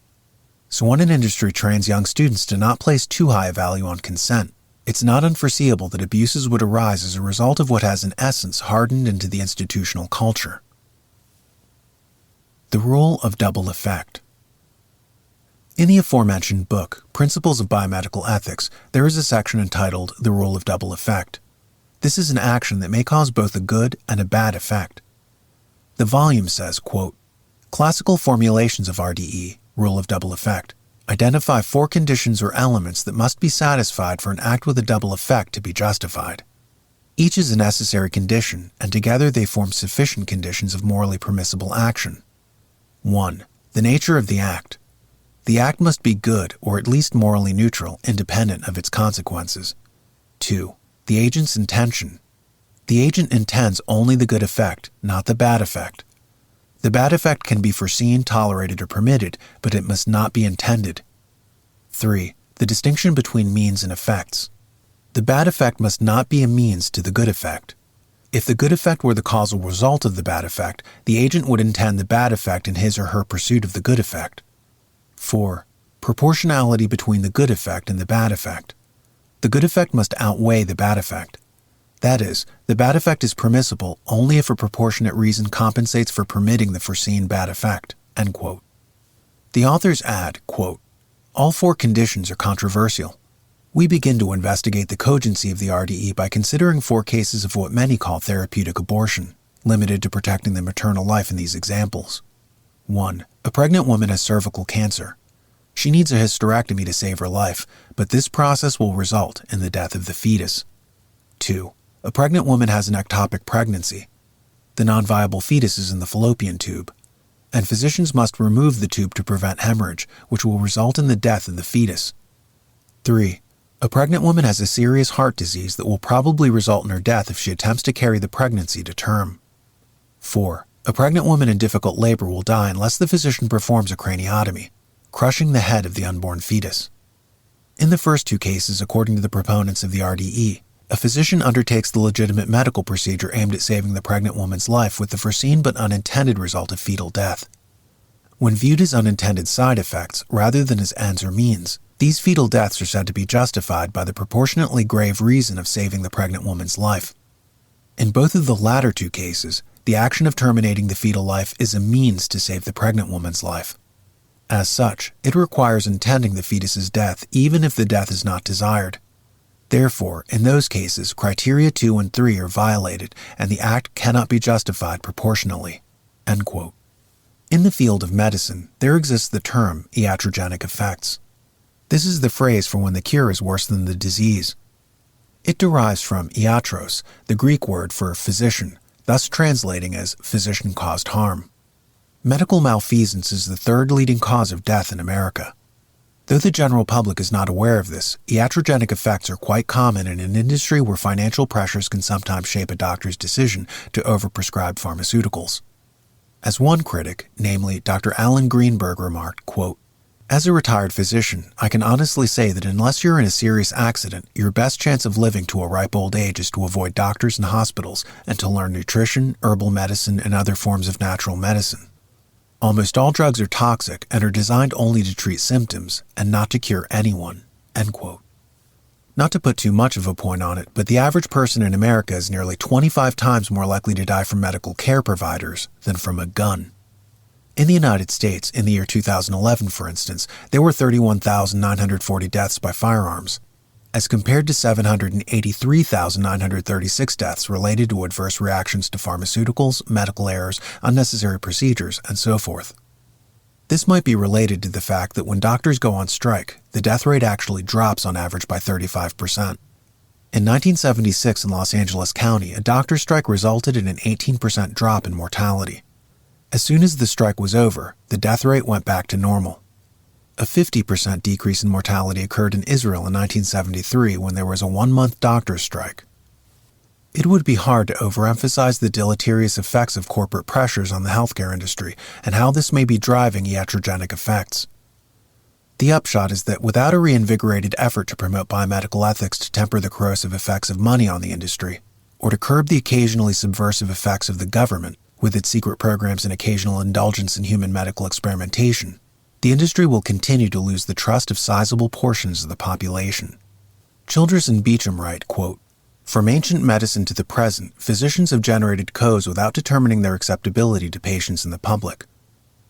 So when an industry trains young students to not place too high a value on consent, it's not unforeseeable that abuses would arise as a result of what has in essence hardened into the institutional culture. The rule of double effect. In the aforementioned book, Principles of Biomedical Ethics, there is a section entitled The Rule of Double Effect. This is an action that may cause both a good and a bad effect. The volume says, quote, "Classical formulations of RDE, Rule of Double Effect, identify 4 conditions or elements that must be satisfied for an act with a double effect to be justified. Each is a necessary condition, and together they form sufficient conditions of morally permissible action. 1. The nature of the act. The act must be good or at least morally neutral, independent of its consequences. 2. The agent's intention. The agent intends only the good effect, not the bad effect. The bad effect can be foreseen, tolerated, or permitted, but it must not be intended. 3. The distinction between means and effects. The bad effect must not be a means to the good effect. If the good effect were the causal result of the bad effect, the agent would intend the bad effect in his or her pursuit of the good effect. 4. Proportionality between the good effect and the bad effect. The good effect must outweigh the bad effect. That is, the bad effect is permissible only if a proportionate reason compensates for permitting the foreseen bad effect." End quote. The authors add, quote, "All 4 conditions are controversial. We begin to investigate the cogency of the RDE by considering 4 cases of what many call therapeutic abortion, limited to protecting the maternal life in these examples. 1. A pregnant woman has cervical cancer. She needs a hysterectomy to save her life, but this process will result in the death of the fetus. 2. A pregnant woman has an ectopic pregnancy. The non-viable fetus is in the fallopian tube, and physicians must remove the tube to prevent hemorrhage, which will result in the death of the fetus. 3. A pregnant woman has a serious heart disease that will probably result in her death if she attempts to carry the pregnancy to term. 4. A pregnant woman in difficult labor will die unless the physician performs a craniotomy, crushing the head of the unborn fetus. In the first 2 cases, according to the proponents of the RDE, a physician undertakes the legitimate medical procedure aimed at saving the pregnant woman's life with the foreseen but unintended result of fetal death. When viewed as unintended side effects rather than as ends or means, these fetal deaths are said to be justified by the proportionately grave reason of saving the pregnant woman's life. In both of the latter 2 cases, the action of terminating the fetal life is a means to save the pregnant woman's life. As such, it requires intending the fetus's death even if the death is not desired. Therefore, in those cases, criteria 2 and 3 are violated, and the act cannot be justified proportionally." End quote. In the field of medicine, there exists the term iatrogenic effects. This is the phrase for when the cure is worse than the disease. It derives from iatros, the Greek word for physician, thus translating as physician-caused harm. Medical malfeasance is the 3rd leading cause of death in America. Though the general public is not aware of this, iatrogenic effects are quite common in an industry where financial pressures can sometimes shape a doctor's decision to overprescribe pharmaceuticals. As one critic, namely Dr. Alan Greenberg, remarked, quote, "As a retired physician, I can honestly say that unless you're in a serious accident, your best chance of living to a ripe old age is to avoid doctors and hospitals and to learn nutrition, herbal medicine, and other forms of natural medicine. Almost all drugs are toxic and are designed only to treat symptoms and not to cure anyone." End quote. Not to put too much of a point on it, but the average person in America is nearly 25 times more likely to die from medical care providers than from a gun. In the United States, in the year 2011, for instance, there were 31,940 deaths by firearms, as compared to 783,936 deaths related to adverse reactions to pharmaceuticals, medical errors, unnecessary procedures, and so forth. This might be related to the fact that when doctors go on strike, the death rate actually drops on average by 35%. In 1976 in Los Angeles County, a doctor's strike resulted in an 18% drop in mortality. As soon as the strike was over, the death rate went back to normal. A 50% decrease in mortality occurred in Israel in 1973 when there was a 1-month doctor's strike. It would be hard to overemphasize the deleterious effects of corporate pressures on the healthcare industry and how this may be driving iatrogenic effects. The upshot is that without a reinvigorated effort to promote biomedical ethics to temper the corrosive effects of money on the industry, or to curb the occasionally subversive effects of the government with its secret programs and occasional indulgence in human medical experimentation, the industry will continue to lose the trust of sizable portions of the population. Childress and Beecham write, quote, "From ancient medicine to the present, physicians have generated codes without determining their acceptability to patients and the public.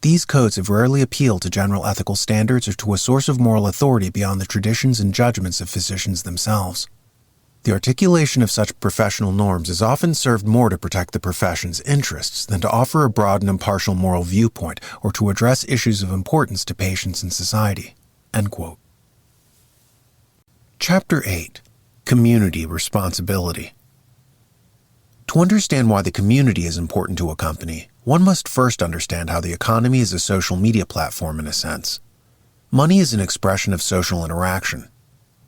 These codes have rarely appealed to general ethical standards or to a source of moral authority beyond the traditions and judgments of physicians themselves. The articulation of such professional norms has often served more to protect the profession's interests than to offer a broad and impartial moral viewpoint or to address issues of importance to patients and society." End quote. Chapter 8. Community Responsibility. To understand why the community is important to a company, one must first understand how the economy is a social media platform in a sense. Money is an expression of social interaction.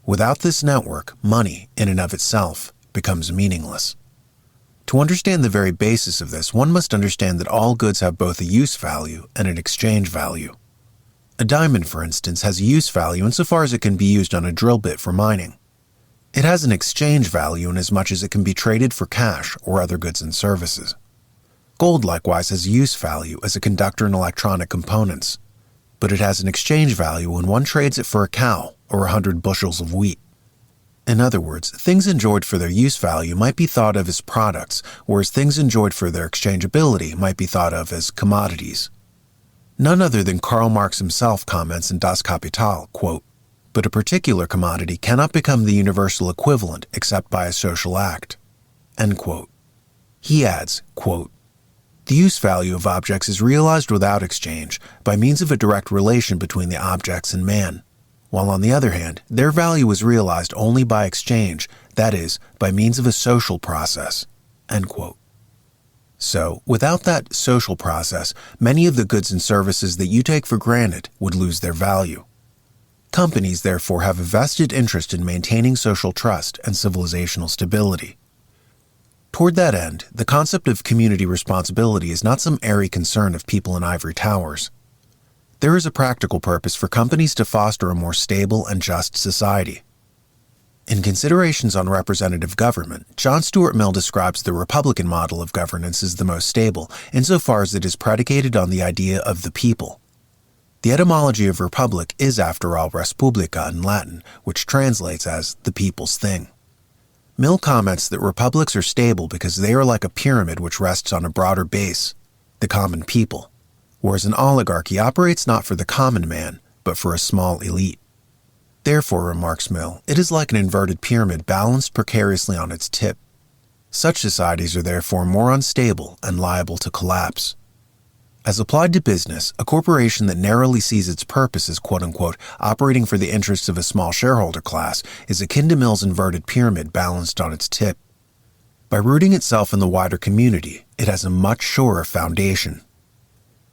Without this network, money, in and of itself, becomes meaningless. To understand the very basis of this, one must understand that all goods have both a use value and an exchange value. A diamond, for instance, has a use value insofar as it can be used on a drill bit for mining. It has an exchange value inasmuch as it can be traded for cash or other goods and services. Gold likewise has a use value as a conductor in electronic components, but it has an exchange value when one trades it for a cow or 100 bushels of wheat. In other words, things enjoyed for their use value might be thought of as products, whereas things enjoyed for their exchangeability might be thought of as commodities. None other than Karl Marx himself comments in Das Kapital, quote, "But a particular commodity cannot become the universal equivalent except by a social act." End quote. He adds, quote, "The use value of objects is realized without exchange by means of a direct relation between the objects and man, while on the other hand, their value is realized only by exchange, that is, by means of a social process." End quote. So, without that social process, many of the goods and services that you take for granted would lose their value. Companies, therefore, have a vested interest in maintaining social trust and civilizational stability. Toward that end, the concept of community responsibility is not some airy concern of people in ivory towers. There is a practical purpose for companies to foster a more stable and just society. In Considerations on Representative Government, John Stuart Mill describes the Republican model of governance as the most stable, insofar as it is predicated on the idea of the people. The etymology of republic is, after all, res publica in Latin, which translates as the people's thing. Mill comments that republics are stable because they are like a pyramid which rests on a broader base, the common people, whereas an oligarchy operates not for the common man, but for a small elite. Therefore, remarks Mill, it is like an inverted pyramid balanced precariously on its tip. Such societies are therefore more unstable and liable to collapse. As applied to business, a corporation that narrowly sees its purpose as quote-unquote operating for the interests of a small shareholder class is akin to Mill's inverted pyramid balanced on its tip. By rooting itself in the wider community, it has a much surer foundation.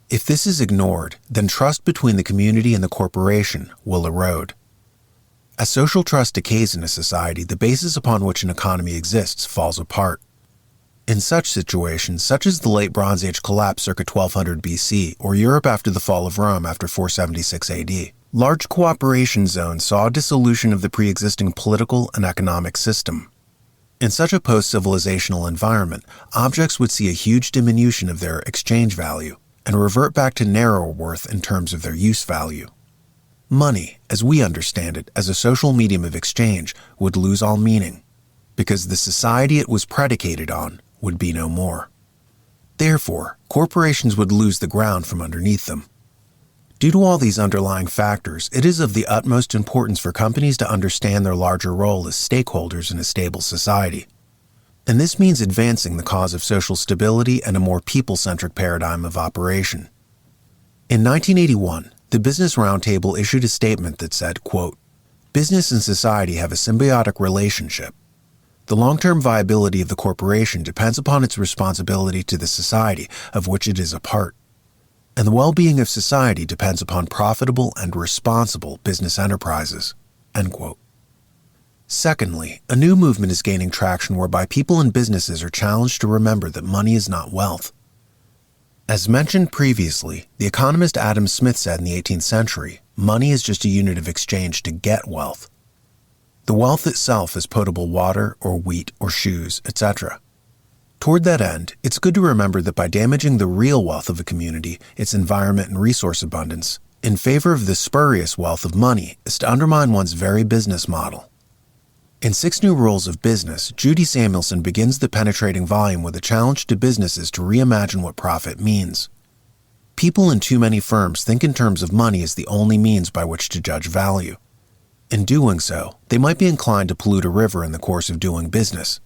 If this is ignored, then trust between the community and the corporation will erode. As social trust decays in a society, the basis upon which an economy exists falls apart. In such situations, such as the late Bronze Age collapse circa 1200 BC or Europe after the fall of Rome after 476 AD, large cooperation zones saw a dissolution of the pre-existing political and economic system. In such a post-civilizational environment, objects would see a huge diminution of their exchange value and revert back to narrower worth in terms of their use value. Money, as we understand it as a social medium of exchange, would lose all meaning, because the society it was predicated on would be no more. Therefore, corporations would lose the ground from underneath them. Due to all these underlying factors, it is of the utmost importance for companies to understand their larger role as stakeholders in a stable society. And this means advancing the cause of social stability and a more people-centric paradigm of operation. In 1981, the Business Roundtable issued a statement that said, quote, "Business and society have a symbiotic relationship. The long-term viability of the corporation depends upon its responsibility to the society of which it is a part. and the well-being of society depends upon profitable and responsible business enterprises." End quote. Secondly, a new movement is gaining traction whereby people and businesses are challenged to remember that money is not wealth. As mentioned previously, the economist Adam Smith said in the 18th century, money is just a unit of exchange to get wealth. The wealth itself is potable water or wheat or shoes, etc. Toward that end, it's good to remember that by damaging the real wealth of a community, its environment and resource abundance, in favor of the spurious wealth of money is to undermine one's very business model. In 6 New Rules of Business, Judy Samuelson begins the penetrating volume with a challenge to businesses to reimagine what profit means. People in too many firms think in terms of money as the only means by which to judge value. In doing so, they might be inclined to pollute a river in the course of doing business,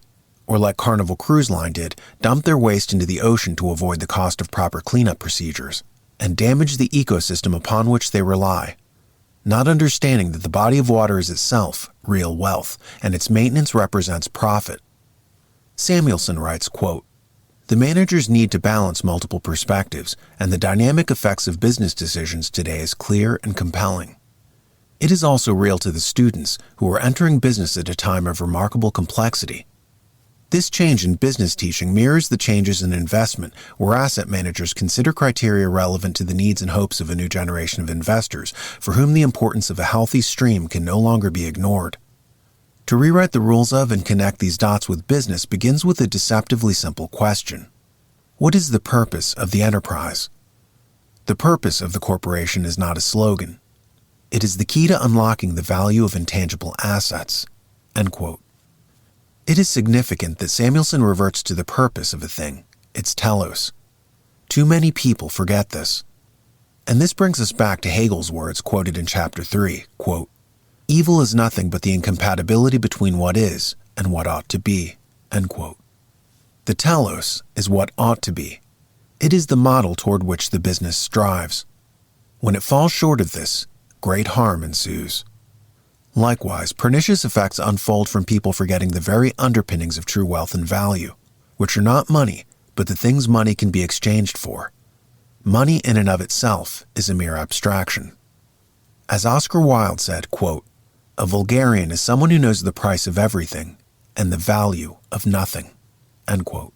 or like Carnival Cruise Line did, dump their waste into the ocean to avoid the cost of proper cleanup procedures, and damage the ecosystem upon which they rely, not understanding that the body of water is itself real wealth, and its maintenance represents profit. Samuelson writes, quote, "The managers need to balance multiple perspectives, and the dynamic effects of business decisions today is clear and compelling. It is also real to the students who are entering business at a time of remarkable complexity. This change in business teaching mirrors the changes in investment, where asset managers consider criteria relevant to the needs and hopes of a new generation of investors, for whom the importance of a healthy stream can no longer be ignored. To rewrite the rules of and connect these dots with business begins with a deceptively simple question. What is the purpose of the enterprise? The purpose of the corporation is not a slogan. It is the key to unlocking the value of intangible assets." End quote. It is significant that Samuelson reverts to the purpose of a thing, its telos. Too many people forget this. And this brings us back to Hegel's words quoted in Chapter 3, quote, "Evil is nothing but the incompatibility between what is and what ought to be." End quote. The telos is what ought to be. It is the model toward which the business strives. When it falls short of this, great harm ensues. Likewise, pernicious effects unfold from people forgetting the very underpinnings of true wealth and value, which are not money, but the things money can be exchanged for. Money in and of itself is a mere abstraction. As Oscar Wilde said, quote, "A vulgarian is someone who knows the price of everything and the value of nothing." End quote.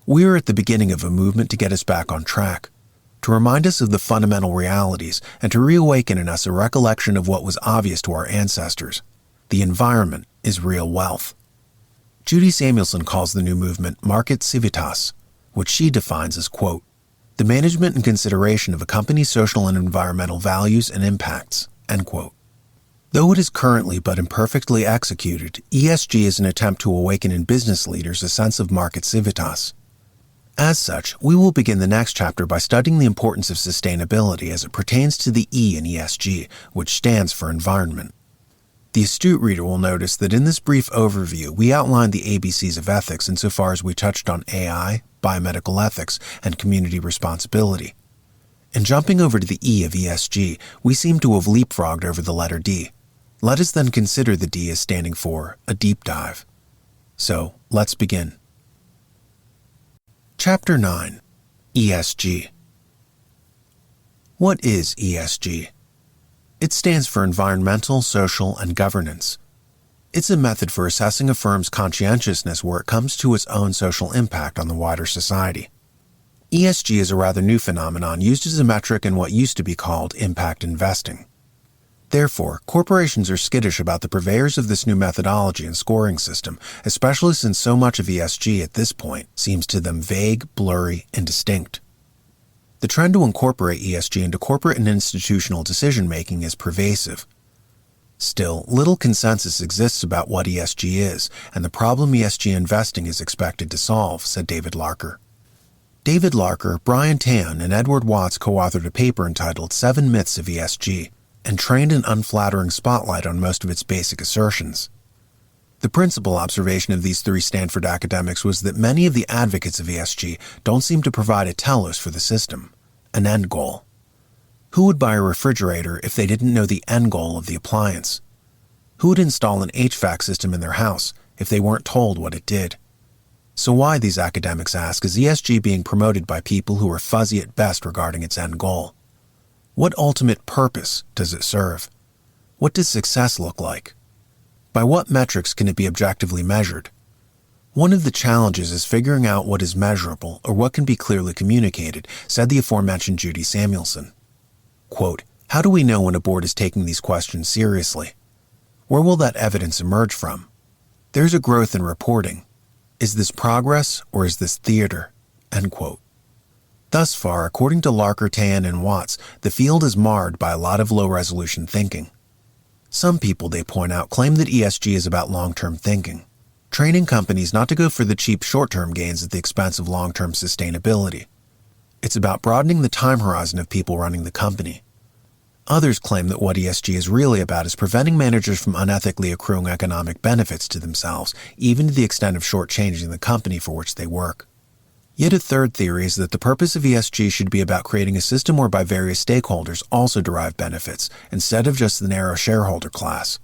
We are at the beginning of a movement to get us back on track, to remind us of the fundamental realities and to reawaken in us a recollection of what was obvious to our ancestors. The environment is real wealth. Judy Samuelson calls the new movement market civitas, which she defines as, quote, "the management and consideration of a company's social and environmental values and impacts." End quote. Though it is currently but imperfectly executed, ESG is an attempt to awaken in business leaders a sense of market civitas. As such, we will begin the next chapter by studying the importance of sustainability as it pertains to the E in ESG, which stands for environment. The astute reader will notice that in this brief overview, we outlined the ABCs of ethics insofar as we touched on AI, biomedical ethics, and community responsibility. In jumping over to the E of ESG, we seem to have leapfrogged over the letter D. Let us then consider the D as standing for a deep dive. So, let's begin. Chapter 9. ESG. What is ESG? It stands for Environmental, Social, and Governance. It's a method for assessing a firm's conscientiousness where it comes to its own social impact on the wider society. ESG is a rather new phenomenon used as a metric in what used to be called impact investing. Therefore, corporations are skittish about the purveyors of this new methodology and scoring system, especially since so much of ESG at this point seems to them vague, blurry, and indistinct. The trend to incorporate ESG into corporate and institutional decision-making is pervasive. Still, little consensus exists about what ESG is and the problem ESG investing is expected to solve, said David Larker. David Larker, Brian Tan, and Edward Watts co-authored a paper entitled 7 Myths of ESG, and trained an unflattering spotlight on most of its basic assertions. The principal observation of these 3 Stanford academics was that many of the advocates of ESG don't seem to provide a telos for the system, an end goal. Who would buy a refrigerator if they didn't know the end goal of the appliance? Who would install an HVAC system in their house if they weren't told what it did? So why, these academics ask, is ESG being promoted by people who are fuzzy at best regarding its end goal? What ultimate purpose does it serve? What does success look like? By what metrics can it be objectively measured? One of the challenges is figuring out what is measurable or what can be clearly communicated, said the aforementioned Judy Samuelson. Quote, how do we know when a board is taking these questions seriously? Where will that evidence emerge from? There's a growth in reporting. Is this progress or is this theater? End quote. Thus far, according to Larker, Tan, and Watts, the field is marred by a lot of low-resolution thinking. Some people, they point out, claim that ESG is about long-term thinking, training companies not to go for the cheap short-term gains at the expense of long-term sustainability. It's about broadening the time horizon of people running the company. Others claim that what ESG is really about is preventing managers from unethically accruing economic benefits to themselves, even to the extent of shortchanging the company for which they work. Yet a third theory is that the purpose of ESG should be about creating a system whereby various stakeholders also derive benefits, instead of just the narrow shareholder class.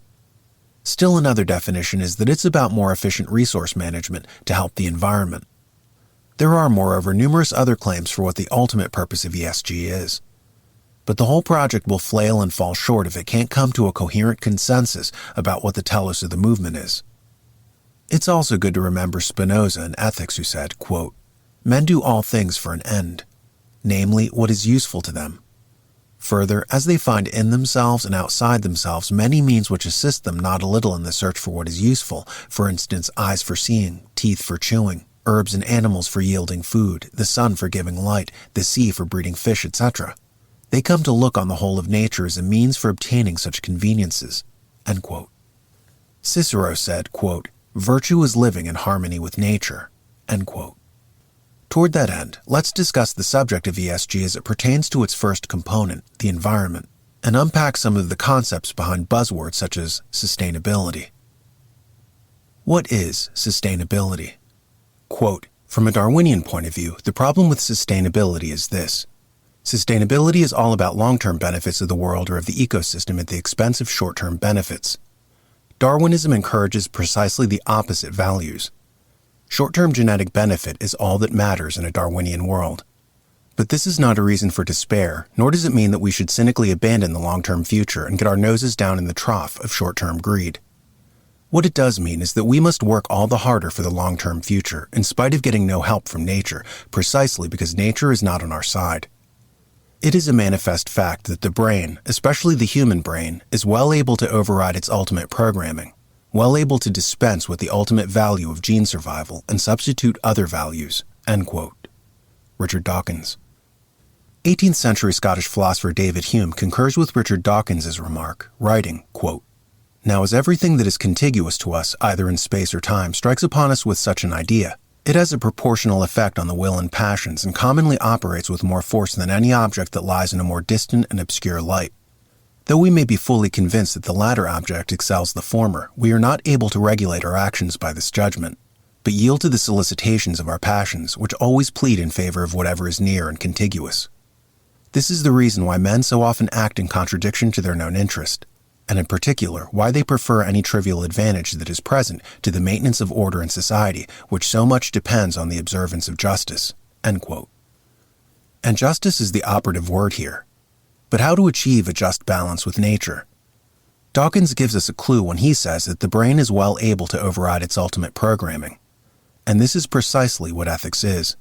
Still another definition is that it's about more efficient resource management to help the environment. There are, moreover, numerous other claims for what the ultimate purpose of ESG is. But the whole project will flail and fall short if it can't come to a coherent consensus about what the telos of the movement is. It's also good to remember Spinoza in Ethics, who said, quote, men do all things for an end, namely what is useful to them. Further, as they find in themselves and outside themselves many means which assist them not a little in the search for what is useful, for instance, eyes for seeing, teeth for chewing, herbs and animals for yielding food, the sun for giving light, the sea for breeding fish, etc., they come to look on the whole of nature as a means for obtaining such conveniences. End quote. Cicero said, quote, virtue is living in harmony with nature. End quote. Toward that end, let's discuss the subject of ESG as it pertains to its first component, the environment, and unpack some of the concepts behind buzzwords such as sustainability. What is sustainability? Quote, from a Darwinian point of view, the problem with sustainability is this. Sustainability is all about long-term benefits of the world or of the ecosystem at the expense of short-term benefits. Darwinism encourages precisely the opposite values. Short-term genetic benefit is all that matters in a Darwinian world. But this is not a reason for despair, nor does it mean that we should cynically abandon the long-term future and get our noses down in the trough of short-term greed. What it does mean is that we must work all the harder for the long-term future, in spite of getting no help from nature, precisely because nature is not on our side. It is a manifest fact that the brain, especially the human brain, is well able to override its ultimate programming, well able to dispense with the ultimate value of gene survival and substitute other values. End quote. Richard Dawkins. 18th century Scottish philosopher David Hume concurs with Richard Dawkins's remark, writing, quote, now as everything that is contiguous to us, either in space or time, strikes upon us with such an idea, it has a proportional effect on the will and passions and commonly operates with more force than any object that lies in a more distant and obscure light. Though we may be fully convinced that the latter object excels the former, we are not able to regulate our actions by this judgment, but yield to the solicitations of our passions, which always plead in favor of whatever is near and contiguous. This is the reason why men so often act in contradiction to their known interest, and in particular, why they prefer any trivial advantage that is present to the maintenance of order in society, which so much depends on the observance of justice. End quote. And justice is the operative word here. But how to achieve a just balance with nature? Dawkins gives us a clue when he says that the brain is well able to override its ultimate programming. And this is precisely what ethics is.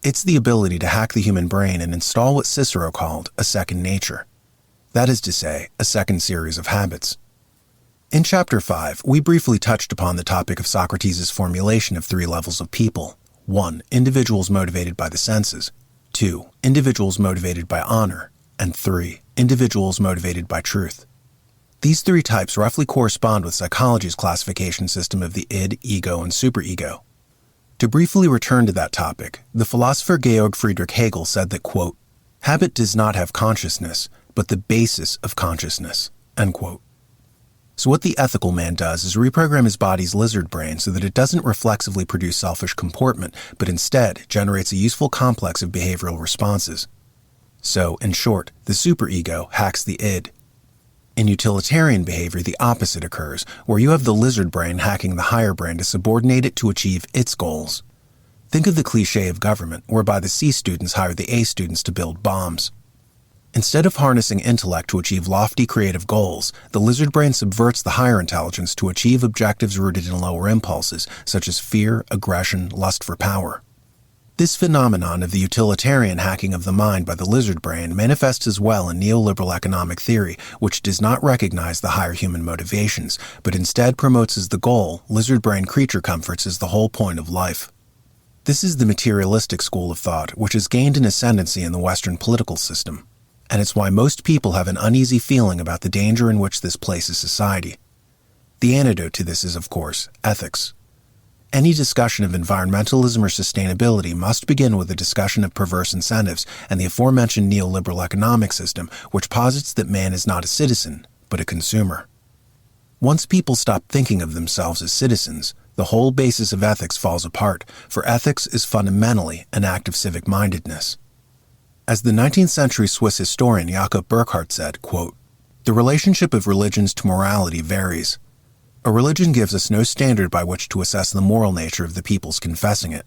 It's the ability to hack the human brain and install what Cicero called a second nature. That is to say, a second series of habits. In Chapter 5, we briefly touched upon the topic of Socrates' formulation of 3 levels of people. 1. Individuals motivated by the senses. 2. Individuals motivated by honor. And 3. Individuals motivated by truth. These 3 types roughly correspond with psychology's classification system of the id, ego, and superego. To briefly return to that topic, the philosopher Georg Friedrich Hegel said that, quote, habit does not have consciousness, but the basis of consciousness. End quote. So what the ethical man does is reprogram his body's lizard brain so that it doesn't reflexively produce selfish comportment, but instead generates a useful complex of behavioral responses. So, in short, the superego hacks the id. In utilitarian behavior, the opposite occurs, where you have the lizard brain hacking the higher brain to subordinate it to achieve its goals. Think of the cliché of government, whereby the C students hire the A students to build bombs. Instead of harnessing intellect to achieve lofty creative goals, the lizard brain subverts the higher intelligence to achieve objectives rooted in lower impulses, such as fear, aggression, lust for power. This phenomenon of the utilitarian hacking of the mind by the lizard brain manifests as well in neoliberal economic theory, which does not recognize the higher human motivations, but instead promotes as the goal lizard brain creature comforts as the whole point of life. This is the materialistic school of thought, which has gained an ascendancy in the Western political system. And it's why most people have an uneasy feeling about the danger in which this places society. The antidote to this is, of course, ethics. Any discussion of environmentalism or sustainability must begin with a discussion of perverse incentives and the aforementioned neoliberal economic system, which posits that man is not a citizen, but a consumer. Once people stop thinking of themselves as citizens, the whole basis of ethics falls apart, for ethics is fundamentally an act of civic-mindedness. As the 19th century Swiss historian Jakob Burckhardt said, quote, "The relationship of religions to morality varies. A religion gives us no standard by which to assess the moral nature of the peoples confessing it.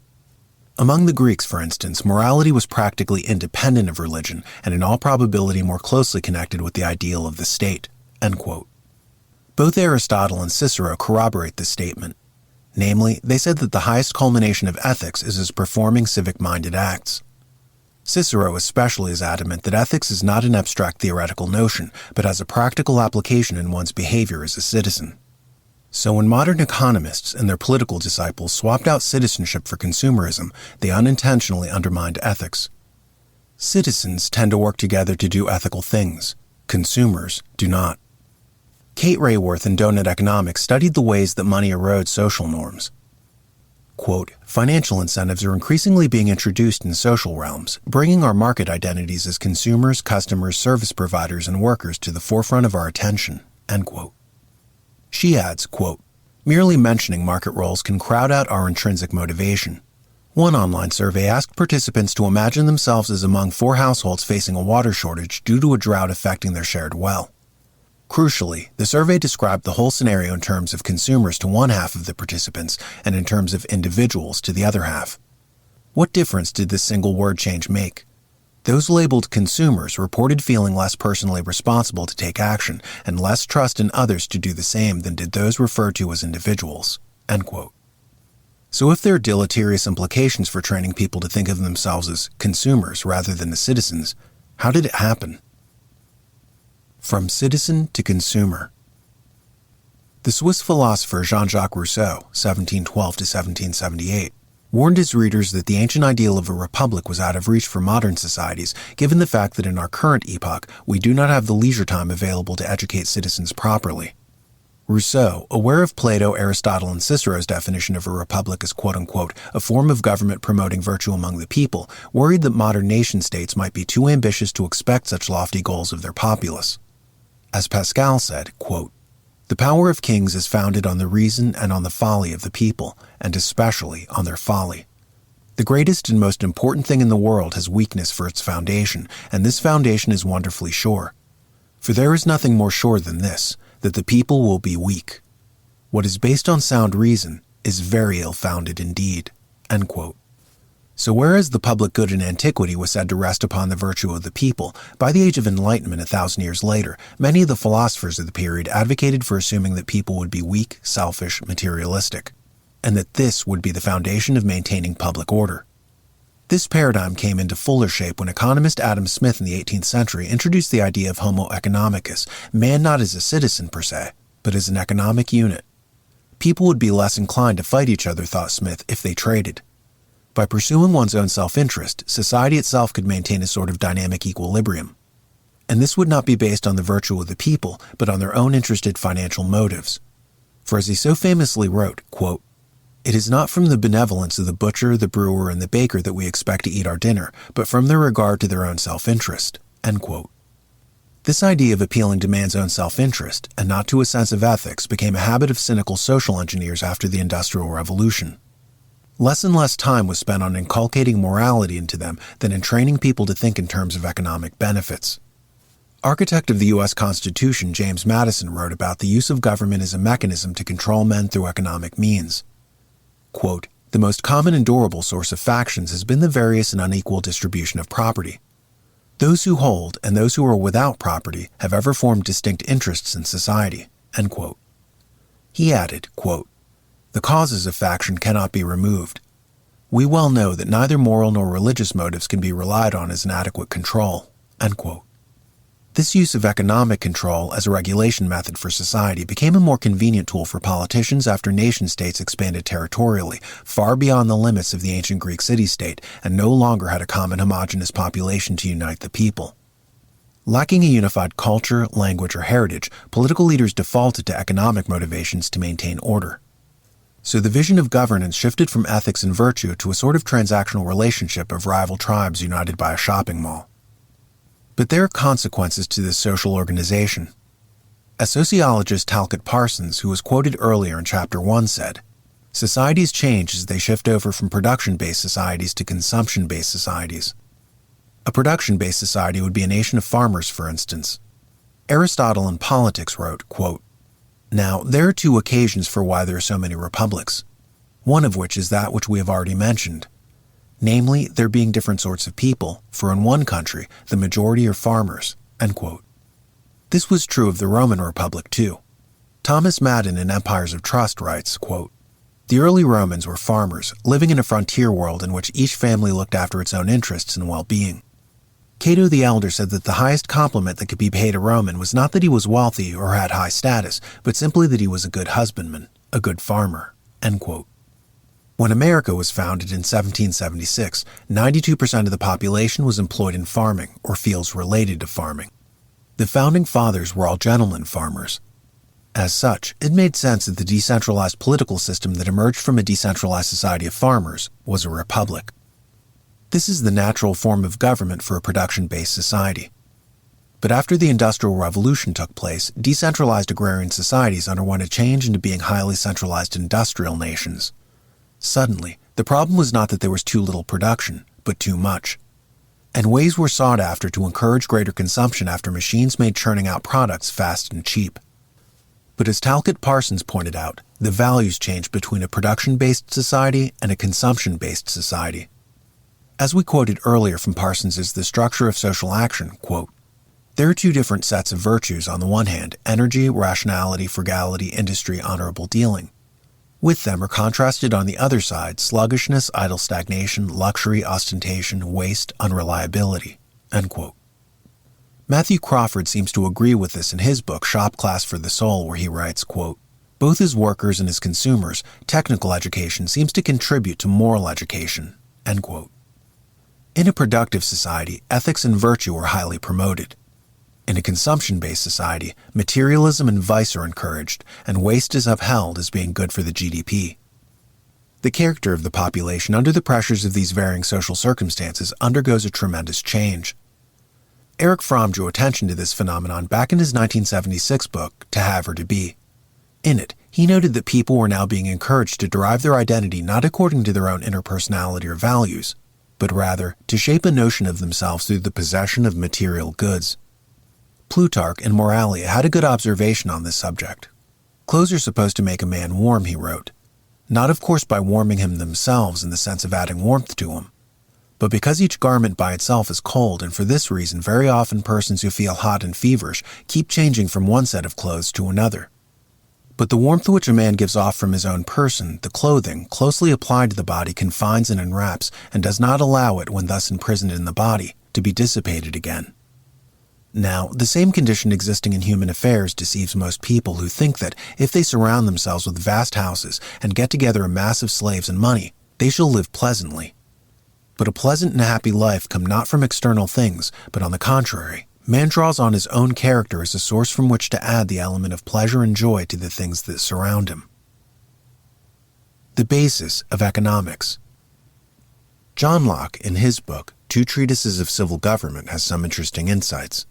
Among the Greeks, for instance, morality was practically independent of religion and in all probability more closely connected with the ideal of the state." End quote. Both Aristotle and Cicero corroborate this statement. Namely, they said that the highest culmination of ethics is as performing civic-minded acts. Cicero especially is adamant that ethics is not an abstract theoretical notion, but has a practical application in one's behavior as a citizen. So when modern economists and their political disciples swapped out citizenship for consumerism, they unintentionally undermined ethics. Citizens tend to work together to do ethical things. Consumers do not. Kate Raworth in Donut Economics studied the ways that money erodes social norms. Quote, "Financial incentives are increasingly being introduced in social realms, bringing our market identities as consumers, customers, service providers, and workers to the forefront of our attention." End quote. She adds, quote, "Merely mentioning market roles can crowd out our intrinsic motivation. One online survey asked participants to imagine themselves as among 4 households facing a water shortage due to a drought affecting their shared well. Crucially, the survey described the whole scenario in terms of consumers to one half of the participants and in terms of individuals to the other half. What difference did this single word change make? Those labeled consumers reported feeling less personally responsible to take action and less trust in others to do the same than did those referred to as individuals." End quote. So if there are deleterious implications for training people to think of themselves as consumers rather than as citizens, how did it happen? From citizen to consumer. The Swiss philosopher Jean-Jacques Rousseau, 1712 to 1778, warned his readers that the ancient ideal of a republic was out of reach for modern societies, given the fact that in our current epoch we do not have the leisure time available to educate citizens properly. Rousseau, aware of Plato, Aristotle, and Cicero's definition of a republic as quote-unquote a form of government promoting virtue among the people, worried that modern nation-states might be too ambitious to expect such lofty goals of their populace. As Pascal said, quote, "The power of kings is founded on the reason and on the folly of the people, and especially on their folly. The greatest and most important thing in the world has weakness for its foundation, and this foundation is wonderfully sure. For there is nothing more sure than this, that the people will be weak. What is based on sound reason is very ill-founded indeed." End quote. So whereas the public good in antiquity was said to rest upon the virtue of the people, by the Age of Enlightenment 1,000 years later, many of the philosophers of the period advocated for assuming that people would be weak, selfish, materialistic, and that this would be the foundation of maintaining public order. This paradigm came into fuller shape when economist Adam Smith in the 18th century introduced the idea of homo economicus, man not as a citizen per se, but as an economic unit. People would be less inclined to fight each other, thought Smith, if they traded. By pursuing one's own self-interest, society itself could maintain a sort of dynamic equilibrium. And this would not be based on the virtue of the people, but on their own interested financial motives. For as he so famously wrote, quote, "It is not from the benevolence of the butcher, the brewer, and the baker that we expect to eat our dinner, but from their regard to their own self-interest." End quote. This idea of appealing to man's own self-interest, and not to a sense of ethics, became a habit of cynical social engineers after the Industrial Revolution. Less and less time was spent on inculcating morality into them than in training people to think in terms of economic benefits. Architect of the U.S. Constitution James Madison wrote about the use of government as a mechanism to control men through economic means. Quote, The most common and durable source of factions has been the various and unequal distribution of property. Those who hold and those who are without property have ever formed distinct interests in society." End quote. He added, quote, "The causes of faction cannot be removed. We well know that neither moral nor religious motives can be relied on as an adequate control." End quote. This use of economic control as a regulation method for society became a more convenient tool for politicians after nation-states expanded territorially, far beyond the limits of the ancient Greek city-state, and no longer had a common homogeneous population to unite the people. Lacking a unified culture, language, or heritage, political leaders defaulted to economic motivations to maintain order. So the vision of governance shifted from ethics and virtue to a sort of transactional relationship of rival tribes united by a shopping mall. But there are consequences to this social organization. As sociologist Talcott Parsons, who was quoted earlier in Chapter 1, said, "Societies change as they shift over from production-based societies to consumption-based societies." A production-based society would be a nation of farmers, for instance. Aristotle in Politics wrote, quote, "Now, there are two occasions for why there are so many republics, one of which is that which we have already mentioned, namely, there being different sorts of people, for in one country, the majority are farmers." End quote. This was true of the Roman Republic, too. Thomas Madden in Empires of Trust writes, quote, "The early Romans were farmers, living in a frontier world in which each family looked after its own interests and well-being. Cato the Elder said that the highest compliment that could be paid a Roman was not that he was wealthy or had high status, but simply that he was a good husbandman, a good farmer." End quote. When America was founded in 1776, 92% of the population was employed in farming or fields related to farming. The founding fathers were all gentlemen farmers. As such, it made sense that the decentralized political system that emerged from a decentralized society of farmers was a republic. This is the natural form of government for a production-based society. But after the Industrial Revolution took place, decentralized agrarian societies underwent a change into being highly centralized industrial nations. Suddenly, the problem was not that there was too little production, but too much. And ways were sought after to encourage greater consumption after machines made churning out products fast and cheap. But as Talcott Parsons pointed out, the values changed between a production-based society and a consumption-based society. As we quoted earlier from Parsons' The Structure of Social Action, quote, "There are two different sets of virtues on the one hand, energy, rationality, frugality, industry, honorable dealing. With them are contrasted on the other side sluggishness, idle stagnation, luxury, ostentation, waste, unreliability." End quote. Matthew Crawford seems to agree with this in his book Shop Class for the Soul, where he writes, quote, "Both as workers and as consumers, technical education seems to contribute to moral education." End quote. In a productive society, ethics and virtue are highly promoted. In a consumption-based society, materialism and vice are encouraged, and waste is upheld as being good for the GDP. The character of the population under the pressures of these varying social circumstances undergoes a tremendous change. Erich Fromm drew attention to this phenomenon back in his 1976 book, To Have or to Be. In it, he noted that people were now being encouraged to derive their identity not according to their own inner personality or values, but rather to shape a notion of themselves through the possession of material goods. Plutarch in Moralia had a good observation on this subject. "Clothes are supposed to make a man warm," he wrote, "not of course by warming him themselves in the sense of adding warmth to him, but because each garment by itself is cold, and for this reason very often persons who feel hot and feverish keep changing from one set of clothes to another. But the warmth which a man gives off from his own person, the clothing, closely applied to the body, confines and enwraps, and does not allow it, when thus imprisoned in the body, to be dissipated again." Now, the same condition existing in human affairs deceives most people who think that if they surround themselves with vast houses and get together a mass of slaves and money, they shall live pleasantly. But a pleasant and happy life come not from external things, but on the contrary, man draws on his own character as a source from which to add the element of pleasure and joy to the things that surround him. The basis of economics. John Locke, in his book, Two Treatises of Civil Government, has some interesting insights.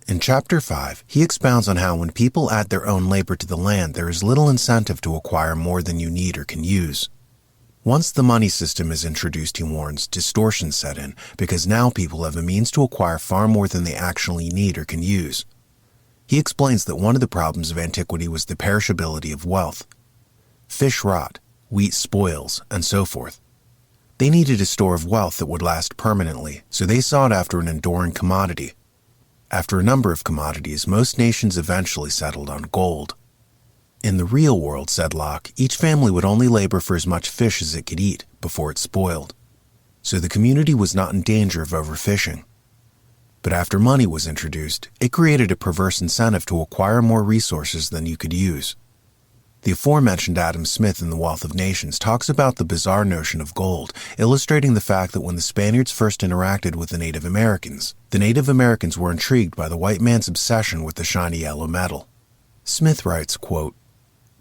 In Chapter 5, he expounds on how when people add their own labor to the land, there is little incentive to acquire more than you need or can use. Once the money system is introduced, he warns, distortions set in, because now people have a means to acquire far more than they actually need or can use. He explains that one of the problems of antiquity was the perishability of wealth. Fish rot, wheat spoils, and so forth. They needed a store of wealth that would last permanently, so they sought after an enduring commodity. After a number of commodities, most nations eventually settled on gold. In the real world, said Locke, each family would only labor for as much fish as it could eat before it spoiled. So the community was not in danger of overfishing. But after money was introduced, it created a perverse incentive to acquire more resources than you could use. The aforementioned Adam Smith in The Wealth of Nations talks about the bizarre notion of gold, illustrating the fact that when the Spaniards first interacted with the Native Americans were intrigued by the white man's obsession with the shiny yellow metal. Smith writes, quote,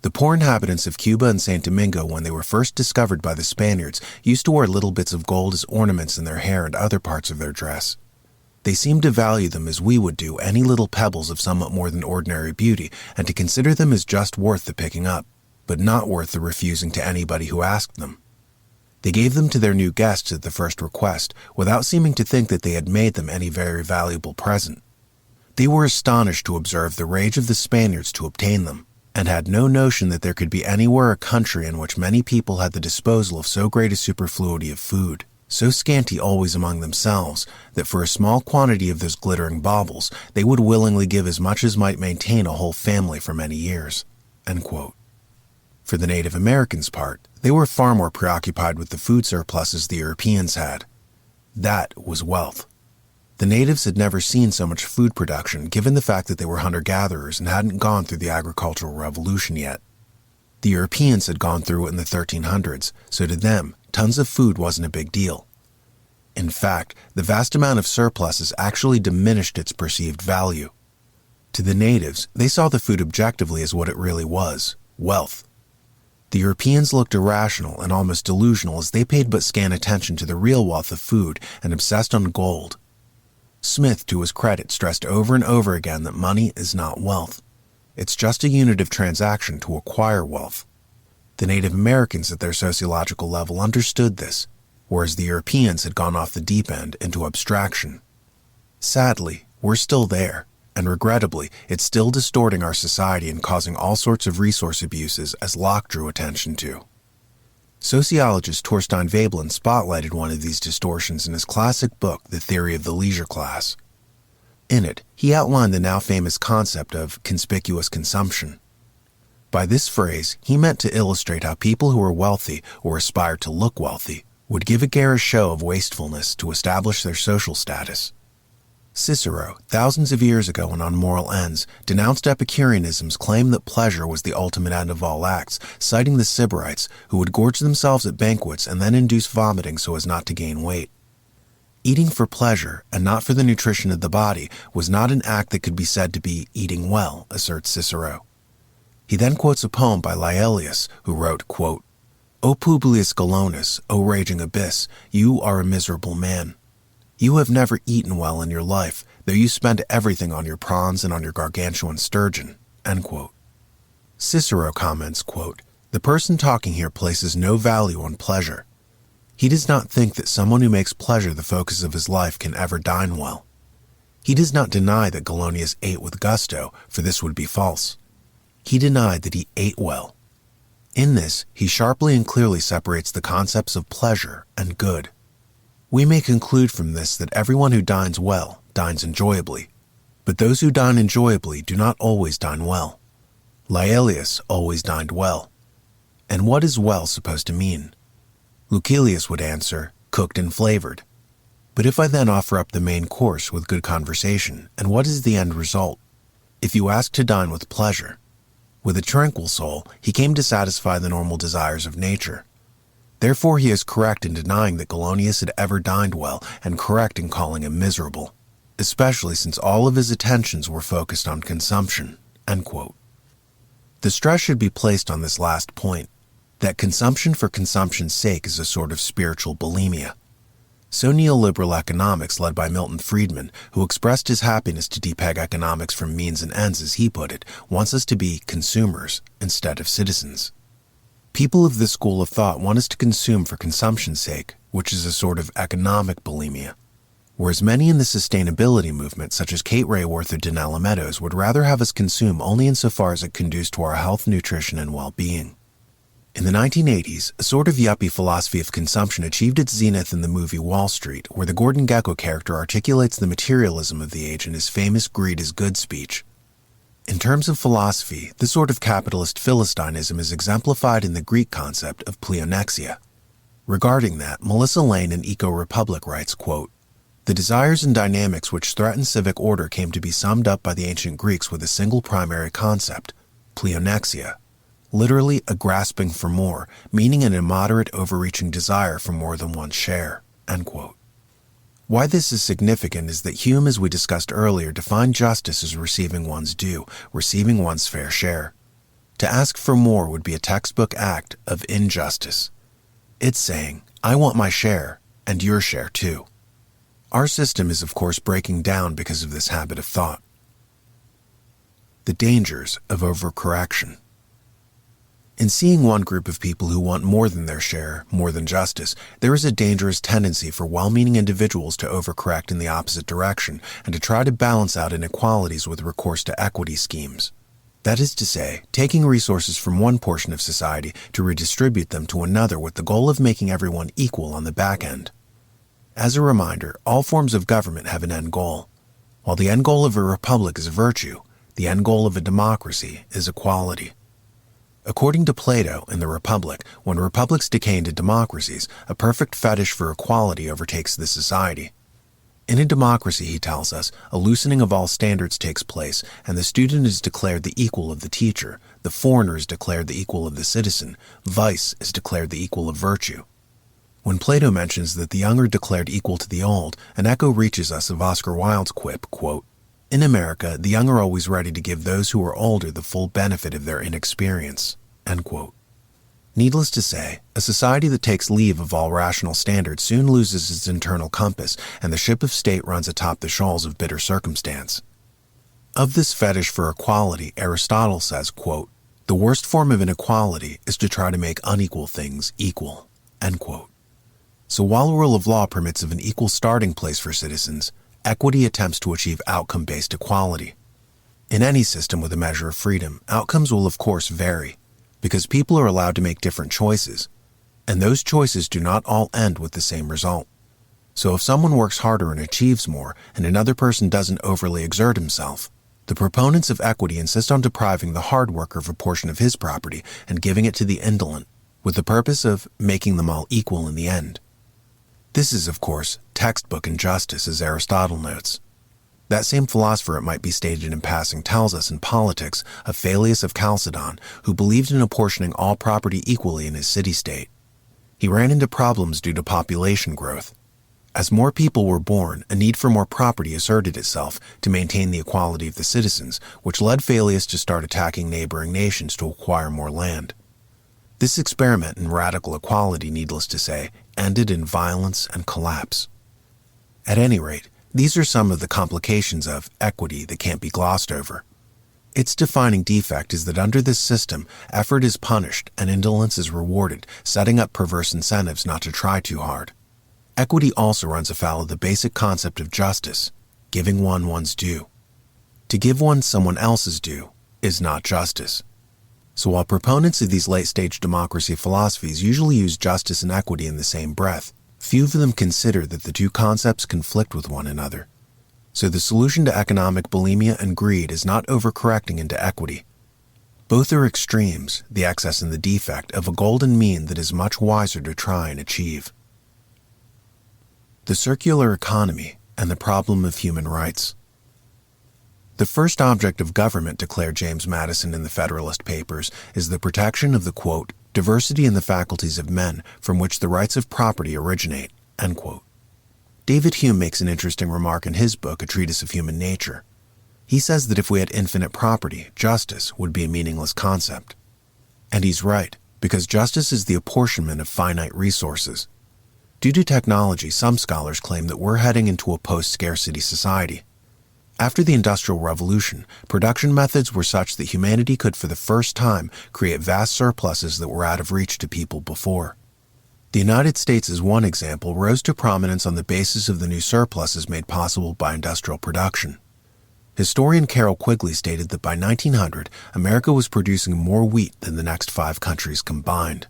"The poor inhabitants of Cuba and St. Domingo, when they were first discovered by the Spaniards, used to wear little bits of gold as ornaments in their hair and other parts of their dress. They seemed to value them as we would do any little pebbles of somewhat more than ordinary beauty, and to consider them as just worth the picking up, but not worth the refusing to anybody who asked them. They gave them to their new guests at the first request, without seeming to think that they had made them any very valuable present. They were astonished to observe the rage of the Spaniards to obtain them, and had no notion that there could be anywhere a country in which many people had the disposal of so great a superfluity of food, so scanty always among themselves, that for a small quantity of those glittering baubles, they would willingly give as much as might maintain a whole family for many years." End quote. For the Native Americans' part, they were far more preoccupied with the food surpluses the Europeans had. That was wealth. The natives had never seen so much food production, given the fact that they were hunter-gatherers and hadn't gone through the agricultural revolution yet. The Europeans had gone through it in the 1300s, so to them, tons of food wasn't a big deal. In fact, the vast amount of surpluses actually diminished its perceived value. To the natives, they saw the food objectively as what it really was, wealth. The Europeans looked irrational and almost delusional as they paid but scant attention to the real wealth of food and obsessed on gold. Smith, to his credit, stressed over and over again that money is not wealth. It's just a unit of transaction to acquire wealth. The Native Americans at their sociological level understood this, whereas the Europeans had gone off the deep end into abstraction. Sadly, we're still there, and regrettably, it's still distorting our society and causing all sorts of resource abuses, as Locke drew attention to. Sociologist Torstein Veblen spotlighted one of these distortions in his classic book, The Theory of the Leisure Class. In it, he outlined the now famous concept of conspicuous consumption. By this phrase, he meant to illustrate how people who are wealthy or aspire to look wealthy would give a garish show of wastefulness to establish their social status. Cicero, thousands of years ago and on moral ends, denounced Epicureanism's claim that pleasure was the ultimate end of all acts, citing the Sybarites, who would gorge themselves at banquets and then induce vomiting so as not to gain weight. Eating for pleasure, and not for the nutrition of the body, was not an act that could be said to be eating well, asserts Cicero. He then quotes a poem by Laelius, who wrote, quote, "O Publius Galonus, O raging abyss, you are a miserable man. You have never eaten well in your life, though you spend everything on your prawns and on your gargantuan sturgeon." End quote. Cicero comments, quote, "The person talking here places no value on pleasure. He does not think that someone who makes pleasure the focus of his life can ever dine well. He does not deny that Galonius ate with gusto, for this would be false. He denied that he ate well. In this, he sharply and clearly separates the concepts of pleasure and good. We may conclude from this that everyone who dines well dines enjoyably, but those who dine enjoyably do not always dine well. Laelius always dined well. And what is well supposed to mean? Lucilius would answer, cooked and flavored. But if I then offer up the main course with good conversation, and what is the end result? If you ask to dine with pleasure, with a tranquil soul, he came to satisfy the normal desires of nature. Therefore he is correct in denying that Galonius had ever dined well, and correct in calling him miserable, especially since all of his attentions were focused on consumption." End quote. The stress should be placed on this last point, that consumption for consumption's sake is a sort of spiritual bulimia. So neoliberal economics, led by Milton Friedman, who expressed his happiness to depeg economics from means and ends, as he put it, wants us to be consumers instead of citizens. People of this school of thought want us to consume for consumption's sake, which is a sort of economic bulimia, whereas many in the sustainability movement, such as Kate Rayworth or Donella Meadows, would rather have us consume only insofar as it conduces to our health, nutrition, and well-being. In the 1980s, a sort of yuppie philosophy of consumption achieved its zenith in the movie Wall Street, where the Gordon Gekko character articulates the materialism of the age in his famous greed is good speech. In terms of philosophy, this sort of capitalist philistinism is exemplified in the Greek concept of pleonexia. Regarding that, Melissa Lane in Eco Republic writes, quote, "The desires and dynamics which threaten civic order came to be summed up by the ancient Greeks with a single primary concept, pleonexia, literally a grasping for more, meaning an immoderate overreaching desire for more than one's share." End quote. Why this is significant is that Hume, as we discussed earlier, defined justice as receiving one's due, receiving one's fair share. To ask for more would be a textbook act of injustice. It's saying, I want my share, and your share too. Our system is of course breaking down because of this habit of thought. The dangers of overcorrection. In seeing one group of people who want more than their share, more than justice, there is a dangerous tendency for well-meaning individuals to overcorrect in the opposite direction and to try to balance out inequalities with recourse to equity schemes. That is to say, taking resources from one portion of society to redistribute them to another with the goal of making everyone equal on the back end. As a reminder, all forms of government have an end goal. While the end goal of a republic is virtue, the end goal of a democracy is equality. According to Plato in the Republic, when republics decay into democracies, a perfect fetish for equality overtakes the society. In a democracy, he tells us, a loosening of all standards takes place, and the student is declared the equal of the teacher, the foreigner is declared the equal of the citizen, vice is declared the equal of virtue. When Plato mentions that the young are declared equal to the old, an echo reaches us of Oscar Wilde's quip, quote, "In America, the young are always ready to give those who are older the full benefit of their inexperience." End quote. Needless to say, a society that takes leave of all rational standards soon loses its internal compass, and the ship of state runs atop the shoals of bitter circumstance. Of this fetish for equality, Aristotle says, quote, "The worst form of inequality is to try to make unequal things equal." End quote. So while rule of law permits of an equal starting place for citizens, equity attempts to achieve outcome-based equality. In any system with a measure of freedom, outcomes will of course vary, because people are allowed to make different choices, and those choices do not all end with the same result. So if someone works harder and achieves more, and another person doesn't overly exert himself, the proponents of equity insist on depriving the hard worker of a portion of his property and giving it to the indolent, with the purpose of making them all equal in the end. This is, of course, textbook injustice, as Aristotle notes. That same philosopher, it might be stated in passing, tells us in Politics of Phallius of Chalcedon, who believed in apportioning all property equally in his city-state. He ran into problems due to population growth. As more people were born, a need for more property asserted itself to maintain the equality of the citizens, which led Phallius to start attacking neighboring nations to acquire more land. This experiment in radical equality, needless to say, ended in violence and collapse. At any rate, these are some of the complications of equity that can't be glossed over. Its defining defect is that under this system, effort is punished and indolence is rewarded, setting up perverse incentives not to try too hard. Equity also runs afoul of the basic concept of justice, giving one one's due. To give one someone else's due is not justice. So while proponents of these late-stage democracy philosophies usually use justice and equity in the same breath, few of them consider that the two concepts conflict with one another. So the solution to economic bulimia and greed is not overcorrecting into equity. Both are extremes, the excess and the defect, of a golden mean that is much wiser to try and achieve. The circular economy and the problem of human rights. The first object of government, declared James Madison in the Federalist Papers, is the protection of the, quote, diversity in the faculties of men from which the rights of property originate, end quote. David Hume makes an interesting remark in his book, A Treatise of Human Nature. He says that if we had infinite property, justice would be a meaningless concept. And he's right, because justice is the apportionment of finite resources. Due to technology, some scholars claim that we're heading into a post-scarcity society. After the Industrial Revolution, production methods were such that humanity could for the first time create vast surpluses that were out of reach to people before. The United States, as one example, rose to prominence on the basis of the new surpluses made possible by industrial production. Historian Carol Quigley stated that by 1900, America was producing more wheat than the next 5 countries combined.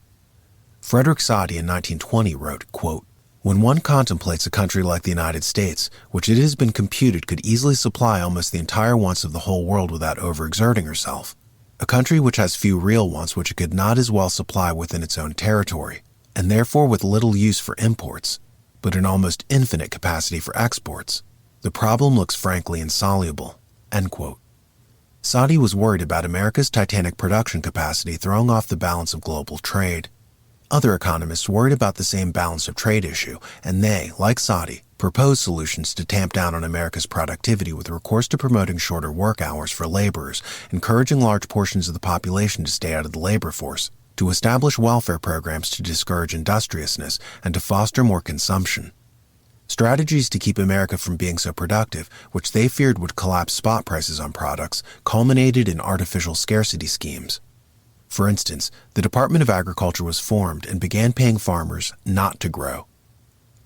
Frederick Soddy in 1920 wrote, quote, "When one contemplates a country like the United States, which it has been computed could easily supply almost the entire wants of the whole world without overexerting herself, a country which has few real wants which it could not as well supply within its own territory, and therefore with little use for imports, but an almost infinite capacity for exports, the problem looks frankly insoluble." End quote. Soddy was worried about America's titanic production capacity throwing off the balance of global trade. Other economists worried about the same balance of trade issue, and they, like Soddy, proposed solutions to tamp down on America's productivity with recourse to promoting shorter work hours for laborers, encouraging large portions of the population to stay out of the labor force, to establish welfare programs to discourage industriousness, and to foster more consumption. Strategies to keep America from being so productive, which they feared would collapse spot prices on products, culminated in artificial scarcity schemes. For instance, the Department of Agriculture was formed and began paying farmers not to grow.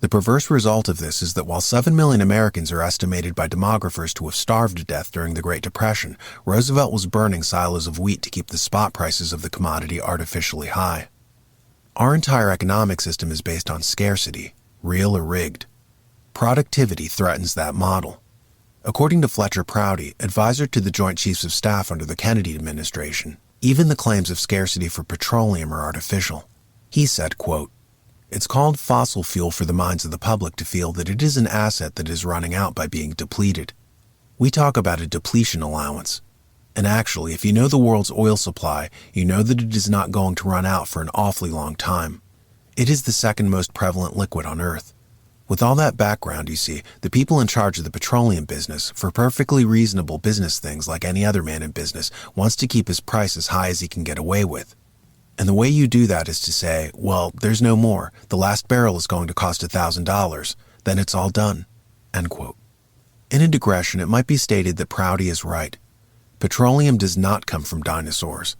The perverse result of this is that while 7 million Americans are estimated by demographers to have starved to death during the Great Depression, Roosevelt was burning silos of wheat to keep the spot prices of the commodity artificially high. Our entire economic system is based on scarcity, real or rigged. Productivity threatens that model. According to Fletcher Prouty, advisor to the Joint Chiefs of Staff under the Kennedy administration, even the claims of scarcity for petroleum are artificial. He said, quote, "It's called fossil fuel for the minds of the public to feel that it is an asset that is running out by being depleted. We talk about a depletion allowance. And actually, if you know the world's oil supply, you know that it is not going to run out for an awfully long time. It is the second most prevalent liquid on Earth. With all that background, you see, the people in charge of the petroleum business, for perfectly reasonable business things like any other man in business, wants to keep his price as high as he can get away with. And the way you do that is to say, well, there's no more. The last barrel is going to cost $1,000. Then it's all done." End quote. In a digression, it might be stated that Prouty is right. Petroleum does not come from dinosaurs.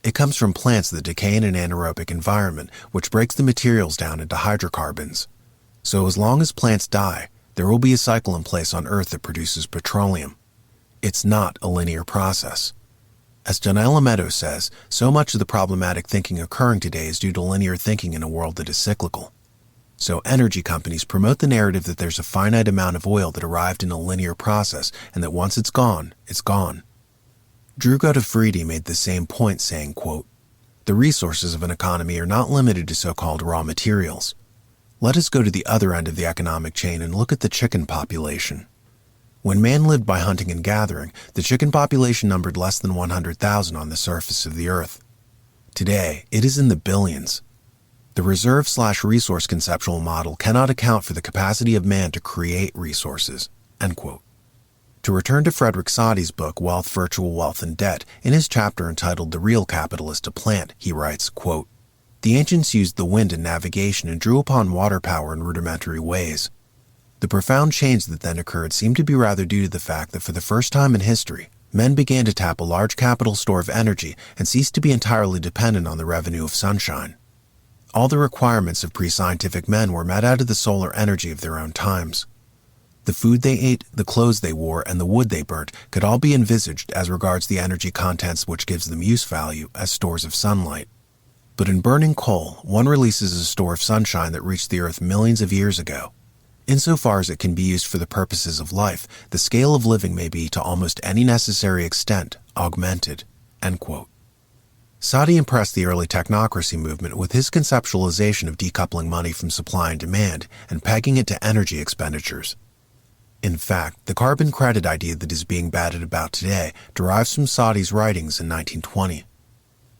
It comes from plants that decay in an anaerobic environment, which breaks the materials down into hydrocarbons. So as long as plants die, there will be a cycle in place on Earth that produces petroleum. It's not a linear process. As Janella Meadows says, so much of the problematic thinking occurring today is due to linear thinking in a world that is cyclical. So energy companies promote the narrative that there's a finite amount of oil that arrived in a linear process and that once it's gone, it's gone. Drew Godefroidi made the same point saying, quote, "The resources of an economy are not limited to so-called raw materials. Let us go to the other end of the economic chain and look at the chicken population. When man lived by hunting and gathering, the chicken population numbered less than 100,000 on the surface of the earth. Today, it is in the billions. The reserve/resource conceptual model cannot account for the capacity of man to create resources." End quote. To return to Frederick Soddy's book, Wealth, Virtual Wealth, and Debt, in his chapter entitled The Real Capitalist a Plant, he writes, quote, "The ancients used the wind in navigation and drew upon water power in rudimentary ways. The profound change that then occurred seemed to be rather due to the fact that for the first time in history, men began to tap a large capital store of energy and ceased to be entirely dependent on the revenue of sunshine. All the requirements of pre-scientific men were met out of the solar energy of their own times. The food they ate, the clothes they wore, and the wood they burnt could all be envisaged as regards the energy contents which gives them use value as stores of sunlight. But in burning coal, one releases a store of sunshine that reached the earth millions of years ago. Insofar as it can be used for the purposes of life, the scale of living may be, to almost any necessary extent, augmented." End quote. Soddy impressed the early technocracy movement with his conceptualization of decoupling money from supply and demand and pegging it to energy expenditures. In fact, the carbon credit idea that is being batted about today derives from Soddy's writings in 1920.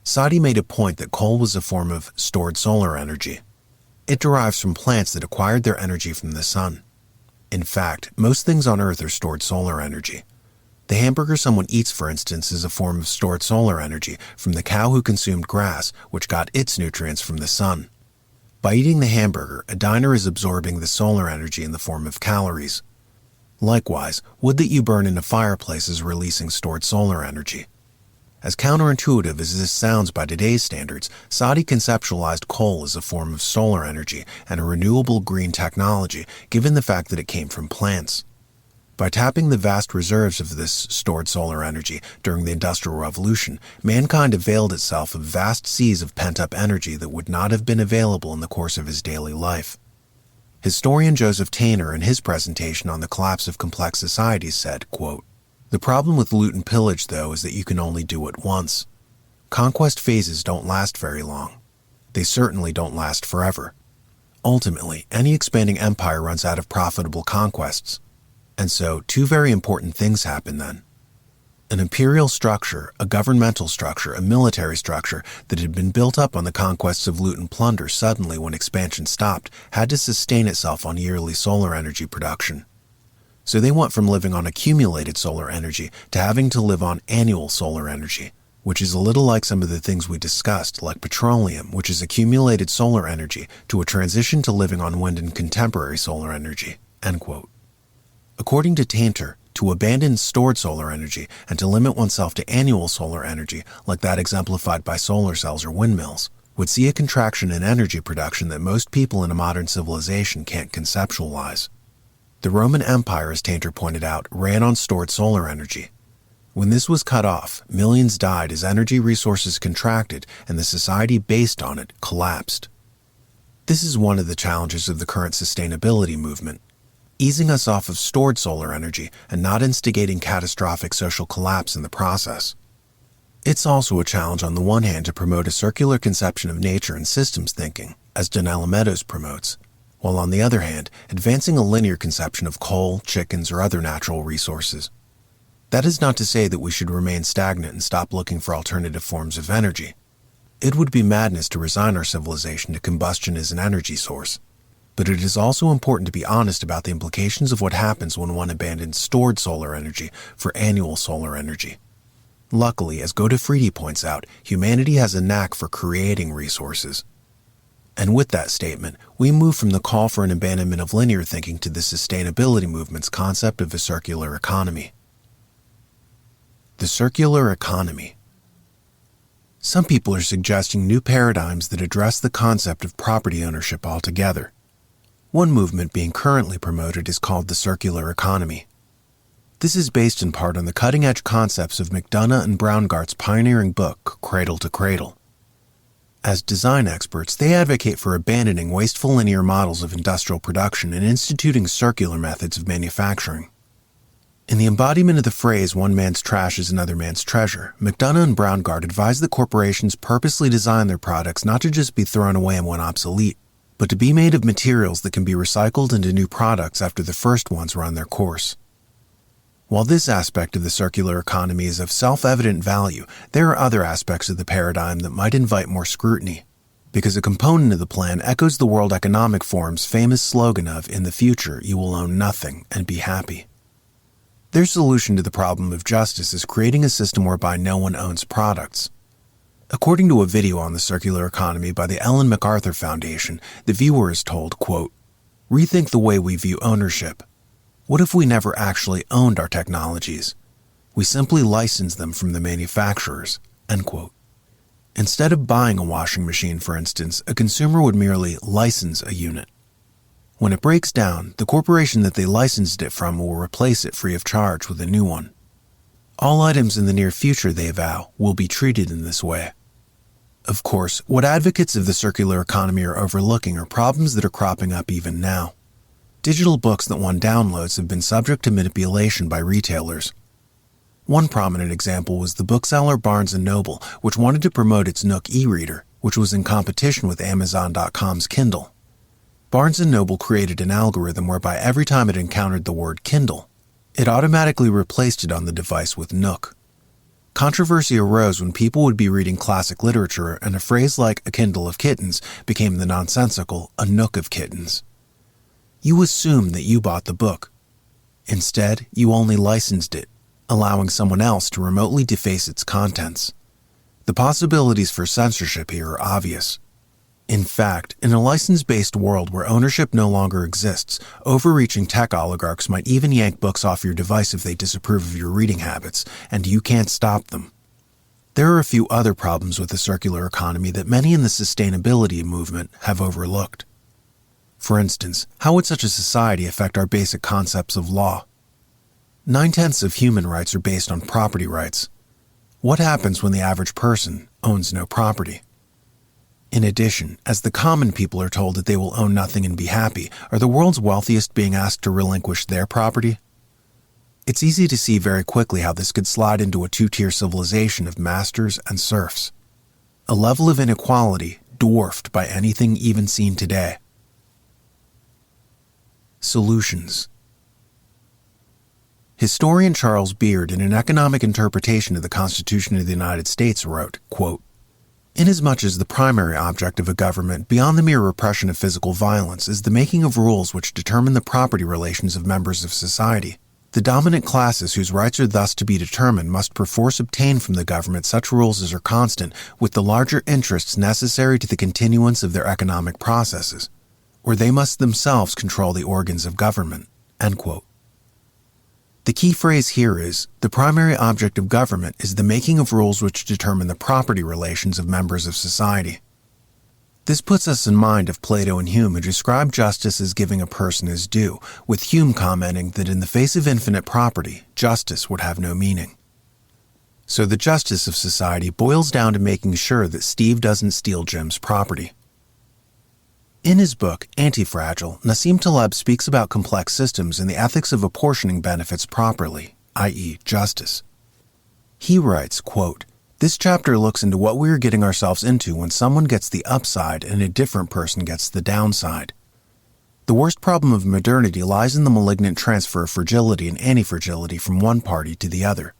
Soddy made a point that coal was a form of stored solar energy. It derives from plants that acquired their energy from the sun. In fact, most things on Earth are stored solar energy. The hamburger someone eats, for instance, is a form of stored solar energy from the cow who consumed grass, which got its nutrients from the sun. By eating the hamburger, a diner is absorbing the solar energy in the form of calories. Likewise, wood that you burn in a fireplace is releasing stored solar energy. As counterintuitive as this sounds by today's standards, Soddy conceptualized coal as a form of solar energy and a renewable green technology, given the fact that it came from plants. By tapping the vast reserves of this stored solar energy during the Industrial Revolution, mankind availed itself of vast seas of pent-up energy that would not have been available in the course of his daily life. Historian Joseph Tainer, in his presentation on the collapse of complex societies, said, quote, "The problem with loot and pillage, though, is that you can only do it once. Conquest phases don't last very long. They certainly don't last forever. Ultimately, any expanding empire runs out of profitable conquests. And so, two very important things happen then. An imperial structure, a governmental structure, a military structure that had been built up on the conquests of loot and plunder suddenly, when expansion stopped, had to sustain itself on yearly solar energy production. So they went from living on accumulated solar energy to having to live on annual solar energy, which is a little like some of the things we discussed, like petroleum, which is accumulated solar energy, to a transition to living on wind and contemporary solar energy." End quote. According to Tainter, to abandon stored solar energy and to limit oneself to annual solar energy, like that exemplified by solar cells or windmills, would see a contraction in energy production that most people in a modern civilization can't conceptualize. The Roman Empire, as Tainter pointed out, ran on stored solar energy. When this was cut off, millions died as energy resources contracted and the society based on it collapsed. This is one of the challenges of the current sustainability movement, easing us off of stored solar energy and not instigating catastrophic social collapse in the process. It's also a challenge on the one hand to promote a circular conception of nature and systems thinking, as Donella Meadows promotes, while on the other hand, advancing a linear conception of coal, chickens, or other natural resources. That is not to say that we should remain stagnant and stop looking for alternative forms of energy. It would be madness to resign our civilization to combustion as an energy source. But it is also important to be honest about the implications of what happens when one abandons stored solar energy for annual solar energy. Luckily, as Godefridi points out, humanity has a knack for creating resources. And with that statement, we move from the call for an abandonment of linear thinking to the sustainability movement's concept of a circular economy. The circular economy. Some people are suggesting new paradigms that address the concept of property ownership altogether. One movement being currently promoted is called the circular economy. This is based in part on the cutting-edge concepts of McDonough and Braungart's pioneering book, Cradle to Cradle. As design experts, they advocate for abandoning wasteful linear models of industrial production and instituting circular methods of manufacturing. In the embodiment of the phrase, "one man's trash is another man's treasure," McDonough and Braungart advise that corporations purposely design their products not to just be thrown away and when obsolete, but to be made of materials that can be recycled into new products after the first ones run their course. While this aspect of the circular economy is of self-evident value, there are other aspects of the paradigm that might invite more scrutiny, because a component of the plan echoes the World Economic Forum's famous slogan of, "In the future, you will own nothing and be happy." Their solution to the problem of justice is creating a system whereby no one owns products. According to a video on the circular economy by the Ellen MacArthur Foundation, the viewer is told, quote, "Rethink the way we view ownership. What if we never actually owned our technologies? We simply licensed them from the manufacturers," end quote. Instead of buying a washing machine, for instance, a consumer would merely license a unit. When it breaks down, the corporation that they licensed it from will replace it free of charge with a new one. All items in the near future, they vow, will be treated in this way. Of course, what advocates of the circular economy are overlooking are problems that are cropping up even now. Digital books that one downloads have been subject to manipulation by retailers. One prominent example was the bookseller Barnes & Noble, which wanted to promote its Nook e-reader, which was in competition with Amazon.com's Kindle. Barnes & Noble created an algorithm whereby every time it encountered the word Kindle, it automatically replaced it on the device with Nook. Controversy arose when people would be reading classic literature and a phrase like "a Kindle of kittens" became the nonsensical "a Nook of kittens." You assumed that you bought the book. Instead, you only licensed it, allowing someone else to remotely deface its contents. The possibilities for censorship here are obvious. In fact, in a license-based world where ownership no longer exists, overreaching tech oligarchs might even yank books off your device if they disapprove of your reading habits, and you can't stop them. There are a few other problems with the circular economy that many in the sustainability movement have overlooked. For instance, how would such a society affect our basic concepts of law? 9/10 of human rights are based on property rights. What happens when the average person owns no property? In addition, as the common people are told that they will own nothing and be happy, are the world's wealthiest being asked to relinquish their property? It's easy to see very quickly how this could slide into a two-tier civilization of masters and serfs, a level of inequality dwarfed by anything even seen today. Solutions. Historian Charles Beard, in an economic interpretation of the Constitution of the United States, wrote, quote, "Inasmuch as the primary object of a government, beyond the mere repression of physical violence, is the making of rules which determine the property relations of members of society, the dominant classes whose rights are thus to be determined must perforce obtain from the government such rules as are constant with the larger interests necessary to the continuance of their economic processes, or they must themselves control the organs of government." End quote. The key phrase here is, the primary object of government is the making of rules which determine the property relations of members of society. This puts us in mind of Plato and Hume, who describe justice as giving a person his due, with Hume commenting that in the face of infinite property, justice would have no meaning. So the justice of society boils down to making sure that Steve doesn't steal Jim's property. In his book, Antifragile, Nassim Taleb speaks about complex systems and the ethics of apportioning benefits properly, i.e., justice. He writes, quote, "This chapter looks into what we are getting ourselves into when someone gets the upside and a different person gets the downside. The worst problem of modernity lies in the malignant transfer of fragility and antifragility from one party to the other,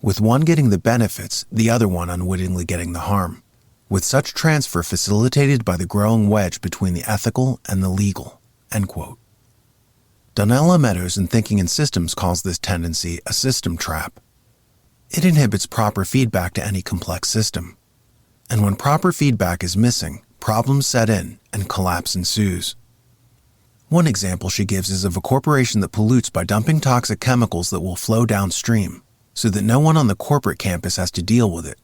with one getting the benefits, the other one unwittingly getting the harm, with such transfer facilitated by the growing wedge between the ethical and the legal." End quote. Donella Meadows in Thinking in Systems calls this tendency a system trap. It inhibits proper feedback to any complex system. And when proper feedback is missing, problems set in and collapse ensues. One example she gives is of a corporation that pollutes by dumping toxic chemicals that will flow downstream, so that no one on the corporate campus has to deal with it,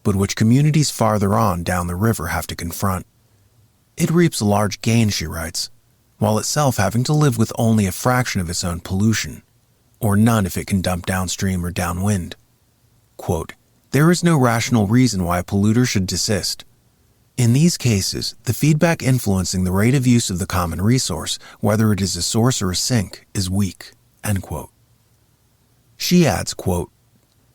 but which communities farther on down the river have to confront. It reaps a large gain, she writes, while itself having to live with only a fraction of its own pollution, or none if it can dump downstream or downwind. Quote, "There is no rational reason why a polluter should desist. In these cases, the feedback influencing the rate of use of the common resource, whether it is a source or a sink, is weak." End quote. She adds, quote,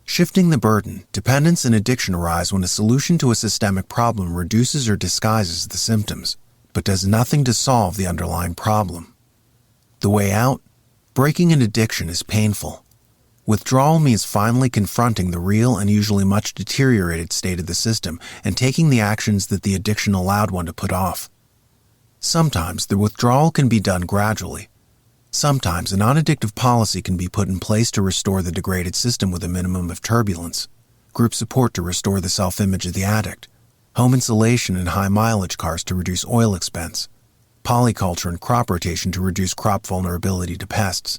"Shifting the burden, dependence and addiction arise when a solution to a systemic problem reduces or disguises the symptoms, but does nothing to solve the underlying problem. The way out? Breaking an addiction is painful. Withdrawal means finally confronting the real and usually much deteriorated state of the system and taking the actions that the addiction allowed one to put off. Sometimes the withdrawal can be done gradually. Sometimes a non-addictive policy can be put in place to restore the degraded system with a minimum of turbulence, group support to restore the self-image of the addict, home insulation and high-mileage cars to reduce oil expense, polyculture and crop rotation to reduce crop vulnerability to pests.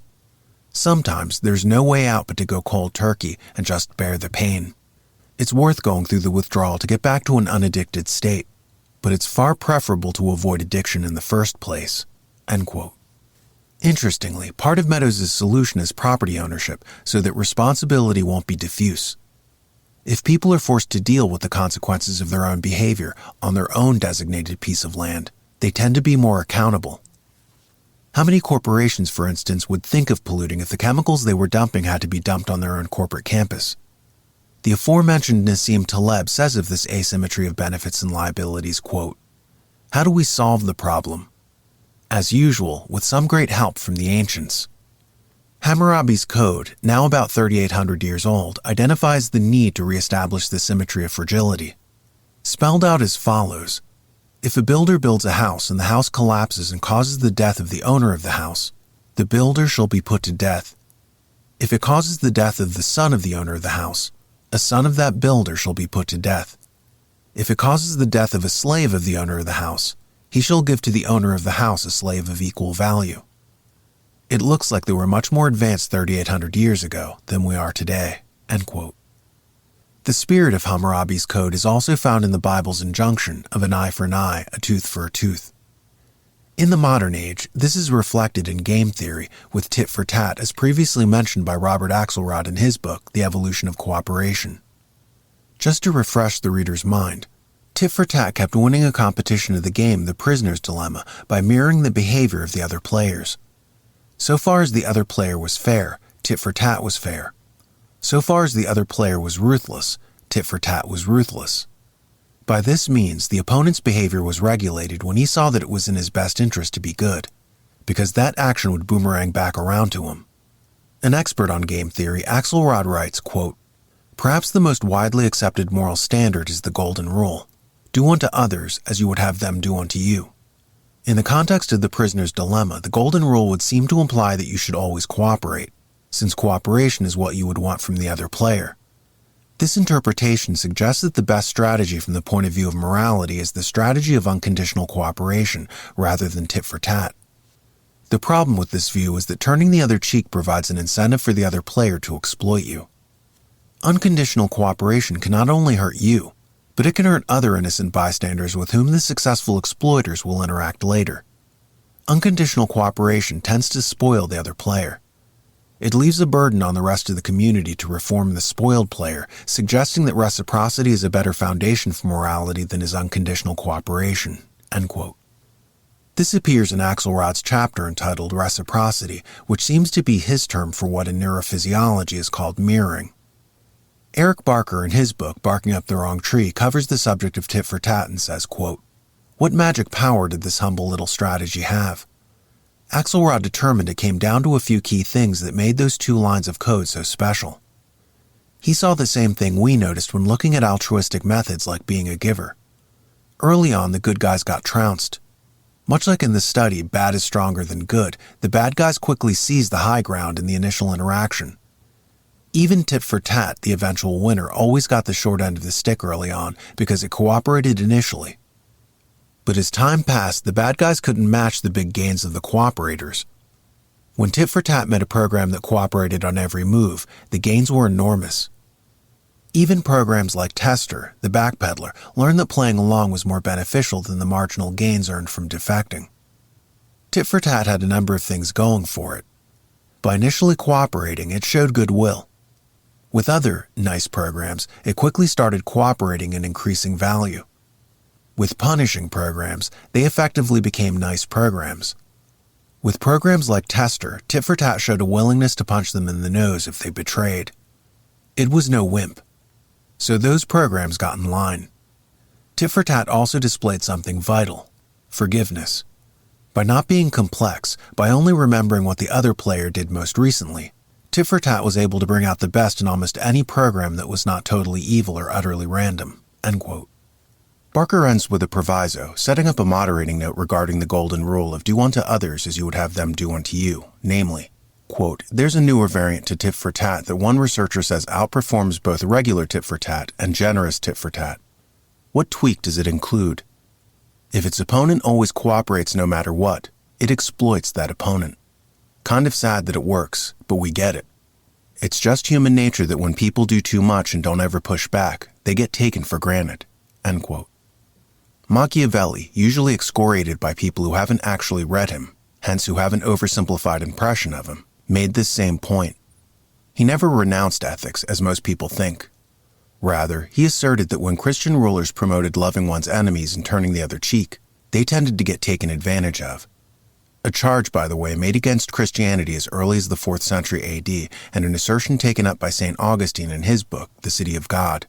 Sometimes there's no way out but to go cold turkey and just bear the pain. It's worth going through the withdrawal to get back to an unaddicted state, but it's far preferable to avoid addiction in the first place." End quote. Interestingly, part of Meadows' solution is property ownership so that responsibility won't be diffuse. If people are forced to deal with the consequences of their own behavior on their own designated piece of land, they tend to be more accountable. How many corporations, for instance, would think of polluting if the chemicals they were dumping had to be dumped on their own corporate campus? The aforementioned Nassim Taleb says of this asymmetry of benefits and liabilities, quote, "How do we solve the problem? As usual, with some great help from the ancients. Hammurabi's code, now about 3,800 years old, identifies the need to reestablish the symmetry of fragility. Spelled out as follows: if a builder builds a house and the house collapses and causes the death of the owner of the house, the builder shall be put to death. If it causes the death of the son of the owner of the house, a son of that builder shall be put to death. If it causes the death of a slave of the owner of the house, he shall give to the owner of the house a slave of equal value." It looks like they were much more advanced 3,800 years ago than we are today. End quote. The spirit of Hammurabi's code is also found in the Bible's injunction of an eye for an eye, a tooth for a tooth. In the modern age, this is reflected in game theory with tit for tat, as previously mentioned by Robert Axelrod in his book, The Evolution of Cooperation. Just to refresh the reader's mind, tit for tat kept winning a competition of the game The Prisoner's Dilemma by mirroring the behavior of the other players. So far as the other player was fair, tit for tat was fair. So far as the other player was ruthless, tit for tat was ruthless. By this means, the opponent's behavior was regulated when he saw that it was in his best interest to be good, because that action would boomerang back around to him. An expert on game theory, Axelrod writes, quote, "Perhaps the most widely accepted moral standard is the golden rule. Do unto others as you would have them do unto you. In the context of the prisoner's dilemma, the golden rule would seem to imply that you should always cooperate, since cooperation is what you would want from the other player. This interpretation suggests that the best strategy from the point of view of morality is the strategy of unconditional cooperation rather than tit for tat. The problem with this view is that turning the other cheek provides an incentive for the other player to exploit you. Unconditional cooperation can not only hurt you, but it can hurt other innocent bystanders with whom the successful exploiters will interact later. Unconditional cooperation tends to spoil the other player. It leaves a burden on the rest of the community to reform the spoiled player, suggesting that reciprocity is a better foundation for morality than is unconditional cooperation." End quote. This appears in Axelrod's chapter entitled Reciprocity, which seems to be his term for what in neurophysiology is called mirroring. Eric Barker, in his book Barking Up the Wrong Tree, covers the subject of tit for tat and says, quote, "What magic power did this humble little strategy have? Axelrod determined it came down to a few key things that made those two lines of code so special. He saw the same thing we noticed when looking at altruistic methods like being a giver. Early on, the good guys got trounced. Much like in the study, bad is stronger than good, the bad guys quickly seized the high ground in the initial interaction. Even tit for tat, the eventual winner, always got the short end of the stick early on because it cooperated initially. But as time passed, the bad guys couldn't match the big gains of the cooperators. When tit for tat met a program that cooperated on every move, the gains were enormous. Even programs like Tester, the backpedaler, learned that playing along was more beneficial than the marginal gains earned from defecting. Tit for tat had a number of things going for it. By initially cooperating, it showed goodwill. With other nice programs, it quickly started cooperating and increasing value. With punishing programs, they effectively became nice programs. With programs like Tester, tit for tat showed a willingness to punch them in the nose if they betrayed. It was no wimp. So those programs got in line. Tit for tat also displayed something vital: forgiveness. By not being complex, by only remembering what the other player did most recently, tit for tat was able to bring out the best in almost any program that was not totally evil or utterly random." End quote. Barker ends with a proviso, setting up a moderating note regarding the golden rule of do unto others as you would have them do unto you, namely, quote, "There's a newer variant to tit for tat that one researcher says outperforms both regular tit for tat and generous tit for tat. What tweak does it include? If its opponent always cooperates no matter what, it exploits that opponent. Kind of sad that it works, but we get it. It's just human nature that when people do too much and don't ever push back, they get taken for granted." End quote. Machiavelli, usually excoriated by people who haven't actually read him, hence who have an oversimplified impression of him, made this same point. He never renounced ethics, as most people think. Rather, he asserted that when Christian rulers promoted loving one's enemies and turning the other cheek, they tended to get taken advantage of. A charge, by the way, made against Christianity as early as the 4th century AD, and an assertion taken up by St. Augustine in his book, The City of God.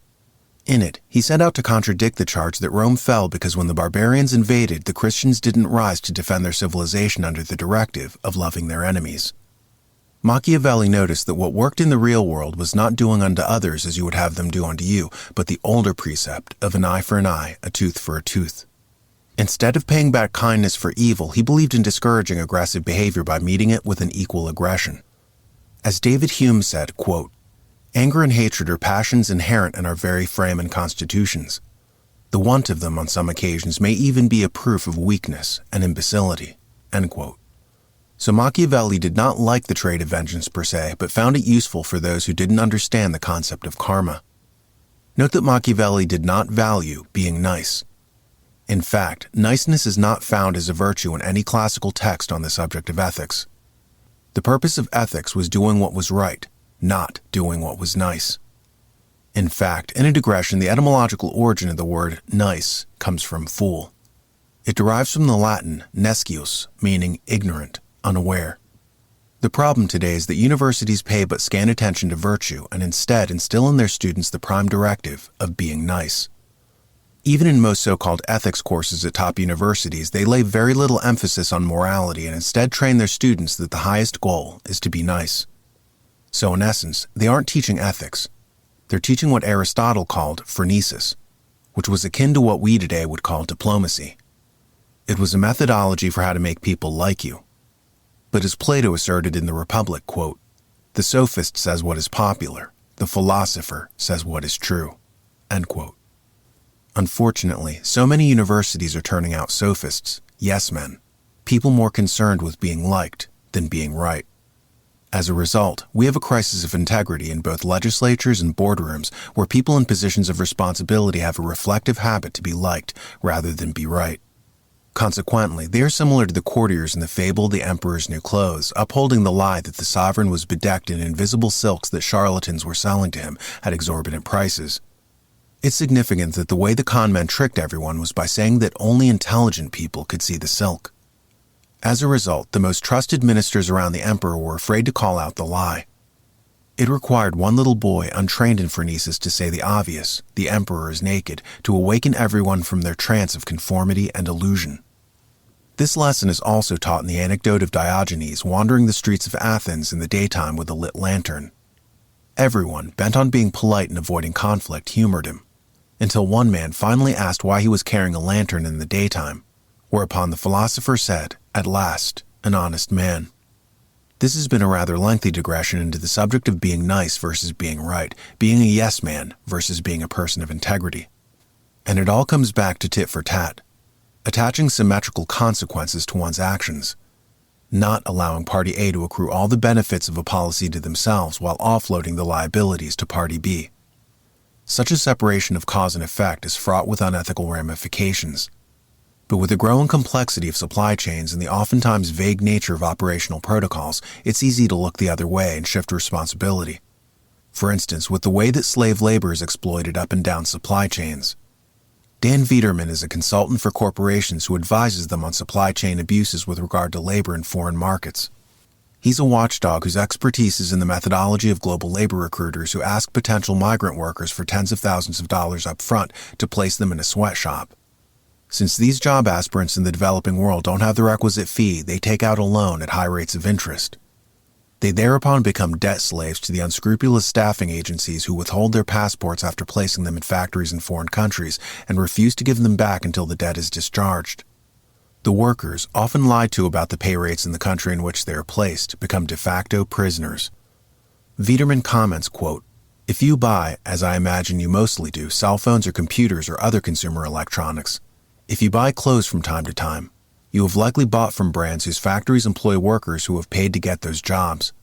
In it, he set out to contradict the charge that Rome fell because when the barbarians invaded, the Christians didn't rise to defend their civilization under the directive of loving their enemies. Machiavelli noticed that what worked in the real world was not doing unto others as you would have them do unto you, but the older precept of an eye for an eye, a tooth for a tooth. Instead of paying back kindness for evil, he believed in discouraging aggressive behavior by meeting it with an equal aggression. As David Hume said, quote, "Anger and hatred are passions inherent in our very frame and constitutions. The want of them on some occasions may even be a proof of weakness and imbecility." End quote. So Machiavelli did not like the trait of vengeance per se, but found it useful for those who didn't understand the concept of karma. Note that Machiavelli did not value being nice. In fact, niceness is not found as a virtue in any classical text on the subject of ethics. The purpose of ethics was doing what was right, not doing what was nice. In fact, in a digression, the etymological origin of the word nice comes from fool. It derives from the Latin nescius, meaning ignorant, unaware. The problem today is that universities pay but scant attention to virtue and instead instill in their students the prime directive of being nice. Even in most so-called ethics courses at top universities, they lay very little emphasis on morality and instead train their students that the highest goal is to be nice. So in essence, they aren't teaching ethics. They're teaching what Aristotle called phronesis, which was akin to what we today would call diplomacy. It was a methodology for how to make people like you. But as Plato asserted in the Republic, quote, "The sophist says what is popular, the philosopher says what is true," end quote. Unfortunately, so many universities are turning out sophists, yes men, people more concerned with being liked than being right. As a result, we have a crisis of integrity in both legislatures and boardrooms where people in positions of responsibility have a reflective habit to be liked rather than be right. Consequently, they are similar to the courtiers in the fable The Emperor's New Clothes, upholding the lie that the sovereign was bedecked in invisible silks that charlatans were selling to him at exorbitant prices. It's significant that the way the con men tricked everyone was by saying that only intelligent people could see the silk. As a result, the most trusted ministers around the emperor were afraid to call out the lie. It required one little boy untrained in phronesis to say the obvious, the emperor is naked, to awaken everyone from their trance of conformity and illusion. This lesson is also taught in the anecdote of Diogenes wandering the streets of Athens in the daytime with a lit lantern. Everyone, bent on being polite and avoiding conflict, humored him, until one man finally asked why he was carrying a lantern in the daytime, whereupon the philosopher said, "At last, an honest man." This has been a rather lengthy digression into the subject of being nice versus being right, being a yes man versus being a person of integrity. And it all comes back to tit for tat, attaching symmetrical consequences to one's actions, not allowing Party A to accrue all the benefits of a policy to themselves while offloading the liabilities to Party B. Such a separation of cause and effect is fraught with unethical ramifications. But with the growing complexity of supply chains and the oftentimes vague nature of operational protocols, it's easy to look the other way and shift responsibility. For instance, with the way that slave labor is exploited up and down supply chains. Dan Viederman is a consultant for corporations who advises them on supply chain abuses with regard to labor in foreign markets. He's a watchdog whose expertise is in the methodology of global labor recruiters who ask potential migrant workers for tens of thousands of dollars up front to place them in a sweatshop. Since these job aspirants in the developing world don't have the requisite fee, they take out a loan at high rates of interest. They thereupon become debt slaves to the unscrupulous staffing agencies who withhold their passports after placing them in factories in foreign countries and refuse to give them back until the debt is discharged. The workers, often lied to about the pay rates in the country in which they are placed, become de facto prisoners. Viederman comments, quote, "If you buy, as I imagine you mostly do, cell phones or computers or other consumer electronics, if you buy clothes from time to time, you have likely bought from brands whose factories employ workers who have paid to get those jobs.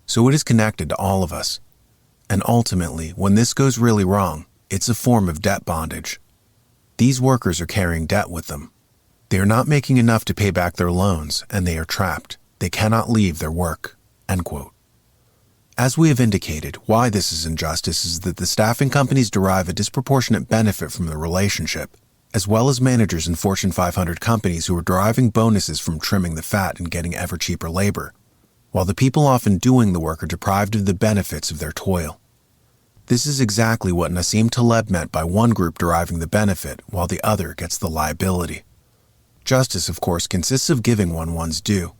So it is connected to all of us. And ultimately, when this goes really wrong, it's a form of debt bondage. These workers are carrying debt with them. They are not making enough to pay back their loans, and they are trapped. They cannot leave their work." End quote. As we have indicated, why this is injustice is that the staffing companies derive a disproportionate benefit from the relationship, as well as managers in Fortune 500 companies who are deriving bonuses from trimming the fat and getting ever cheaper labor, while the people often doing the work are deprived of the benefits of their toil. This is exactly what Nassim Taleb meant by one group deriving the benefit while the other gets the liability. Justice, of course, consists of giving one one's due.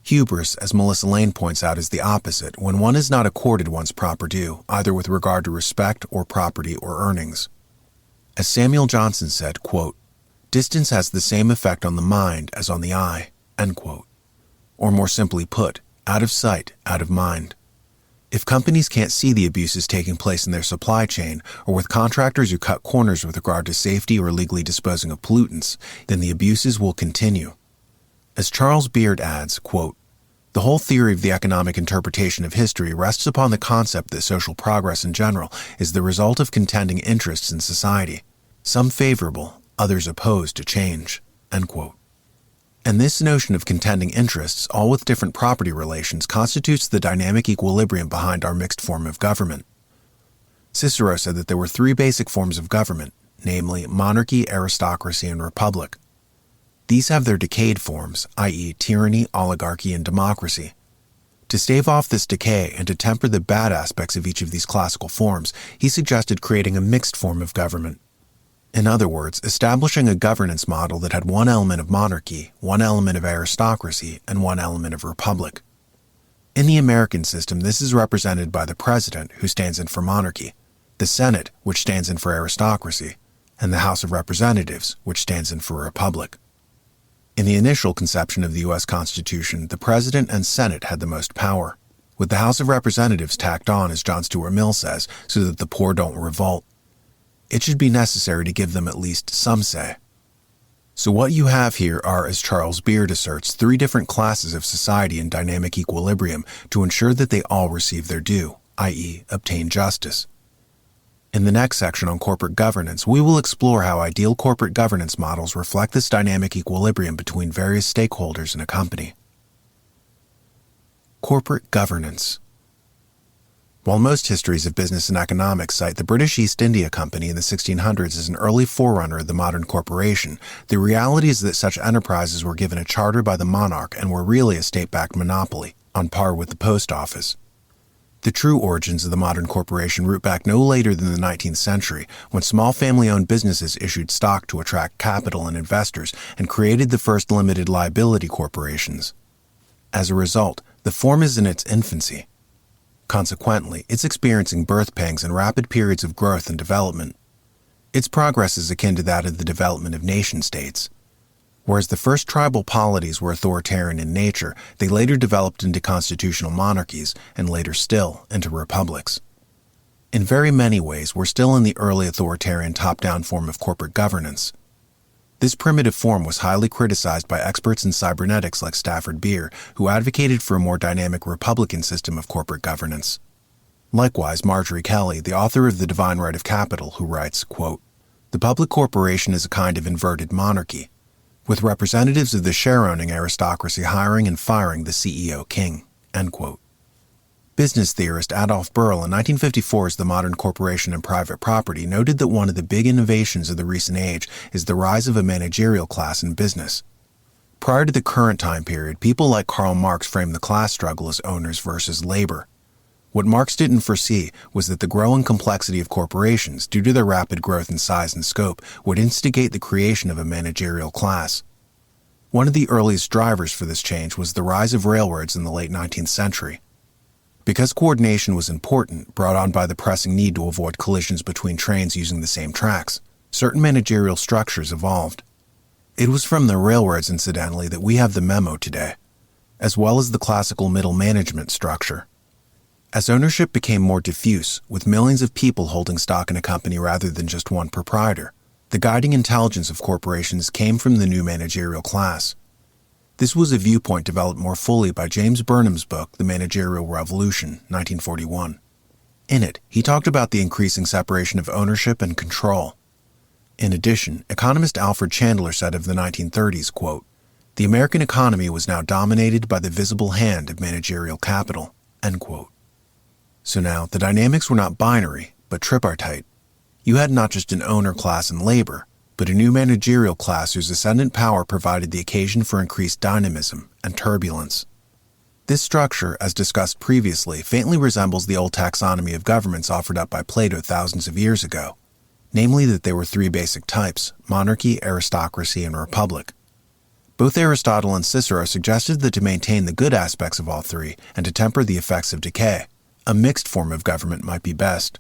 Hubris, as Melissa Lane points out, is the opposite, when one is not accorded one's proper due, either with regard to respect or property or earnings. As Samuel Johnson said, quote, "Distance has the same effect on the mind as on the eye," end quote. Or more simply put, out of sight, out of mind. If companies can't see the abuses taking place in their supply chain, or with contractors who cut corners with regard to safety or illegally disposing of pollutants, then the abuses will continue. As Charles Beard adds, quote, "The whole theory of the economic interpretation of history rests upon the concept that social progress in general is the result of contending interests in society, some favorable, others opposed to change, end quote. And this notion of contending interests, all with different property relations, constitutes the dynamic equilibrium behind our mixed form of government. Cicero said that there were three basic forms of government, namely monarchy, aristocracy, and republic. These have their decayed forms, i.e. tyranny, oligarchy, and democracy. To stave off this decay and to temper the bad aspects of each of these classical forms, he suggested creating a mixed form of government. In other words, establishing a governance model that had one element of monarchy, one element of aristocracy, and one element of republic. In the American system, this is represented by the President, who stands in for monarchy, the Senate, which stands in for aristocracy, and the House of Representatives, which stands in for a republic. In the initial conception of the U.S. Constitution, the President and Senate had the most power, with the House of Representatives tacked on, as John Stuart Mill says, so that the poor don't revolt. It should be necessary to give them at least some say. So what you have here are, as Charles Beard asserts, three different classes of society in dynamic equilibrium to ensure that they all receive their due, i.e., obtain justice. In the next section on corporate governance, we will explore how ideal corporate governance models reflect this dynamic equilibrium between various stakeholders in a company. Corporate governance. While most histories of business and economics cite the British East India Company in the 1600s as an early forerunner of the modern corporation, the reality is that such enterprises were given a charter by the monarch and were really a state-backed monopoly, on par with the post office. The true origins of the modern corporation root back no later than the 19th century, when small family-owned businesses issued stock to attract capital and investors and created the first limited liability corporations. As a result, the form is in its infancy. Consequently, it's experiencing birth pangs and rapid periods of growth and development. Its progress is akin to that of the development of nation-states. Whereas the first tribal polities were authoritarian in nature, they later developed into constitutional monarchies, and later still into republics. In very many ways, we're still in the early authoritarian top-down form of corporate governance. This primitive form was highly criticized by experts in cybernetics like Stafford Beer, who advocated for a more dynamic republican system of corporate governance. Likewise, Marjorie Kelly, the author of The Divine Right of Capital, who writes, quote, "The public corporation is a kind of inverted monarchy, with representatives of the share-owning aristocracy hiring and firing the CEO king," end quote. Business theorist Adolf Berle in 1954's The Modern Corporation and Private Property noted that one of the big innovations of the recent age is the rise of a managerial class in business. Prior to the current time period, people like Karl Marx framed the class struggle as owners versus labor. What Marx didn't foresee was that the growing complexity of corporations, due to their rapid growth in size and scope, would instigate the creation of a managerial class. One of the earliest drivers for this change was the rise of railroads in the late 19th century. Because coordination was important, brought on by the pressing need to avoid collisions between trains using the same tracks, certain managerial structures evolved. It was from the railroads, incidentally, that we have the memo today, as well as the classical middle management structure. As ownership became more diffuse, with millions of people holding stock in a company rather than just one proprietor, the guiding intelligence of corporations came from the new managerial class. This was a viewpoint developed more fully by James Burnham's book, The Managerial Revolution, 1941. In it, he talked about the increasing separation of ownership and control. In addition, economist Alfred Chandler said of the 1930s, quote, "The American economy was now dominated by the visible hand of managerial capital," end quote. So now, the dynamics were not binary, but tripartite. You had not just an owner class and labor, but a new managerial class whose ascendant power provided the occasion for increased dynamism and turbulence. This structure, as discussed previously, faintly resembles the old taxonomy of governments offered up by Plato thousands of years ago, namely that there were three basic types: monarchy, aristocracy, and republic. Both Aristotle and Cicero suggested that to maintain the good aspects of all three and to temper the effects of decay, a mixed form of government might be best.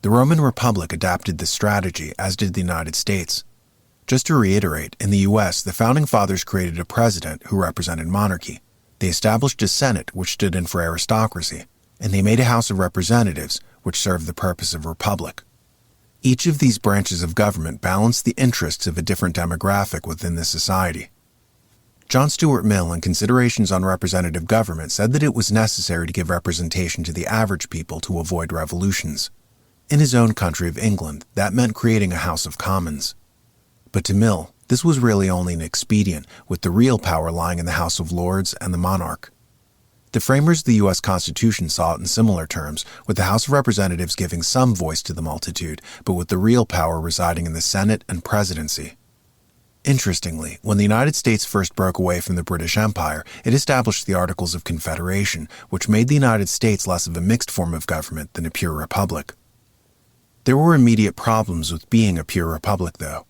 The Roman Republic adapted this strategy, as did the United States. Just to reiterate, in the U.S., the Founding Fathers created a president who represented monarchy. They established a Senate, which stood in for aristocracy, and they made a House of Representatives, which served the purpose of republic. Each of these branches of government balanced the interests of a different demographic within the society. John Stuart Mill, in Considerations on Representative Government, said that it was necessary to give representation to the average people to avoid revolutions. In his own country of England, that meant creating a House of Commons. But to Mill, this was really only an expedient, with the real power lying in the House of Lords and the monarch. The framers of the U.S. Constitution saw it in similar terms, with the House of Representatives giving some voice to the multitude, but with the real power residing in the Senate and presidency. Interestingly, when the United States first broke away from the British Empire, it established the Articles of Confederation, which made the United States less of a mixed form of government than a pure republic. There were immediate problems with being a pure republic, though.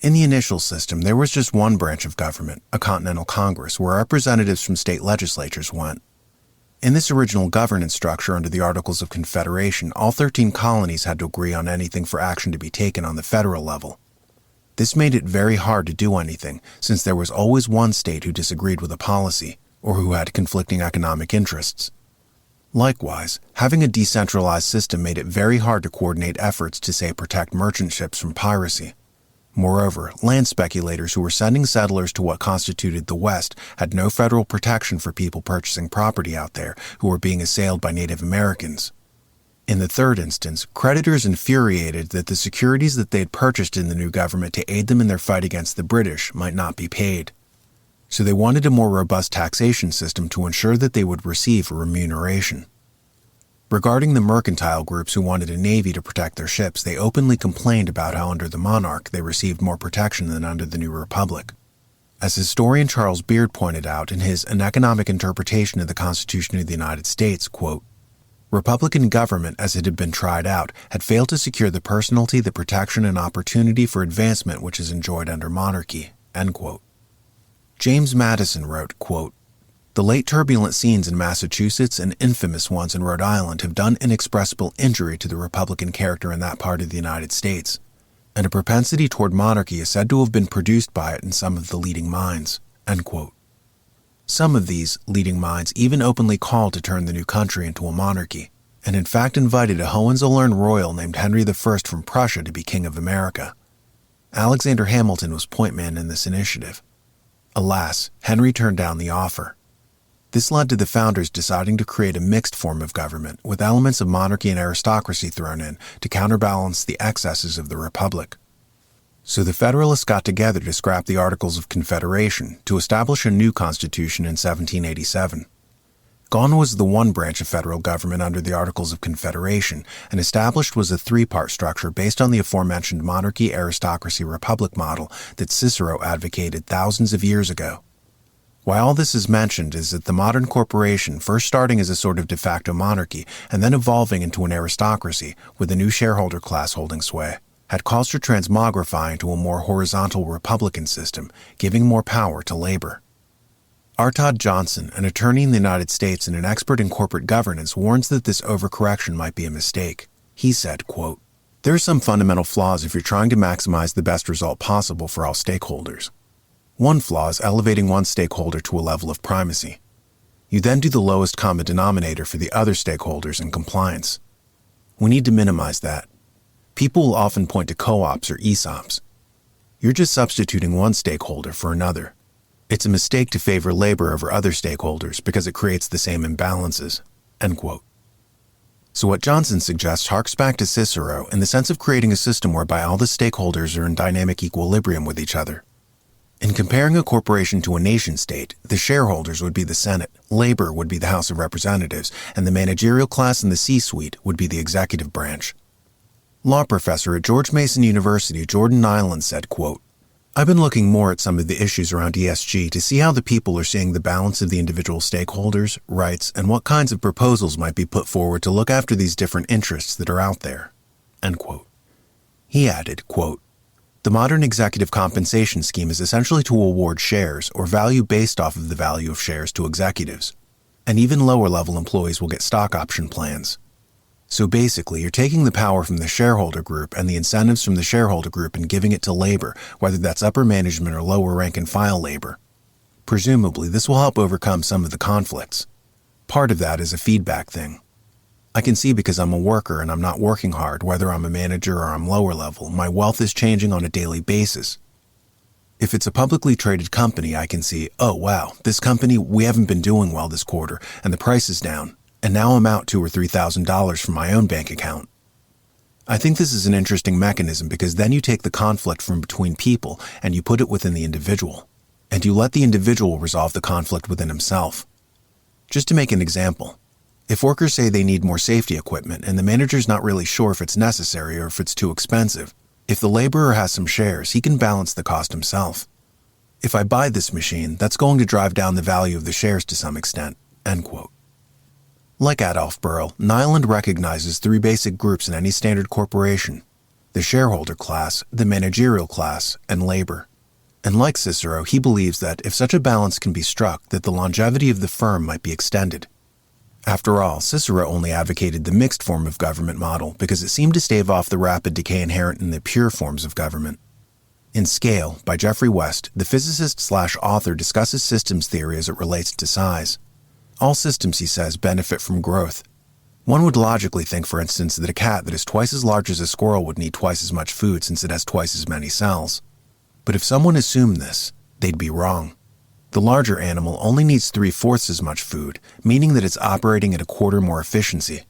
In the initial system, there was just one branch of government, a Continental Congress, where representatives from state legislatures went. In this original governance structure under the Articles of Confederation, all 13 colonies had to agree on anything for action to be taken on the federal level. This made it very hard to do anything, since there was always one state who disagreed with a policy, or who had conflicting economic interests. Likewise, having a decentralized system made it very hard to coordinate efforts to, say, protect merchant ships from piracy. Moreover, land speculators who were sending settlers to what constituted the West had no federal protection for people purchasing property out there who were being assailed by Native Americans. In the third instance, creditors infuriated that the securities that they had purchased in the new government to aid them in their fight against the British might not be paid. So they wanted a more robust taxation system to ensure that they would receive a remuneration. Regarding the mercantile groups who wanted a navy to protect their ships, they openly complained about how under the monarch they received more protection than under the new republic. As historian Charles Beard pointed out in his An Economic Interpretation of the Constitution of the United States, quote, Republican government, as it had been tried out, had failed to secure the personality, the protection, and opportunity for advancement which is enjoyed under monarchy, end quote. James Madison wrote, quote, The late turbulent scenes in Massachusetts and infamous ones in Rhode Island have done inexpressible injury to the Republican character in that part of the United States, and a propensity toward monarchy is said to have been produced by it in some of the leading minds, end quote. Some of these leading minds even openly called to turn the new country into a monarchy, and in fact invited a Hohenzollern royal named Henry I from Prussia to be King of America. Alexander Hamilton was point man in this initiative. Alas, Henry turned down the offer. This led to the founders deciding to create a mixed form of government with elements of monarchy and aristocracy thrown in to counterbalance the excesses of the republic. So the Federalists got together to scrap the Articles of Confederation to establish a new constitution in 1787. Gone was the one branch of federal government under the Articles of Confederation, and established was a three-part structure based on the aforementioned monarchy-aristocracy-republic model that Cicero advocated thousands of years ago. Why all this is mentioned is that the modern corporation, first starting as a sort of de facto monarchy and then evolving into an aristocracy with a new shareholder class holding sway, had caused her transmogrifying to a more horizontal republican system, giving more power to labor. R. Todd Johnson, an attorney in the United States and an expert in corporate governance, warns that this overcorrection might be a mistake. He said, quote, There are some fundamental flaws if you're trying to maximize the best result possible for all stakeholders. One flaw is elevating one stakeholder to a level of primacy. You then do the lowest common denominator for the other stakeholders in compliance. We need to minimize that. People will often point to co-ops or ESOPs. You're just substituting one stakeholder for another. It's a mistake to favor labor over other stakeholders because it creates the same imbalances, end quote. So what Johnson suggests harks back to Cicero in the sense of creating a system whereby all the stakeholders are in dynamic equilibrium with each other. In comparing a corporation to a nation-state, the shareholders would be the Senate, labor would be the House of Representatives, and the managerial class and the C-suite would be the executive branch. Law professor at George Mason University, Jordan Nyland, said, quote, I've been looking more at some of the issues around ESG to see how the people are seeing the balance of the individual stakeholders, rights, and what kinds of proposals might be put forward to look after these different interests that are out there, end quote. He added, quote, The modern executive compensation scheme is essentially to award shares or value based off of the value of shares to executives, and even lower-level employees will get stock option plans. So basically, you're taking the power from the shareholder group and the incentives from the shareholder group and giving it to labor, whether that's upper management or lower rank-and-file labor. Presumably, this will help overcome some of the conflicts. Part of that is a feedback thing. I can see because I'm a worker and I'm not working hard, whether I'm a manager or I'm lower level, my wealth is changing on a daily basis. If it's a publicly traded company, I can see, oh wow, this company, we haven't been doing well this quarter and the price is down. And now I'm out $2,000 or $3,000 from my own bank account. I think this is an interesting mechanism because then you take the conflict from between people and you put it within the individual, and you let the individual resolve the conflict within himself. Just to make an example, if workers say they need more safety equipment and the manager's not really sure if it's necessary or if it's too expensive, if the laborer has some shares, he can balance the cost himself. If I buy this machine, that's going to drive down the value of the shares to some extent, end quote. Like Adolf Berle, Nyland recognizes three basic groups in any standard corporation: the shareholder class, the managerial class, and labor. And like Cicero, he believes that if such a balance can be struck, that the longevity of the firm might be extended. After all, Cicero only advocated the mixed form of government model because it seemed to stave off the rapid decay inherent in the pure forms of government. In Scale, by Geoffrey West, the physicist/author discusses systems theory as it relates to size. All systems, he says, benefit from growth. One would logically think, for instance, that a cat that is twice as large as a squirrel would need twice as much food since it has twice as many cells. But if someone assumed this, they'd be wrong. The larger animal only needs 3/4 as much food, meaning that it's operating at a quarter more efficiency.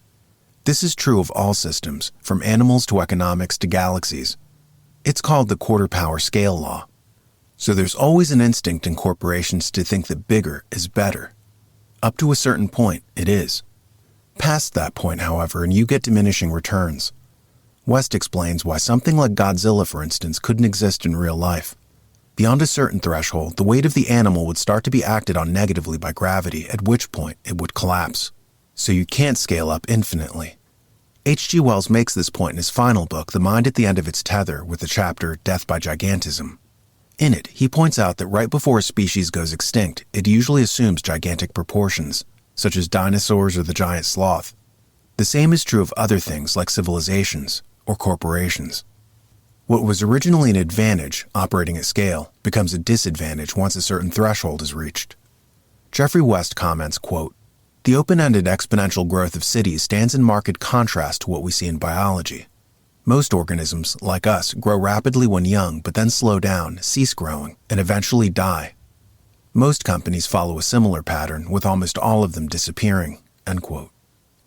This is true of all systems, from animals to economics to galaxies. It's called the quarter power scale law. So there's always an instinct in corporations to think that bigger is better. Up to a certain point, it is. Past that point, however, and you get diminishing returns. West explains why something like Godzilla, for instance, couldn't exist in real life. Beyond a certain threshold, the weight of the animal would start to be acted on negatively by gravity, at which point it would collapse. So you can't scale up infinitely. H.G. Wells makes this point in his final book, The Mind at the End of Its Tether, with the chapter Death by Gigantism. In it, he points out that right before a species goes extinct, it usually assumes gigantic proportions, such as dinosaurs or the giant sloth. The same is true of other things like civilizations or corporations. What was originally an advantage, operating at scale, becomes a disadvantage once a certain threshold is reached. Geoffrey West comments, quote, "The open-ended exponential growth of cities stands in marked contrast to what we see in biology. Most organisms, like us, grow rapidly when young, but then slow down, cease growing, and eventually die. Most companies follow a similar pattern, with almost all of them disappearing," end quote.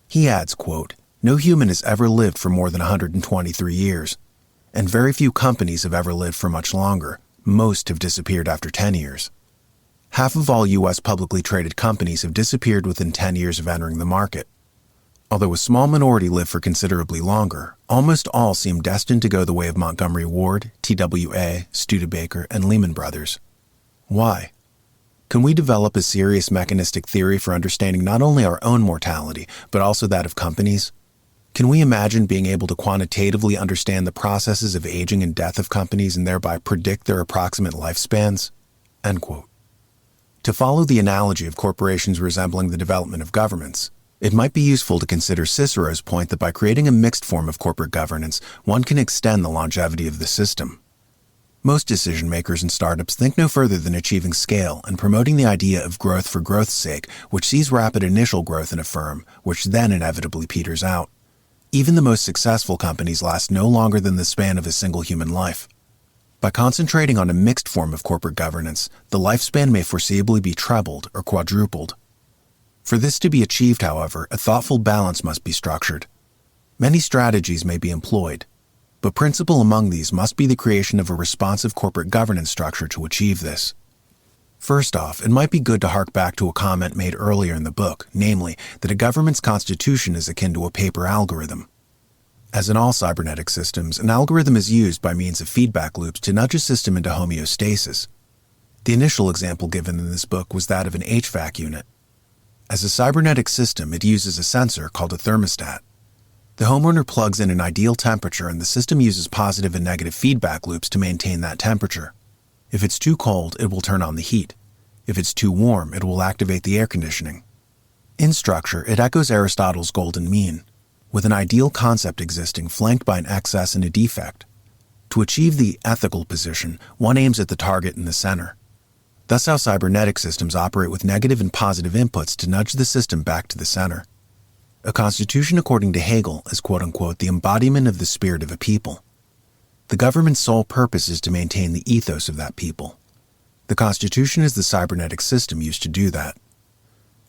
He adds, quote, "No human has ever lived for more than 123 years, and very few companies have ever lived for much longer. Most have disappeared after 10 years. Half of all U.S. publicly traded companies have disappeared within 10 years of entering the market. Although a small minority live for considerably longer, almost all seem destined to go the way of Montgomery Ward, TWA, Studebaker, and Lehman Brothers. Why? Can we develop a serious mechanistic theory for understanding not only our own mortality, but also that of companies? Can we imagine being able to quantitatively understand the processes of aging and death of companies and thereby predict their approximate lifespans?" End quote. To follow the analogy of corporations resembling the development of governments, it might be useful to consider Cicero's point that by creating a mixed form of corporate governance, one can extend the longevity of the system. Most decision-makers in startups think no further than achieving scale and promoting the idea of growth for growth's sake, which sees rapid initial growth in a firm, which then inevitably peters out. Even the most successful companies last no longer than the span of a single human life. By concentrating on a mixed form of corporate governance, the lifespan may foreseeably be trebled or quadrupled. For this to be achieved, however, a thoughtful balance must be structured. Many strategies may be employed, but principal among these must be the creation of a responsive corporate governance structure to achieve this. First off, it might be good to hark back to a comment made earlier in the book, namely, that a government's constitution is akin to a paper algorithm. As in all cybernetic systems, an algorithm is used by means of feedback loops to nudge a system into homeostasis. The initial example given in this book was that of an HVAC unit. As a cybernetic system, it uses a sensor called a thermostat. The homeowner plugs in an ideal temperature and the system uses positive and negative feedback loops to maintain that temperature. If it's too cold, it will turn on the heat. If it's too warm, it will activate the air conditioning. In structure, it echoes Aristotle's golden mean, with an ideal concept existing flanked by an excess and a defect. To achieve the ethical position, one aims at the target in the center. Thus how cybernetic systems operate with negative and positive inputs to nudge the system back to the center. A constitution, according to Hegel, is quote-unquote the embodiment of the spirit of a people. The government's sole purpose is to maintain the ethos of that people. The constitution is the cybernetic system used to do that.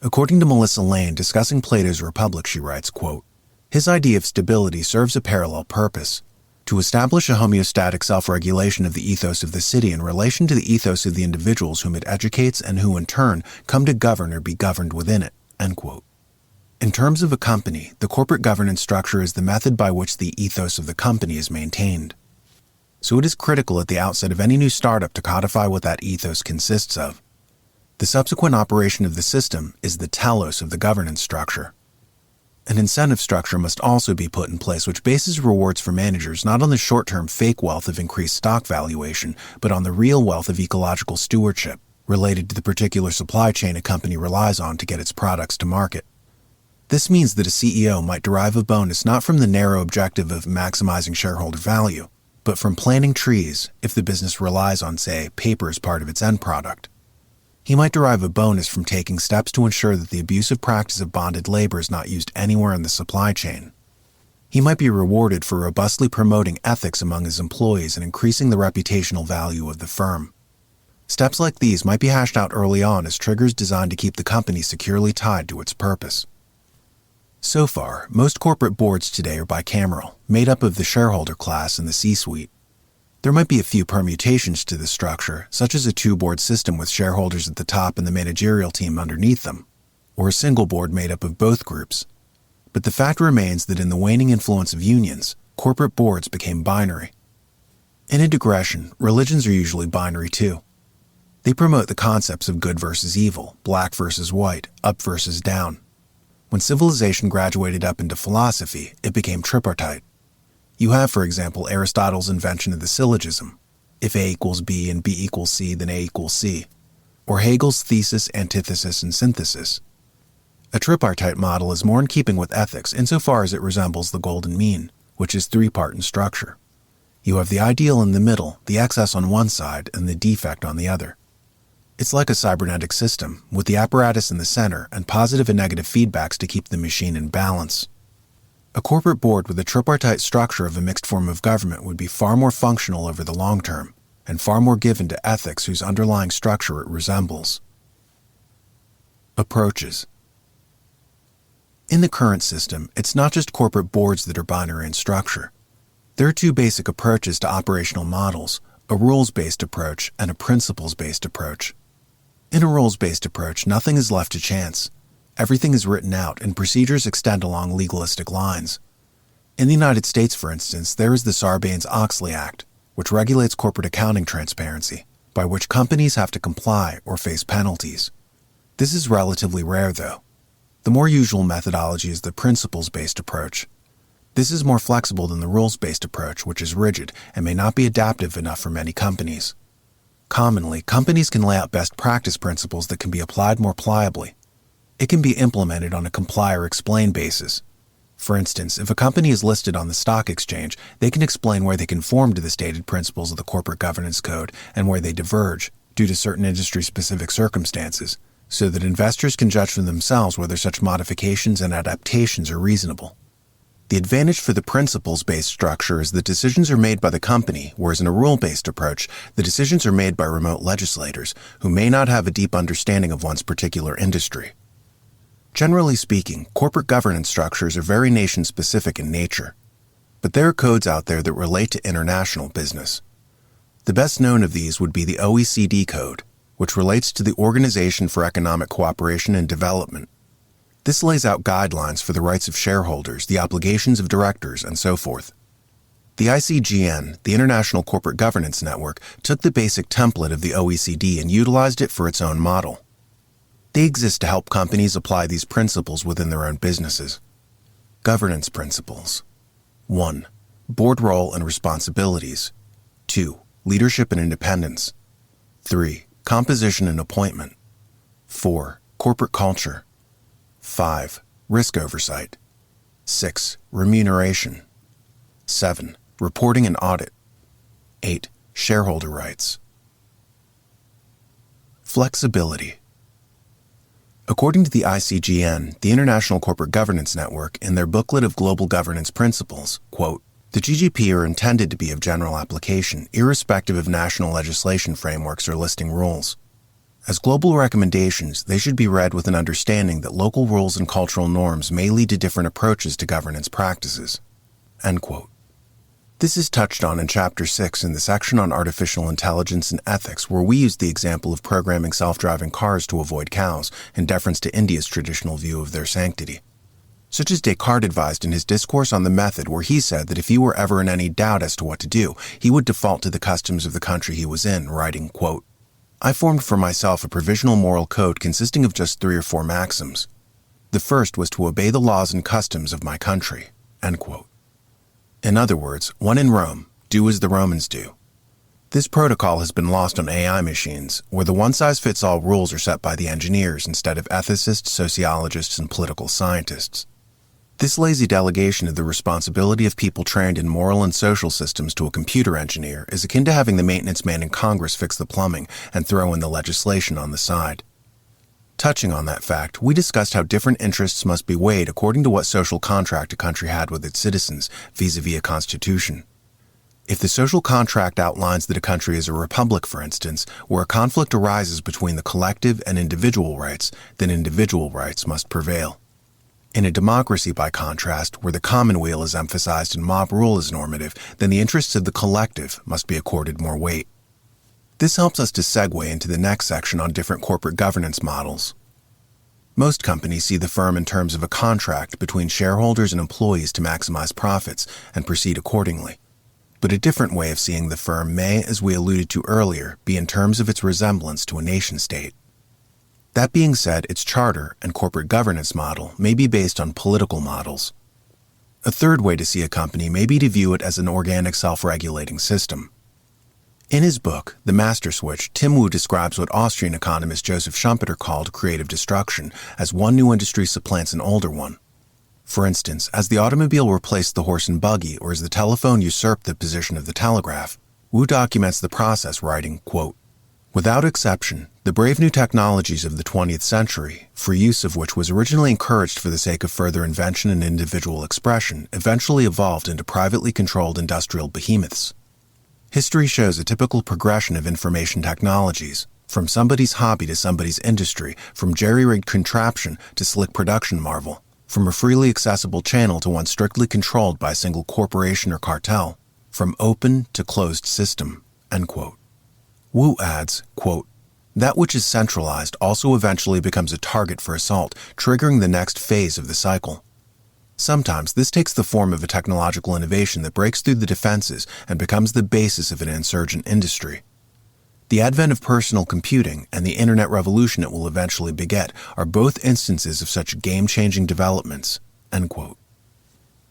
According to Melissa Lane, discussing Plato's Republic, she writes, quote, His idea of stability serves a parallel purpose: to establish a homeostatic self-regulation of the ethos of the city in relation to the ethos of the individuals whom it educates and who in turn come to govern or be governed within it." End quote. In terms of a company, the corporate governance structure is the method by which the ethos of the company is maintained. So it is critical at the outset of any new startup to codify what that ethos consists of. The subsequent operation of the system is the telos of the governance structure. An incentive structure must also be put in place which bases rewards for managers not on the short-term fake wealth of increased stock valuation, but on the real wealth of ecological stewardship related to the particular supply chain a company relies on to get its products to market. This means that a CEO might derive a bonus not from the narrow objective of maximizing shareholder value, but from planting trees if the business relies on, say, paper as part of its end product. He might derive a bonus from taking steps to ensure that the abusive practice of bonded labor is not used anywhere in the supply chain. He might be rewarded for robustly promoting ethics among his employees and increasing the reputational value of the firm. Steps like these might be hashed out early on as triggers designed to keep the company securely tied to its purpose. So far, most corporate boards today are bicameral, made up of the shareholder class and the C-suite. There might be a few permutations to this structure, such as a two-board system with shareholders at the top and the managerial team underneath them, or a single board made up of both groups. But the fact remains that in the waning influence of unions, corporate boards became binary. In a digression, religions are usually binary too. They promote the concepts of good versus evil, black versus white, up versus down. When civilization graduated up into philosophy, it became tripartite. You have, for example, Aristotle's invention of the syllogism: if A equals B and B equals C, then A equals C, or Hegel's thesis, antithesis, and synthesis. A tripartite model is more in keeping with ethics insofar as it resembles the golden mean, which is three-part in structure. You have the ideal in the middle, the excess on one side, and the defect on the other. It's like a cybernetic system, with the apparatus in the center and positive and negative feedbacks to keep the machine in balance. A corporate board with a tripartite structure of a mixed form of government would be far more functional over the long term, and far more given to ethics whose underlying structure it resembles. Approaches. In the current system, it's not just corporate boards that are binary in structure. There are two basic approaches to operational models: a rules-based approach and a principles-based approach. In a rules-based approach, nothing is left to chance. Everything is written out, and procedures extend along legalistic lines. In the United States, for instance, there is the Sarbanes-Oxley Act, which regulates corporate accounting transparency, by which companies have to comply or face penalties. This is relatively rare, though. The more usual methodology is the principles-based approach. This is more flexible than the rules-based approach, which is rigid and may not be adaptive enough for many companies. Commonly, companies can lay out best practice principles that can be applied more pliably. It can be implemented on a comply or explain basis. For instance, if a company is listed on the stock exchange, they can explain where they conform to the stated principles of the Corporate Governance Code and where they diverge due to certain industry-specific circumstances, so that investors can judge for themselves whether such modifications and adaptations are reasonable. The advantage for the principles-based structure is that decisions are made by the company, whereas in a rule-based approach, the decisions are made by remote legislators who may not have a deep understanding of one's particular industry. Generally speaking, corporate governance structures are very nation-specific in nature, but there are codes out there that relate to international business. The best known of these would be the OECD Code, which relates to the Organization for Economic Cooperation and Development. This lays out guidelines for the rights of shareholders, the obligations of directors, and so forth. The ICGN, the International Corporate Governance Network, took the basic template of the OECD and utilized it for its own model. They exist to help companies apply these principles within their own businesses. Governance principles. 1. Board role and responsibilities. 2. Leadership and independence. 3. Composition and appointment. 4. Corporate culture. 5. Risk oversight. 6. Remuneration. 7. Reporting and audit. 8. Shareholder rights. Flexibility. According to the ICGN, the International Corporate Governance Network, in their booklet of Global Governance Principles, quote, "The GGP are intended to be of general application, irrespective of national legislation frameworks or listing rules. As global recommendations, they should be read with an understanding that local rules and cultural norms may lead to different approaches to governance practices." End quote. This is touched on in Chapter 6 in the section on artificial intelligence and ethics, where we use the example of programming self-driving cars to avoid cows in deference to India's traditional view of their sanctity. Such as Descartes advised in his discourse on the method, where he said that if he were ever in any doubt as to what to do, he would default to the customs of the country he was in, writing, quote, "I formed for myself a provisional moral code consisting of just 3 or 4 maxims. The first was to obey the laws and customs of my country." End quote. In other words, when in Rome, do as the Romans do. This protocol has been lost on AI machines, where the one-size-fits-all rules are set by the engineers instead of ethicists, sociologists, and political scientists. This lazy delegation of the responsibility of people trained in moral and social systems to a computer engineer is akin to having the maintenance man in Congress fix the plumbing and throw in the legislation on the side. Touching on that fact, we discussed how different interests must be weighed according to what social contract a country had with its citizens vis-a-vis a constitution. If the social contract outlines that a country is a republic, for instance, where a conflict arises between the collective and individual rights, then individual rights must prevail. In a democracy, by contrast, where the commonweal is emphasized and mob rule is normative, then the interests of the collective must be accorded more weight. This helps us to segue into the next section on different corporate governance models. Most companies see the firm in terms of a contract between shareholders and employees to maximize profits and proceed accordingly. But a different way of seeing the firm may, as we alluded to earlier, be in terms of its resemblance to a nation-state. That being said, its charter and corporate governance model may be based on political models. A third way to see a company may be to view it as an organic self-regulating system. In his book, The Master Switch, Tim Wu describes what Austrian economist Joseph Schumpeter called creative destruction, as one new industry supplants an older one. For instance, as the automobile replaced the horse and buggy, or as the telephone usurped the position of the telegraph, Wu documents the process, writing, quote, "Without exception, the brave new technologies of the 20th century, for use of which was originally encouraged for the sake of further invention and individual expression, eventually evolved into privately controlled industrial behemoths. History shows a typical progression of information technologies, from somebody's hobby to somebody's industry, from jerry-rigged contraption to slick production marvel, from a freely accessible channel to one strictly controlled by a single corporation or cartel, from open to closed system." End quote. Wu adds, quote, "That which is centralized also eventually becomes a target for assault, triggering the next phase of the cycle. Sometimes this takes the form of a technological innovation that breaks through the defenses and becomes the basis of an insurgent industry. The advent of personal computing and the internet revolution it will eventually beget are both instances of such game-changing developments." End quote.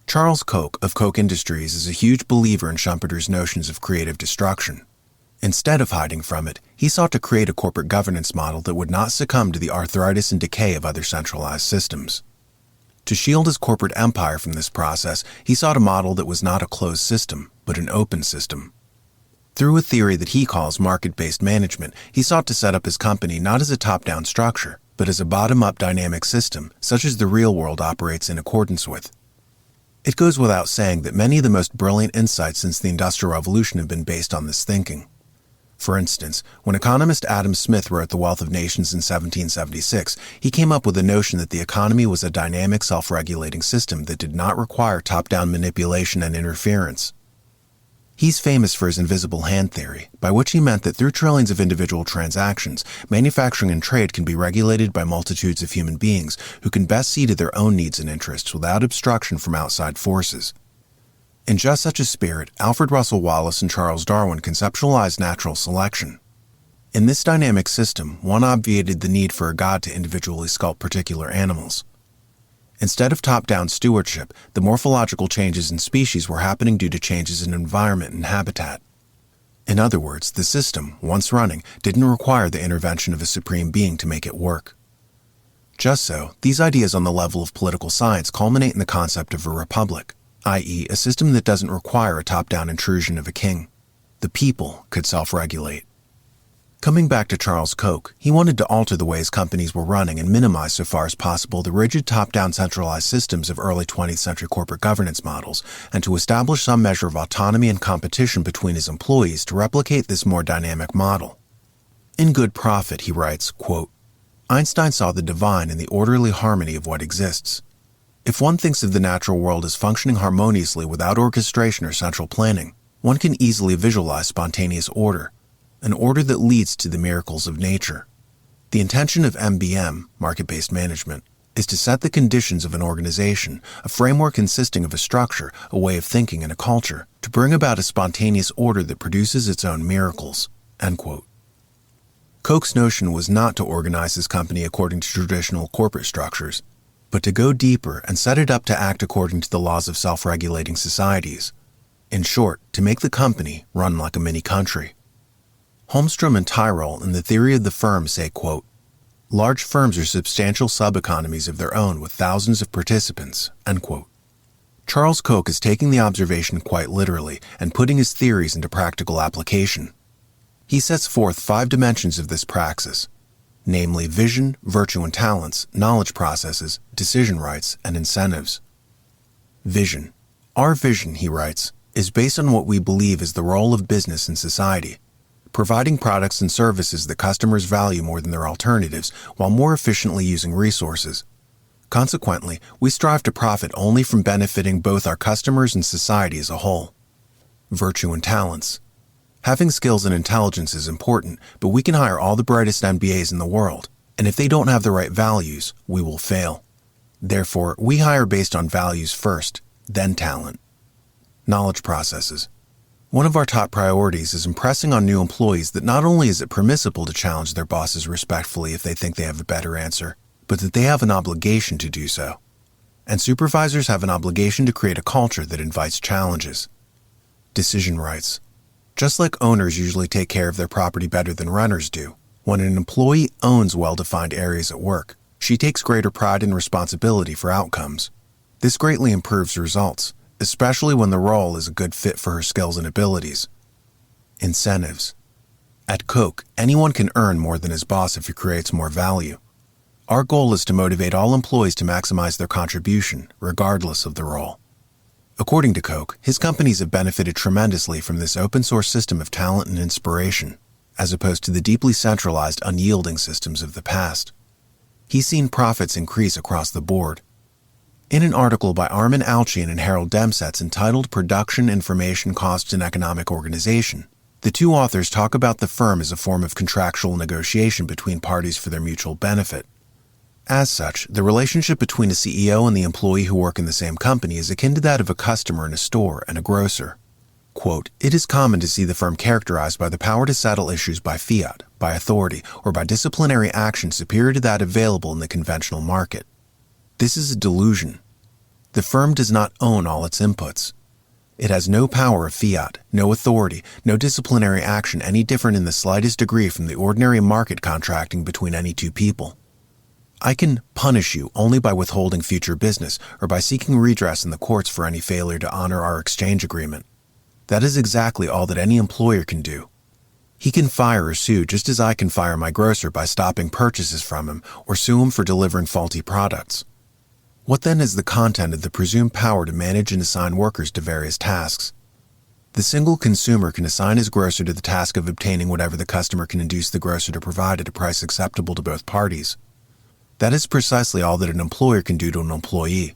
Charles Koch of Koch Industries is a huge believer in Schumpeter's notions of creative destruction. Instead of hiding from it, he sought to create a corporate governance model that would not succumb to the arthritis and decay of other centralized systems. To shield his corporate empire from this process, he sought a model that was not a closed system, but an open system. Through a theory that he calls market-based management, he sought to set up his company not as a top-down structure, but as a bottom-up dynamic system, such as the real world operates in accordance with. It goes without saying that many of the most brilliant insights since the Industrial Revolution have been based on this thinking. For instance, when economist Adam Smith wrote The Wealth of Nations in 1776, he came up with the notion that the economy was a dynamic, self-regulating system that did not require top-down manipulation and interference. He's famous for his invisible hand theory, by which he meant that through trillions of individual transactions, manufacturing and trade can be regulated by multitudes of human beings who can best see to their own needs and interests without obstruction from outside forces. In just such a spirit, Alfred Russel Wallace and Charles Darwin conceptualized natural selection. In this dynamic system, one obviated the need for a god to individually sculpt particular animals. Instead of top-down stewardship, the morphological changes in species were happening due to changes in environment and habitat. In other words, the system, once running, didn't require the intervention of a supreme being to make it work. Just so, these ideas on the level of political science culminate in the concept of a republic, i.e., a system that doesn't require a top-down intrusion of a king. The people could self-regulate. Coming back to Charles Koch, he wanted to alter the ways companies were running and minimize so far as possible the rigid top-down centralized systems of early 20th century corporate governance models, and to establish some measure of autonomy and competition between his employees to replicate this more dynamic model. In Good Prophet, he writes, quote, Einstein saw the divine in the orderly harmony of what exists. If one thinks of the natural world as functioning harmoniously without orchestration or central planning, one can easily visualize spontaneous order, an order that leads to the miracles of nature. The intention of MBM, market-based management, is to set the conditions of an organization, a framework consisting of a structure, a way of thinking, and a culture, to bring about a spontaneous order that produces its own miracles. End quote. Koch's notion was not to organize his company according to traditional corporate structures, but to go deeper and set it up to act according to the laws of self-regulating societies. In short, to make the company run like a mini-country. Holmstrom and Tyrrell in The Theory of the Firm say, quote, large firms are substantial sub-economies of their own with thousands of participants, end quote. Charles Koch is taking the observation quite literally and putting his theories into practical application. He sets forth 5 dimensions of this praxis, namely vision, virtue and talents, knowledge processes, decision rights, and incentives. Vision. Our vision, he writes, is based on what we believe is the role of business in society, providing products and services that customers value more than their alternatives while more efficiently using resources. Consequently, we strive to profit only from benefiting both our customers and society as a whole. Virtue and talents. Having skills and intelligence is important, but we can hire all the brightest MBAs in the world, and if they don't have the right values, we will fail. Therefore, we hire based on values first, then talent. Knowledge processes. One of our top priorities is impressing on new employees that not only is it permissible to challenge their bosses respectfully if they think they have a better answer, but that they have an obligation to do so. And supervisors have an obligation to create a culture that invites challenges. Decision rights. Just like owners usually take care of their property better than renters do, when an employee owns well-defined areas at work, she takes greater pride and responsibility for outcomes. This greatly improves results, especially when the role is a good fit for her skills and abilities. Incentives. At Koch, anyone can earn more than his boss if he creates more value. Our goal is to motivate all employees to maximize their contribution, regardless of the role. According to Koch, his companies have benefited tremendously from this open-source system of talent and inspiration, as opposed to the deeply centralized, unyielding systems of the past. He's seen profits increase across the board. In an article by Armin Alchian and Harold Demsetz entitled Production, Information, Costs, and Economic Organization, the 2 authors talk about the firm as a form of contractual negotiation between parties for their mutual benefit. As such, the relationship between a CEO and the employee who work in the same company is akin to that of a customer in a store and a grocer. Quote, it is common to see the firm characterized by the power to settle issues by fiat, by authority, or by disciplinary action superior to that available in the conventional market. This is a delusion. The firm does not own all its inputs. It has no power of fiat, no authority, no disciplinary action any different in the slightest degree from the ordinary market contracting between any 2 people. I can punish you only by withholding future business or by seeking redress in the courts for any failure to honor our exchange agreement. That is exactly all that any employer can do. He can fire or sue just as I can fire my grocer by stopping purchases from him or sue him for delivering faulty products. What then is the content of the presumed power to manage and assign workers to various tasks? The single consumer can assign his grocer to the task of obtaining whatever the customer can induce the grocer to provide at a price acceptable to both parties. That is precisely all that an employer can do to an employee.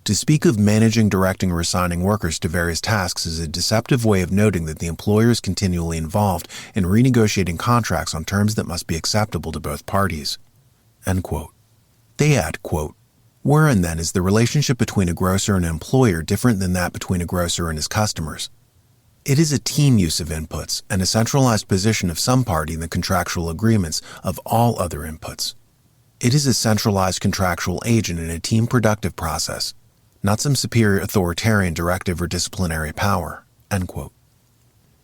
To speak of managing, directing, or assigning workers to various tasks is a deceptive way of noting that the employer is continually involved in renegotiating contracts on terms that must be acceptable to both parties. End quote. They add, quote, wherein then is the relationship between a grocer and an employer different than that between a grocer and his customers? It is a team use of inputs and a centralized position of some party in the contractual agreements of all other inputs. It is a centralized contractual agent in a team productive process, not some superior authoritarian directive or disciplinary power. End quote.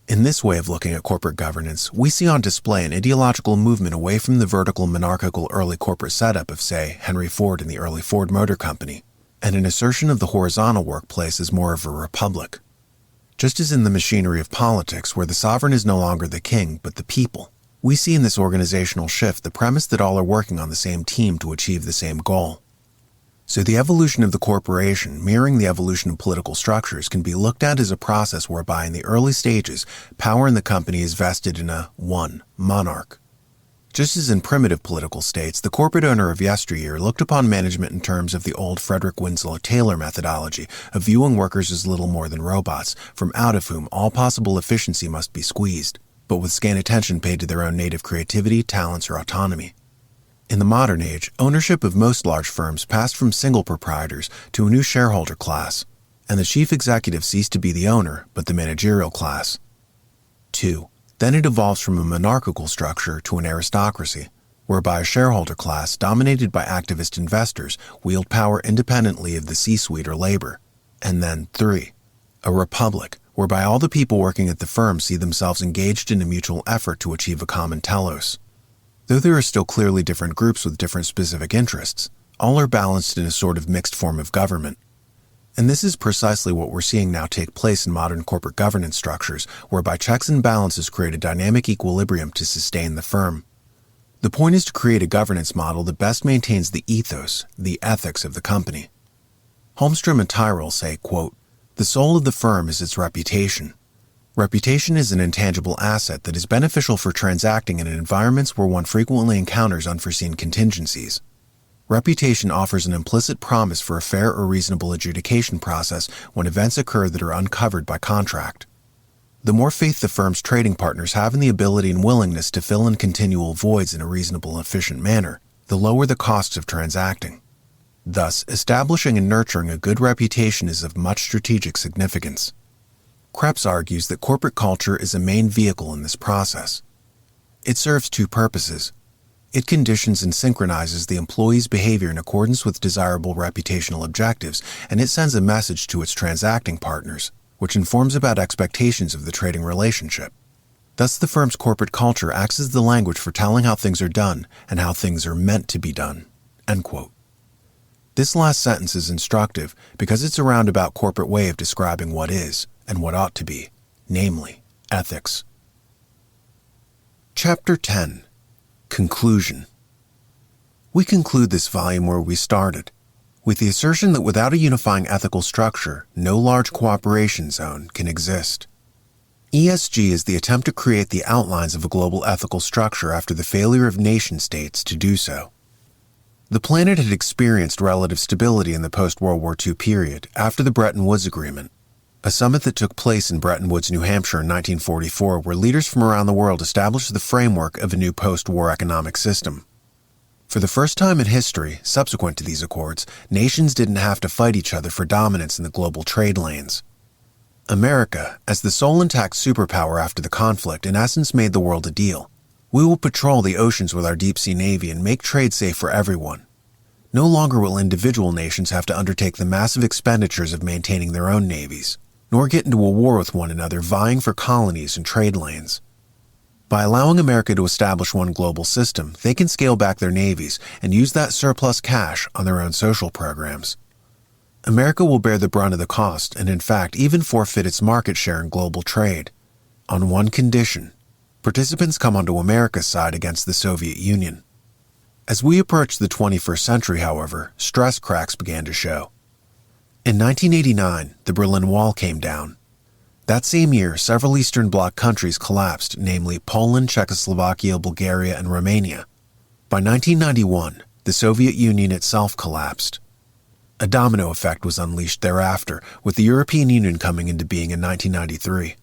In this way of looking at corporate governance, we see on display an ideological movement away from the vertical monarchical early corporate setup of, say, Henry Ford and the early Ford Motor Company, and an assertion of the horizontal workplace as more of a republic. Just as in the machinery of politics, where the sovereign is no longer the king, but the people, we see in this organizational shift the premise that all are working on the same team to achieve the same goal. So the evolution of the corporation, mirroring the evolution of political structures, can be looked at as a process whereby in the early stages, power in the company is vested in a 1. Monarch, Just as in primitive political states, the corporate owner of yesteryear looked upon management in terms of the old Frederick Winslow Taylor methodology of viewing workers as little more than robots, from out of whom all possible efficiency must be squeezed, but with scant attention paid to their own native creativity, talents, or autonomy. In the modern age, ownership of most large firms passed from single proprietors to a new shareholder class, and the chief executive ceased to be the owner, but the managerial class. 2. Then it evolves from a monarchical structure to an aristocracy, whereby a shareholder class dominated by activist investors wield power independently of the C-suite or labor. And then 3. A republic, whereby all the people working at the firm see themselves engaged in a mutual effort to achieve a common telos. Though there are still clearly different groups with different specific interests, all are balanced in a sort of mixed form of government. And this is precisely what we're seeing now take place in modern corporate governance structures, whereby checks and balances create a dynamic equilibrium to sustain the firm. The point is to create a governance model that best maintains the ethos, the ethics of the company. Holmstrom and Tyrrell say, quote, "The soul of the firm is its reputation. Reputation is an intangible asset that is beneficial for transacting in environments where one frequently encounters unforeseen contingencies. Reputation offers an implicit promise for a fair or reasonable adjudication process when events occur that are uncovered by contract. The more faith the firm's trading partners have in the ability and willingness to fill in continual voids in a reasonable and efficient manner, the lower the costs of transacting. Thus, establishing and nurturing a good reputation is of much strategic significance." Krebs argues that corporate culture is a main vehicle in this process. It serves two purposes. It conditions and synchronizes the employee's behavior in accordance with desirable reputational objectives, and it sends a message to its transacting partners, which informs about expectations of the trading relationship. Thus, the firm's corporate culture acts as the language for telling how things are done and how things are meant to be done." End quote. This last sentence is instructive because it's a roundabout corporate way of describing what is and what ought to be, namely, ethics. Chapter 10. Conclusion. We conclude this volume where we started, with the assertion that without a unifying ethical structure, no large cooperation zone can exist. ESG is the attempt to create the outlines of a global ethical structure after the failure of nation-states to do so. The planet had experienced relative stability in the post-World War II period after the Bretton Woods Agreement, a summit that took place in Bretton Woods, New Hampshire in 1944, where leaders from around the world established the framework of a new post-war economic system. For the first time in history, subsequent to these accords, nations didn't have to fight each other for dominance in the global trade lanes. America, as the sole intact superpower after the conflict, in essence made the world a deal. We will patrol the oceans with our deep-sea navy and make trade safe for everyone. No longer will individual nations have to undertake the massive expenditures of maintaining their own navies, nor get into a war with one another vying for colonies and trade lanes. By allowing America to establish one global system, they can scale back their navies and use that surplus cash on their own social programs. America will bear the brunt of the cost and, in fact, even forfeit its market share in global trade, on one condition: participants come onto America's side against the Soviet Union. As we approached the 21st century, however, stress cracks began to show. In 1989, the Berlin Wall came down. That same year, several Eastern Bloc countries collapsed, namely Poland, Czechoslovakia, Bulgaria, and Romania. By 1991, the Soviet Union itself collapsed. A domino effect was unleashed thereafter, with the European Union coming into being in 1993.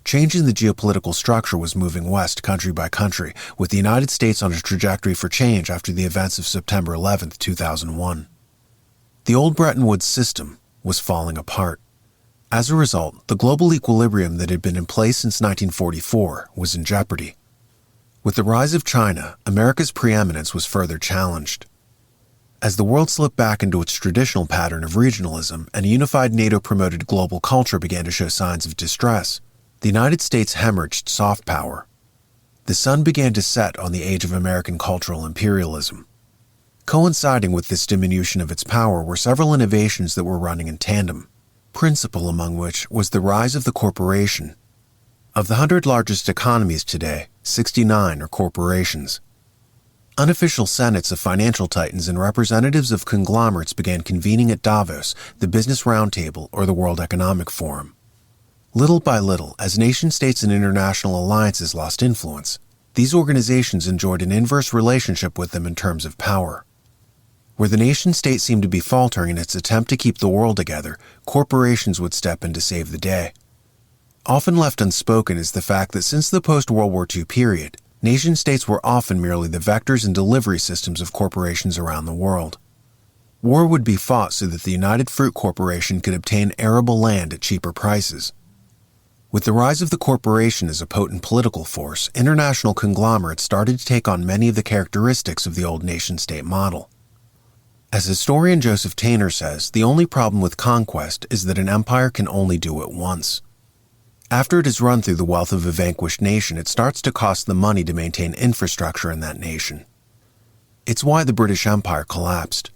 Change in the geopolitical structure was moving west country by country, with the United States on a trajectory for change after the events of September 11, 2001. The old Bretton Woods system was falling apart. As a result, the global equilibrium that had been in place since 1944 was in jeopardy. With the rise of China, America's preeminence was further challenged. As the world slipped back into its traditional pattern of regionalism and a unified NATO-promoted global culture began to show signs of distress, the United States hemorrhaged soft power. The sun began to set on the age of American cultural imperialism. Coinciding with this diminution of its power were several innovations that were running in tandem, principal among which was the rise of the corporation. Of the 100 largest economies today, 69 are corporations. Unofficial senates of financial titans and representatives of conglomerates began convening at Davos, the Business Roundtable, or the World Economic Forum. Little by little, as nation-states and international alliances lost influence, these organizations enjoyed an inverse relationship with them in terms of power. Where the nation-state seemed to be faltering in its attempt to keep the world together, corporations would step in to save the day. Often left unspoken is the fact that since the post-World War II period, nation-states were often merely the vectors and delivery systems of corporations around the world. War would be fought so that the United Fruit Corporation could obtain arable land at cheaper prices. With the rise of the corporation as a potent political force, international conglomerates started to take on many of the characteristics of the old nation-state model. As historian Joseph Tainter says, the only problem with conquest is that an empire can only do it once. After it has run through the wealth of a vanquished nation, it starts to cost them money to maintain infrastructure in that nation. It's why the British Empire collapsed.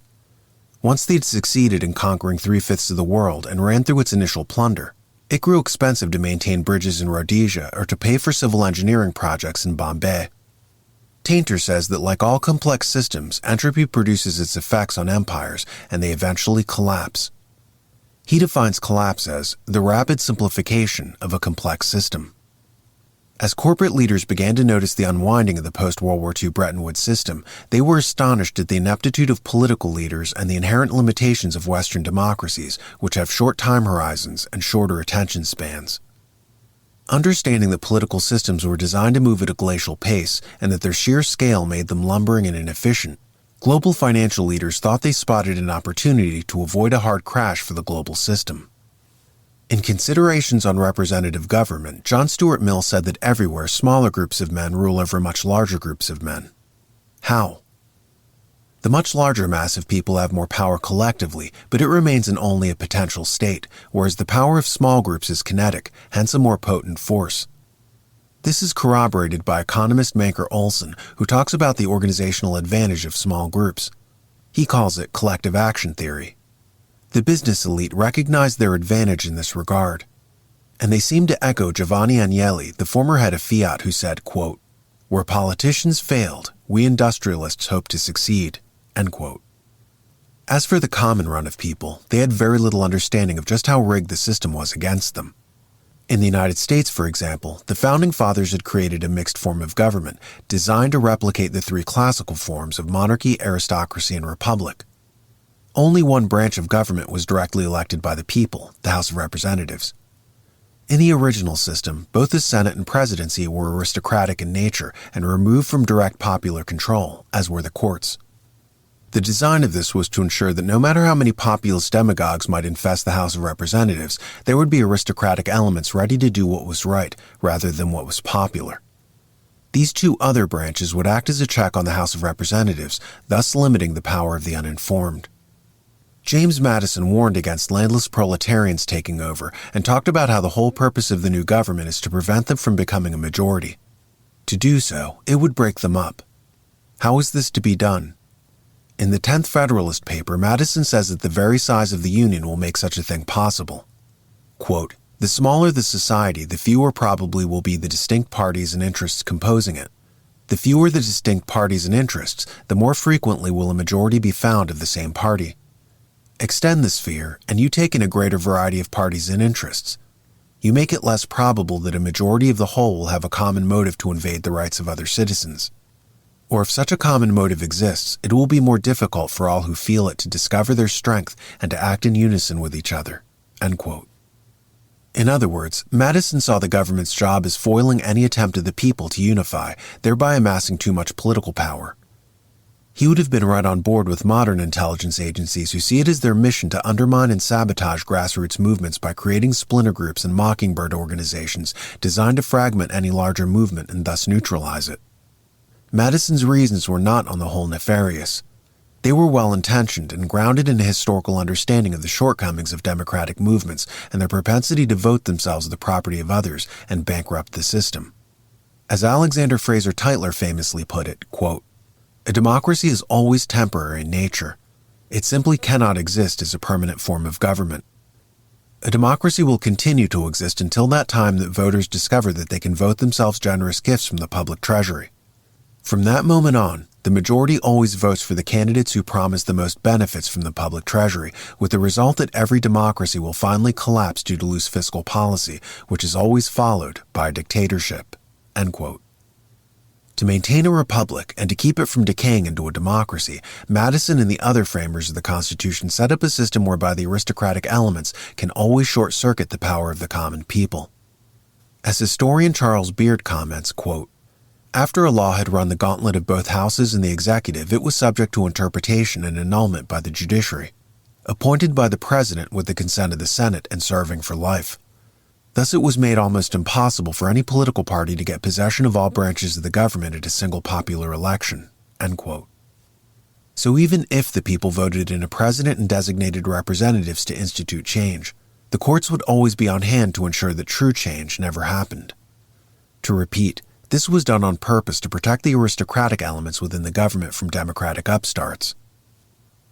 Once they'd succeeded in conquering 3/5 of the world and ran through its initial plunder, it grew expensive to maintain bridges in Rhodesia or to pay for civil engineering projects in Bombay. Tainter says that like all complex systems, entropy produces its effects on empires and they eventually collapse. He defines collapse as the rapid simplification of a complex system. As corporate leaders began to notice the unwinding of the post-World War II Bretton Woods system, they were astonished at the ineptitude of political leaders and the inherent limitations of Western democracies, which have short time horizons and shorter attention spans. Understanding that political systems were designed to move at a glacial pace and that their sheer scale made them lumbering and inefficient, global financial leaders thought they spotted an opportunity to avoid a hard crash for the global system. In Considerations on Representative Government, John Stuart Mill said that everywhere smaller groups of men rule over much larger groups of men. How? The much larger mass of people have more power collectively, but it remains in only a potential state, whereas the power of small groups is kinetic, hence a more potent force. This is corroborated by economist Manker Olson, who talks about the organizational advantage of small groups. He calls it collective action theory. The business elite recognized their advantage in this regard, and they seem to echo Giovanni Agnelli, the former head of Fiat, who said, quote, "Where politicians failed, we industrialists hope to succeed," end quote. As for the common run of people, they had very little understanding of just how rigged the system was against them. In the United States, for example, the Founding Fathers had created a mixed form of government designed to replicate the three classical forms of monarchy, aristocracy, and republic. Only one branch of government was directly elected by the people, the House of Representatives. In the original system, both the Senate and presidency were aristocratic in nature and removed from direct popular control, as were the courts. The design of this was to ensure that no matter how many populist demagogues might infest the House of Representatives, there would be aristocratic elements ready to do what was right rather than what was popular. These two other branches would act as a check on the House of Representatives, thus limiting the power of the uninformed. James Madison warned against landless proletarians taking over and talked about how the whole purpose of the new government is to prevent them from becoming a majority. To do so, it would break them up. How is this to be done? In the 10th Federalist paper, Madison says that the very size of the Union will make such a thing possible. Quote, "The smaller the society, the fewer probably will be the distinct parties and interests composing it. The fewer the distinct parties and interests, the more frequently will a majority be found of the same party. Extend this sphere, and you take in a greater variety of parties and interests. You make it less probable that a majority of the whole will have a common motive to invade the rights of other citizens. Or if such a common motive exists, it will be more difficult for all who feel it to discover their strength and to act in unison with each other." End quote. In other words, Madison saw the government's job as foiling any attempt of the people to unify, thereby amassing too much political power. He would have been right on board with modern intelligence agencies who see it as their mission to undermine and sabotage grassroots movements by creating splinter groups and mockingbird organizations designed to fragment any larger movement and thus neutralize it. Madison's reasons were not on the whole nefarious. They were well-intentioned and grounded in a historical understanding of the shortcomings of democratic movements and their propensity to vote themselves the property of others and bankrupt the system. As Alexander Fraser Tytler famously put it, quote, "A democracy is always temporary in nature. It simply cannot exist as a permanent form of government. A democracy will continue to exist until that time that voters discover that they can vote themselves generous gifts from the public treasury. From that moment on, the majority always votes for the candidates who promise the most benefits from the public treasury, with the result that every democracy will finally collapse due to loose fiscal policy, which is always followed by a dictatorship." End quote. To maintain a republic and to keep it from decaying into a democracy, Madison and the other framers of the Constitution set up a system whereby the aristocratic elements can always short-circuit the power of the common people. As historian Charles Beard comments, quote, "After a law had run the gauntlet of both houses and the executive, it was subject to interpretation and annulment by the judiciary, appointed by the president with the consent of the Senate and serving for life. Thus it was made almost impossible for any political party to get possession of all branches of the government at a single popular election." End quote. So even if the people voted in a president and designated representatives to institute change, the courts would always be on hand to ensure that true change never happened. To repeat, this was done on purpose to protect the aristocratic elements within the government from democratic upstarts.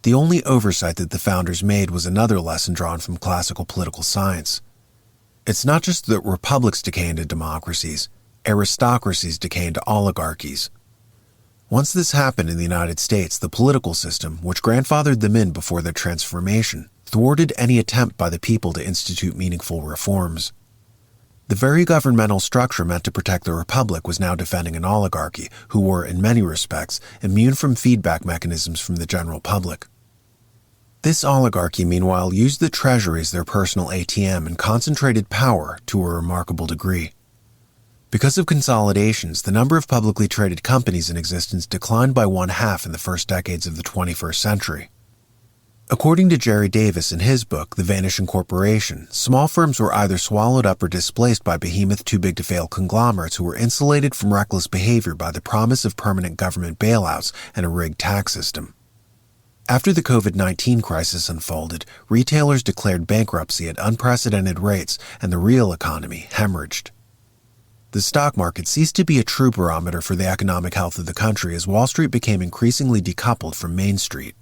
The only oversight that the founders made was another lesson drawn from classical political science. It's not just that republics decay into democracies, aristocracies decay into oligarchies. Once this happened in the United States, the political system, which grandfathered them in before their transformation, thwarted any attempt by the people to institute meaningful reforms. The very governmental structure meant to protect the republic was now defending an oligarchy who were, in many respects, immune from feedback mechanisms from the general public. This oligarchy, meanwhile, used the treasury as their personal ATM and concentrated power to a remarkable degree. Because of consolidations, the number of publicly traded companies in existence declined by 1/2 in the first decades of the 21st century. According to Jerry Davis in his book, The Vanishing Corporation, small firms were either swallowed up or displaced by behemoth too-big-to-fail conglomerates who were insulated from reckless behavior by the promise of permanent government bailouts and a rigged tax system. After the COVID-19 crisis unfolded, retailers declared bankruptcy at unprecedented rates and the real economy hemorrhaged. The stock market ceased to be a true barometer for the economic health of the country as Wall Street became increasingly decoupled from Main Street.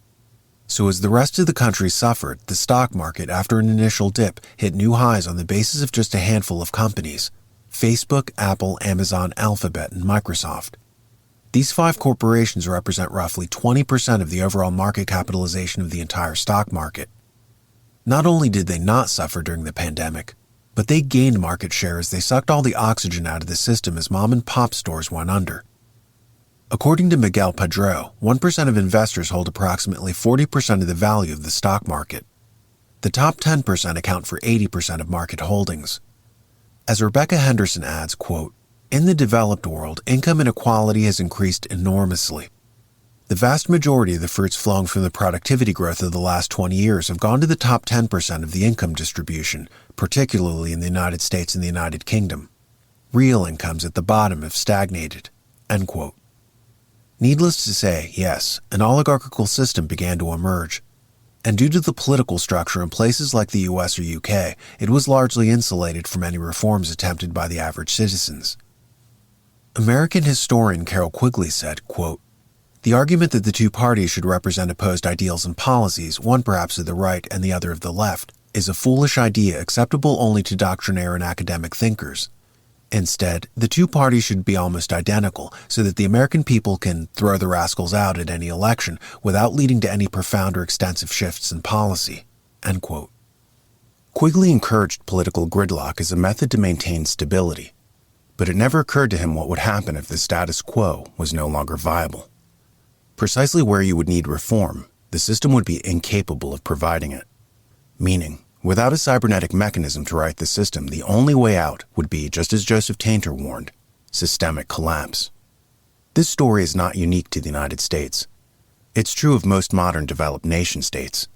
So as the rest of the country suffered, the stock market, after an initial dip, hit new highs on the basis of just a handful of companies: Facebook, Apple, Amazon, Alphabet, and Microsoft. These 5 corporations represent roughly 20% of the overall market capitalization of the entire stock market. Not only did they not suffer during the pandemic, but they gained market share as they sucked all the oxygen out of the system as mom-and-pop stores went under. According to Miguel Padrón, 1% of investors hold approximately 40% of the value of the stock market. The top 10% account for 80% of market holdings. As Rebecca Henderson adds, quote, "In the developed world, income inequality has increased enormously. The vast majority of the fruits flowing from the productivity growth of the last 20 years have gone to the top 10% of the income distribution, particularly in the United States and the United Kingdom. Real incomes at the bottom have stagnated." End quote. Needless to say, yes, an oligarchical system began to emerge. And due to the political structure in places like the US or UK, it was largely insulated from any reforms attempted by the average citizens. American historian Carol Quigley said, quote, "The argument that the two parties should represent opposed ideals and policies, one perhaps of the right and the other of the left, is a foolish idea acceptable only to doctrinaire and academic thinkers. Instead, the two parties should be almost identical so that the American people can throw the rascals out at any election without leading to any profound or extensive shifts in policy." End quote. Quigley encouraged political gridlock as a method to maintain stability, but it never occurred to him what would happen if the status quo was no longer viable. Precisely where you would need reform, the system would be incapable of providing it. Meaning, without a cybernetic mechanism to right the system, the only way out would be, just as Joseph Tainter warned, systemic collapse. This story is not unique to the United States. It's true of most modern developed nation-states.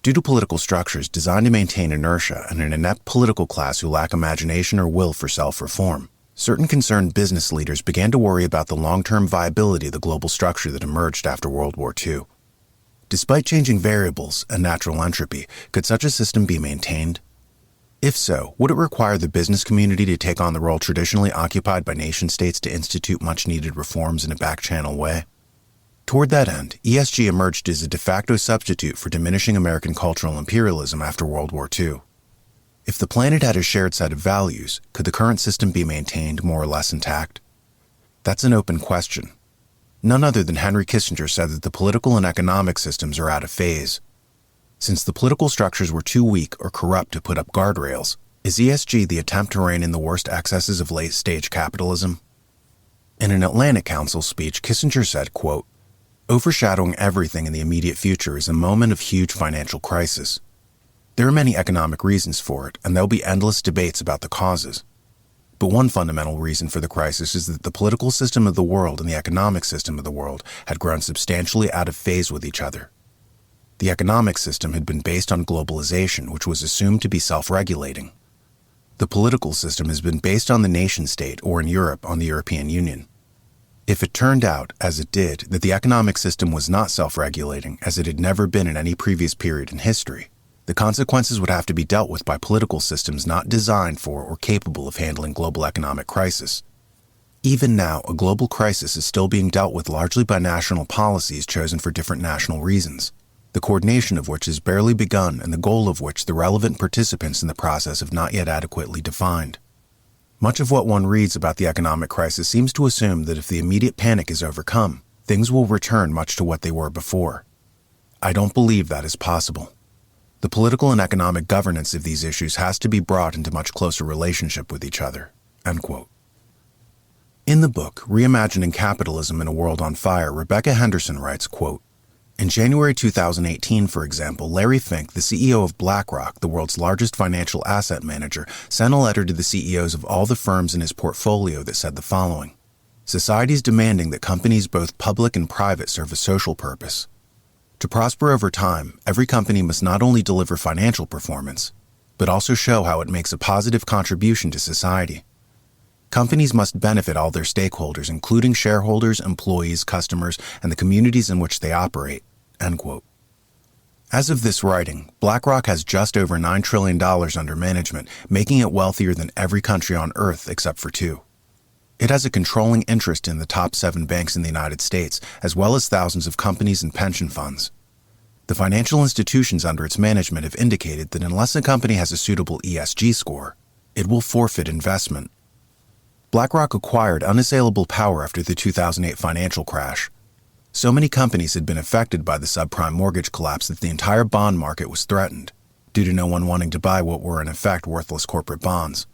Due to political structures designed to maintain inertia and an inept political class who lack imagination or will for self-reform, certain concerned business leaders began to worry about the long-term viability of the global structure that emerged after World War II. Despite changing variables and natural entropy, could such a system be maintained? If so, would it require the business community to take on the role traditionally occupied by nation-states to institute much-needed reforms in a back-channel way? Toward that end, ESG emerged as a de facto substitute for diminishing American cultural imperialism after World War II. If the planet had a shared set of values, could the current system be maintained more or less intact? That's an open question. None other than Henry Kissinger said that the political and economic systems are out of phase. Since the political structures were too weak or corrupt to put up guardrails, is ESG the attempt to rein in the worst excesses of late-stage capitalism? In an Atlantic Council speech, Kissinger said, quote, "Overshadowing everything in the immediate future is a moment of huge financial crisis. There are many economic reasons for it, and there'll be endless debates about the causes. But one fundamental reason for the crisis is that the political system of the world and the economic system of the world had grown substantially out of phase with each other. The economic system had been based on globalization, which was assumed to be self-regulating. The political system has been based on the nation-state, or in Europe, on the European Union. If it turned out, as it did, that the economic system was not self-regulating, as it had never been in any previous period in history, the consequences would have to be dealt with by political systems not designed for or capable of handling global economic crisis. Even now, a global crisis is still being dealt with largely by national policies chosen for different national reasons, the coordination of which has barely begun and the goal of which the relevant participants in the process have not yet adequately defined. Much of what one reads about the economic crisis seems to assume that if the immediate panic is overcome, things will return much to what they were before. I don't believe that is possible. The political and economic governance of these issues has to be brought into much closer relationship with each other." End quote. In the book, Reimagining Capitalism in a World on Fire, Rebecca Henderson writes, quote, "In January 2018, for example, Larry Fink, the CEO of BlackRock, the world's largest financial asset manager, sent a letter to the CEOs of all the firms in his portfolio that said the following: Society is demanding that companies both public and private serve a social purpose. To prosper over time, every company must not only deliver financial performance, but also show how it makes a positive contribution to society. Companies must benefit all their stakeholders, including shareholders, employees, customers, and the communities in which they operate." End quote. As of this writing, BlackRock has just over $9 trillion under management, making it wealthier than every country on Earth except for 2. It has a controlling interest in the top 7 banks in the United States, as well as thousands of companies and pension funds. The financial institutions under its management have indicated that unless a company has a suitable ESG score, it will forfeit investment. BlackRock acquired unassailable power after the 2008 financial crash. So many companies had been affected by the subprime mortgage collapse that the entire bond market was threatened, due to no one wanting to buy what were in effect worthless corporate bonds.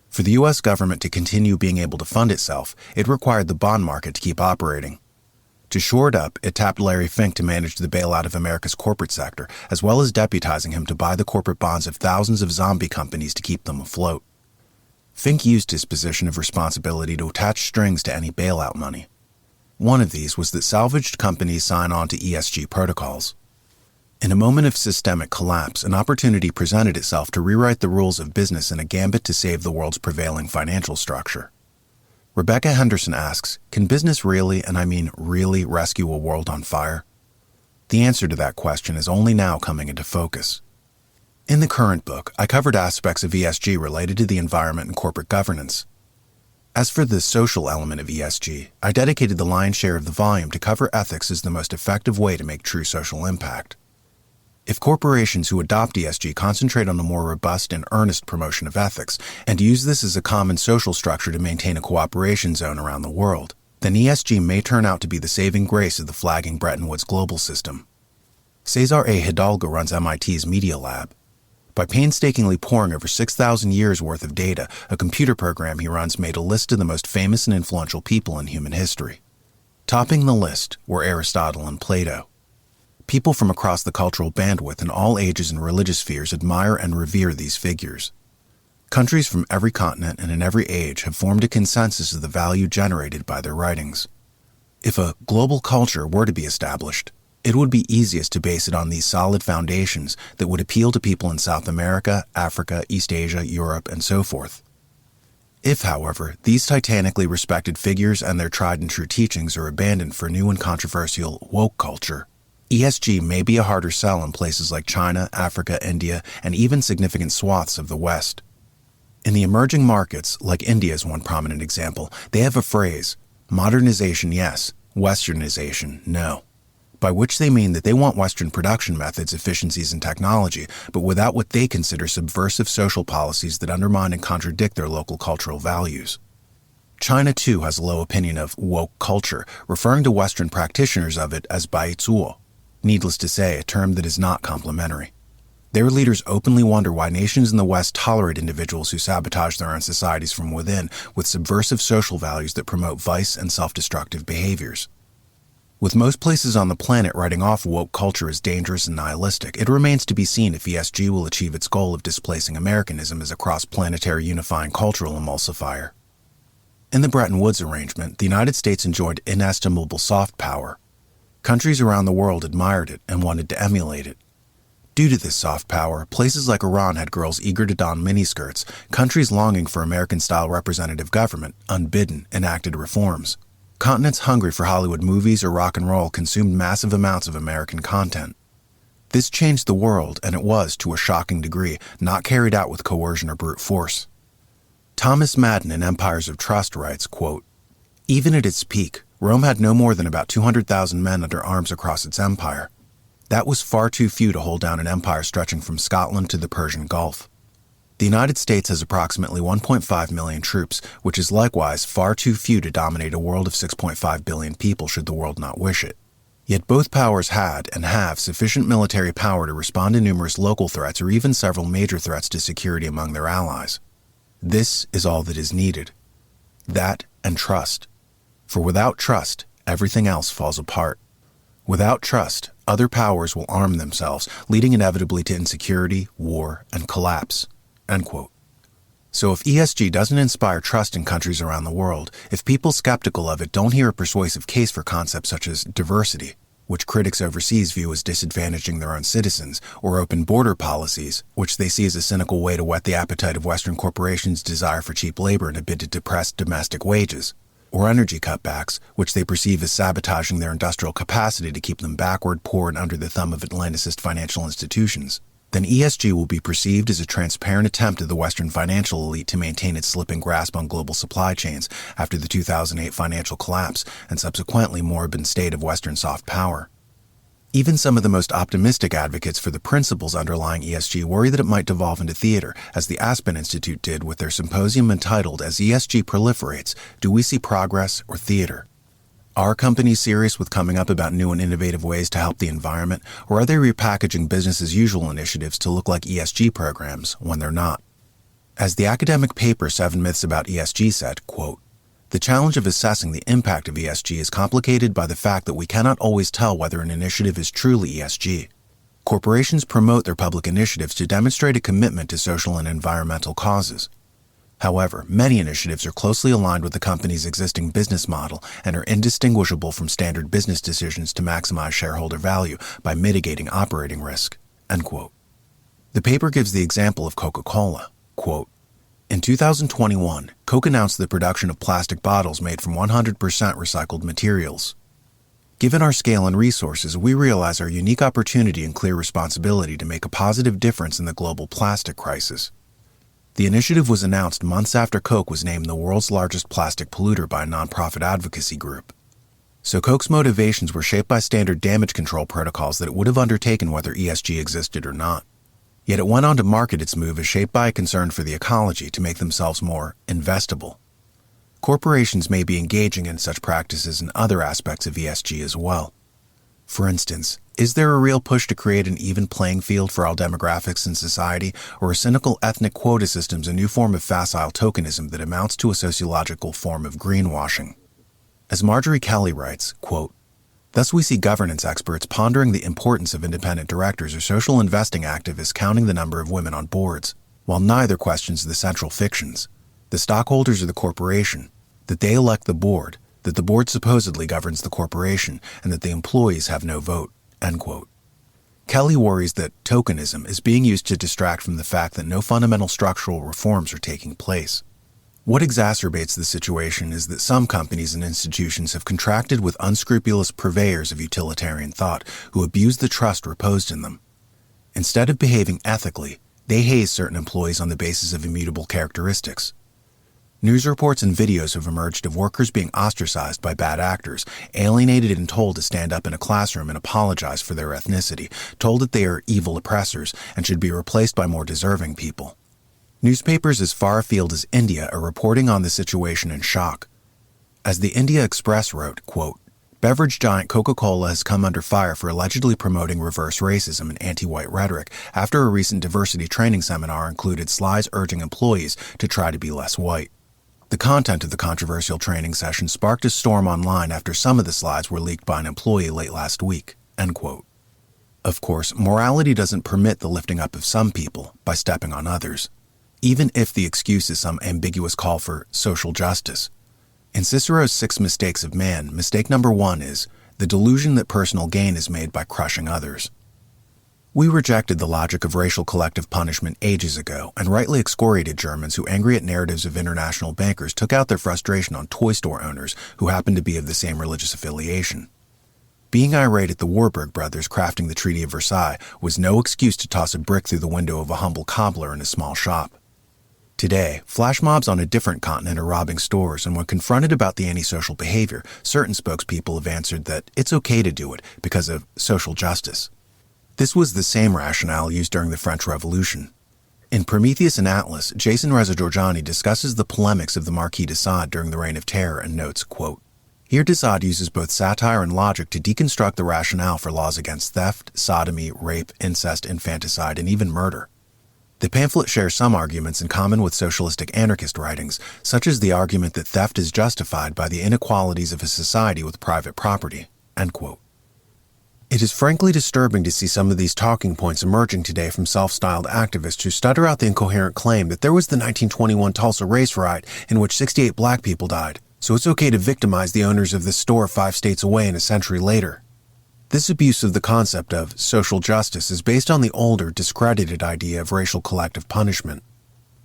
For the U.S. government to continue being able to fund itself, it required the bond market to keep operating. To shore it up, it tapped Larry Fink to manage the bailout of America's corporate sector, as well as deputizing him to buy the corporate bonds of thousands of zombie companies to keep them afloat. Fink used his position of responsibility to attach strings to any bailout money. One of these was that salvaged companies sign on to ESG protocols. In a moment of systemic collapse, an opportunity presented itself to rewrite the rules of business in a gambit to save the world's prevailing financial structure. Rebecca Henderson asks, can business really, and I mean really, rescue a world on fire? The answer to that question is only now coming into focus. In the current book, I covered aspects of ESG related to the environment and corporate governance. As for the social element of ESG, I dedicated the lion's share of the volume to cover ethics as the most effective way to make true social impact. If corporations who adopt ESG concentrate on a more robust and earnest promotion of ethics, and use this as a common social structure to maintain a cooperation zone around the world, then ESG may turn out to be the saving grace of the flagging Bretton Woods global system. Cesar A. Hidalgo runs MIT's Media Lab. By painstakingly poring over 6,000 years' worth of data, a computer program he runs made a list of the most famous and influential people in human history. Topping the list were Aristotle and Plato. People from across the cultural bandwidth in all ages and religious spheres admire and revere these figures. Countries from every continent and in every age have formed a consensus of the value generated by their writings. If a global culture were to be established, it would be easiest to base it on these solid foundations that would appeal to people in South America, Africa, East Asia, Europe, and so forth. If, however, these titanically respected figures and their tried and true teachings are abandoned for new and controversial woke culture, ESG may be a harder sell in places like China, Africa, India, and even significant swaths of the West. In the emerging markets, like India is one prominent example, they have a phrase, modernization yes, westernization no, by which they mean that they want Western production methods, efficiencies, and technology, but without what they consider subversive social policies that undermine and contradict their local cultural values. China, too, has a low opinion of woke culture, referring to Western practitioners of it as baizuo, needless to say, a term that is not complimentary. Their leaders openly wonder why nations in the West tolerate individuals who sabotage their own societies from within with subversive social values that promote vice and self-destructive behaviors. With most places on the planet writing off woke culture as dangerous and nihilistic, it remains to be seen if ESG will achieve its goal of displacing Americanism as a cross-planetary unifying cultural emulsifier. In the Bretton Woods arrangement, the United States enjoyed inestimable soft power. Countries around the world admired it and wanted to emulate it. Due to this soft power, places like Iran had girls eager to don miniskirts, countries longing for American-style representative government, unbidden, enacted reforms. Continents hungry for Hollywood movies or rock and roll consumed massive amounts of American content. This changed the world, and it was, to a shocking degree, not carried out with coercion or brute force. Thomas Madden in Empires of Trust writes, quote, "Even at its peak, Rome had no more than about 200,000 men under arms across its empire. That was far too few to hold down an empire stretching from Scotland to the Persian Gulf. The United States has approximately 1.5 million troops, which is likewise far too few to dominate a world of 6.5 billion people should the world not wish it. Yet both powers had and have sufficient military power to respond to numerous local threats or even several major threats to security among their allies. This is all that is needed. That and trust. For without trust, everything else falls apart. Without trust, other powers will arm themselves, leading inevitably to insecurity, war, and collapse." End quote. So if ESG doesn't inspire trust in countries around the world, if people skeptical of it don't hear a persuasive case for concepts such as diversity, which critics overseas view as disadvantaging their own citizens, or open border policies, which they see as a cynical way to whet the appetite of Western corporations' desire for cheap labor in a bid to depress domestic wages, or energy cutbacks, which they perceive as sabotaging their industrial capacity to keep them backward, poor, and under the thumb of Atlanticist financial institutions, then ESG will be perceived as a transparent attempt of the Western financial elite to maintain its slipping grasp on global supply chains after the 2008 financial collapse and subsequently moribund state of Western soft power. Even some of the most optimistic advocates for the principles underlying ESG worry that it might devolve into theater, as the Aspen Institute did with their symposium entitled "As ESG Proliferates, Do We See Progress or Theater?" Are companies serious with coming up about new and innovative ways to help the environment, or are they repackaging business-as-usual initiatives to look like ESG programs when they're not? As the academic paper 7 Myths About ESG said, quote, "The challenge of assessing the impact of ESG is complicated by the fact that we cannot always tell whether an initiative is truly ESG. Corporations promote their public initiatives to demonstrate a commitment to social and environmental causes. However, many initiatives are closely aligned with the company's existing business model and are indistinguishable from standard business decisions to maximize shareholder value by mitigating operating risk." End quote. The paper gives the example of Coca-Cola. Quote, "In 2021, Coke announced the production of plastic bottles made from 100% recycled materials. Given our scale and resources, we realize our unique opportunity and clear responsibility to make a positive difference in the global plastic crisis. The initiative was announced months after Coke was named the world's largest plastic polluter by a nonprofit advocacy group. So Coke's motivations were shaped by standard damage control protocols that it would have undertaken whether ESG existed or not. Yet it went on to market its move as shaped by a concern for the ecology to make themselves more investable. Corporations may be engaging in such practices in other aspects of ESG as well. For instance, is there a real push to create an even playing field for all demographics in society, or are cynical ethnic quota systems a new form of facile tokenism that amounts to a sociological form of greenwashing? As Marjorie Kelly writes, quote, "Thus we see governance experts pondering the importance of independent directors or social investing activists counting the number of women on boards, while neither questions the central fictions, the stockholders of the corporation, that they elect the board, that the board supposedly governs the corporation, and that the employees have no vote." End quote. Kelly worries that tokenism is being used to distract from the fact that no fundamental structural reforms are taking place. What exacerbates the situation is that some companies and institutions have contracted with unscrupulous purveyors of utilitarian thought who abuse the trust reposed in them. Instead of behaving ethically, they haze certain employees on the basis of immutable characteristics. News reports and videos have emerged of workers being ostracized by bad actors, alienated and told to stand up in a classroom and apologize for their ethnicity, told that they are evil oppressors and should be replaced by more deserving people. Newspapers as far afield as India are reporting on the situation in shock. As the India Express wrote, quote, beverage giant Coca-Cola has come under fire for allegedly promoting reverse racism and anti-white rhetoric after a recent diversity training seminar included slides urging employees to try to be less white. The content of the controversial training session sparked a storm online after some of the slides were leaked by an employee late last week, end quote. Of course, morality doesn't permit the lifting up of some people by stepping on others, even if the excuse is some ambiguous call for social justice. In Cicero's 6 Mistakes of Man, mistake number 1 is the delusion that personal gain is made by crushing others. We rejected the logic of racial collective punishment ages ago and rightly excoriated Germans who, angry at narratives of international bankers, took out their frustration on toy store owners who happened to be of the same religious affiliation. Being irate at the Warburg brothers crafting the Treaty of Versailles was no excuse to toss a brick through the window of a humble cobbler in a small shop. Today, flash mobs on a different continent are robbing stores, and when confronted about the antisocial behavior, certain spokespeople have answered that it's okay to do it because of social justice. This was the same rationale used during the French Revolution. In Prometheus and Atlas, Jason Reza-Giorgiani discusses the polemics of the Marquis de Sade during the Reign of Terror and notes, quote, "Here de Sade uses both satire and logic to deconstruct the rationale for laws against theft, sodomy, rape, incest, infanticide, and even murder." The pamphlet shares some arguments in common with socialistic anarchist writings, such as the argument that theft is justified by the inequalities of a society with private property, end quote. It is frankly disturbing to see some of these talking points emerging today from self-styled activists who stutter out the incoherent claim that there was the 1921 Tulsa race riot in which 68 black people died, so it's okay to victimize the owners of this store 5 states away and a century later. This abuse of the concept of social justice is based on the older, discredited idea of racial collective punishment.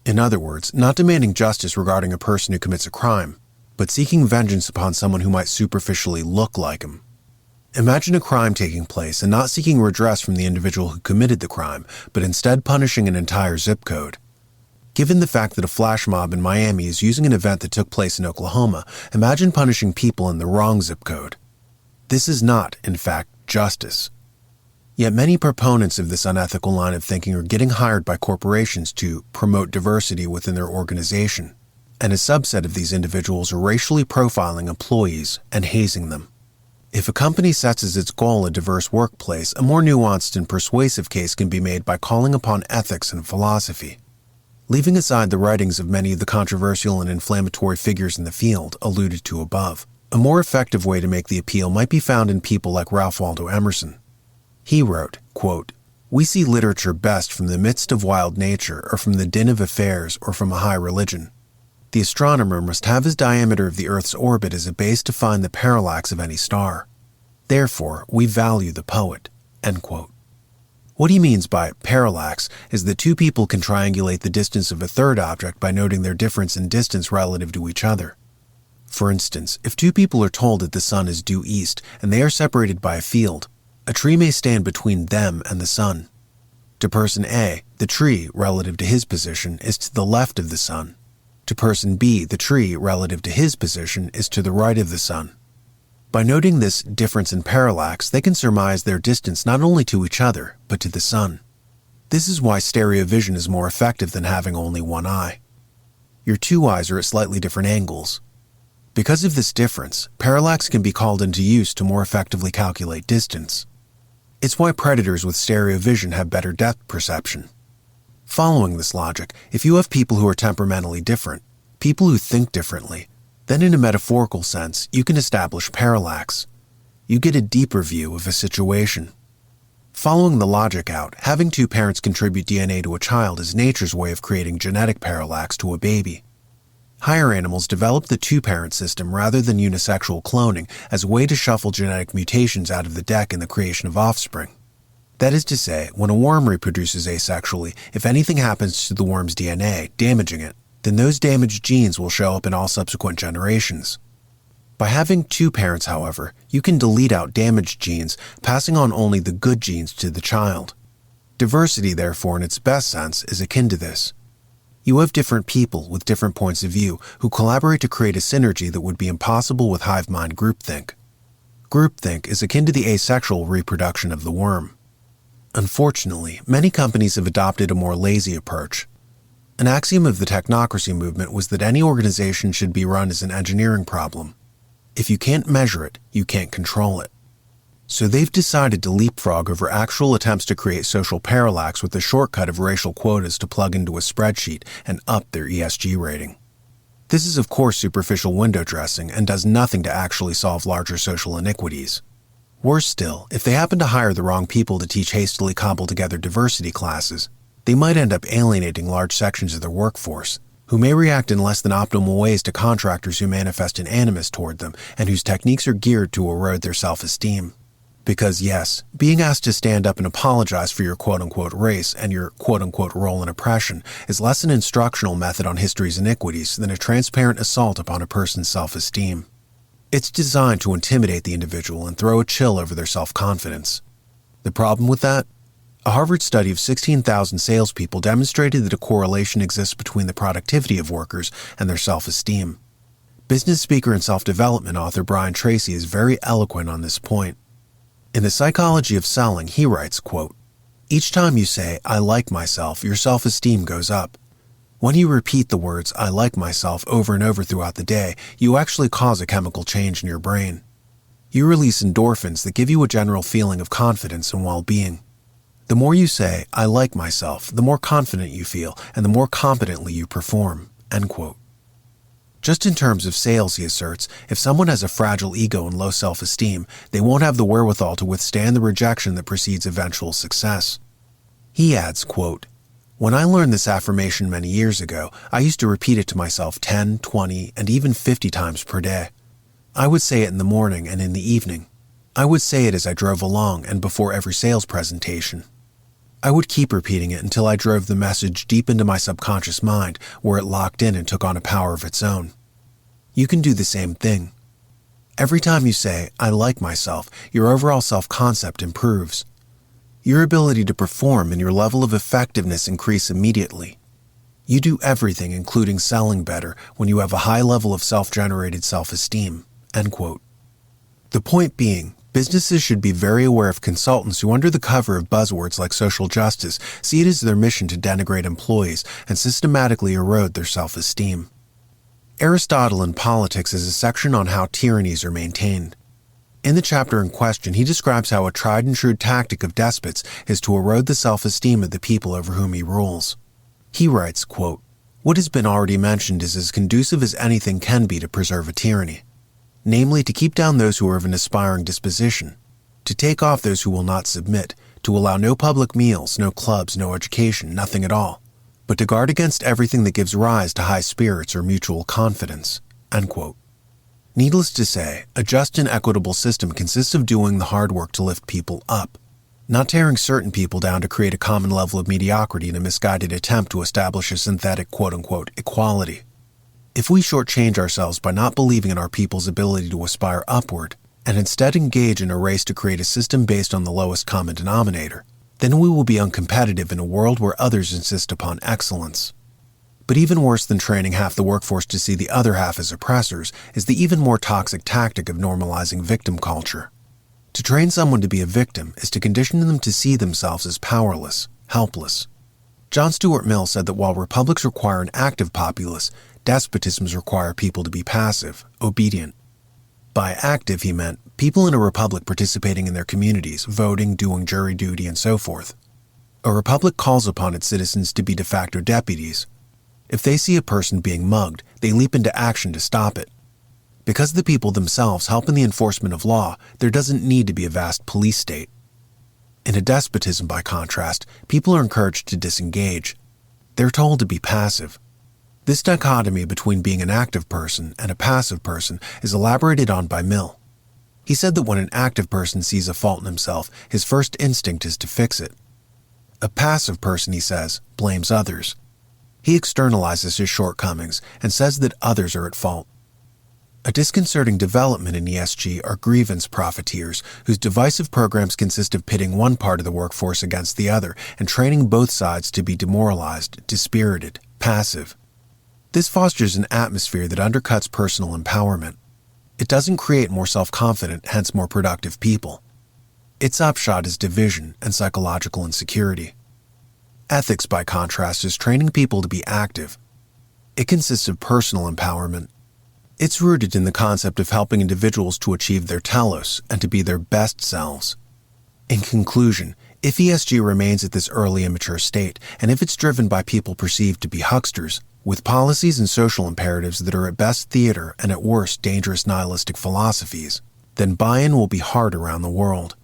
In other words, not demanding justice regarding a person who commits a crime, but seeking vengeance upon someone who might superficially look like him. Imagine a crime taking place and not seeking redress from the individual who committed the crime, but instead punishing an entire zip code. Given the fact that a flash mob in Miami is using an event that took place in Oklahoma, imagine punishing people in the wrong zip code. This is not, in fact, justice. Yet many proponents of this unethical line of thinking are getting hired by corporations to promote diversity within their organization, and a subset of these individuals are racially profiling employees and hazing them. If a company sets as its goal a diverse workplace, a more nuanced and persuasive case can be made by calling upon ethics and philosophy. Leaving aside the writings of many of the controversial and inflammatory figures in the field alluded to above, a more effective way to make the appeal might be found in people like Ralph Waldo Emerson. He wrote, quote, "We see literature best from the midst of wild nature or from the din of affairs or from a high religion. The astronomer must have his diameter of the Earth's orbit as a base to find the parallax of any star. Therefore, we value the poet," end quote. What he means by parallax is that 2 people can triangulate the distance of a third object by noting their difference in distance relative to each other. For instance, if 2 people are told that the sun is due east and they are separated by a field, a tree may stand between them and the sun. To person A, the tree, relative to his position, is to the left of the sun. To person B, the tree, relative to his position, is to the right of the sun. By noting this difference in parallax, they can surmise their distance not only to each other, but to the sun. This is why stereo vision is more effective than having only one eye. Your 2 eyes are at slightly different angles. Because of this difference, parallax can be called into use to more effectively calculate distance. It's why predators with stereo vision have better depth perception. Following this logic, if you have people who are temperamentally different, people who think differently, then in a metaphorical sense, you can establish parallax. You get a deeper view of a situation. Following the logic out, having 2 parents contribute DNA to a child is nature's way of creating genetic parallax to a baby. Higher animals develop the 2-parent system rather than unisexual cloning as a way to shuffle genetic mutations out of the deck in the creation of offspring. That is to say, when a worm reproduces asexually, if anything happens to the worm's DNA, damaging it, then those damaged genes will show up in all subsequent generations. By having 2 parents, however, you can delete out damaged genes, passing on only the good genes to the child. Diversity, therefore, in its best sense, is akin to this. You have different people with different points of view who collaborate to create a synergy that would be impossible with hive mind groupthink. Groupthink is akin to the asexual reproduction of the worm. Unfortunately, many companies have adopted a more lazy approach. An axiom of the technocracy movement was that any organization should be run as an engineering problem. If you can't measure it, you can't control it. So they've decided to leapfrog over actual attempts to create social parallax with the shortcut of racial quotas to plug into a spreadsheet and up their ESG rating. This is of course superficial window dressing and does nothing to actually solve larger social iniquities. Worse still, if they happen to hire the wrong people to teach hastily cobbled together diversity classes, they might end up alienating large sections of their workforce, who may react in less than optimal ways to contractors who manifest an animus toward them and whose techniques are geared to erode their self-esteem. Because yes, being asked to stand up and apologize for your quote-unquote race and your quote-unquote role in oppression is less an instructional method on history's iniquities than a transparent assault upon a person's self-esteem. It's designed to intimidate the individual and throw a chill over their self-confidence. The problem with that? A Harvard study of 16,000 salespeople demonstrated that a correlation exists between the productivity of workers and their self-esteem. Business speaker and self-development author Brian Tracy is very eloquent on this point. In The Psychology of Selling, he writes, quote, "Each time you say, 'I like myself,' your self-esteem goes up. When you repeat the words, 'I like myself' over and over throughout the day, you actually cause a chemical change in your brain. You release endorphins that give you a general feeling of confidence and well-being. The more you say, 'I like myself,' the more confident you feel and the more competently you perform." End quote. Just in terms of sales, he asserts, if someone has a fragile ego and low self-esteem, they won't have the wherewithal to withstand the rejection that precedes eventual success. He adds, quote, "When I learned this affirmation many years ago, I used to repeat it to myself 10, 20, and even 50 times per day. I would say it in the morning and in the evening. I would say it as I drove along and before every sales presentation. I would keep repeating it until I drove the message deep into my subconscious mind, where it locked in and took on a power of its own. You can do the same thing. Every time you say, 'I like myself,' your overall self-concept improves. Your ability to perform and your level of effectiveness increase immediately. You do everything, including selling better, when you have a high level of self-generated self-esteem." End quote. The point being, businesses should be very aware of consultants who, under the cover of buzzwords like social justice, see it as their mission to denigrate employees and systematically erode their self-esteem. Aristotle in Politics has a section on how tyrannies are maintained. In the chapter in question, he describes how a tried-and-true tactic of despots is to erode the self-esteem of the people over whom he rules. He writes, quote, "What has been already mentioned is as conducive as anything can be to preserve a tyranny. Namely, to keep down those who are of an aspiring disposition, to take off those who will not submit, to allow no public meals, no clubs, no education, nothing at all, but to guard against everything that gives rise to high spirits or mutual confidence." End quote. Needless to say, a just and equitable system consists of doing the hard work to lift people up, not tearing certain people down to create a common level of mediocrity in a misguided attempt to establish a synthetic quote-unquote equality. If we shortchange ourselves by not believing in our people's ability to aspire upward, and instead engage in a race to create a system based on the lowest common denominator, then we will be uncompetitive in a world where others insist upon excellence. But even worse than training half the workforce to see the other half as oppressors is the even more toxic tactic of normalizing victim culture. To train someone to be a victim is to condition them to see themselves as powerless, helpless. John Stuart Mill said that while republics require an active populace, despotisms require people to be passive, obedient. By active, he meant people in a republic participating in their communities, voting, doing jury duty, and so forth. A republic calls upon its citizens to be de facto deputies. If they see a person being mugged, they leap into action to stop it. Because the people themselves help in the enforcement of law, there doesn't need to be a vast police state. In a despotism, by contrast, people are encouraged to disengage. They're told to be passive. This dichotomy between being an active person and a passive person is elaborated on by Mill. He said that when an active person sees a fault in himself, his first instinct is to fix it. A passive person, he says, blames others. He externalizes his shortcomings and says that others are at fault. A disconcerting development in ESG are grievance profiteers, whose divisive programs consist of pitting one part of the workforce against the other and training both sides to be demoralized, dispirited, passive. This fosters an atmosphere that undercuts personal empowerment. It doesn't create more self-confident, hence more productive people. Its upshot is division and psychological insecurity. Ethics, by contrast, is training people to be active. It consists of personal empowerment. It's rooted in the concept of helping individuals to achieve their telos and to be their best selves. In conclusion, if ESG remains at this early immature state, and if it's driven by people perceived to be hucksters, with policies and social imperatives that are at best theater and at worst dangerous nihilistic philosophies, then buy-in will be hard around the world.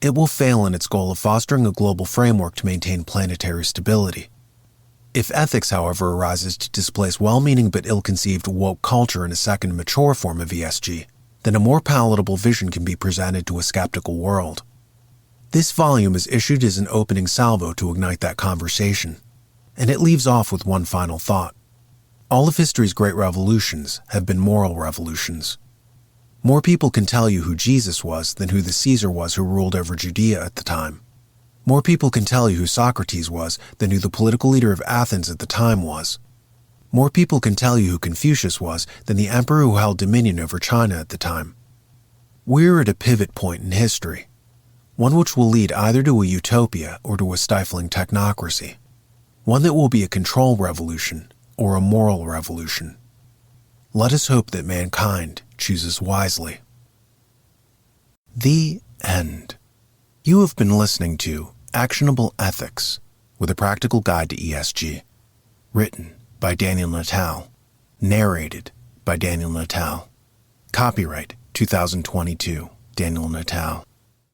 It will fail in its goal of fostering a global framework to maintain planetary stability. If ethics, however, arises to displace well-meaning but ill-conceived woke culture in a second mature form of ESG, then a more palatable vision can be presented to a skeptical world. This volume is issued as an opening salvo to ignite that conversation, and it leaves off with one final thought. All of history's great revolutions have been moral revolutions. More people can tell you who Jesus was than who the Caesar was who ruled over Judea at the time. More people can tell you who Socrates was than who the political leader of Athens at the time was. More people can tell you who Confucius was than the emperor who held dominion over China at the time. We're at a pivot point in history, one which will lead either to a utopia or to a stifling technocracy, one that will be a control revolution or a moral revolution. Let us hope that mankind chooses wisely. The end. You have been listening to Actionable Ethics, with a practical guide to ESG, written by Daniel Natal, narrated by Daniel Natal. Copyright 2022, Daniel Natal.